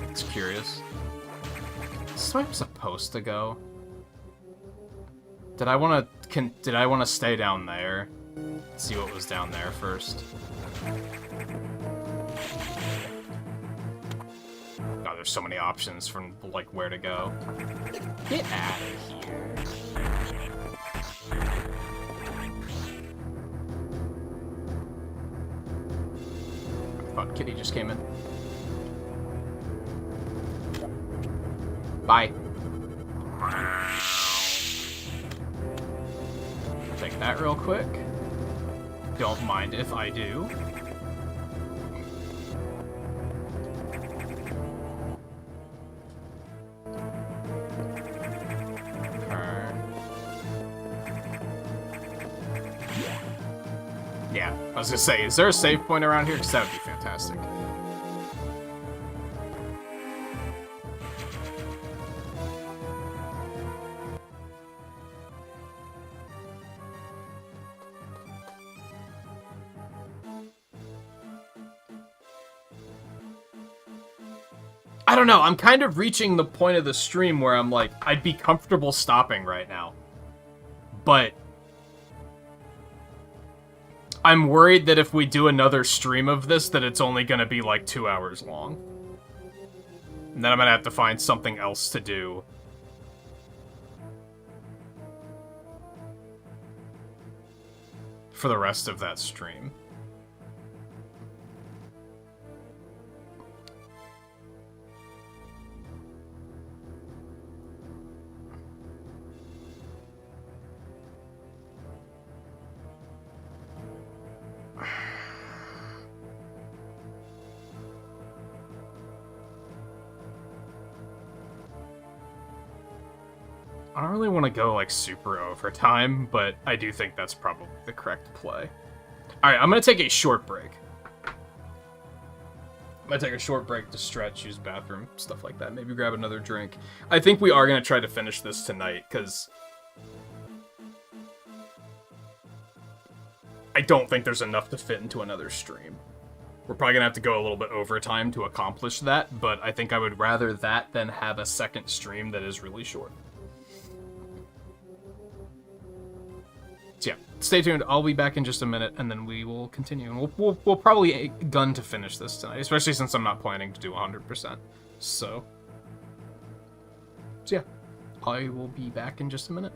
It's curious. Is this where I'm supposed to go? Did I want to stay down there? See what was down there first. God, there's so many options from, like, where to go. Get out of here. I thought Kitty just came in. Bye. Take that real quick. Don't mind if I do. Yeah, I was gonna say, is there a save point around here? Because that would be fantastic. I don't know, I'm kind of reaching the point of the stream where I'm like, I'd be comfortable stopping right now. But I'm worried that if we do another stream of this, that it's only going to be like 2 hours long. And then I'm going to have to find something else to do. For the rest of that stream. I don't really want to go, like, super overtime, but I do think that's probably the correct play. Alright, I'm going to take a short break. I'm going to take a short break to stretch, use bathroom, stuff like that. Maybe grab another drink. I think we are going to try to finish this tonight, because I don't think there's enough to fit into another stream. We're probably going to have to go a little bit overtime to accomplish that, but I think I would rather that than have a second stream that is really short. So yeah, stay tuned. I'll be back in just a minute, and then we will continue. And we'll probably gun to finish this tonight, especially since I'm not planning to do 100%. So yeah, I will be back in just a minute.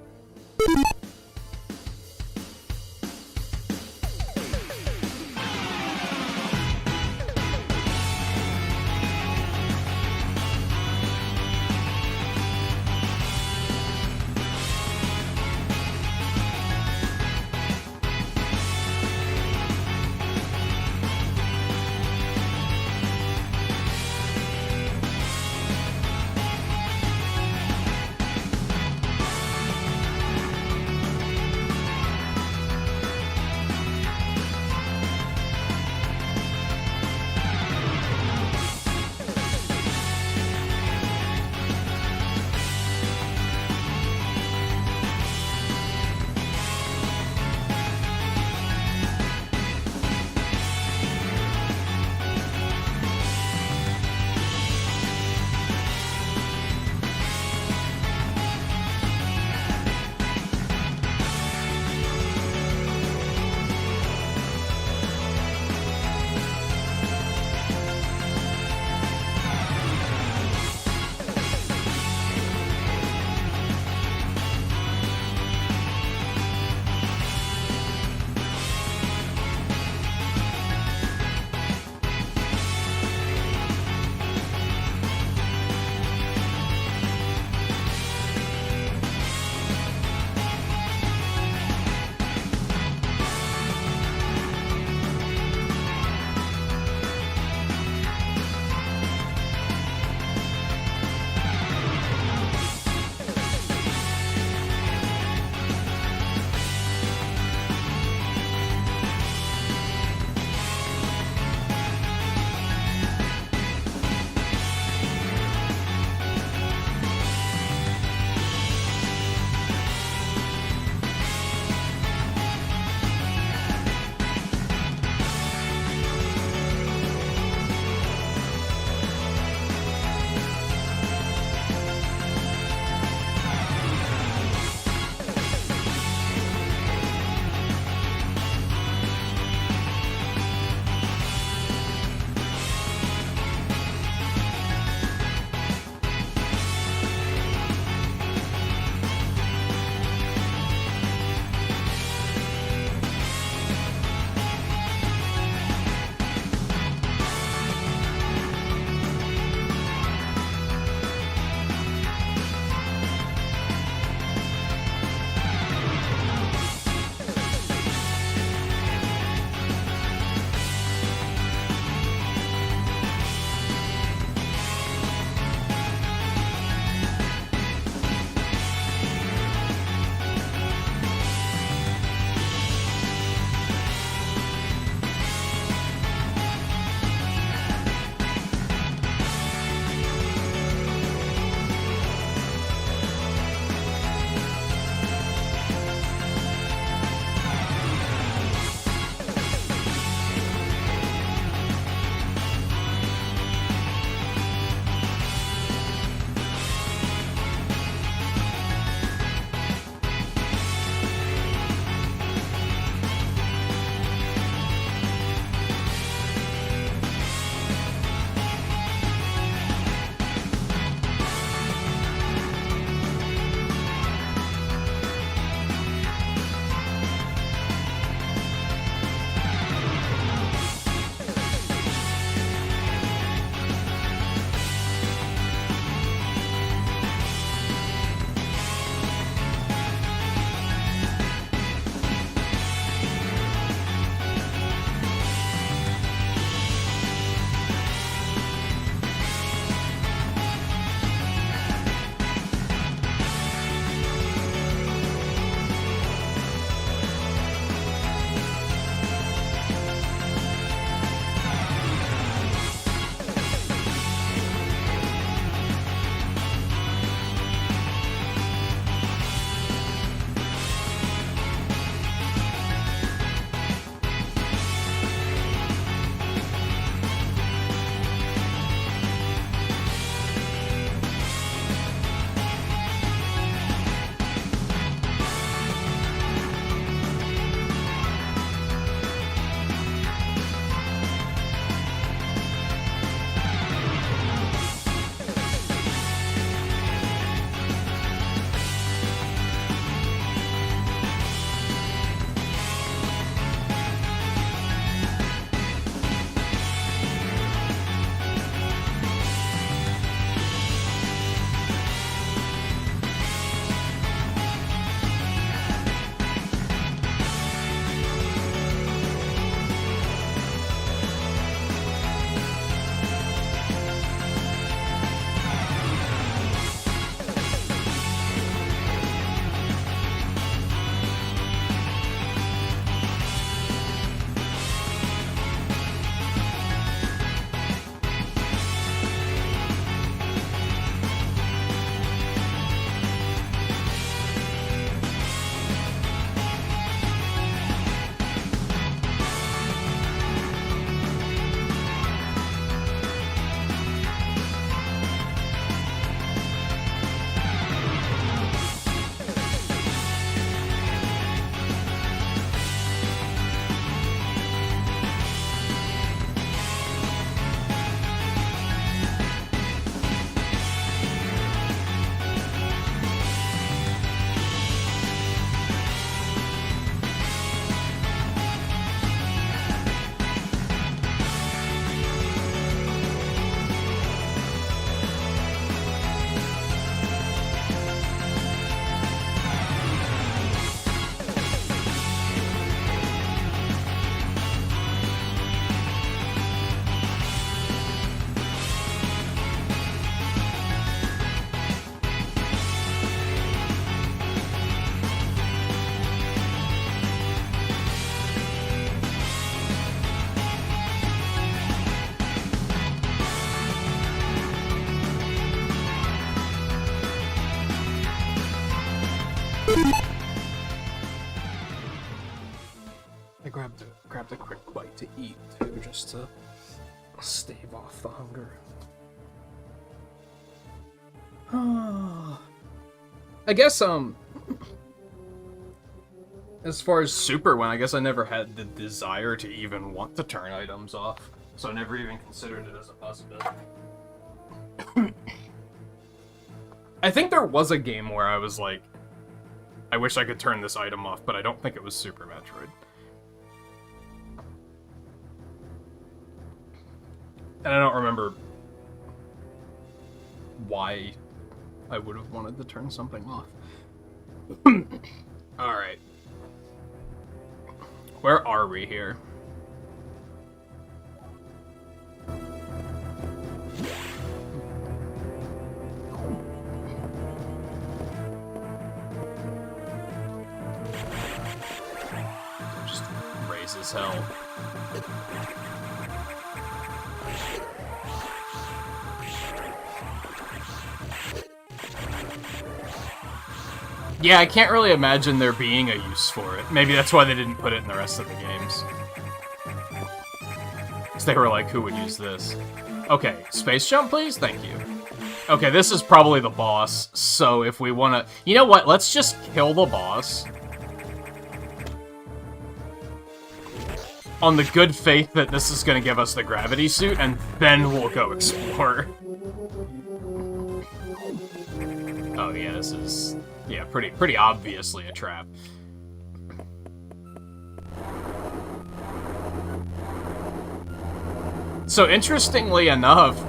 a quick bite to eat, too, just to stave off the hunger. I guess, as far as Super went, I guess I never had the desire to even want to turn items off, so I never even considered it as a possibility. I think there was a game where I was like, I wish I could turn this item off, but I don't think it was Super Metroid. And I don't remember why I would have wanted to turn something off. Alright. Where are we here? Just raise as hell. Yeah, I can't really imagine there being a use for it. Maybe that's why they didn't put it in the rest of the games. Because they were like, who would use this? Okay, space jump, please? Thank you. Okay, this is probably the boss, so if we want to... You know what? Let's just kill the boss. On the good faith that this is going to give us the gravity suit, and then we'll go explore. Oh yeah, this is... Yeah, pretty obviously a trap. So interestingly enough,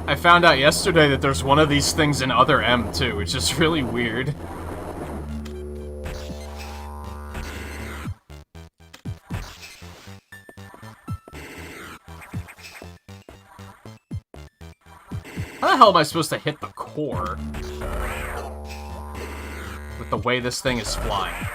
I found out yesterday that there's one of these things in Other M too, which is really weird. How the hell am I supposed to hit the core? With the way this thing is flying.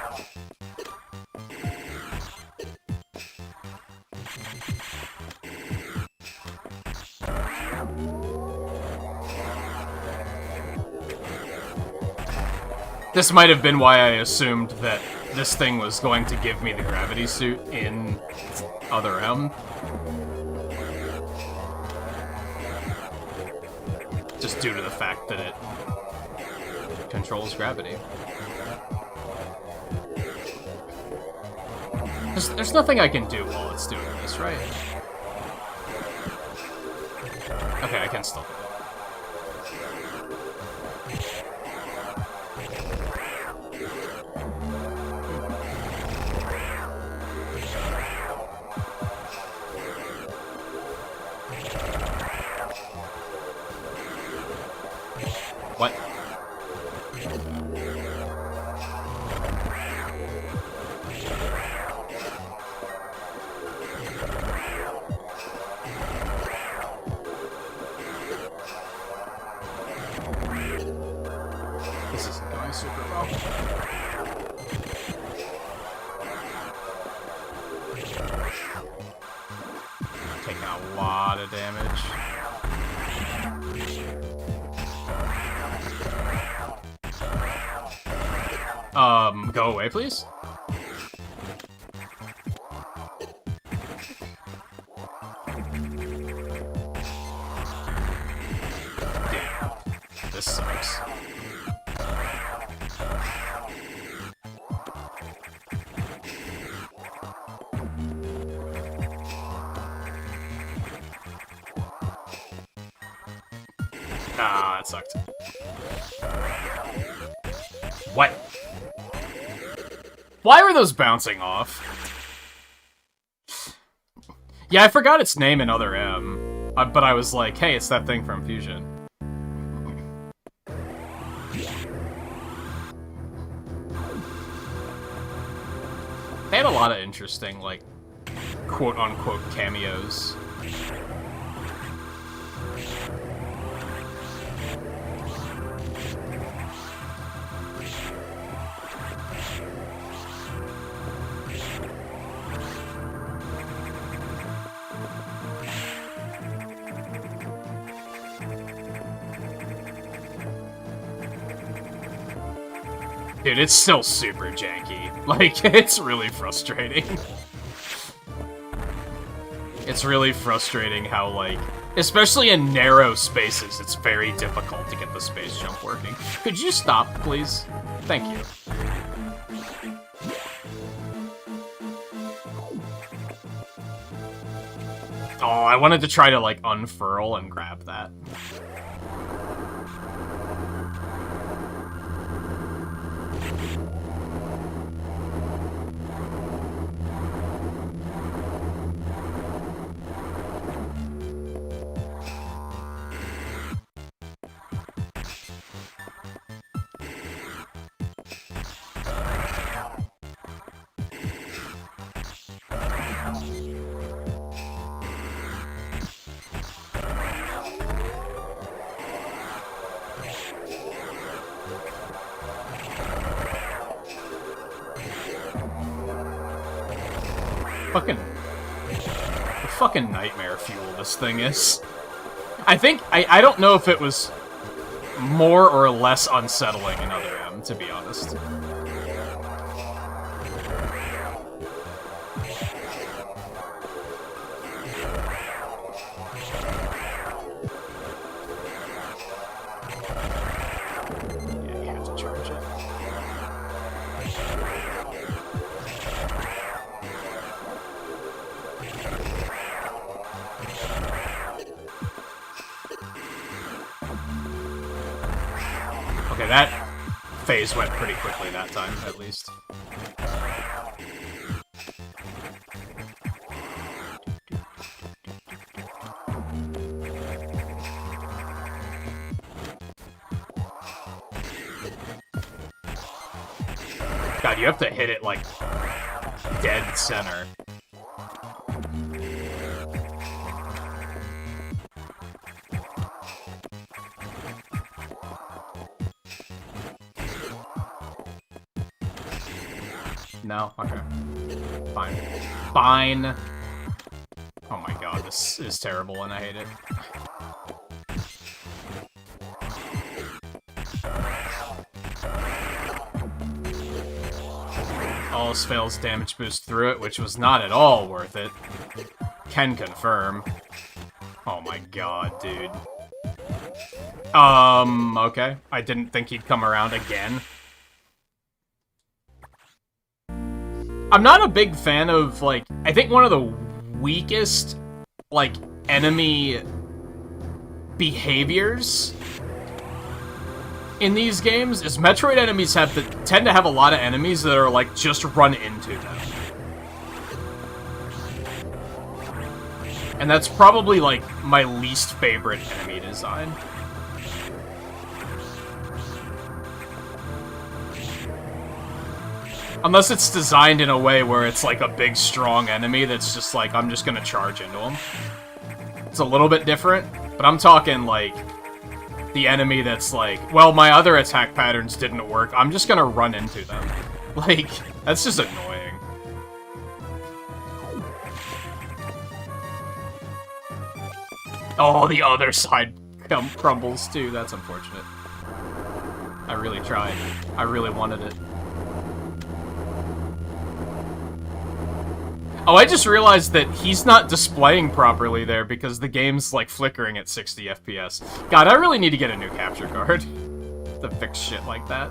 This might have been why I assumed that this thing was going to give me the gravity suit in Other M. Just due to the fact that it controls gravity. There's nothing I can do while it's doing this, right? Okay, I can still do it. What? This isn't going super well. Taking a lot of damage. Go away, please? Damn. This sucks. Ah, that sucked. What? Why were those bouncing off? Yeah, I forgot its name in Other M, but I was like, hey, it's that thing from Fusion. They had a lot of interesting, like, quote-unquote cameos. Dude, it's still super janky. Like, it's really frustrating. It's really frustrating how, like, especially in narrow spaces, it's very difficult to get the space jump working. Could you stop, please? Thank you. Oh, I wanted to try to, like, unfurl and grab that. Fucking nightmare fuel this thing is. I don't know if it was more or less unsettling in Other M, to be honest. Yeah, you have to charge it. Okay, that phase went pretty quickly that time, at least. God, you have to hit it, like, dead center. No? Okay. Fine. Fine. Oh my god, this is terrible and I hate it. Always fails damage boost through it, which was not at all worth it. Can confirm. Oh my god, dude. Okay. I didn't think he'd come around again. I'm not a big fan of, like, I think one of the weakest, like, enemy behaviors in these games is Metroid enemies tend to have a lot of enemies that are, like, just run into them. And that's probably, like, my least favorite enemy design. Unless it's designed in a way where it's like a big, strong enemy that's just like, I'm just gonna charge into him. It's a little bit different, but I'm talking like the enemy that's like, well, my other attack patterns didn't work, I'm just gonna run into them. Like, that's just annoying. Oh, the other side crumbles too, that's unfortunate. I really tried. I really wanted it. Oh, I just realized that he's not displaying properly there because the game's, like, flickering at 60 FPS. God, I really need to get a new capture card to fix shit like that.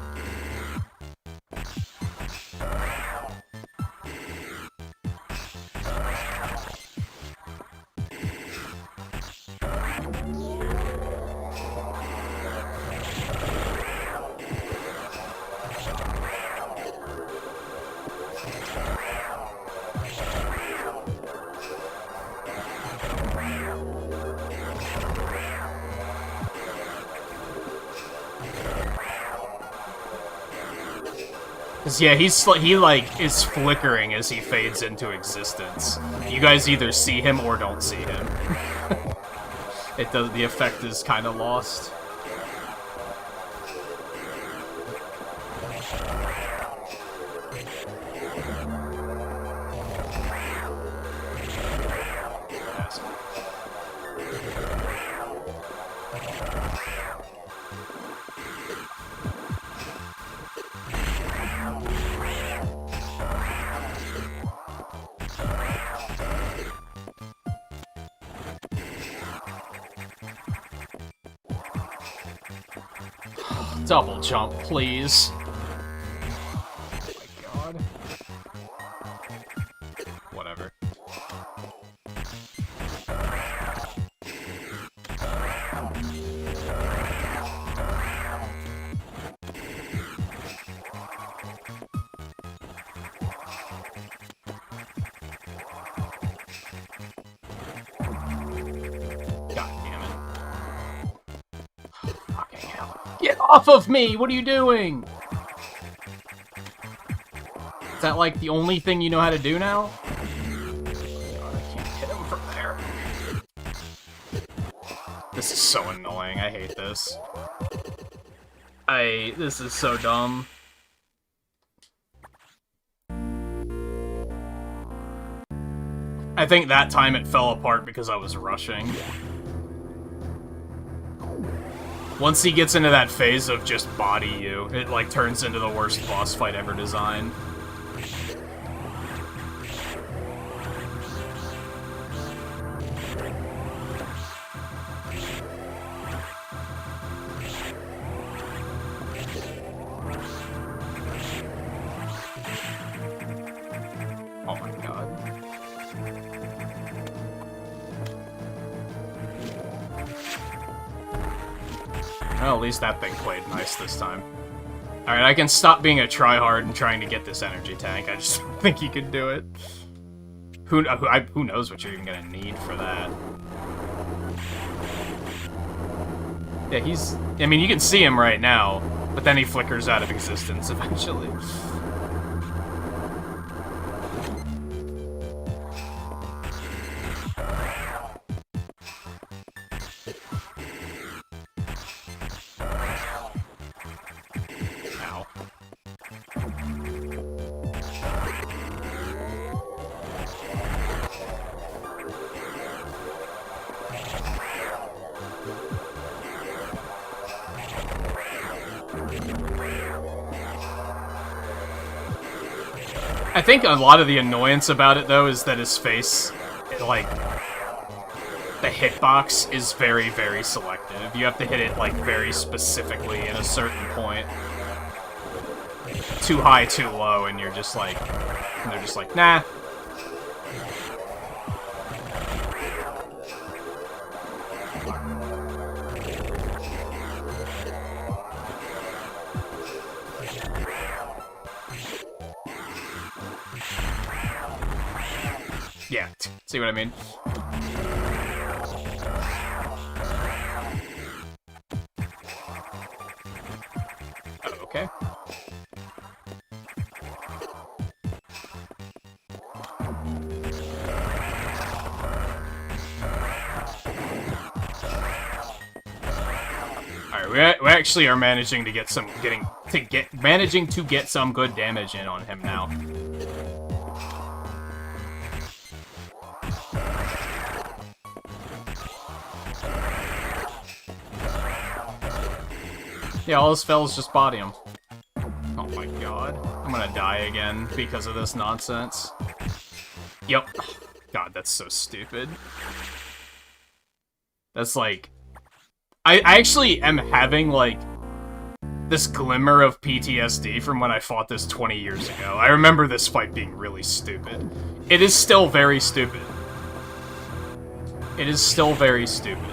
Yeah, he like is flickering as he fades into existence. You guys either see him or don't see him. The effect is kind of lost. Double jump, please. Oh my god. Whatever. Get off of me! What are you doing? Is that like the only thing you know how to do now? God, I can't hit him from there. This is so annoying. I hate this. This is so dumb. I think that time it fell apart because I was rushing. Once he gets into that phase of just body you, it like turns into the worst boss fight ever designed. Oh my god. Well, at least that thing played nice this time. Alright, I can stop being a tryhard and trying to get this energy tank. I just don't think you can do it. Who knows what you're even gonna need for that. Yeah, he's... I mean, you can see him right now, but then he flickers out of existence eventually. I think a lot of the annoyance about it, though, is that his face, like, the hitbox is very, very selective. You have to hit it, like, very specifically in a certain point. Too high, too low, and you're just like, and they're just like, nah. Yeah, see what I mean? Oh, okay. Alright, we actually are managing to get some managing to get some good damage in on him now. Yeah, all his spells just body him. Oh my god. I'm gonna die again because of this nonsense. Yep. God, that's so stupid. That's like... I actually am having, like, this glimmer of PTSD from when I fought this 20 years ago. I remember this fight being really stupid. It is still very stupid. It is still very stupid.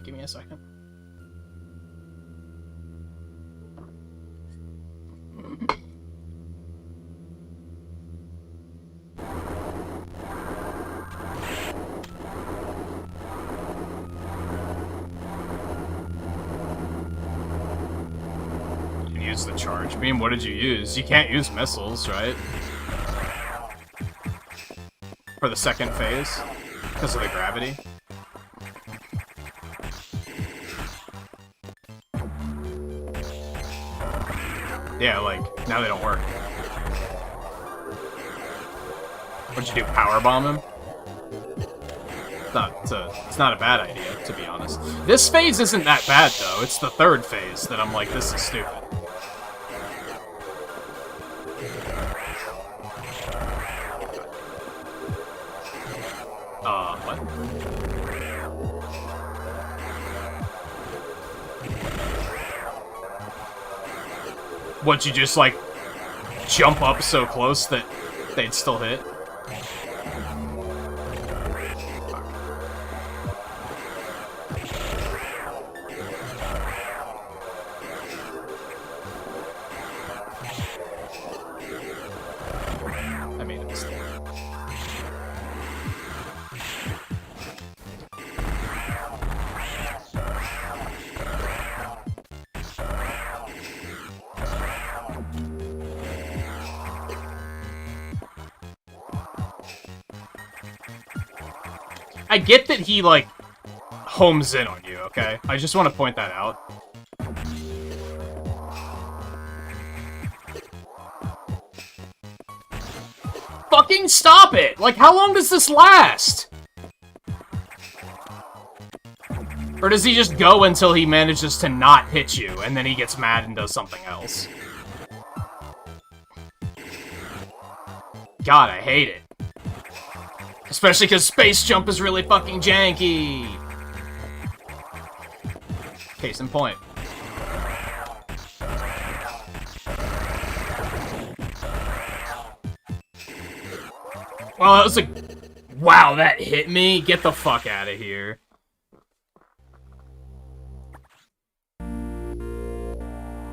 Give me a second. You can use the charge beam. What did you use? You can't use missiles, right? For the second phase? Because of the gravity? Yeah, like, now they don't work. What'd you do, powerbomb him? It's not a bad idea, to be honest. This phase isn't that bad, though. It's the third phase that I'm like, this is stupid. What? What, you just, like, jump up so close that they'd still hit? I made a mistake. I get that he, like, homes in on you, okay? I just want to point that out. Fucking stop it! Like, how long does this last? Or does he just go until he manages to not hit you, and then he gets mad and does something else? God, I hate it. Especially because Space Jump is really fucking janky! Case in point. Well, that was a... Wow, that hit me? Get the fuck out of here.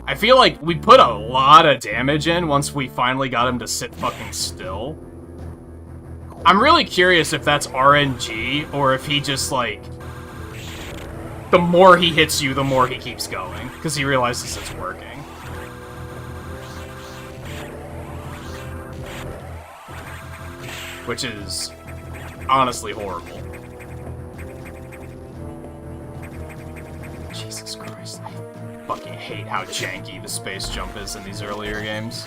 I feel like we put a lot of damage in once we finally got him to sit fucking still. I'm really curious if that's RNG, or if he just, like... The more he hits you, the more he keeps going, because he realizes it's working. Which is honestly horrible. Jesus Christ, I fucking hate how janky the space jump is in these earlier games.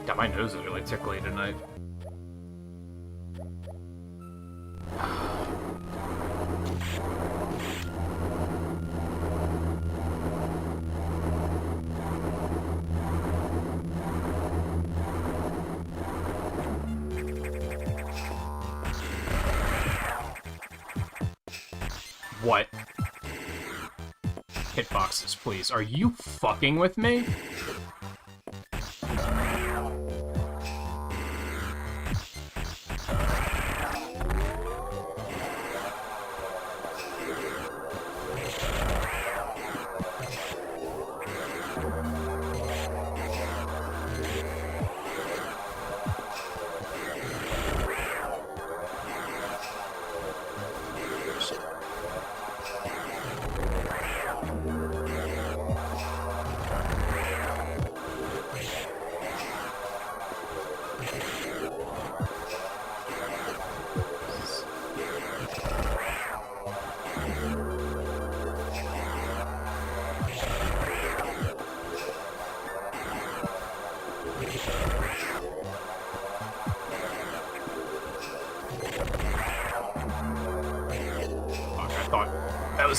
God, my nose is really tickly tonight. What? Hitboxes, please. Are you fucking with me?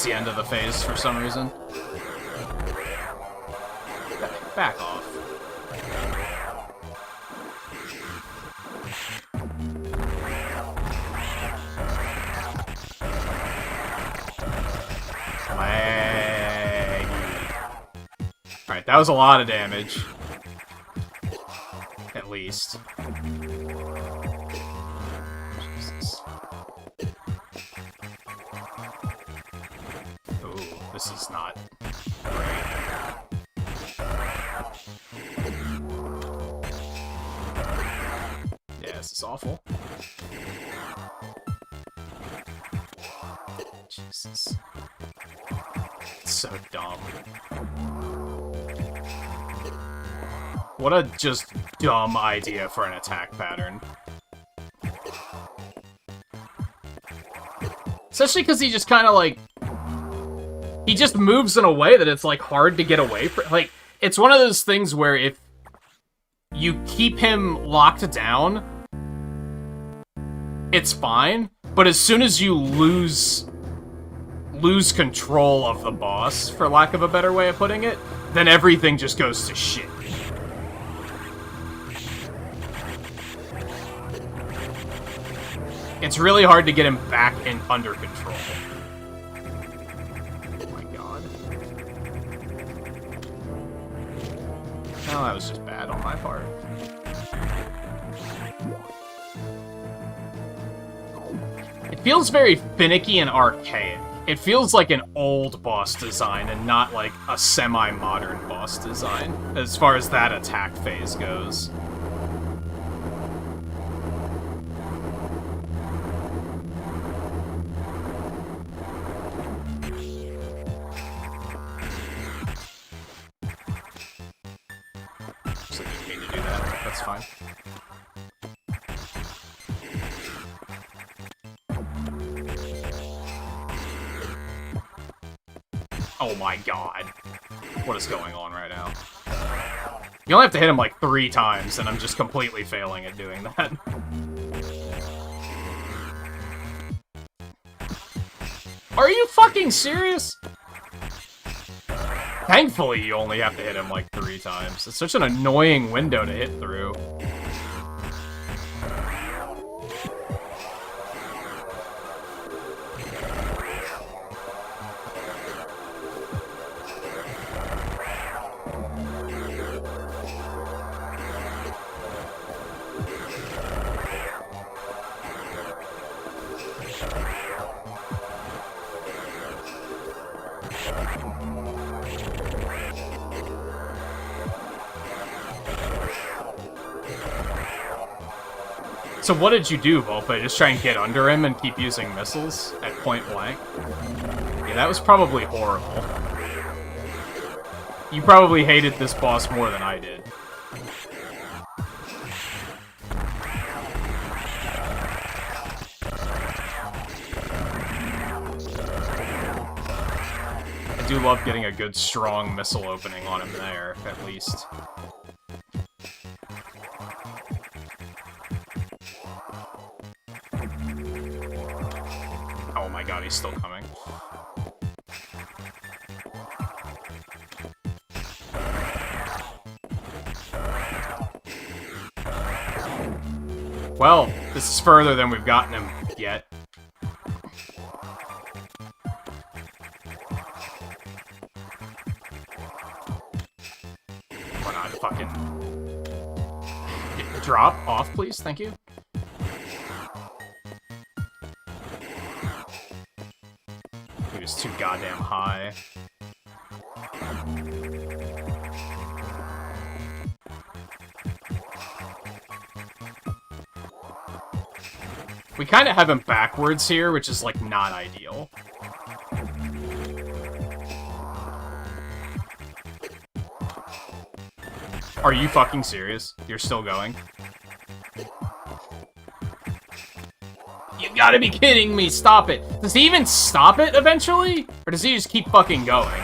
The end of the phase for some reason. Back off. Laggy. Alright, that was a lot of damage. At least. This is not great. Yeah, this is awful. Jesus. It's so dumb. What a just dumb idea for an attack pattern. Especially because he just kind of like... he just moves in a way that it's, like, hard to get away from. Like, it's one of those things where if you keep him locked down, it's fine. But as soon as you lose control of the boss, for lack of a better way of putting it, then everything just goes to shit. It's really hard to get him back in under control. Oh my god. No, that was just bad on my part. It feels very finicky and archaic. It feels like an old boss design and not like a semi-modern boss design, as far as that attack phase goes. So I didn't mean to do that. That's fine. Oh my god. What is going on right now? You only have to hit him like 3 times, and I'm just completely failing at doing that. Are you fucking serious? Thankfully, you only have to hit him like 3 times. It's such an annoying window to hit through. So what did you do, Volpe? Just try and get under him and keep using missiles at point blank? Yeah, that was probably horrible. You probably hated this boss more than I did. I do love getting a good, strong missile opening on him there, at least. Oh my god, he's still coming. Well, this is further than we've gotten him yet. Why not fucking... Drop off, please? Thank you. He was too goddamn high. We kind of have him backwards here, which is, like, not ideal. Are you fucking serious? You're still going? You gotta be kidding me! Stop it! Does he even stop it eventually? Or does he just keep fucking going?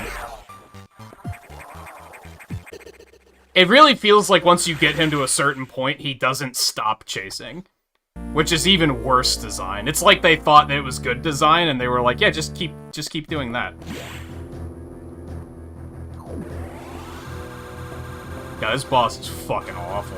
It really feels like once you get him to a certain point, he doesn't stop chasing. Which is even worse design. It's like they thought that it was good design, and they were like, yeah, just keep doing that. Yeah, this boss is fucking awful.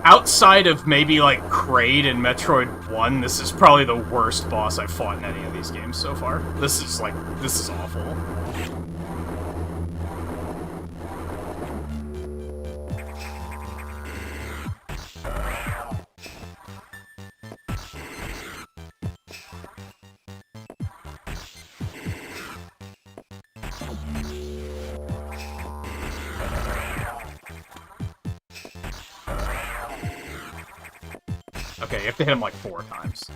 Outside of maybe, like, Kraid in Metroid 1, this is probably the worst boss I've fought in any of these games so far. This is, like, this is awful. you have to hit him like 4 times.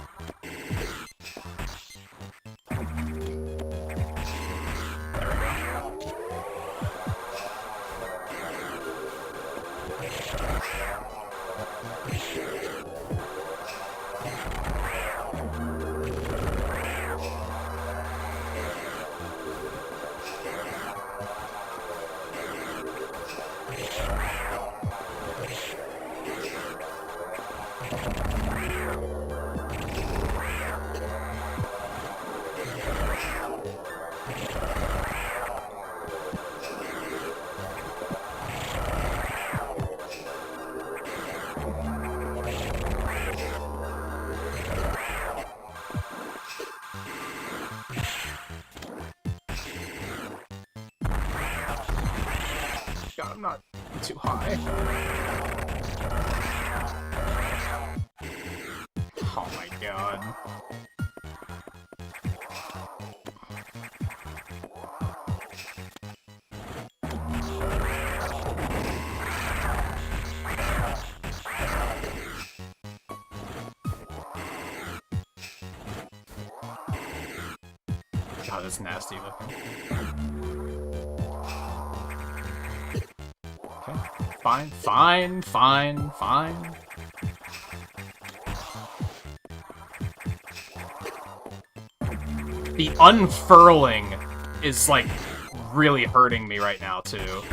God, I'm not too high. Oh my god. God, that's nasty looking. Okay. Fine, fine, fine, fine. The unfurling is, like, really hurting me right now, too.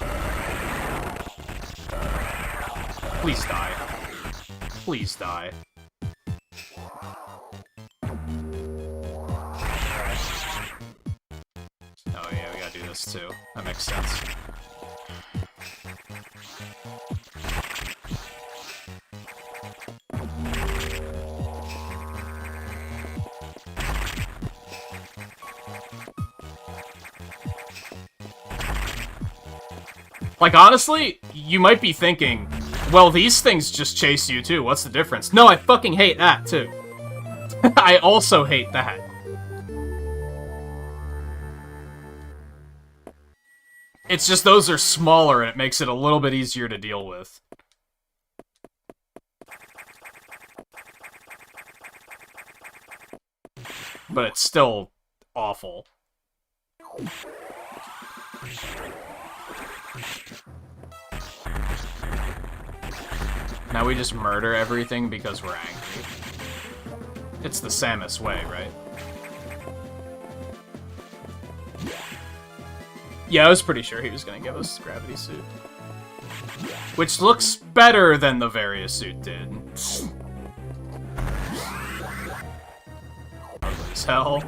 Please die. Please die. Oh yeah, we gotta do this too. That makes sense. Like, honestly, you might be thinking, well, these things just chase you too. What's the difference? No, I fucking hate that too. I also hate that. It's just those are smaller and it makes it a little bit easier to deal with. But it's still awful. Now we just murder everything because we're angry. It's the Samus way, right? Yeah, I was pretty sure he was gonna give us Gravity Suit. Which looks better than the Various Suit did. Ugly as hell.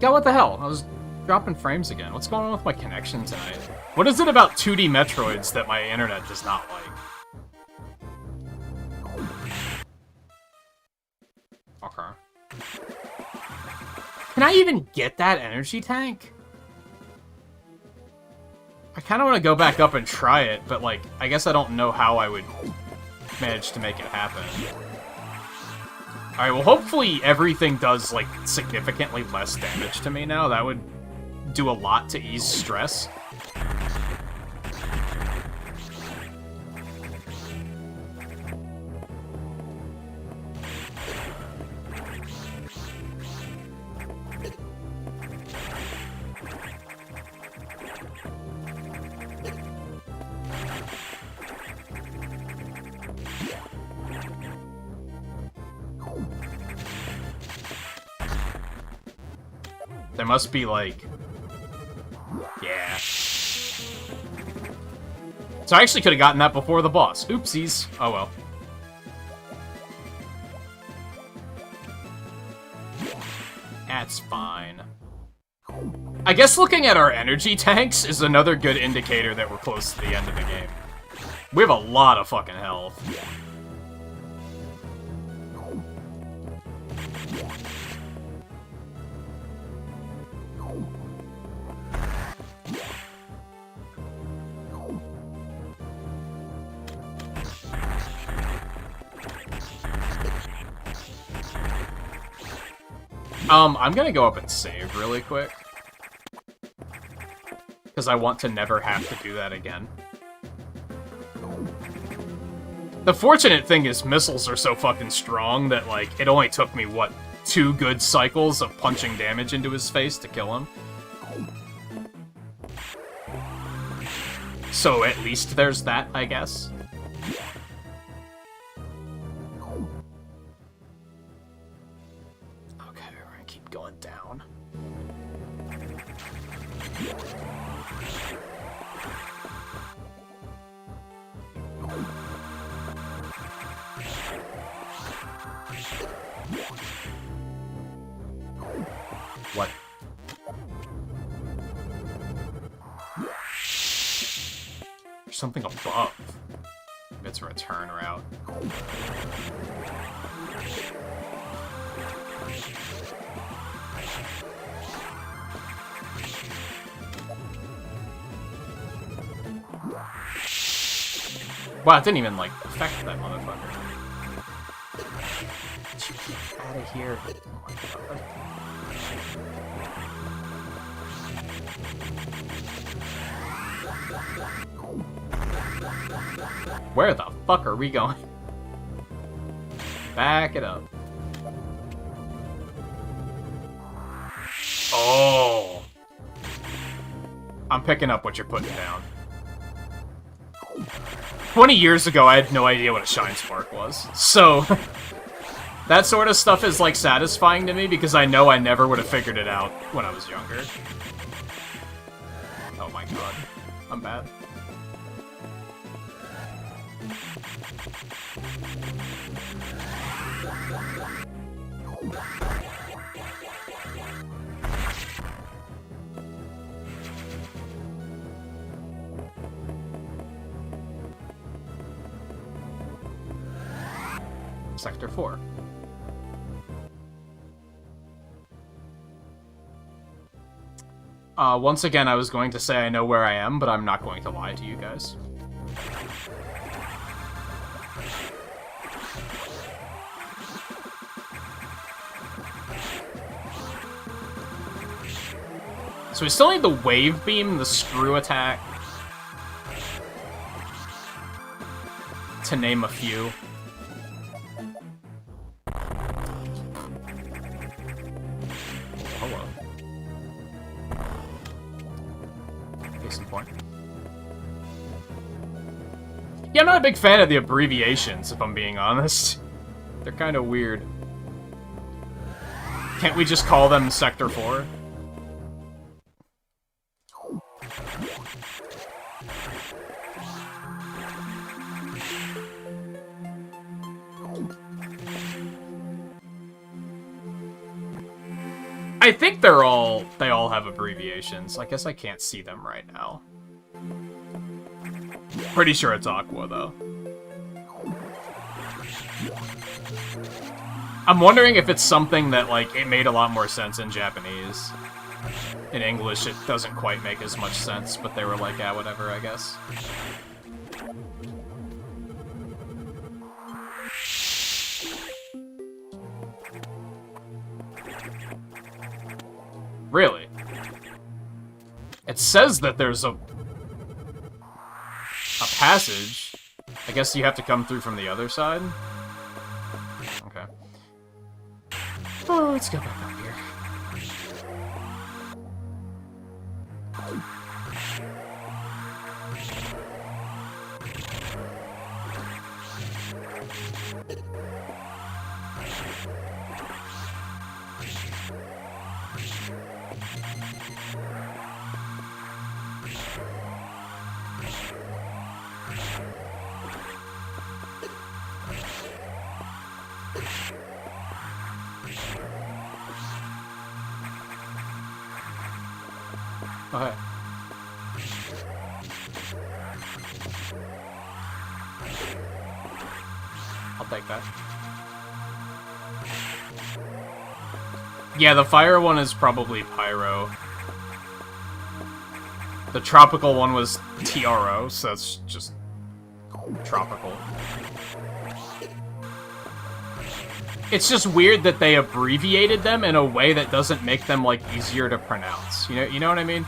God, what the hell? I was dropping frames again. What's going on with my connection tonight? What is it about 2D Metroids that my internet does not like? Okay. Can I even get that energy tank? I kind of want to go back up and try it, but, like, I guess I don't know how I would manage to make it happen. Alright, well, hopefully everything does, like, significantly less damage to me now. That would do a lot to ease stress. There must be, like... Yeah. So I actually could have gotten that before the boss. Oopsies. Oh well. That's fine. I guess looking at our energy tanks is another good indicator that we're close to the end of the game. We have a lot of fucking health. I'm gonna go up and save really quick. because I want to never have to do that again. The fortunate thing is missiles are so fucking strong that, like, it only took me, what, 2 good cycles of punching damage into his face to kill him. So at least there's that, I guess. Okay, we're gonna keep going down. What? There's something above. It's a return route. Wow, it didn't even, like, affect that motherfucker. Get out of here. Oh my god. Where the fuck are we going? Back it up. Oh. I'm picking up what you're putting down. 20 years ago, I had no idea what a shine spark was. So, that sort of stuff is, like, satisfying to me because I know I never would have figured it out when I was younger. Oh my god. I'm bad. Sector 4. Once again, I was going to say I know where I am, but I'm not going to lie to you guys. So we still need the wave beam, the screw attack, to name a few. Hello. Case in point. Yeah, I'm not a big fan of the abbreviations, if I'm being honest. They're kind of weird. Can't we just call them Sector 4? I think they all have abbreviations. I guess I can't see them right now. Pretty sure it's Aqua, though. I'm wondering if it's something that, like, it made a lot more sense in Japanese. In English, it doesn't quite make as much sense, but they were like, yeah, whatever, I guess. Really? It says that there's a passage. I guess you have to come through from the other side? Okay. Oh, let's go back up here. Okay. I'll take that. Yeah, the fire one is probably Pyro. The tropical one was TRO, so that's just tropical. It's just weird that they abbreviated them in a way that doesn't make them, like, easier to pronounce. You know what I mean?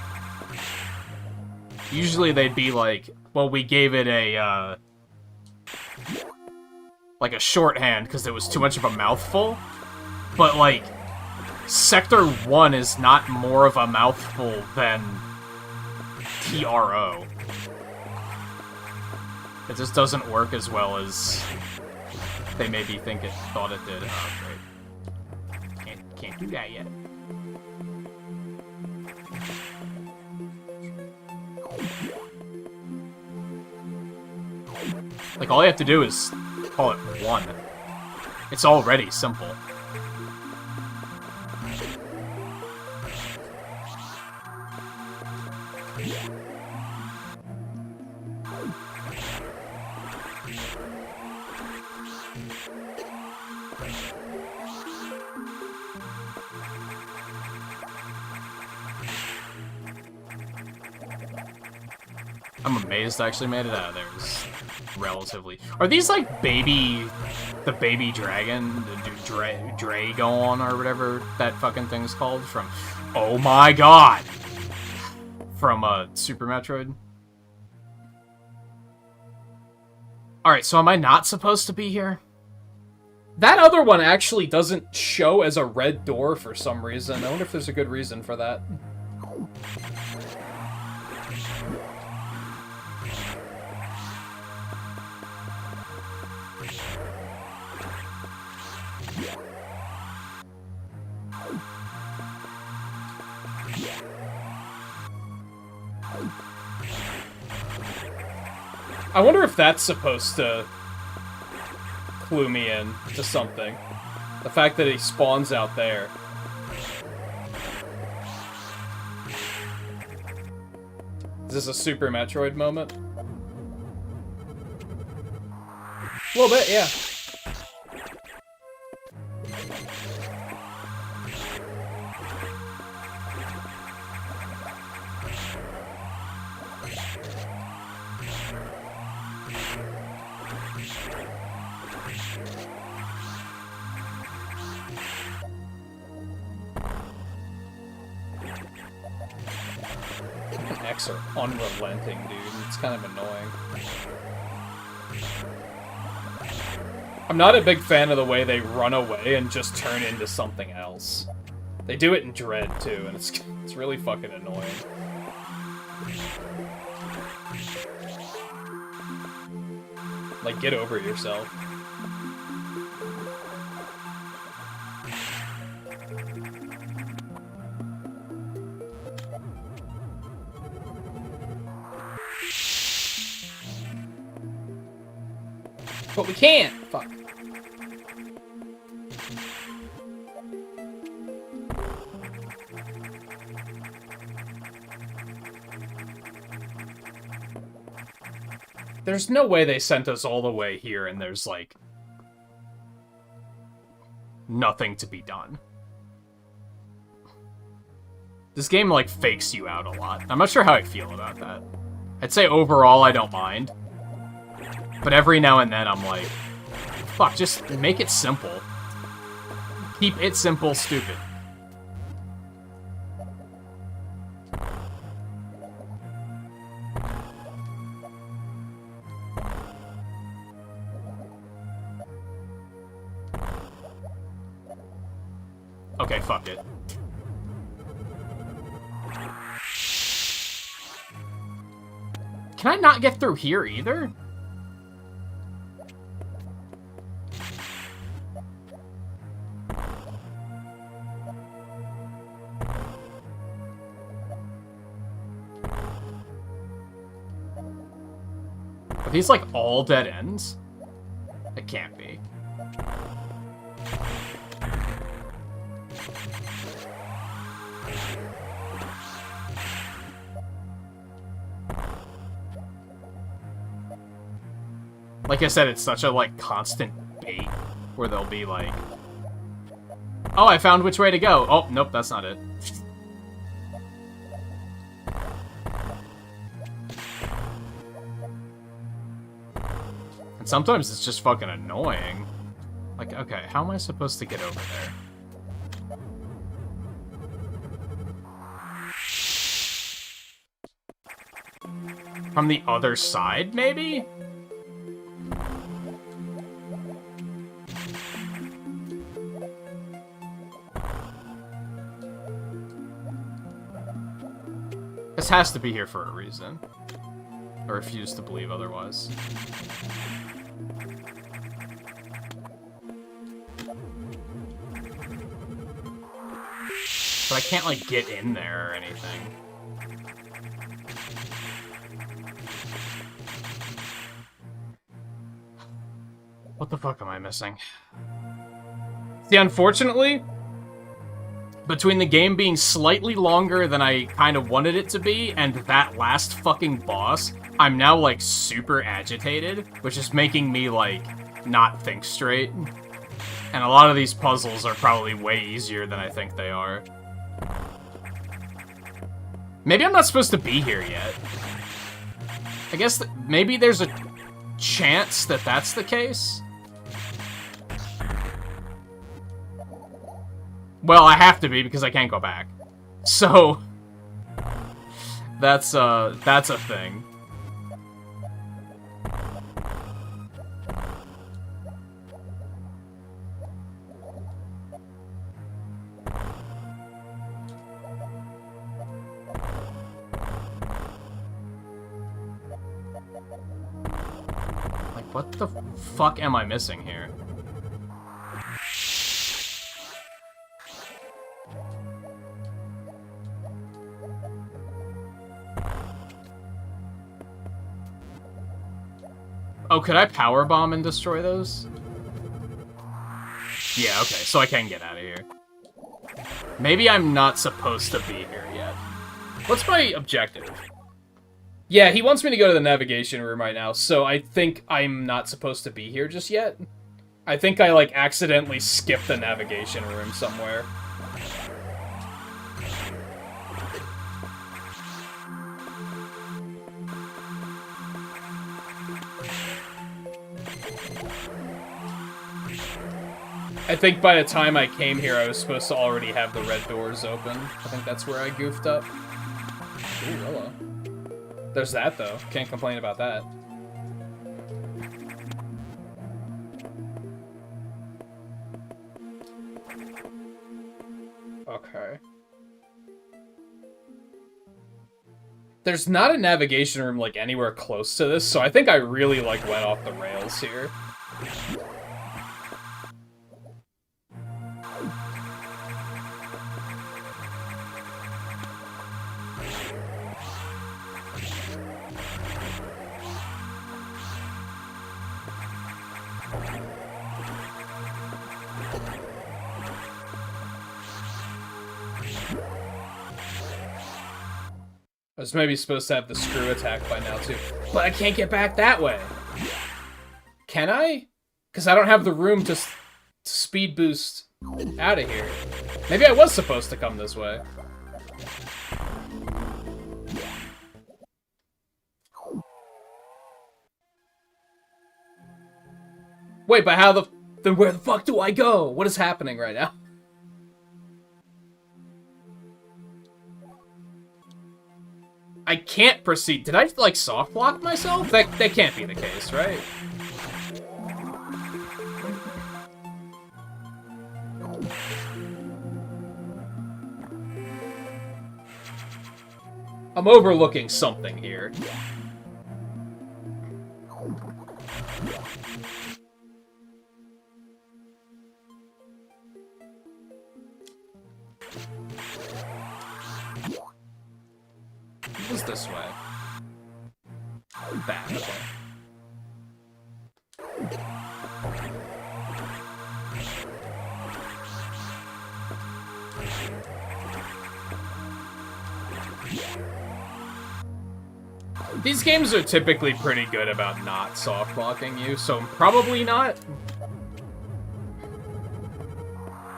Usually they'd be like, well, we gave it a, like a shorthand because it was too much of a mouthful. But, like, Sector 1 is not more of a mouthful than TRO. It just doesn't work as well as they maybe thought it did. Oh, great. Can't do that yet. Like, all you have to do is call it 1. It's already simple. I'm amazed I actually made it out of there. It's relatively... Are these like the baby dragon? The Dragon or whatever that fucking thing's called from... Oh my god! From Super Metroid? Alright, so am I not supposed to be here? That other one actually doesn't show as a red door for some reason. I wonder if there's a good reason for that. I wonder if that's supposed to clue me in to something. The fact that he spawns out there. Is this a Super Metroid moment? A little bit, yeah. X are unrelenting, dude. It's kind of annoying. I'm not a big fan of the way they run away and just turn into something else. They do it in Dread, too, and it's really fucking annoying. Like, get over yourself. But we can't! Fuck. There's no way they sent us all the way here and there's, like, nothing to be done. This game, like, fakes you out a lot. I'm not sure how I feel about that. I'd say overall I don't mind. But every now and then I'm like, fuck, just make it simple. Keep it simple, stupid. Okay, fuck it. Can I not get through here either? Are these like all dead ends? It can't be. Like I said, it's such a, like, constant bait where they'll be like, oh, I found which way to go. Oh, nope, that's not it. And sometimes it's just fucking annoying. Like, okay, how am I supposed to get over there? From the other side, maybe? This has to be here for a reason. I refuse to believe otherwise. But I can't, like, get in there or anything. What the fuck am I missing? See, unfortunately, between the game being slightly longer than I kind of wanted it to be and that last fucking boss, I'm now, like, super agitated, which is making me, like, not think straight. And a lot of these puzzles are probably way easier than I think they are. Maybe I'm not supposed to be here yet. I guess maybe there's a chance that that's the case. Well, I have to be because I can't go back. So that's a thing. Like, what the fuck am I missing here? Oh, could I powerbomb and destroy those? Yeah, okay, so I can get out of here. Maybe I'm not supposed to be here yet. What's my objective? Yeah, he wants me to go to the navigation room right now, so I think I'm not supposed to be here just yet. I think I, like, accidentally skipped the navigation room somewhere. I think by the time I came here, I was supposed to already have the red doors open. I think that's where I goofed up. Ooh, hello. There's that, though. Can't complain about that. Okay. There's not a navigation room, like, anywhere close to this, so I think I really, like, went off the rails here. I was maybe supposed to have the screw attack by now, too. But I can't get back that way. Can I? Because I don't have the room to speed boost out of here. Maybe I was supposed to come this way. Wait, but how the... Then where the fuck do I go? What is happening right now? I can't proceed. Did I, like, soft block myself? That can't be the case, right? I'm overlooking something here. What's this way? Back, okay. These games are typically pretty good about not soft blocking you, so probably not.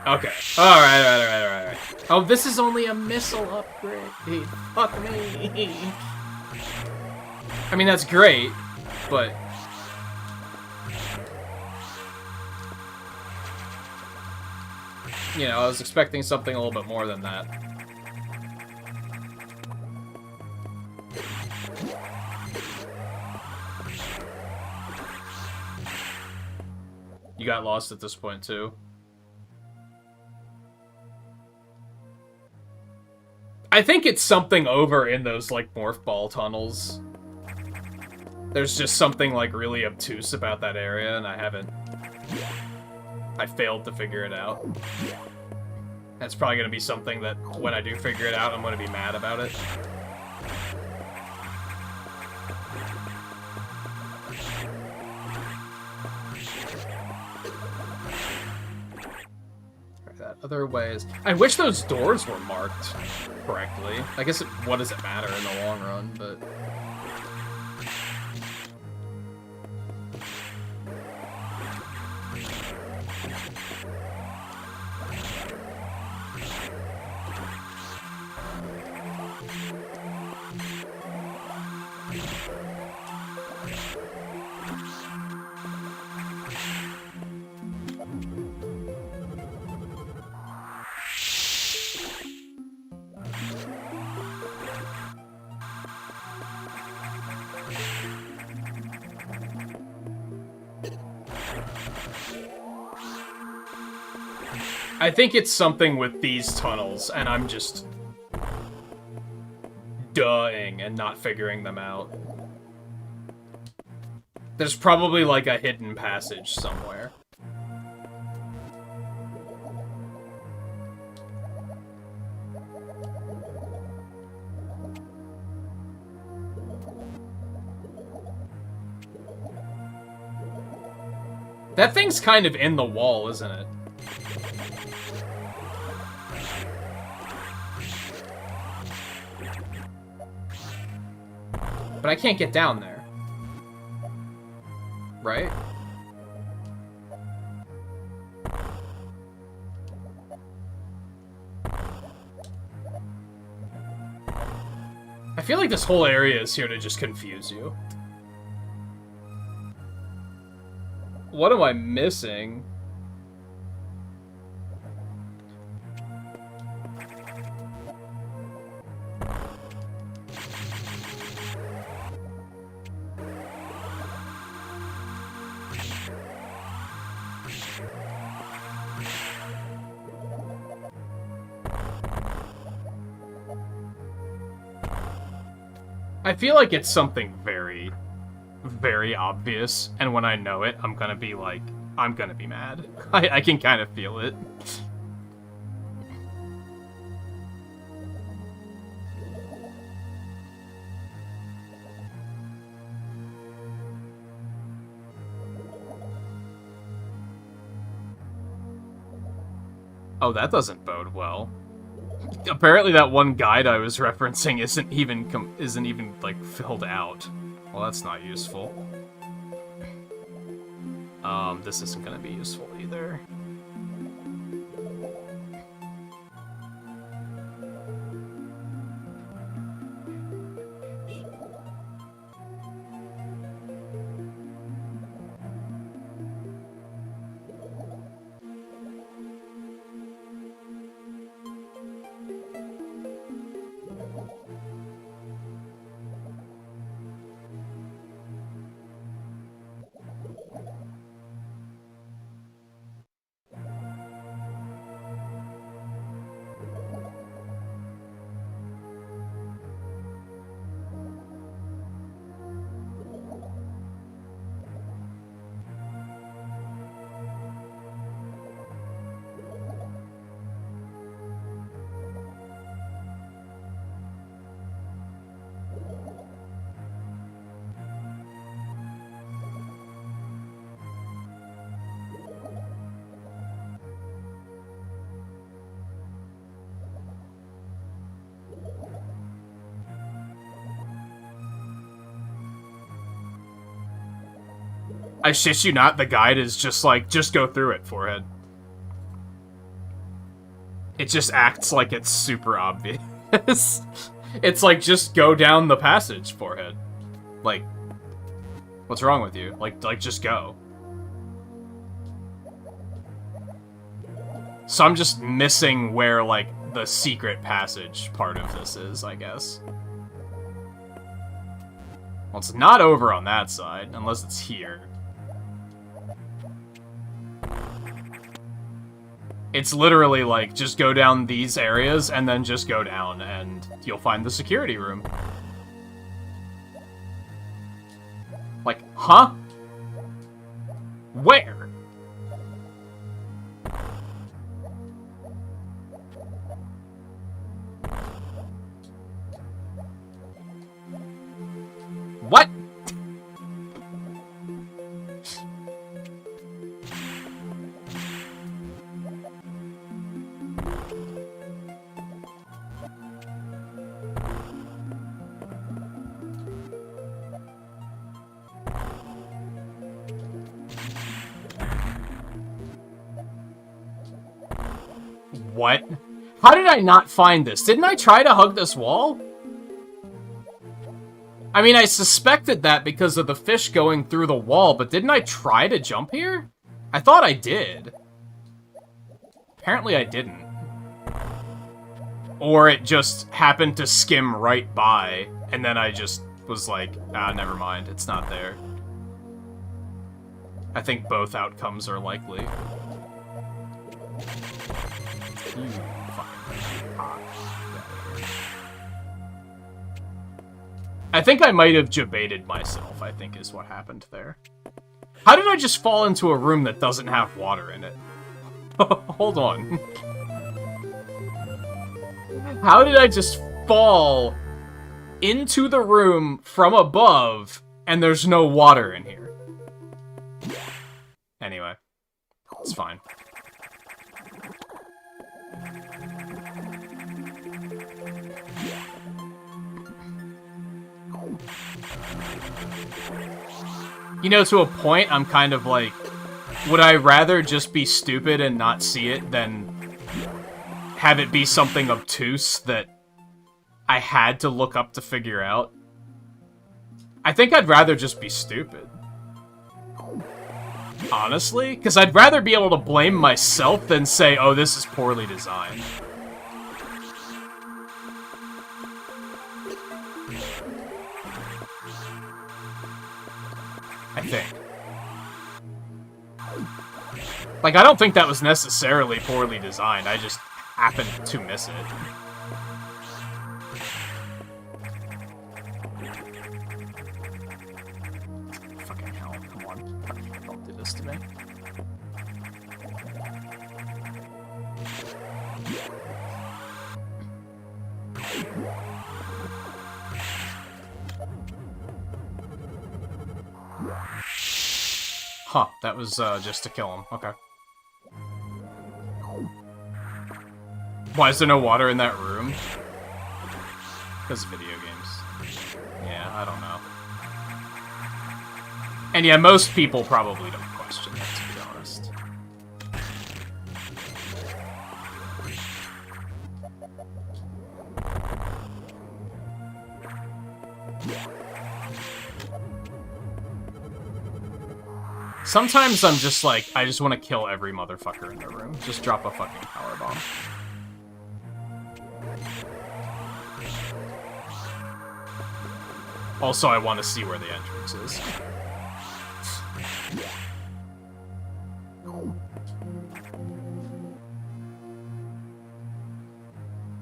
Okay. Alright. Oh, this is only a missile upgrade. Fuck me. I mean, that's great, but... You know, I was expecting something a little bit more than that. You got lost at this point, too. I think it's something over in those, like, morph ball tunnels. There's just something, like, really obtuse about that area, and I failed to figure it out. That's probably gonna be something that, when I do figure it out, I'm gonna be mad about it. That other ways. I wish those doors were marked correctly. I guess what does it matter in the long run, but... I think it's something with these tunnels, and I'm just duhing and not figuring them out. There's probably, like, a hidden passage somewhere. That thing's kind of in the wall, isn't it? But I can't get down there. Right? I feel like this whole area is here to just confuse you. What am I missing? I feel like it's something very, very obvious, and when I know it, I'm gonna be like, I'm gonna be mad. I can kind of feel it. Oh, that doesn't bode well. Apparently that one guide I was referencing isn't even like filled out. Well, that's not useful. This isn't gonna be useful either. I shit you not, the guide is just like, just go through it, forehead. It just acts like it's super obvious. It's like, just go down the passage, forehead. Like, what's wrong with you? Like just go. So I'm just missing where, like, the secret passage part of this is, I guess. Well, it's not over on that side, unless it's here. It's literally like, just go down these areas and then just go down and you'll find the security room. Like, huh? Where? What? What? How did I not find this? Didn't I try to hug this wall? I mean, I suspected that because of the fish going through the wall, but didn't I try to jump here? I thought I did. Apparently I didn't. Or it just happened to skim right by, and then I just was like, ah, never mind, it's not there. I think both outcomes are likely. You fucking hot. I think I might have debated myself, I think is what happened there. How did I just fall into a room that doesn't have water in it? Hold on. How did I just fall into the room from above and there's no water in here? Anyway, it's fine. You know, to a point, I'm kind of like, would I rather just be stupid and not see it than have it be something obtuse that I had to look up to figure out? I think I'd rather just be stupid. Honestly? Because I'd rather be able to blame myself than say, oh, this is poorly designed. I think. Like, I don't think that was necessarily poorly designed, I just happened to miss it. Fucking hell, come on. Don't do this to me. Huh, that was just to kill him. Okay. Why is there no water in that room? Because of video games. Yeah, I don't know. And yeah, most people probably don't question that, to be honest. Sometimes I'm just like, I just want to kill every motherfucker in the room. Just drop a fucking powerbomb. Also, I want to see where the entrance is.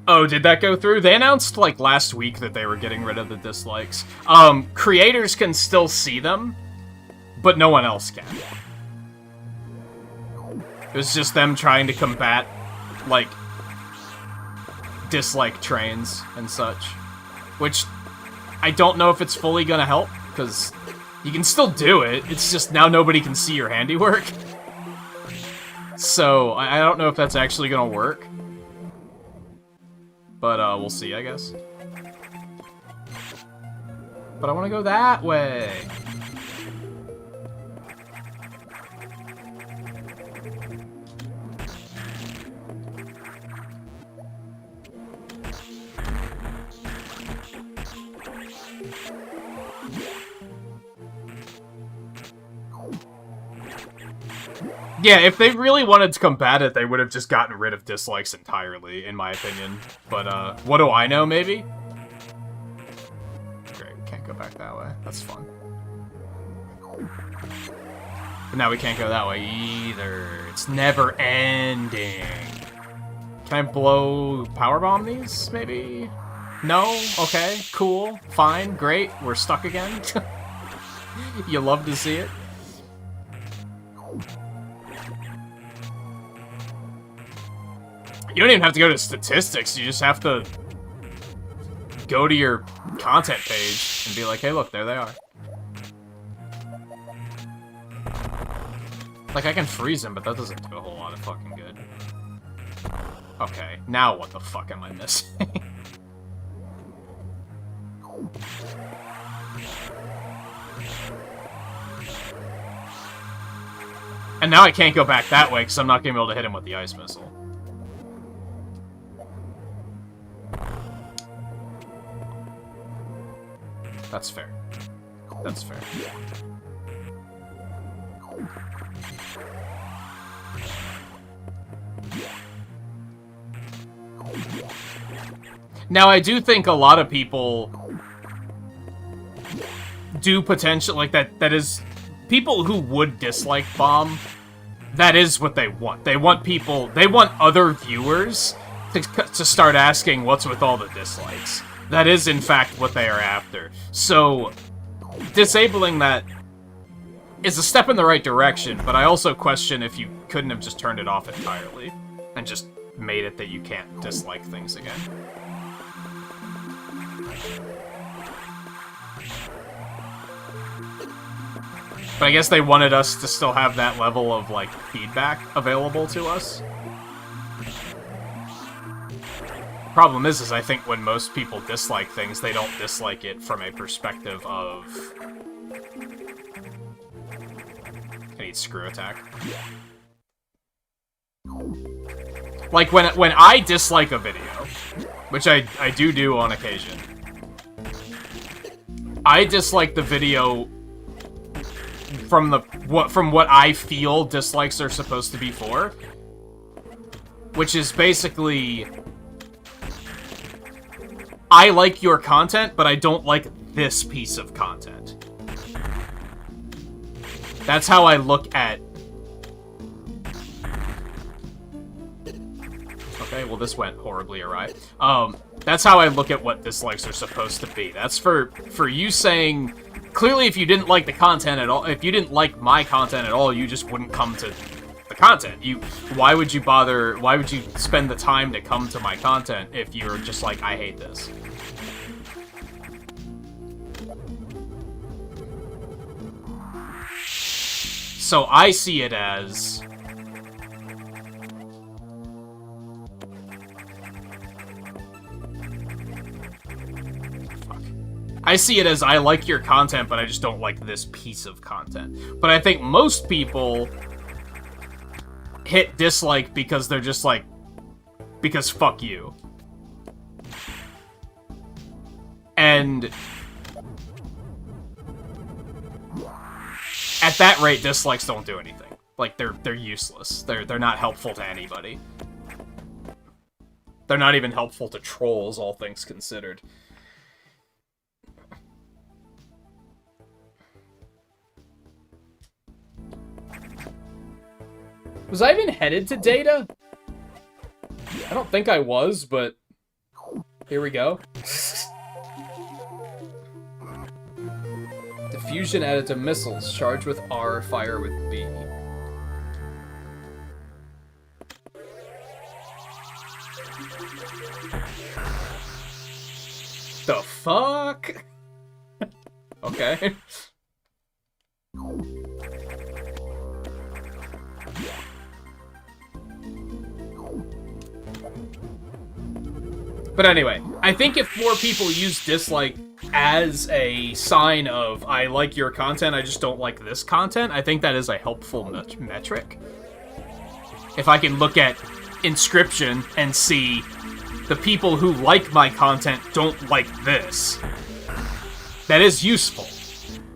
Oh, did that go through? They announced, like, last week that they were getting rid of the dislikes. Creators can still see them, but no one else can. It was just them trying to combat, like, dislike trains and such. Which, I don't know if it's fully gonna help, because you can still do it, it's just now nobody can see your handiwork. So, I don't know if that's actually gonna work. But, we'll see, I guess. But I want to go that way. Yeah, if they really wanted to combat it, they would have just gotten rid of dislikes entirely, in my opinion. But, what do I know, maybe? Great, can't go back that way. That's fun. But now we can't go that way either. It's never ending. Can I blow powerbomb these, maybe? No? Okay, cool, fine, great. We're stuck again. You love to see it. You don't even have to go to statistics, you just have to go to your content page and be like, hey look, there they are. Like, I can freeze them, but that doesn't do a whole lot of fucking good. Okay, now what the fuck am I missing? And now I can't go back that way because I'm not going to be able to hit him with the ice missile. That's fair. That's fair. Now, I do think a lot of people do potential, like, that is... People who would dislike Bomb, that is what they want. They want people... They want other viewers to start asking what's with all the dislikes. That is, in fact, what they are after. So, disabling that is a step in the right direction, but I also question if you couldn't have just turned it off entirely and just made it that you can't dislike things again. But I guess they wanted us to still have that level of, like, feedback available to us. Problem is I think when most people dislike things, they don't dislike it from a perspective of... I need screw attack. Like, when I dislike a video, which I do on occasion, I dislike the video from what I feel dislikes are supposed to be for, which is basically, I like your content, but I don't like this piece of content. That's how I look at... Okay, well this went horribly awry. That's how I look at what dislikes are supposed to be. That's for you saying... Clearly, if you didn't like the content at all, if you didn't like my content at all, you just wouldn't come to the content. Why would you bother, why would you spend the time to come to my content if you're just like, I hate this? So I see it as... I see it as, I like your content, but I just don't like this piece of content. But I think most people hit dislike because they're just like, because fuck you. And at that rate, dislikes don't do anything. Like, they're useless. They're not helpful to anybody. They're not even helpful to trolls, all things considered. Was I even headed to Data? I don't think I was, but here we go. Diffusion added to missiles. Charge with R, fire with B. The fuck? Okay. But anyway, I think if more people use dislike as a sign of, I like your content, I just don't like this content, I think that is a helpful metric. If I can look at Inscription and see the people who like my content don't like this, that is useful.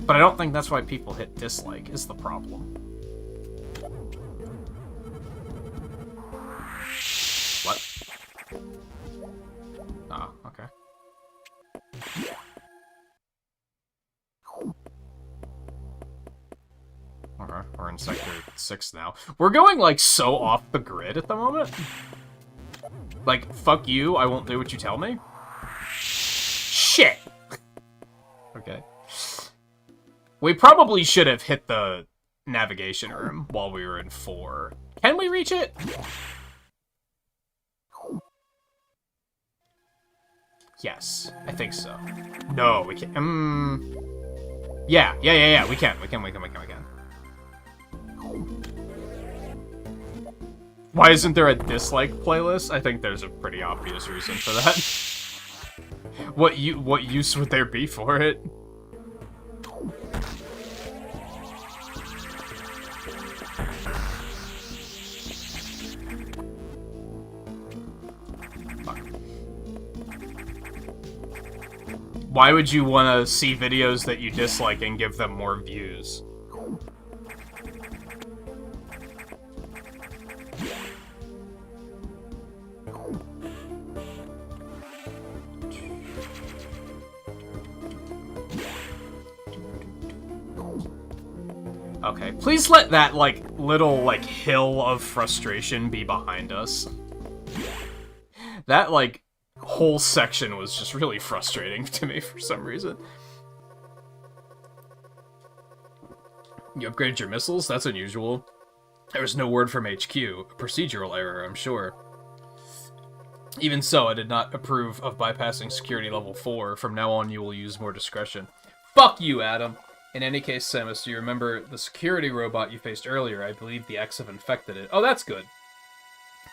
But I don't think that's why people hit dislike, is the problem. What? Oh, okay. We're in Sector 6 now. We're going, like, so off the grid at the moment. Like, fuck you, I won't do what you tell me. Shit! Okay. We probably should have hit the navigation room while we were in 4. Can we reach it? Yes, I think so. No, we can't. Yeah, we can. We can. Why isn't there a dislike playlist? I think there's a pretty obvious reason for that. What use would there be for it? Why would you want to see videos that you dislike and give them more views? Okay, please let that, like, little, like, hill of frustration be behind us. That, like, whole section was just really frustrating to me for some reason. You upgraded your missiles? That's unusual. There was no word from HQ. A procedural error, I'm sure. Even so, I did not approve of bypassing security level 4. From now on, you will use more discretion. Fuck you, Adam! In any case, Samus, do you remember the security robot you faced earlier? I believe the X have infected it. Oh, that's good.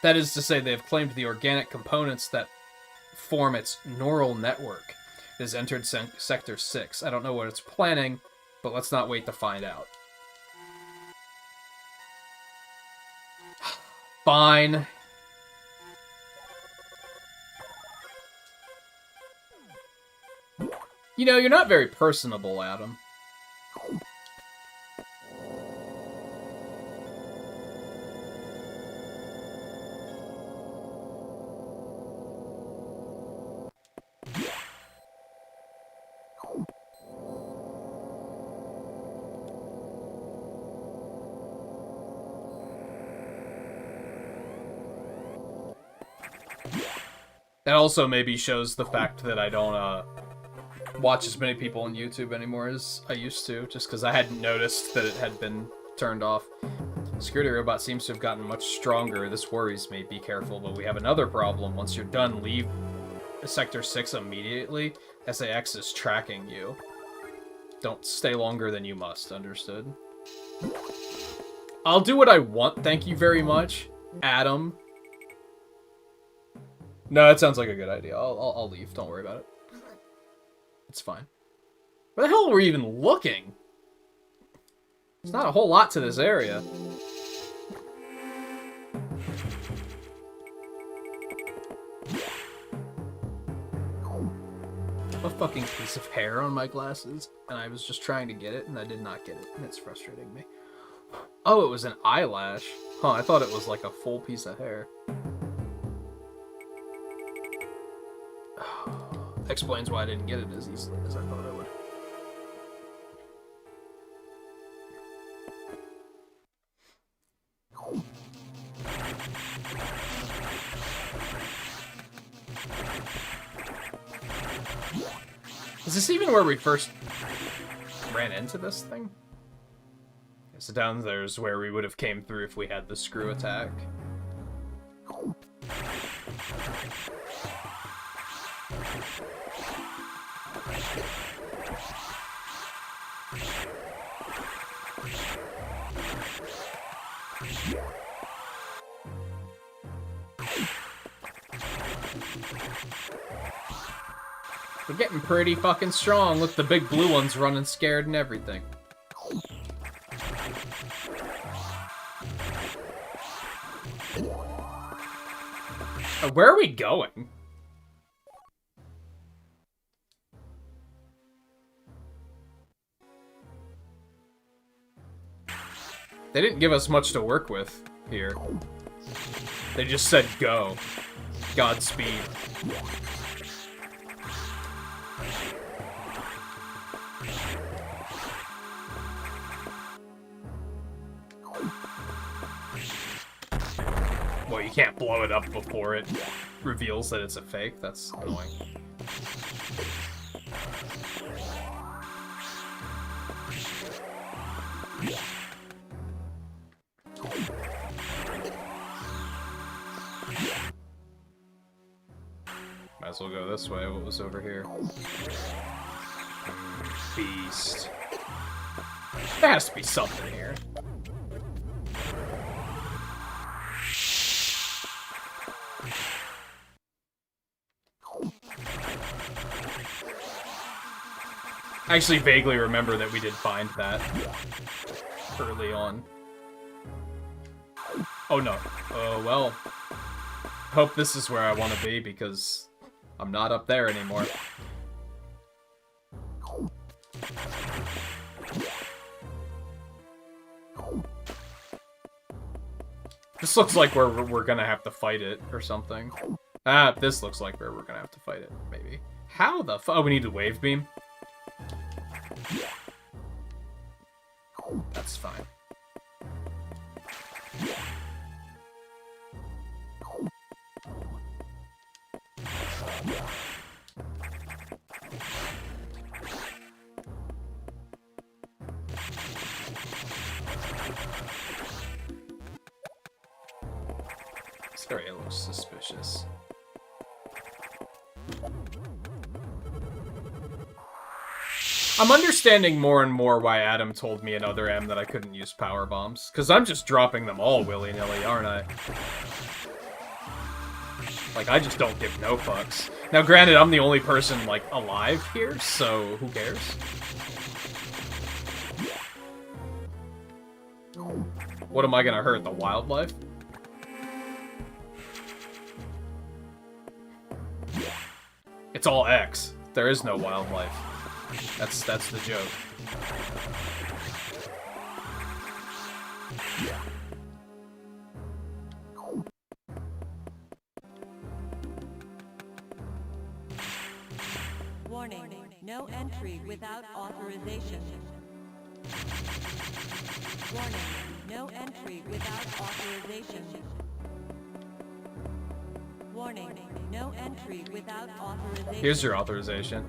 That is to say, they have claimed the organic components that form its neural network. It has entered Sector 6. I don't know what it's planning, but let's not wait to find out. Fine. You know, you're not very personable, Adam. That also maybe shows the fact that I don't watch as many people on YouTube anymore as I used to, just because I hadn't noticed that it had been turned off. Security robot seems to have gotten much stronger. This worries me. Be careful, but we have another problem. Once you're done, leave Sector 6 immediately. SAX is tracking you. Don't stay longer than you must, understood? I'll do what I want, thank you very much, Adam. No, that sounds like a good idea. I'll leave. Don't worry about it. It's fine. Where the hell were we even looking? There's not a whole lot to this area. A fucking piece of hair on my glasses, and I was just trying to get it, and I did not get it, and it's frustrating me. Oh, it was an eyelash. Huh, I thought it was like a full piece of hair. Explains why I didn't get it as easily as I thought I would. Is this even where we first ran into this thing? Okay, so down there's where we would have came through if we had the screw attack. We're getting pretty fucking strong. Look, the big blue one's running scared and everything. Where are we going? They didn't give us much to work with here. They just said go. Godspeed. can't blow it up before it reveals that it's a fake. That's annoying. Might as well go this way. What was over here? Beast. There has to be something here. I actually vaguely remember that we did find that early on. Oh no. Oh well. Hope this is where I want to be because I'm not up there anymore. This looks like we're gonna have to fight it or something. Ah, this looks like where we're gonna have to fight it, maybe. How the fu- Oh, we need a wave beam? That's fine. This area looks suspicious. I'm understanding more and more why Adam told me in Other M that I couldn't use power bombs. Because I'm just dropping them all willy-nilly, aren't I? Like, I just don't give no fucks. Now, granted, I'm the only person, like, alive here, so who cares? What am I gonna hurt? The wildlife? It's all X. There is no wildlife. That's the joke. Warning, no entry without authorization. Warning, no entry without authorization. Warning, no entry without authorization. Here's your authorization.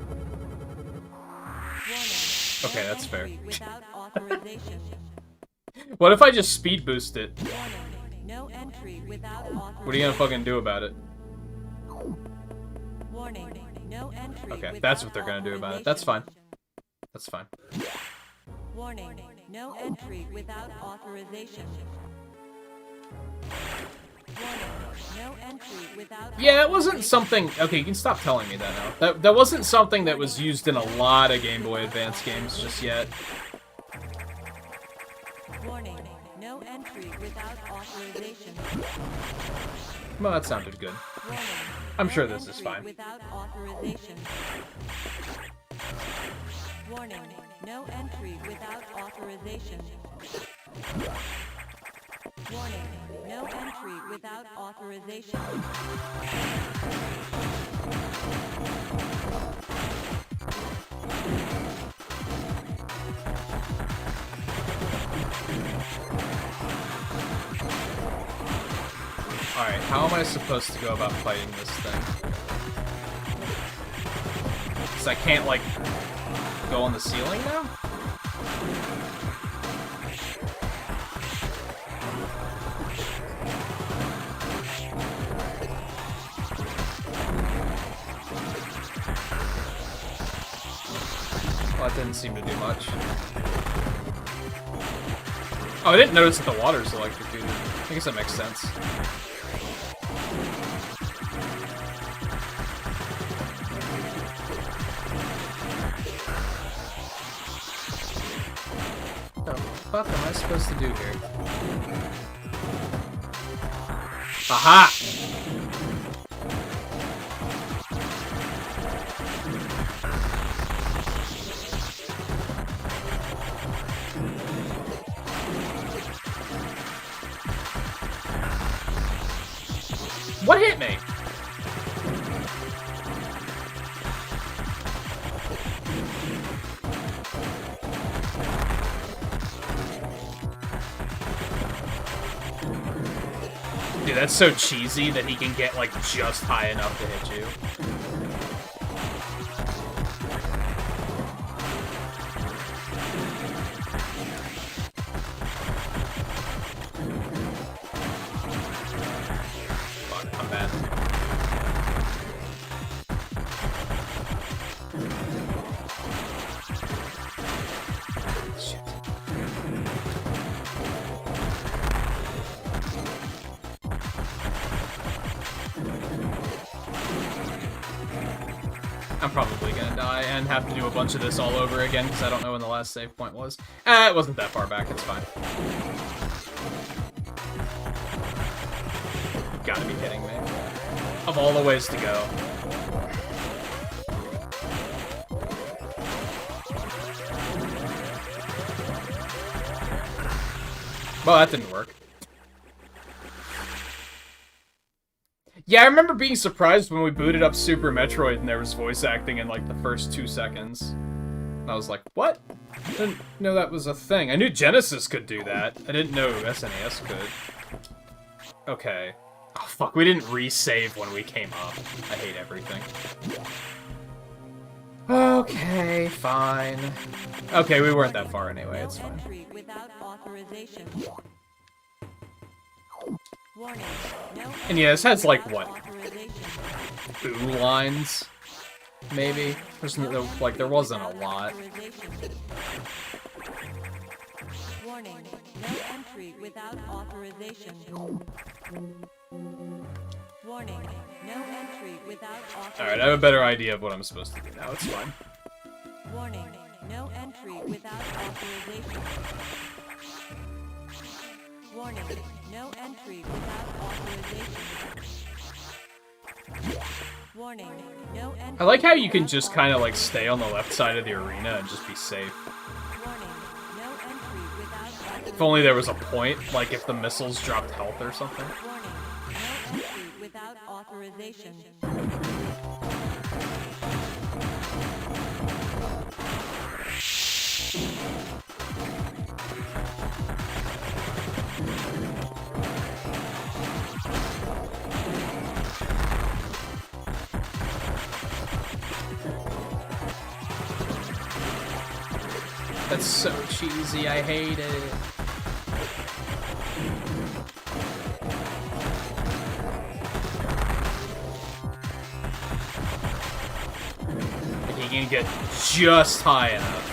Warning, Okay, no that's fair. entry without authorization. What if I just speed boost it? Warning, no entry without authorization. What are you gonna fucking do about it? Warning, no entry Okay, that's what they're gonna do about it. That's fine. That's fine. Warning, no entry without authorization. Warning, no entry without Yeah, it wasn't something... Okay, you can stop telling me that now. That wasn't something that was used in a lot of Game Boy Advance games just yet. Warning, no entry without authorization. Well, that sounded good. Warning, I'm no sure this is entry fine. Without authorization. Warning, no entry without authorization. Warning, no entry without authorization. Alright, how am I supposed to go about fighting this thing? Because I can't, like, go on the ceiling now? Well, that didn't seem to do much. Oh, I didn't notice that the water's electrocuted. I guess that makes sense. What the fuck am I supposed to do here? Aha! What hit me? Dude, Dude, that's so cheesy that he can get, like, just high enough to hit you. Fuck, I'm bad. Shit. I'm probably gonna die and have to do a bunch of this all over again because I don't know when the last save point was. It wasn't that far back, it's fine. You gotta be kidding me. Of all the ways to go. Well, that didn't work. Yeah, I remember being surprised when we booted up Super Metroid and there was voice acting in, like, the first 2 seconds. And I was like, what? I didn't know that was a thing. I knew Genesis could do that. I didn't know SNES could. Okay. Oh, fuck, we didn't resave when we came up. I hate everything. Okay, fine. Okay, we weren't that far anyway, it's fine. Entry without authorization. Warning. No And yeah, this has, like, what? authorization. Boo lines? Maybe? There's no, like, there wasn't a lot. Warning. No entry without authorization. Warning. No entry without authorization. Alright, I have a better idea of what I'm supposed to do now, it's fine. Warning. No entry without authorization. Warning. No entry without authorization. Warning. No entry. I like how you can just kind of, like, stay on the left side of the arena and just be safe. Warning. No entry without authorization. If only there was a point, like if the missiles dropped health or something. Warning. No entry without authorization. That's so cheesy, I hate it. Like, you can get just high enough.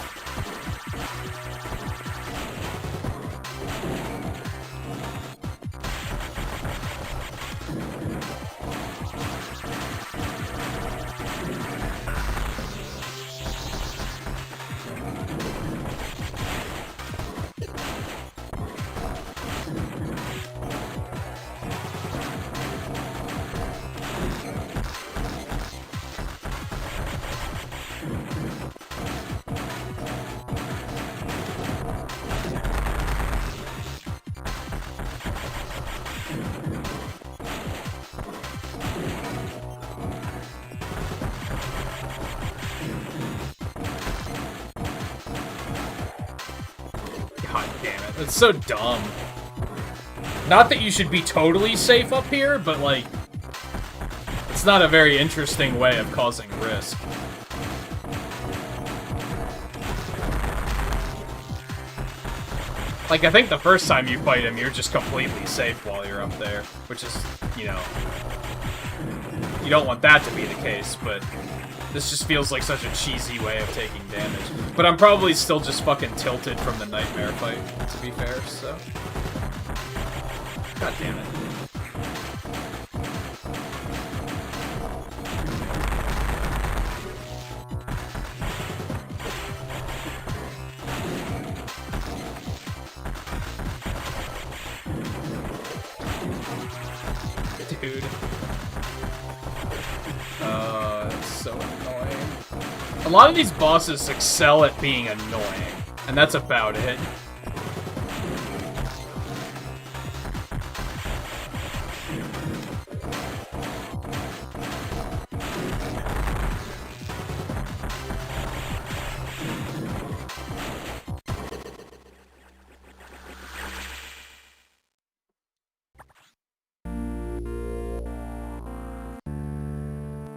God damn it, that's so dumb. Not that you should be totally safe up here, but like, it's not a very interesting way of causing risk. Like, I think the first time you fight him, you're just completely safe while you're up there, which is, you know, you don't want that to be the case, but this just feels like such a cheesy way of taking damage. But I'm probably still just fucking tilted from the nightmare fight, to be fair, so. God damn it. Dude. It's so annoying. A lot of these bosses excel at being annoying, and that's about it.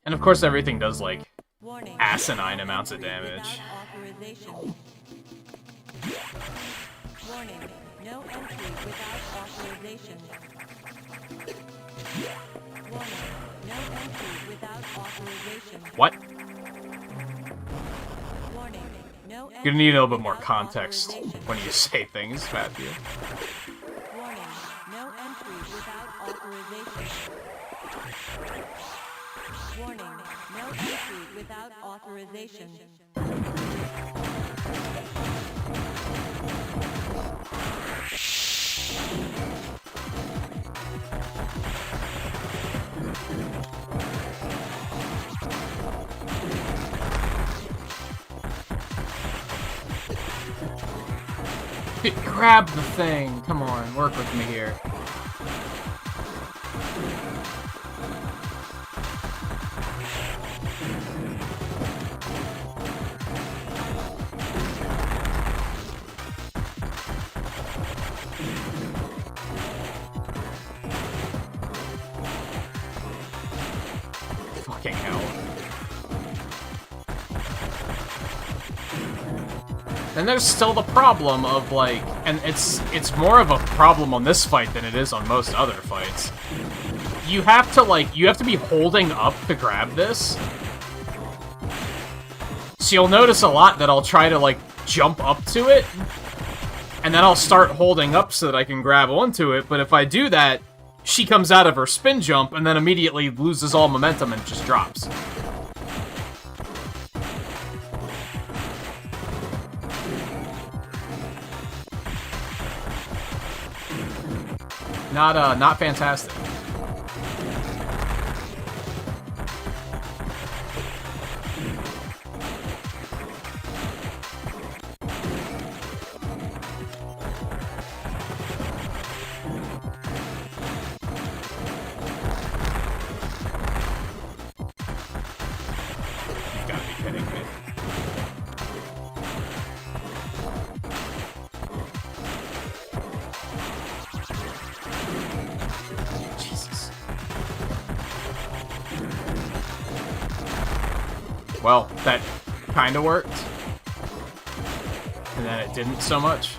And of course everything does, like, Warning. asinine amounts of damage. Without authorization. Warning. No entry without authorization. Warning. No entry without authorization. What? Warning. No You're gonna need a little bit more without context authorization. when you say things, Matthew. Warning. No entry without authorization. Warning. No entry without authorization. Grab the thing. Come on, work with me here. Fucking hell. Then there's still the problem of, like, and it's more of a problem on this fight than it is on most other fights. You have to, like, you have to be holding up to grab this. So you'll notice a lot that I'll try to, like, jump up to it, and then I'll start holding up so that I can grab onto it, but if I do that, she comes out of her spin jump and then immediately loses all momentum and just drops. Not fantastic. You've got to be kidding me. Jesus. Well, that kind of worked. And then it didn't so much.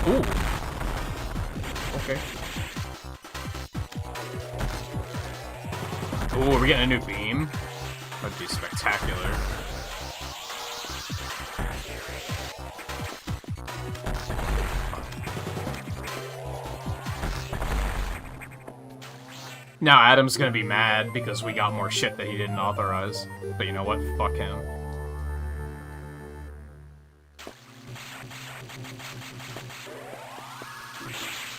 Ooh. Okay. Ooh, are we getting a new beam? That'd be spectacular. Now Adam's gonna be mad because we got more shit that he didn't authorize. But you know what? Fuck him.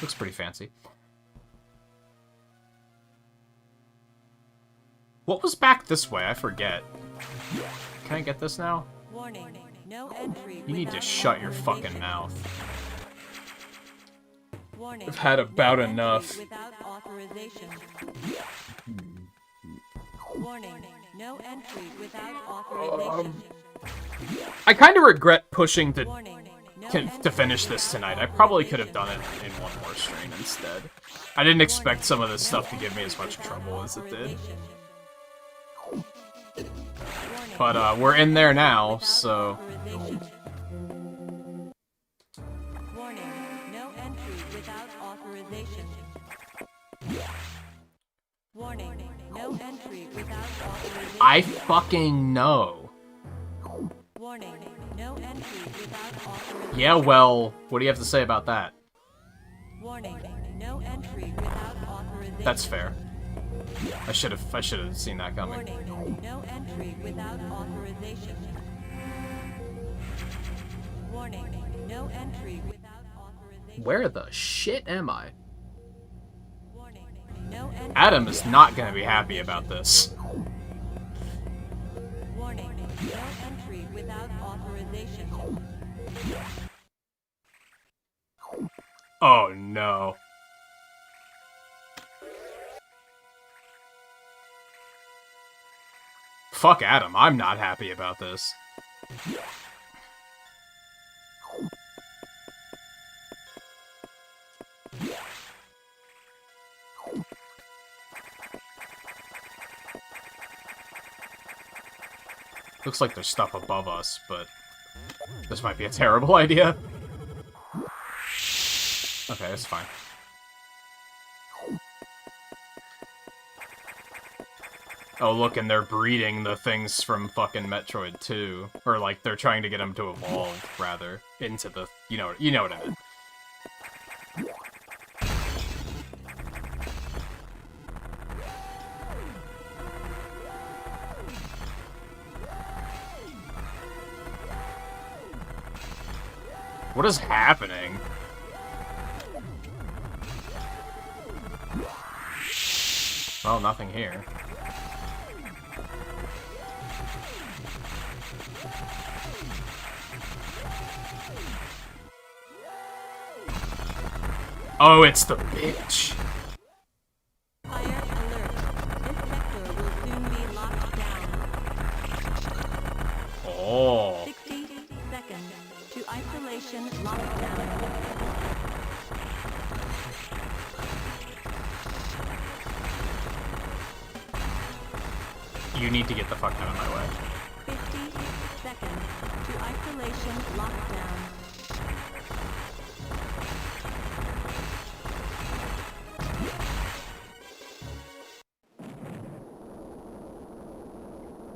Looks pretty fancy. What was back this way? I forget. Can I get this now? Warning. No entry. You need to without shut your fucking authorization. mouth. Warning. I've had about No entry enough. Without authorization. Warning. No entry without authorization. I kind of regret pushing to Warning. No to entry finish this without tonight. I probably could have authorization. done it in one more strain instead. I didn't expect some of this stuff to give me as much trouble as it did. But we're in there now, so Warning. No entry without authorization. Warning. No entry without authorization. I fucking know. Warning. No entry without authorization. Yeah, well, what do you have to say about that? Warning. No entry without authorization. That's fair. I should have seen that coming. Warning. No entry without authorization. Warning. No entry without authorization. Where the shit am I? Warning. No entry Adam is not gonna be happy about this. Warning. No entry without authorization. Oh no. Fuck Adam, I'm not happy about this. Looks like there's stuff above us, but this might be a terrible idea. Okay, that's fine. Oh, look, and they're breeding the things from fucking Metroid 2. Or, like, they're trying to get them to evolve, rather, into the... You know what I mean. What is happening? Well, nothing here. Oh, it's the bitch. Fire alert. This sector will soon be locked down. Oh. 60 seconds to isolation lockdown. You need to get the fuck out of my way. 50 seconds to isolation lockdown.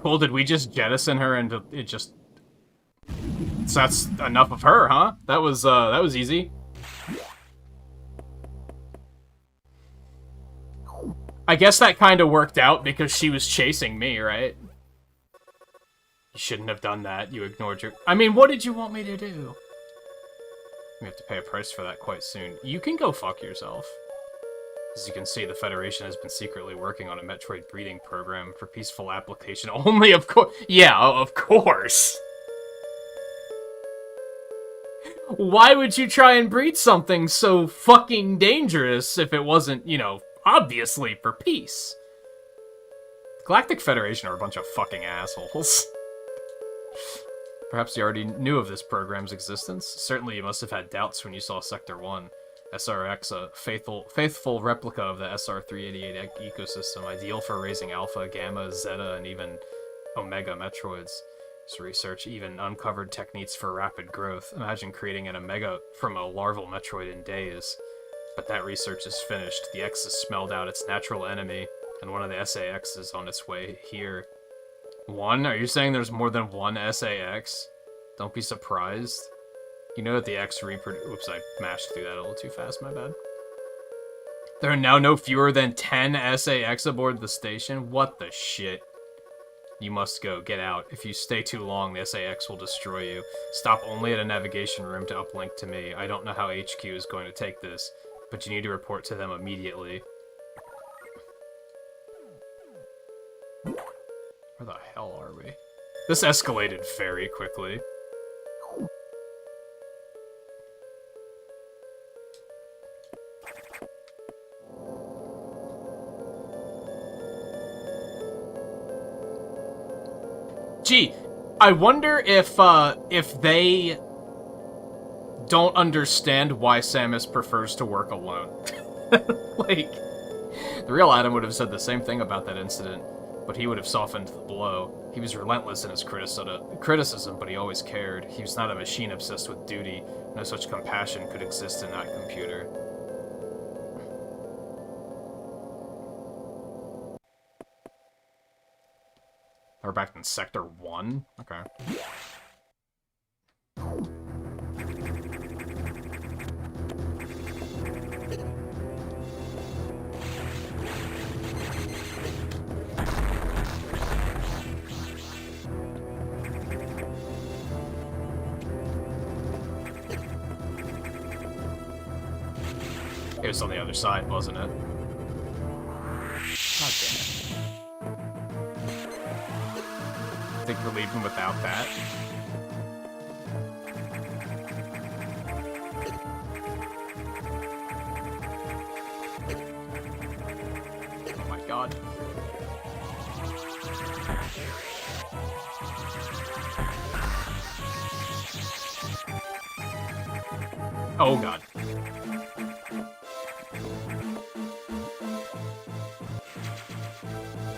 Cool, did we just jettison her into it just... So that's enough of her, huh? That was easy. I guess that kind of worked out because she was chasing me, right? You shouldn't have done that. You ignored your... I mean, what did you want me to do? We have to pay a price for that quite soon. You can go fuck yourself. As you can see, the Federation has been secretly working on a Metroid breeding program for peaceful application only, of course. Yeah, of course. Why would you try and breed something so fucking dangerous if it wasn't, you know, obviously for peace? The Galactic Federation are a bunch of fucking assholes. Perhaps you already knew of this program's existence. Certainly you must have had doubts when you saw Sector 1. SRX, a faithful replica of the SR-388 ecosystem, ideal for raising Alpha, Gamma, Zeta, and even Omega Metroids. This research even uncovered techniques for rapid growth. Imagine creating an Omega from a larval Metroid in days. But that research is finished. The X has smelled out its natural enemy, and one of the SAX is on its way here. One? Are you saying there's more than one SAX? Don't be surprised. You know that the X reproduce... Oops, I mashed through that a little too fast, my bad. There are now no fewer than 10 SAX aboard the station? What the shit? You must go. Get out. If you stay too long, the SAX will destroy you. Stop only at a navigation room to uplink to me. I don't know how HQ is going to take this, but you need to report to them immediately. Where the hell are we? This escalated very quickly. Gee, I wonder if they don't understand why Samus prefers to work alone. Like, the real Adam would have said the same thing about that incident, but he would have softened the blow. He was relentless in his criticism, but he always cared. He was not a machine obsessed with duty. No such compassion could exist in that computer. We're back in Sector 1? Okay. It was on the other side, wasn't it? God damn it. Think we're leaving without that? god. Oh god.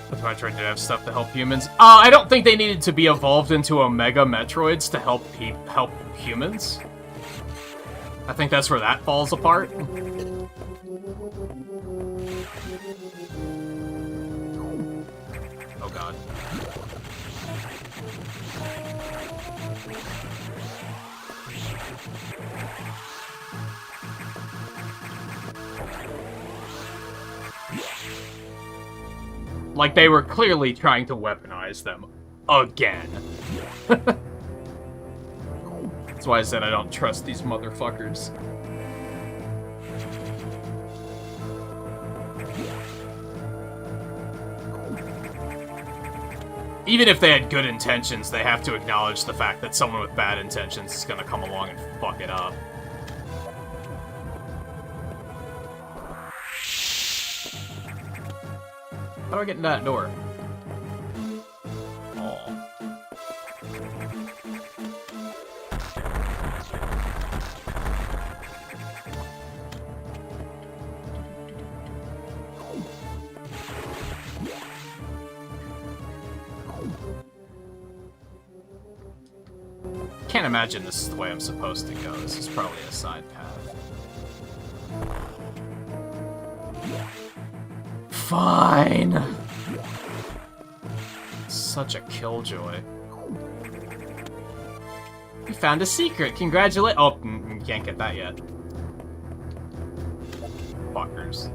But Metroid did have stuff to help humans. I don't think they needed to be evolved into Omega Metroids to help humans. I think that's where that falls apart. Oh god. Like, they were clearly trying to weaponize them. Again. That's why I said I don't trust these motherfuckers. Even if they had good intentions, they have to acknowledge the fact that someone with bad intentions is gonna come along and fuck it up. How do I get into that door? Oh. Can't imagine this is the way I'm supposed to go. This is probably a side path. Fine. Such a killjoy. You found a secret. Congratulate. Oh, you can't get that yet. Fuckers.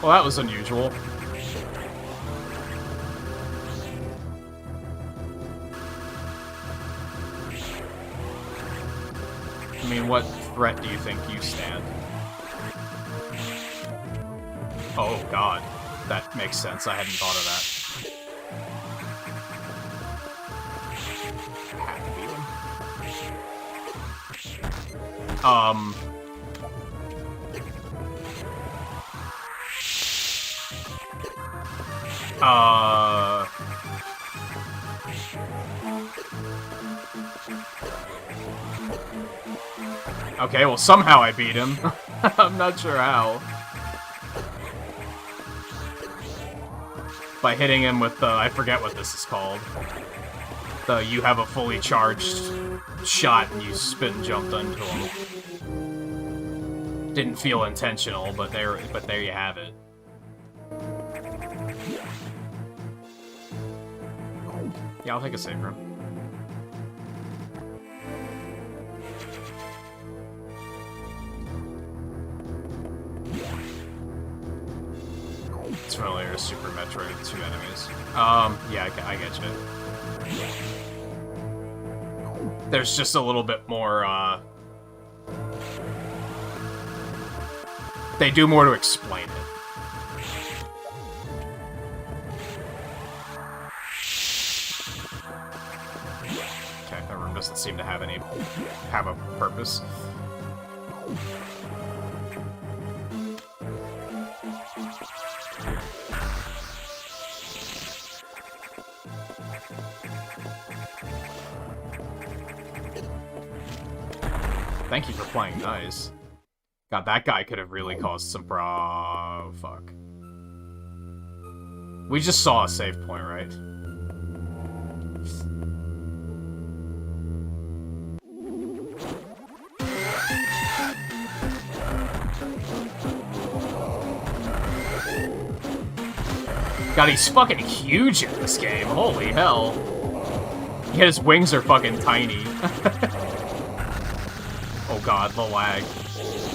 Well, that was unusual. I mean, what threat do you think you stand? Oh, God. That makes sense. I hadn't thought of that. Have to beat him. Okay, well, somehow I beat him. I'm not sure how. By hitting him with the... I forget what this is called. You have a fully charged shot and you spin jumped into him. Didn't feel intentional, but there you have it. Yeah, I'll take a save room. It's familiar to Super Metroid with 2 enemies. Yeah, I get you. There's just a little bit more, they do more to explain it. Okay, that room doesn't seem to have a purpose. Thank you for playing nice. God, that guy could have really caused some fuck. We just saw a save point, right? God, he's fucking huge in this game. Holy hell. Yeah, his wings are fucking tiny. Oh god, the lag.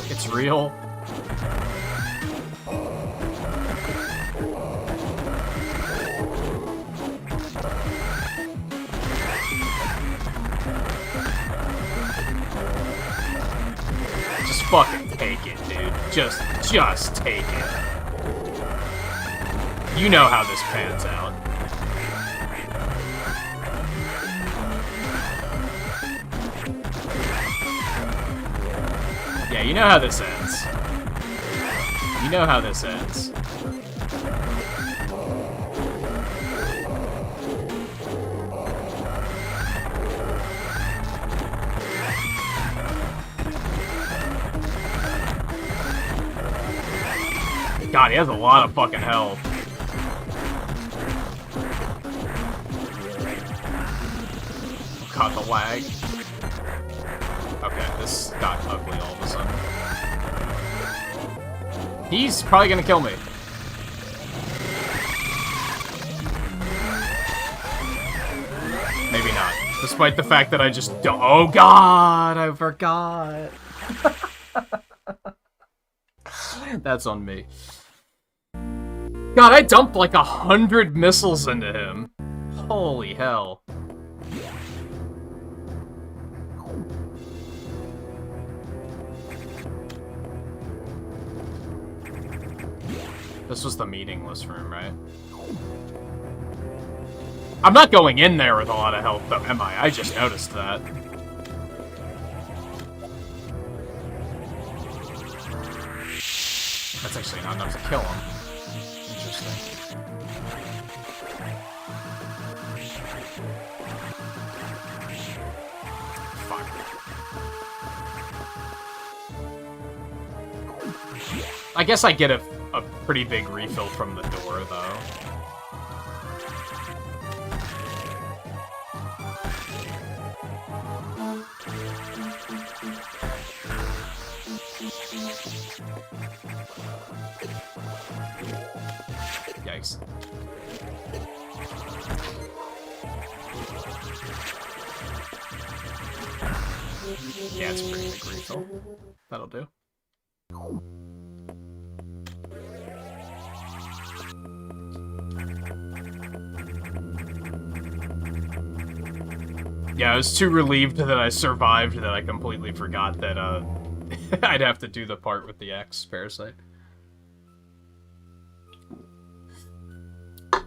It's real. Just fucking take it, dude. Just take it. You know how this pans out. Yeah, you know how this ends. You know how this ends. God, he has a lot of fucking health. God, the lag. Okay, this got ugly all of a sudden. He's probably gonna kill me. Maybe not. Despite the fact that I just don't. Oh God, I forgot. That's on me. God, I dumped like 100 missiles into him. Holy hell. This was the meaningless room, right? I'm not going in there with a lot of health, though, am I? I just noticed that. That's actually not enough to kill him. Interesting. Fuck. I guess I get a pretty big refill from the door, though. Yikes. Yeah, it's a pretty big refill. That'll do. Yeah, I was too relieved that I survived that I completely forgot that, I'd have to do the part with the X parasite.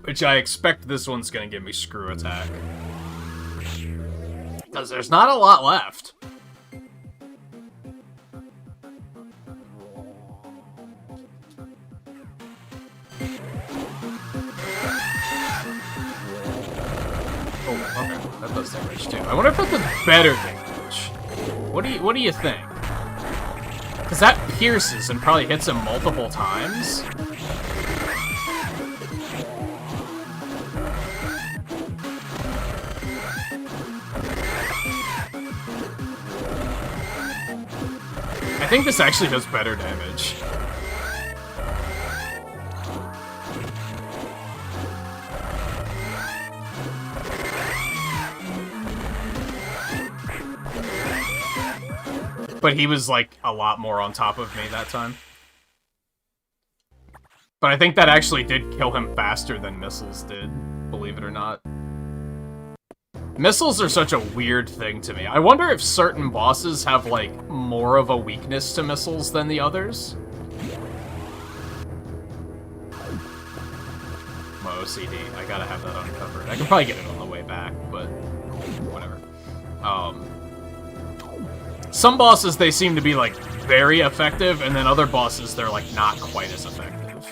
Which I expect this one's gonna give me screw attack. Because there's not a lot left. Oh, okay. That does damage too. I wonder if that does better damage. What do you think? Because that pierces and probably hits him multiple times. I think this actually does better damage. But he was, like, a lot more on top of me that time. But I think that actually did kill him faster than missiles did, believe it or not. Missiles are such a weird thing to me. I wonder if certain bosses have, like, more of a weakness to missiles than the others. My OCD. I gotta have that uncovered. I can probably get it on the way back, but whatever. Some bosses, they seem to be, like, very effective, and then other bosses, they're, like, not quite as effective.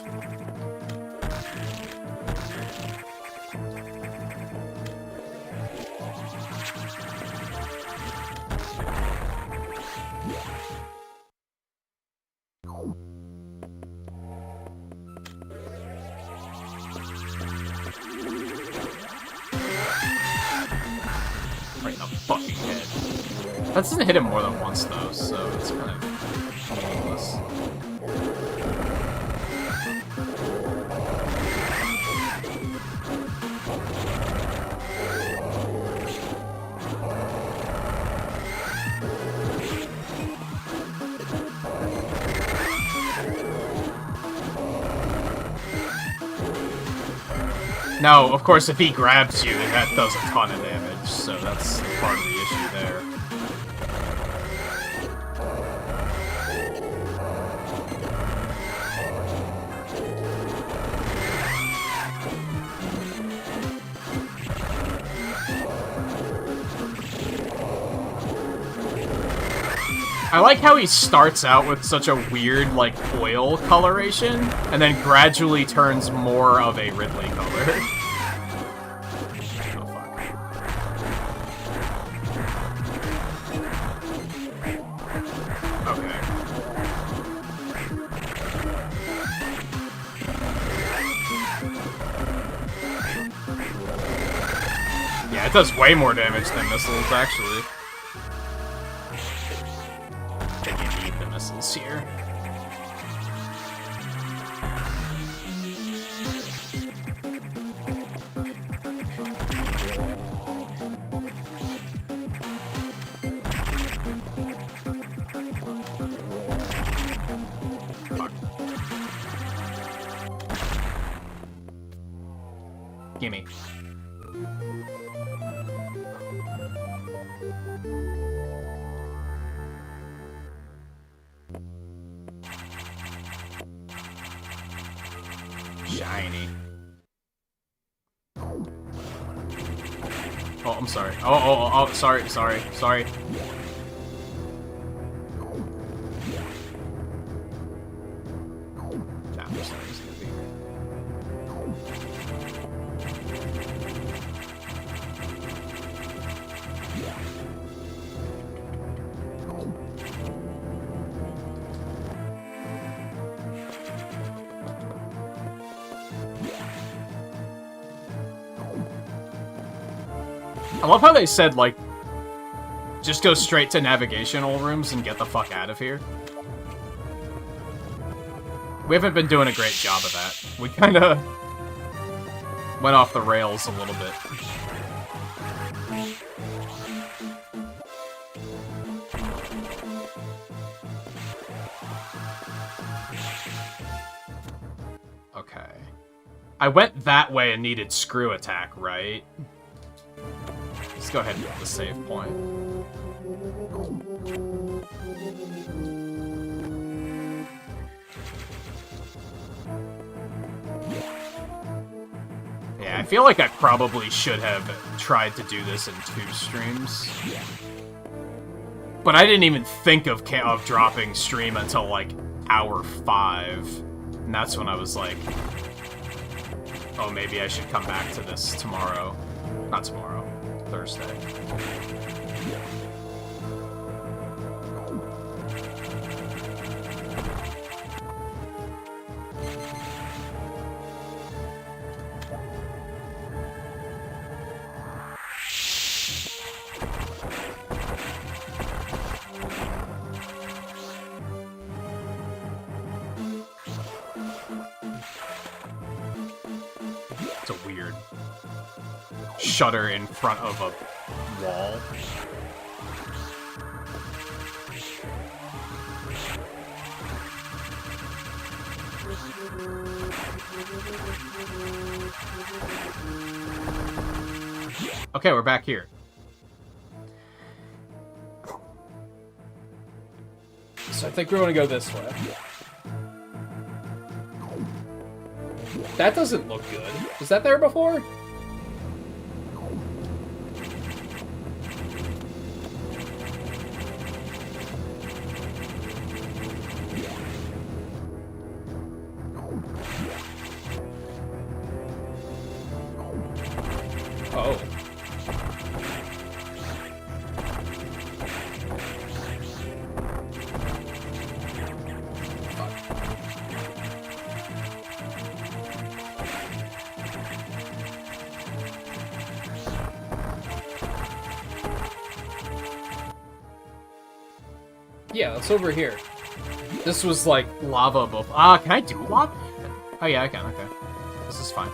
Right in the fucking head. That doesn't hit him more than once, though, so it's kind of meaningless. Now, of course, if he grabs you, that does a ton of damage, so that's part of the issue there. I like how he starts out with such a weird, like, oil coloration, and then gradually turns more of a Ridley color. Oh, fuck. Okay. Yeah, it does way more damage than missiles, actually. I think you need the missiles here. Fuck. Gimme. Shiny. Oh, I'm sorry. Oh, sorry. Nah, I'm sorry, it's gonna be here. I love how they said, like, just go straight to navigational rooms and get the fuck out of here. We haven't been doing a great job of that. We kinda went off the rails a little bit. Okay. I went that way and needed screw attack, right? Let's go ahead and get the save point. Yeah, I feel like I probably should have tried to do this in 2 streams. But I didn't even think of dropping stream until, like, hour 5. And that's when I was like, oh, maybe I should come back to this tomorrow. Not tomorrow. Thursday. It's a weird shutter in front of a wall. Okay, we're back here. So I think we want to go this way. That doesn't look good. Was that there before? Oh. Yeah, that's over here. This was like Lava before. Ah, can I do lava? Oh yeah, I can, okay. This is fine.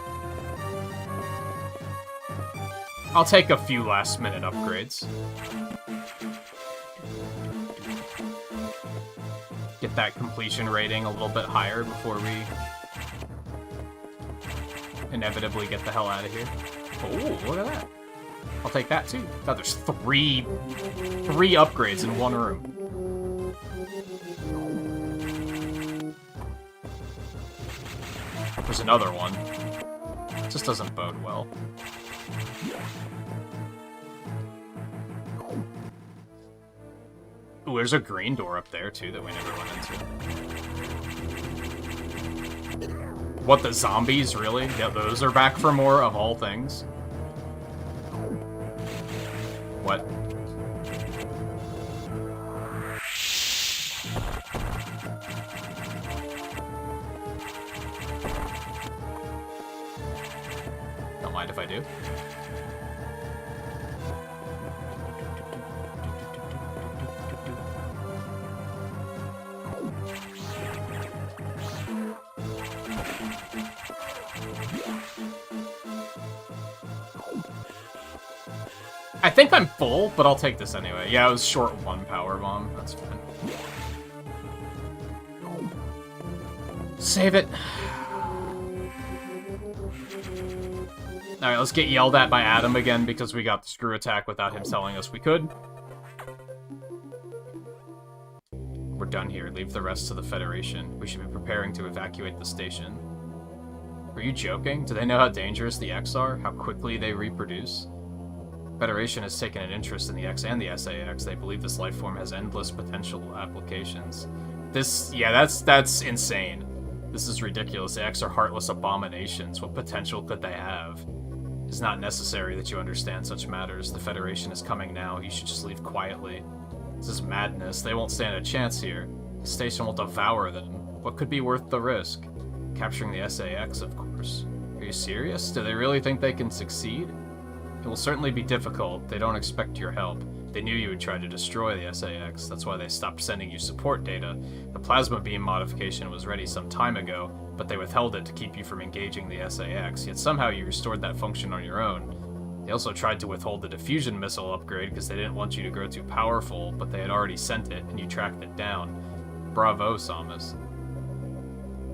I'll take a few last-minute upgrades. Get that completion rating a little bit higher before we inevitably get the hell out of here. Oh, look at that. I'll take that too. God, there's three upgrades in one room. There's another one. It just doesn't bode well. Ooh, there's a green door up there, too, that we never went into. What, the zombies, really? Yeah, those are back for more, of all things. What? Don't mind if I do. I think I'm full, but I'll take this anyway. Yeah, I was short one power bomb. That's fine. Save it. Alright, let's get yelled at by Adam again because we got the screw attack without him telling us we could. We're done here. Leave the rest to the Federation. We should be preparing to evacuate the station. Are you joking? Do they know how dangerous the X are? How quickly they reproduce? Federation has taken an interest in the X and the SAX. They believe this life form has endless potential applications. That's insane. This is ridiculous. The X are heartless abominations. What potential could they have? It's not necessary that you understand such matters. The Federation is coming now. You should just leave quietly. This is madness. They won't stand a chance here. The station will devour them. What could be worth the risk? Capturing the SAX, of course. Are you serious? Do they really think they can succeed? It will certainly be difficult. They don't expect your help. They knew you would try to destroy the SAX. That's why they stopped sending you support data. The plasma beam modification was ready some time ago, but they withheld it to keep you from engaging the SAX, yet somehow you restored that function on your own. They also tried to withhold the diffusion missile upgrade because they didn't want you to grow too powerful, but they had already sent it, and you tracked it down. Bravo, Samus.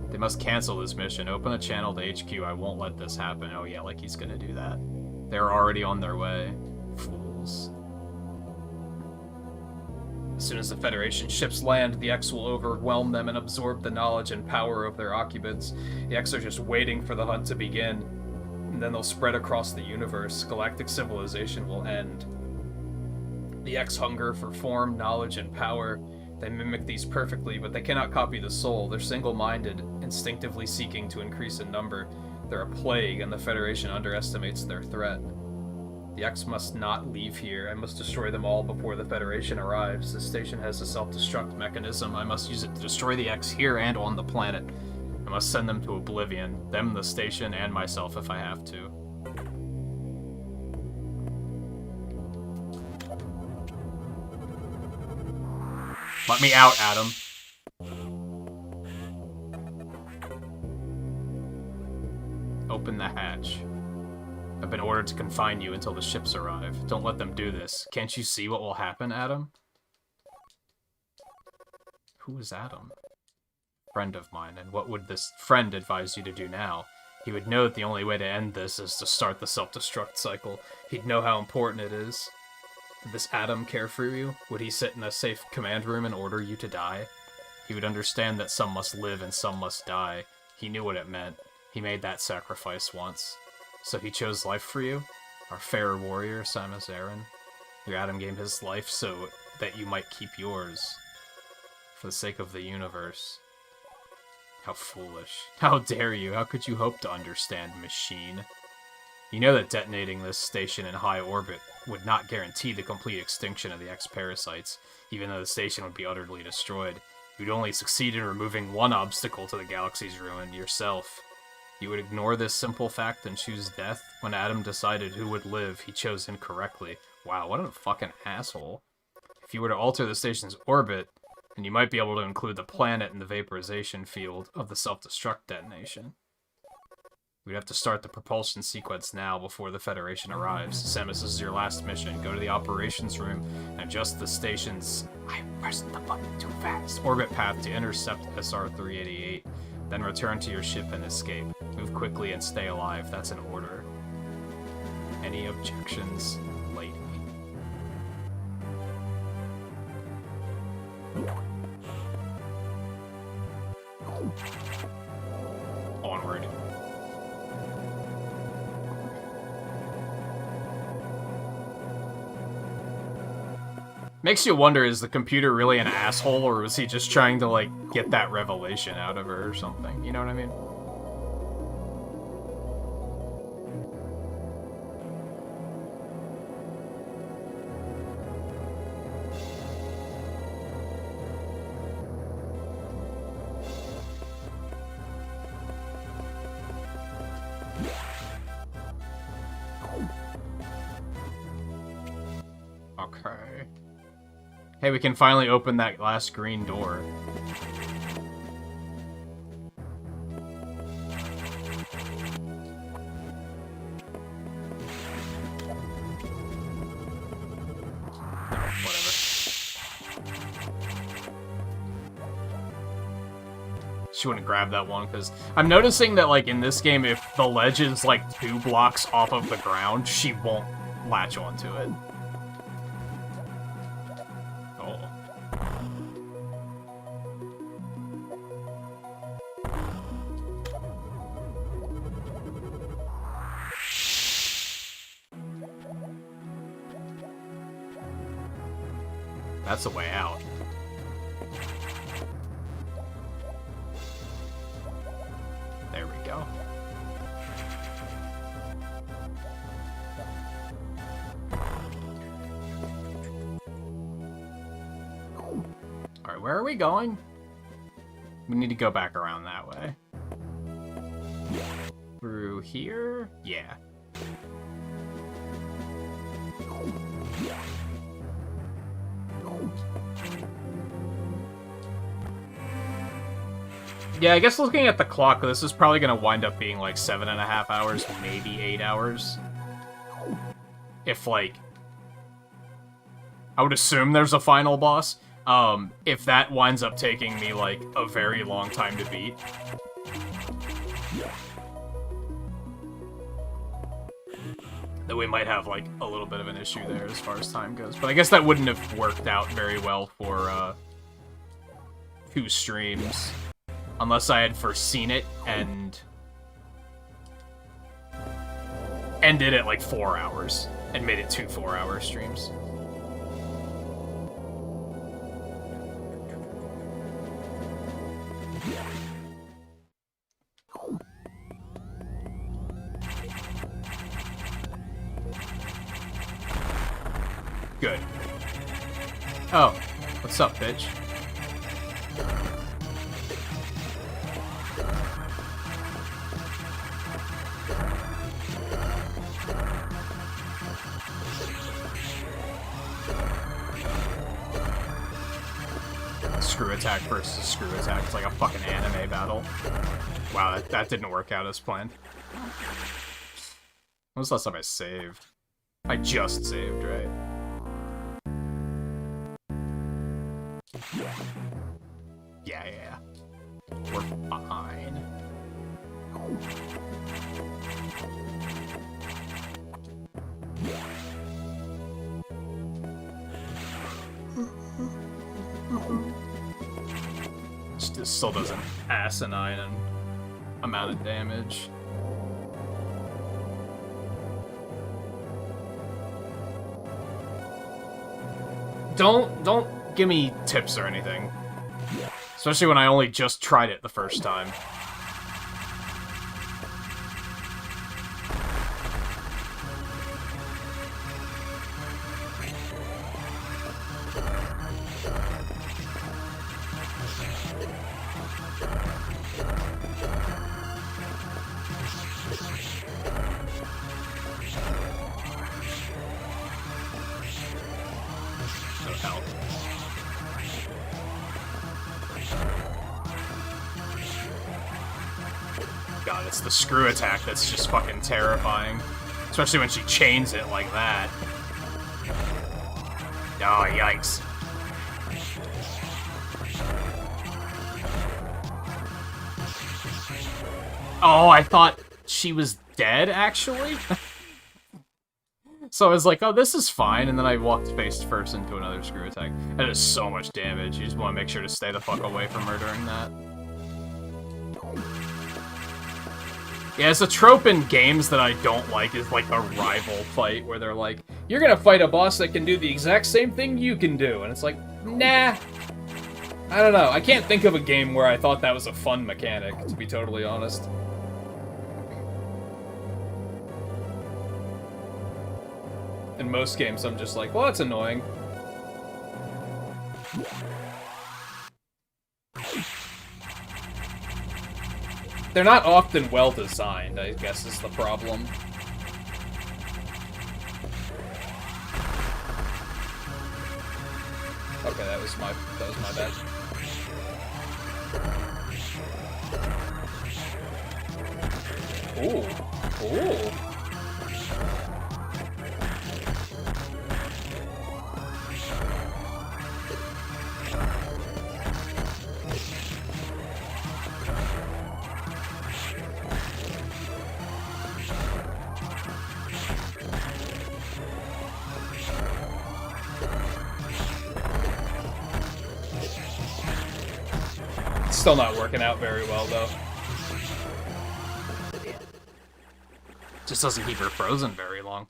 They must cancel this mission. Open a channel to HQ. I won't let this happen. Oh yeah, like he's gonna do that. They're already on their way. Fools. As soon as the Federation ships land, the X will overwhelm them and absorb the knowledge and power of their occupants. The X are just waiting for the hunt to begin, and then they'll spread across the universe. Galactic civilization will end. The X hunger for form, knowledge, and power. They mimic these perfectly, but they cannot copy the soul. They're single-minded, instinctively seeking to increase in number. They're a plague, and the Federation underestimates their threat. The X must not leave here. I must destroy them all before the Federation arrives. The station has a self-destruct mechanism. I must use it to destroy the X here and on the planet. I must send them to oblivion. Them, the station, and myself if I have to. Let me out, Adam. Open the hatch. I've been ordered to confine you until the ships arrive. Don't let them do this. Can't you see what will happen, Adam? Who is Adam? Friend of mine, and what would this friend advise you to do now? He would know that the only way to end this is to start the self-destruct cycle. He'd know how important it is. Did this Adam care for you? Would he sit in a safe command room and order you to die? He would understand that some must live and some must die. He knew what it meant. He made that sacrifice once. So he chose life for you? Our fair warrior, Samus Aran? Your Adam gave his life so that you might keep yours. For the sake of the universe. How foolish. How dare you? How could you hope to understand, machine? You know that detonating this station in high orbit would not guarantee the complete extinction of the X-parasites, even though the station would be utterly destroyed. You'd only succeed in removing one obstacle to the galaxy's ruin, yourself. You would ignore this simple fact and choose death? When Adam decided who would live, he chose incorrectly. Wow, what a fucking asshole. If you were to alter the station's orbit, then you might be able to include the planet in the vaporization field of the self-destruct detonation. We'd have to start the propulsion sequence now before the Federation arrives. Samus, this is your last mission. Go to the operations room and adjust the station's... I pressed the button too fast. Orbit path to intercept SR-388. Then return to your ship and escape. Move quickly and stay alive. That's an order. Any objections, lady? Onward. Makes you wonder, is the computer really an asshole, or was he just trying to, like, get that revelation out of her or something? You know what I mean? Okay. Hey, we can finally open that last green door. Whatever. She wouldn't grab that one, because I'm noticing that, like, in this game, if the ledge is, like, 2 blocks off of the ground, she won't latch onto it. That's the way out. There we go. Alright, where are we going? We need to go back around that way. Through here? Yeah. Yeah, I guess looking at the clock, this is probably going to wind up being like 7.5 hours, maybe 8 hours. If, like... I would assume there's a final boss. If that winds up taking me, like, a very long time to beat. Then we might have, like, a little bit of an issue there as far as time goes. But I guess that wouldn't have worked out very well for, 2 streams. Unless I had foreseen it and ended at like 4 hours and made it 2 4-hour streams. Good. Oh, what's up, bitch? Screw attack versus screw attack. It's like a fucking anime battle. Wow, that didn't work out as planned. When was the last time I saved? I just saved, right? Yeah. We're fine. This still does an asinine amount of damage. Don't give me tips or anything. Especially when I only just tried it the first time. God, it's the screw attack that's just fucking terrifying. Especially when she chains it like that. Oh, yikes. Oh, I thought she was dead, actually? So I was like, oh, this is fine, and then I walked face first into another screw attack. That is so much damage. You just want to make sure to stay the fuck away from her during that. Yeah, it's a trope in games that I don't like, is like a rival fight, where they're like, you're gonna fight a boss that can do the exact same thing you can do, and it's like, nah. I don't know, I can't think of a game where I thought that was a fun mechanic, to be totally honest. In most games, I'm just like, well, that's annoying. They're not often well designed, I guess, is the problem. Okay, that was my bad. Ooh. Ooh. Still not working out very well, though. Just doesn't keep her frozen very long.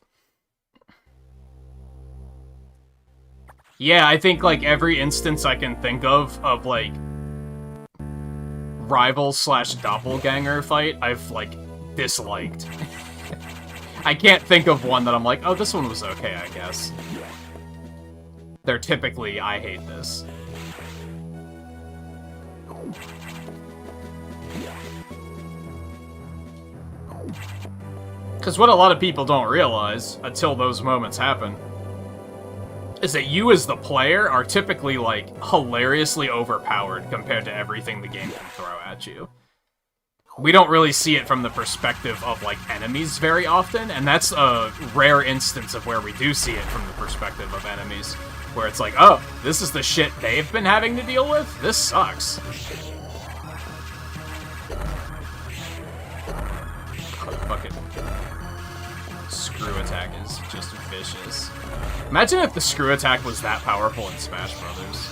Yeah, I think, like, every instance I can think of, like, rival/doppelganger fight, I've, like, disliked. I can't think of one that I'm like, oh, this one was okay, I guess. They're typically, I hate this. Because what a lot of people don't realize, until those moments happen, is that you as the player are typically, like, hilariously overpowered compared to everything the game can throw at you. We don't really see it from the perspective of, like, enemies very often, and that's a rare instance of where we do see it from the perspective of enemies, where it's like, oh, this is the shit they've been having to deal with? This sucks. Fucking screw attack is just vicious. Imagine if the screw attack was that powerful in Smash Brothers.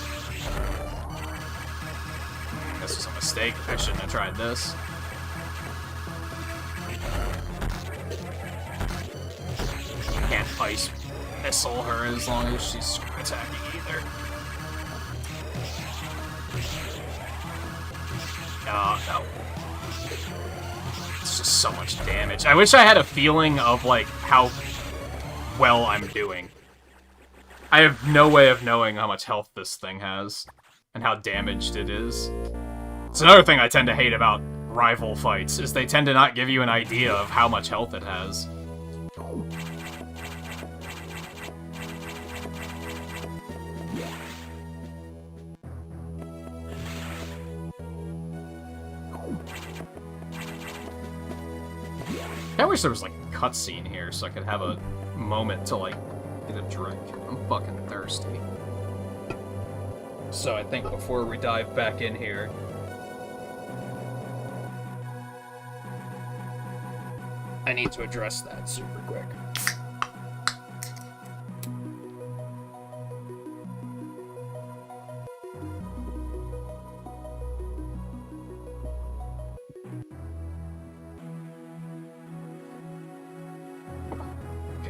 This was a mistake. I shouldn't have tried this. You can't ice missile her as long as she's screw attacking either. No. It's just so much damage. I wish I had a feeling of, like, how well I'm doing. I have no way of knowing how much health this thing has, and how damaged it is. It's another thing I tend to hate about rival fights, is they tend to not give you an idea of how much health it has. I wish there was, like, a cutscene here so I could have a moment to, like, get a drink. I'm fucking thirsty. So I think before we dive back in here, I need to address that super quick.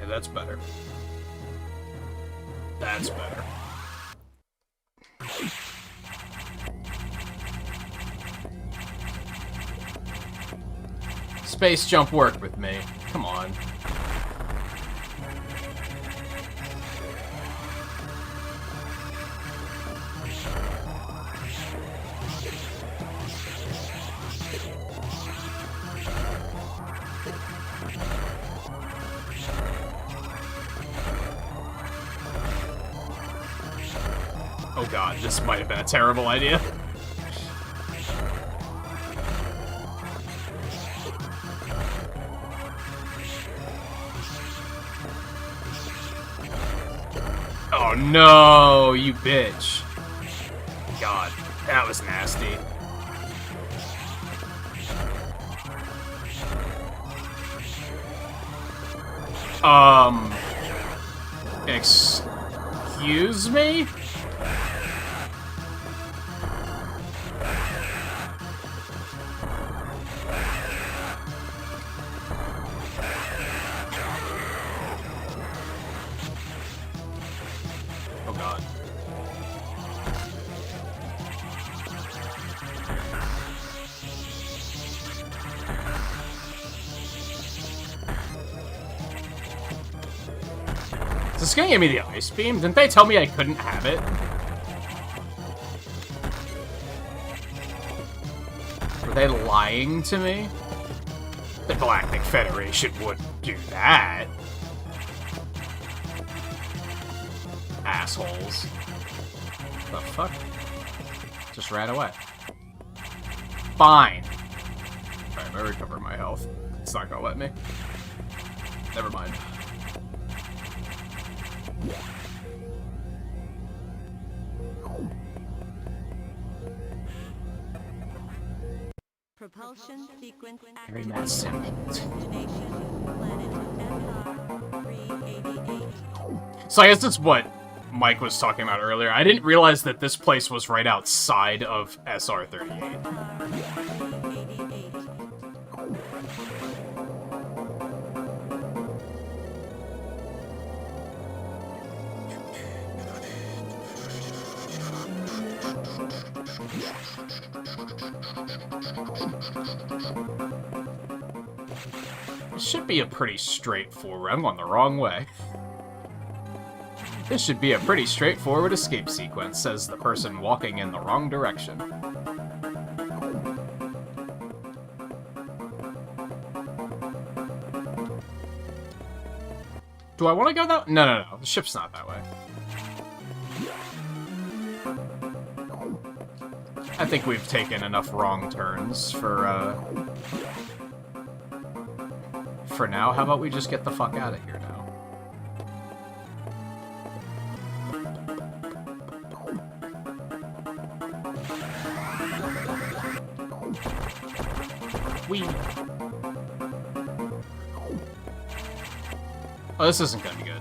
That's better. That's better. Space jump work with me. Come on. Oh god, this might have been a terrible idea. Oh no, you bitch. God, that was nasty. Excuse me? Oh god. Is this gonna give me the ice beam? Didn't they tell me I couldn't have it? Were they lying to me? The Galactic Federation wouldn't do that. Assholes. The fuck? Just ran away. Fine. Alright, I'm gonna recover my health. It's not gonna let me. Never mind. Propulsion sequence Very activated. nice. Destination planet SR-388. So I guess that's what Mike was talking about earlier. I didn't realize that this place was right outside of SR-38. This should be a pretty straightforward... I'm going the wrong way. This should be a pretty straightforward escape sequence, says the person walking in the wrong direction. Do I want to go that... No. The ship's not that way. I think we've taken enough wrong turns for now. How about we just get the fuck out of here now? Oh, this isn't gonna be good.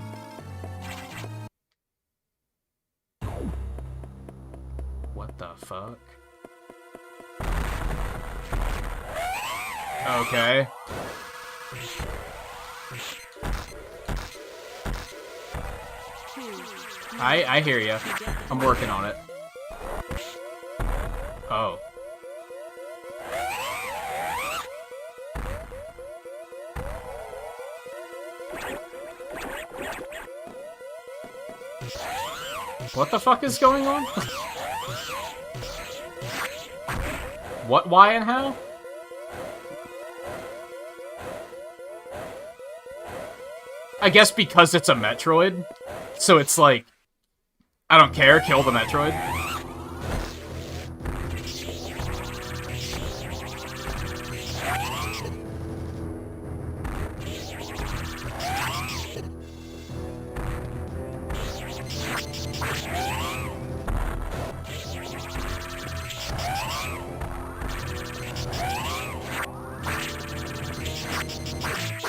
What the fuck? Okay. I hear ya. I'm working on it. Oh. What the fuck is going on? What, why, and how? I guess because it's a Metroid, so it's like, I don't care, kill the Metroid.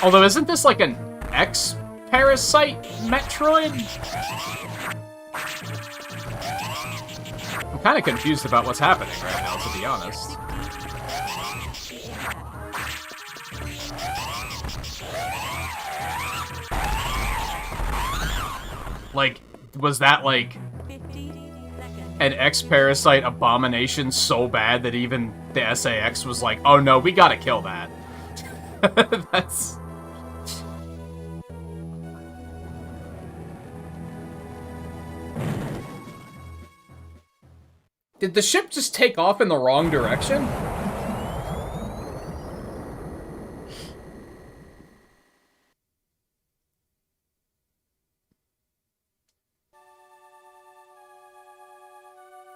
Although, isn't this like an X-Parasite Metroid? I'm kind of confused about what's happening right now, to be honest. Like, was that like an X-Parasite abomination so bad that even the SAX was like, oh no, we gotta kill that? That's... Did the ship just take off in the wrong direction?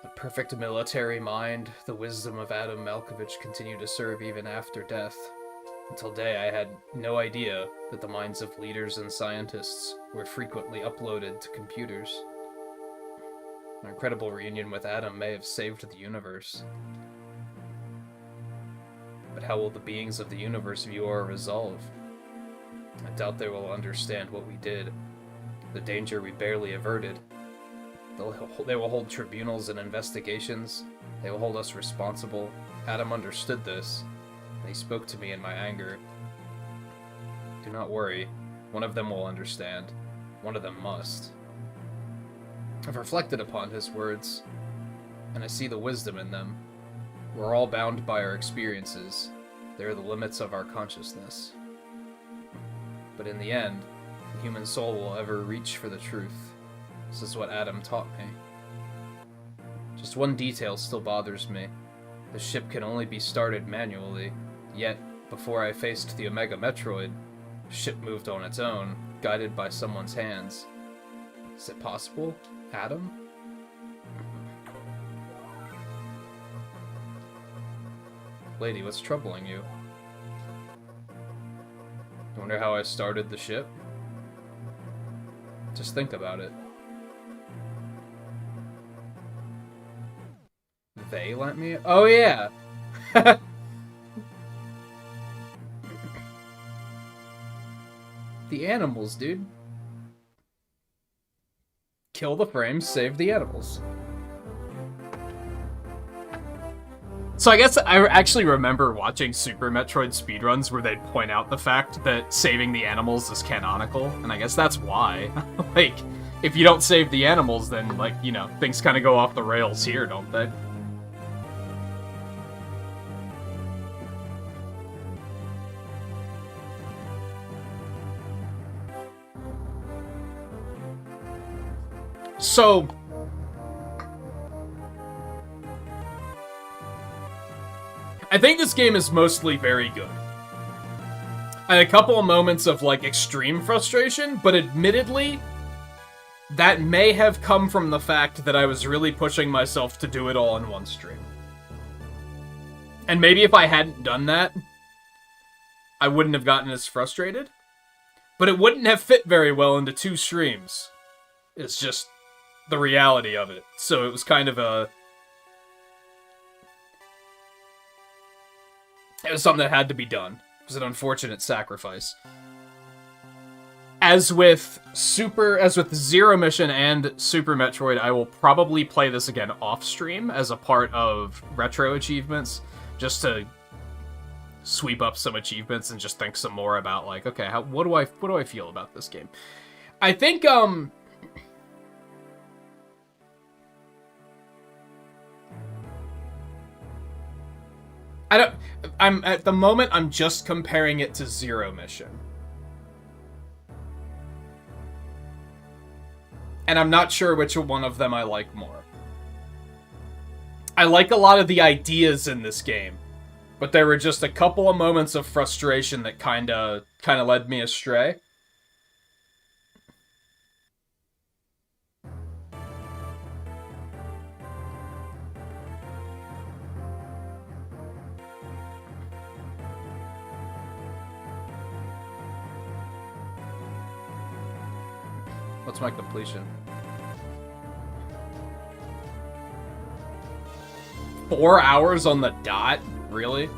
The perfect military mind, the wisdom of Adam Malkovich continued to serve even after death. Until today, I had no idea that the minds of leaders and scientists were frequently uploaded to computers. An incredible reunion with Adam may have saved the universe. But how will the beings of the universe view our resolve? I doubt they will understand what we did, the danger we barely averted. They will hold tribunals and investigations. They will hold us responsible. Adam understood this, and he spoke to me in my anger. Do not worry. One of them will understand. One of them must. I've reflected upon his words, and I see the wisdom in them. We're all bound by our experiences. They are the limits of our consciousness. But in the end, the human soul will ever reach for the truth. This is what Adam taught me. Just one detail still bothers me. The ship can only be started manually, yet, before I faced the Omega Metroid, the ship moved on its own, guided by someone's hands. Is it possible? Adam? Lady, what's troubling you? You wonder how I started the ship? Just think about it. They let me? Oh, yeah! The animals, dude. Kill the frames, save the animals. So I guess I actually remember watching Super Metroid speedruns where they'd point out the fact that saving the animals is canonical, and I guess that's why. Like, if you don't save the animals, then, like, you know, things kind of go off the rails here, don't they? So, I think this game is mostly very good. I had a couple of moments of, like, extreme frustration, but admittedly, that may have come from the fact that I was really pushing myself to do it all in one stream. And maybe if I hadn't done that, I wouldn't have gotten as frustrated. But it wouldn't have fit very well into 2 streams. It's just the reality of it. So it was kind of a... It was something that had to be done. It was an unfortunate sacrifice. As with Zero Mission and Super Metroid, I will probably play this again off-stream as a part of retro achievements, just to sweep up some achievements and just think some more about, like, okay, what do I feel about this game? I think I'm at the moment I'm just comparing it to Zero Mission. And I'm not sure which one of them I like more. I like a lot of the ideas in this game, but there were just a couple of moments of frustration that kind of led me astray. What's my completion? 4 hours on the dot? Really?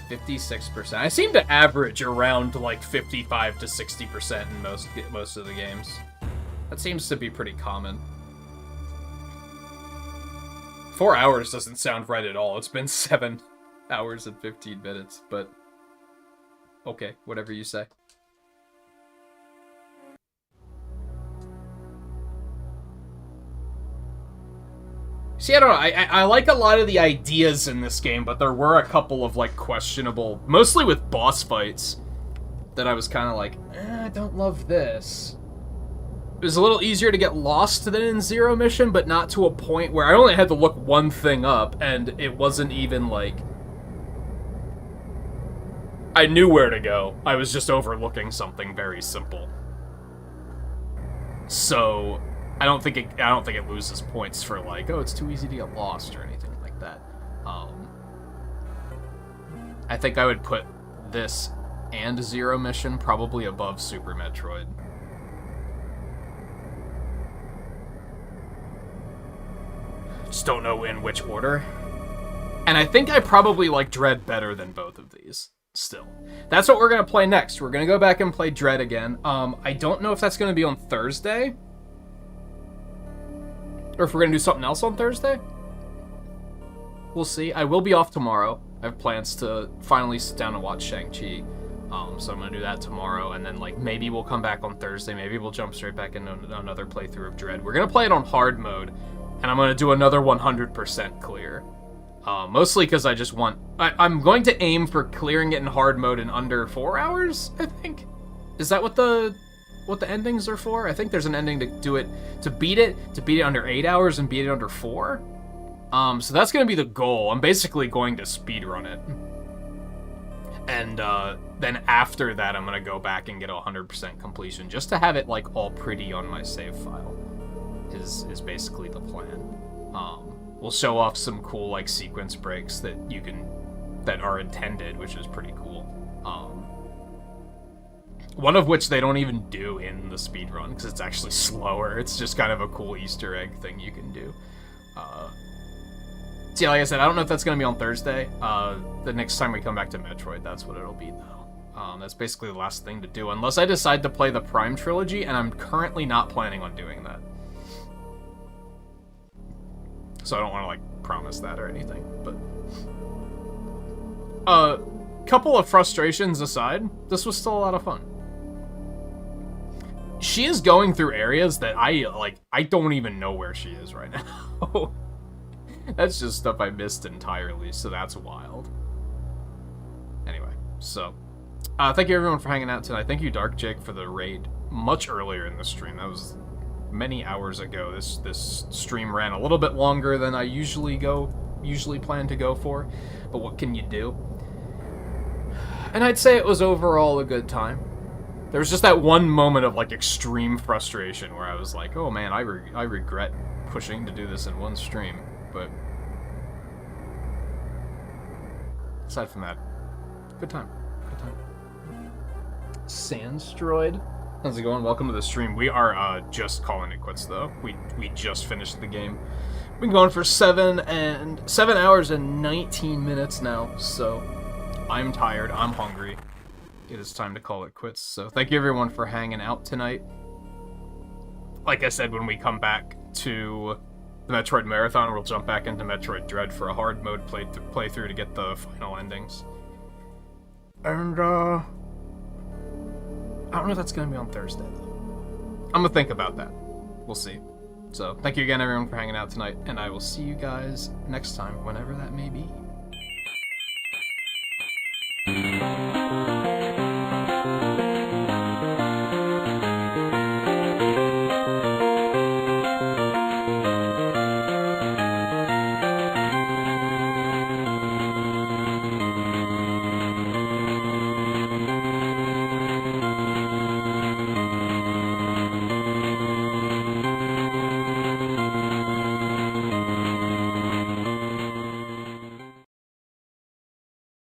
56%. I seem to average around like 55 to 60% in most of the games. That seems to be pretty common. 4 hours doesn't sound right at all. It's been 7 hours and 15 minutes, but okay, whatever you say. See, I don't know, I like a lot of the ideas in this game, but there were a couple of, like, questionable, mostly with boss fights, that I was kind of like, I don't love this. It was a little easier to get lost than in Zero Mission, but not to a point where I only had to look one thing up, and it wasn't even, like... I knew where to go. I was just overlooking something very simple. So... I don't think it loses points for, like, oh, it's too easy to get lost or anything like that. I think I would put this and Zero Mission probably above Super Metroid. Just don't know in which order. And I think I probably like Dread better than both of these. Still. That's what we're going to play next. We're going to go back and play Dread again. I don't know if that's going to be on Thursday. Or if we're going to do something else on Thursday. We'll see. I will be off tomorrow. I have plans to finally sit down and watch Shang-Chi. So I'm gonna do that tomorrow, and then like maybe we'll come back on Thursday. Maybe we'll jump straight back into another playthrough of Dread. We're gonna play it on hard mode, and I'm gonna do another 100% clear. Mostly because I just want... I'm going to aim for clearing it in hard mode in under 4 hours, I think. Is that what the endings are for? I think there's an ending to beat it under 8 hours and beat it under 4. So that's gonna be the goal. I'm basically going to speedrun it. And then after that, I'm gonna go back and get 100% completion, just to have it like all pretty on my save file. Is basically the plan. We'll show off some cool like sequence breaks that are intended, which is pretty cool. One of which they don't even do in the speedrun because it's actually slower. It's just kind of a cool Easter egg thing you can do. See, like I said, I don't know if that's going to be on Thursday. The next time we come back to Metroid, that's what it'll be, though. That's basically the last thing to do, unless I decide to play the Prime Trilogy, and I'm currently not planning on doing that. So I don't want to, like, promise that or anything, but... couple of frustrations aside, this was still a lot of fun. She is going through areas that I don't even know where she is right now. That's just stuff I missed entirely, so that's wild. Anyway, so... thank you everyone for hanging out tonight. Thank you, Dark Jake, for the raid much earlier in the stream. That was many hours ago. This stream ran a little bit longer than I usually plan to go for, but what can you do? And I'd say it was overall a good time. There was just that one moment of like extreme frustration where I was like, oh man, I regret pushing to do this in one stream. But aside from that, good time. Good time. Sandstroid, how's it going? Welcome to the stream. We are just calling it quits though. We just finished the game. We've been going for 7 hours and 19 minutes now. So I'm tired. I'm hungry. It is time to call it quits. So thank you everyone for hanging out tonight. Like I said, when we come back to the Metroid Marathon, we'll jump back into Metroid Dread for a hard mode playthrough to get the final endings. And, I don't know if that's gonna be on Thursday, though. I'm gonna think about that. We'll see. So, thank you again, everyone, for hanging out tonight, and I will see you guys next time, whenever that may be.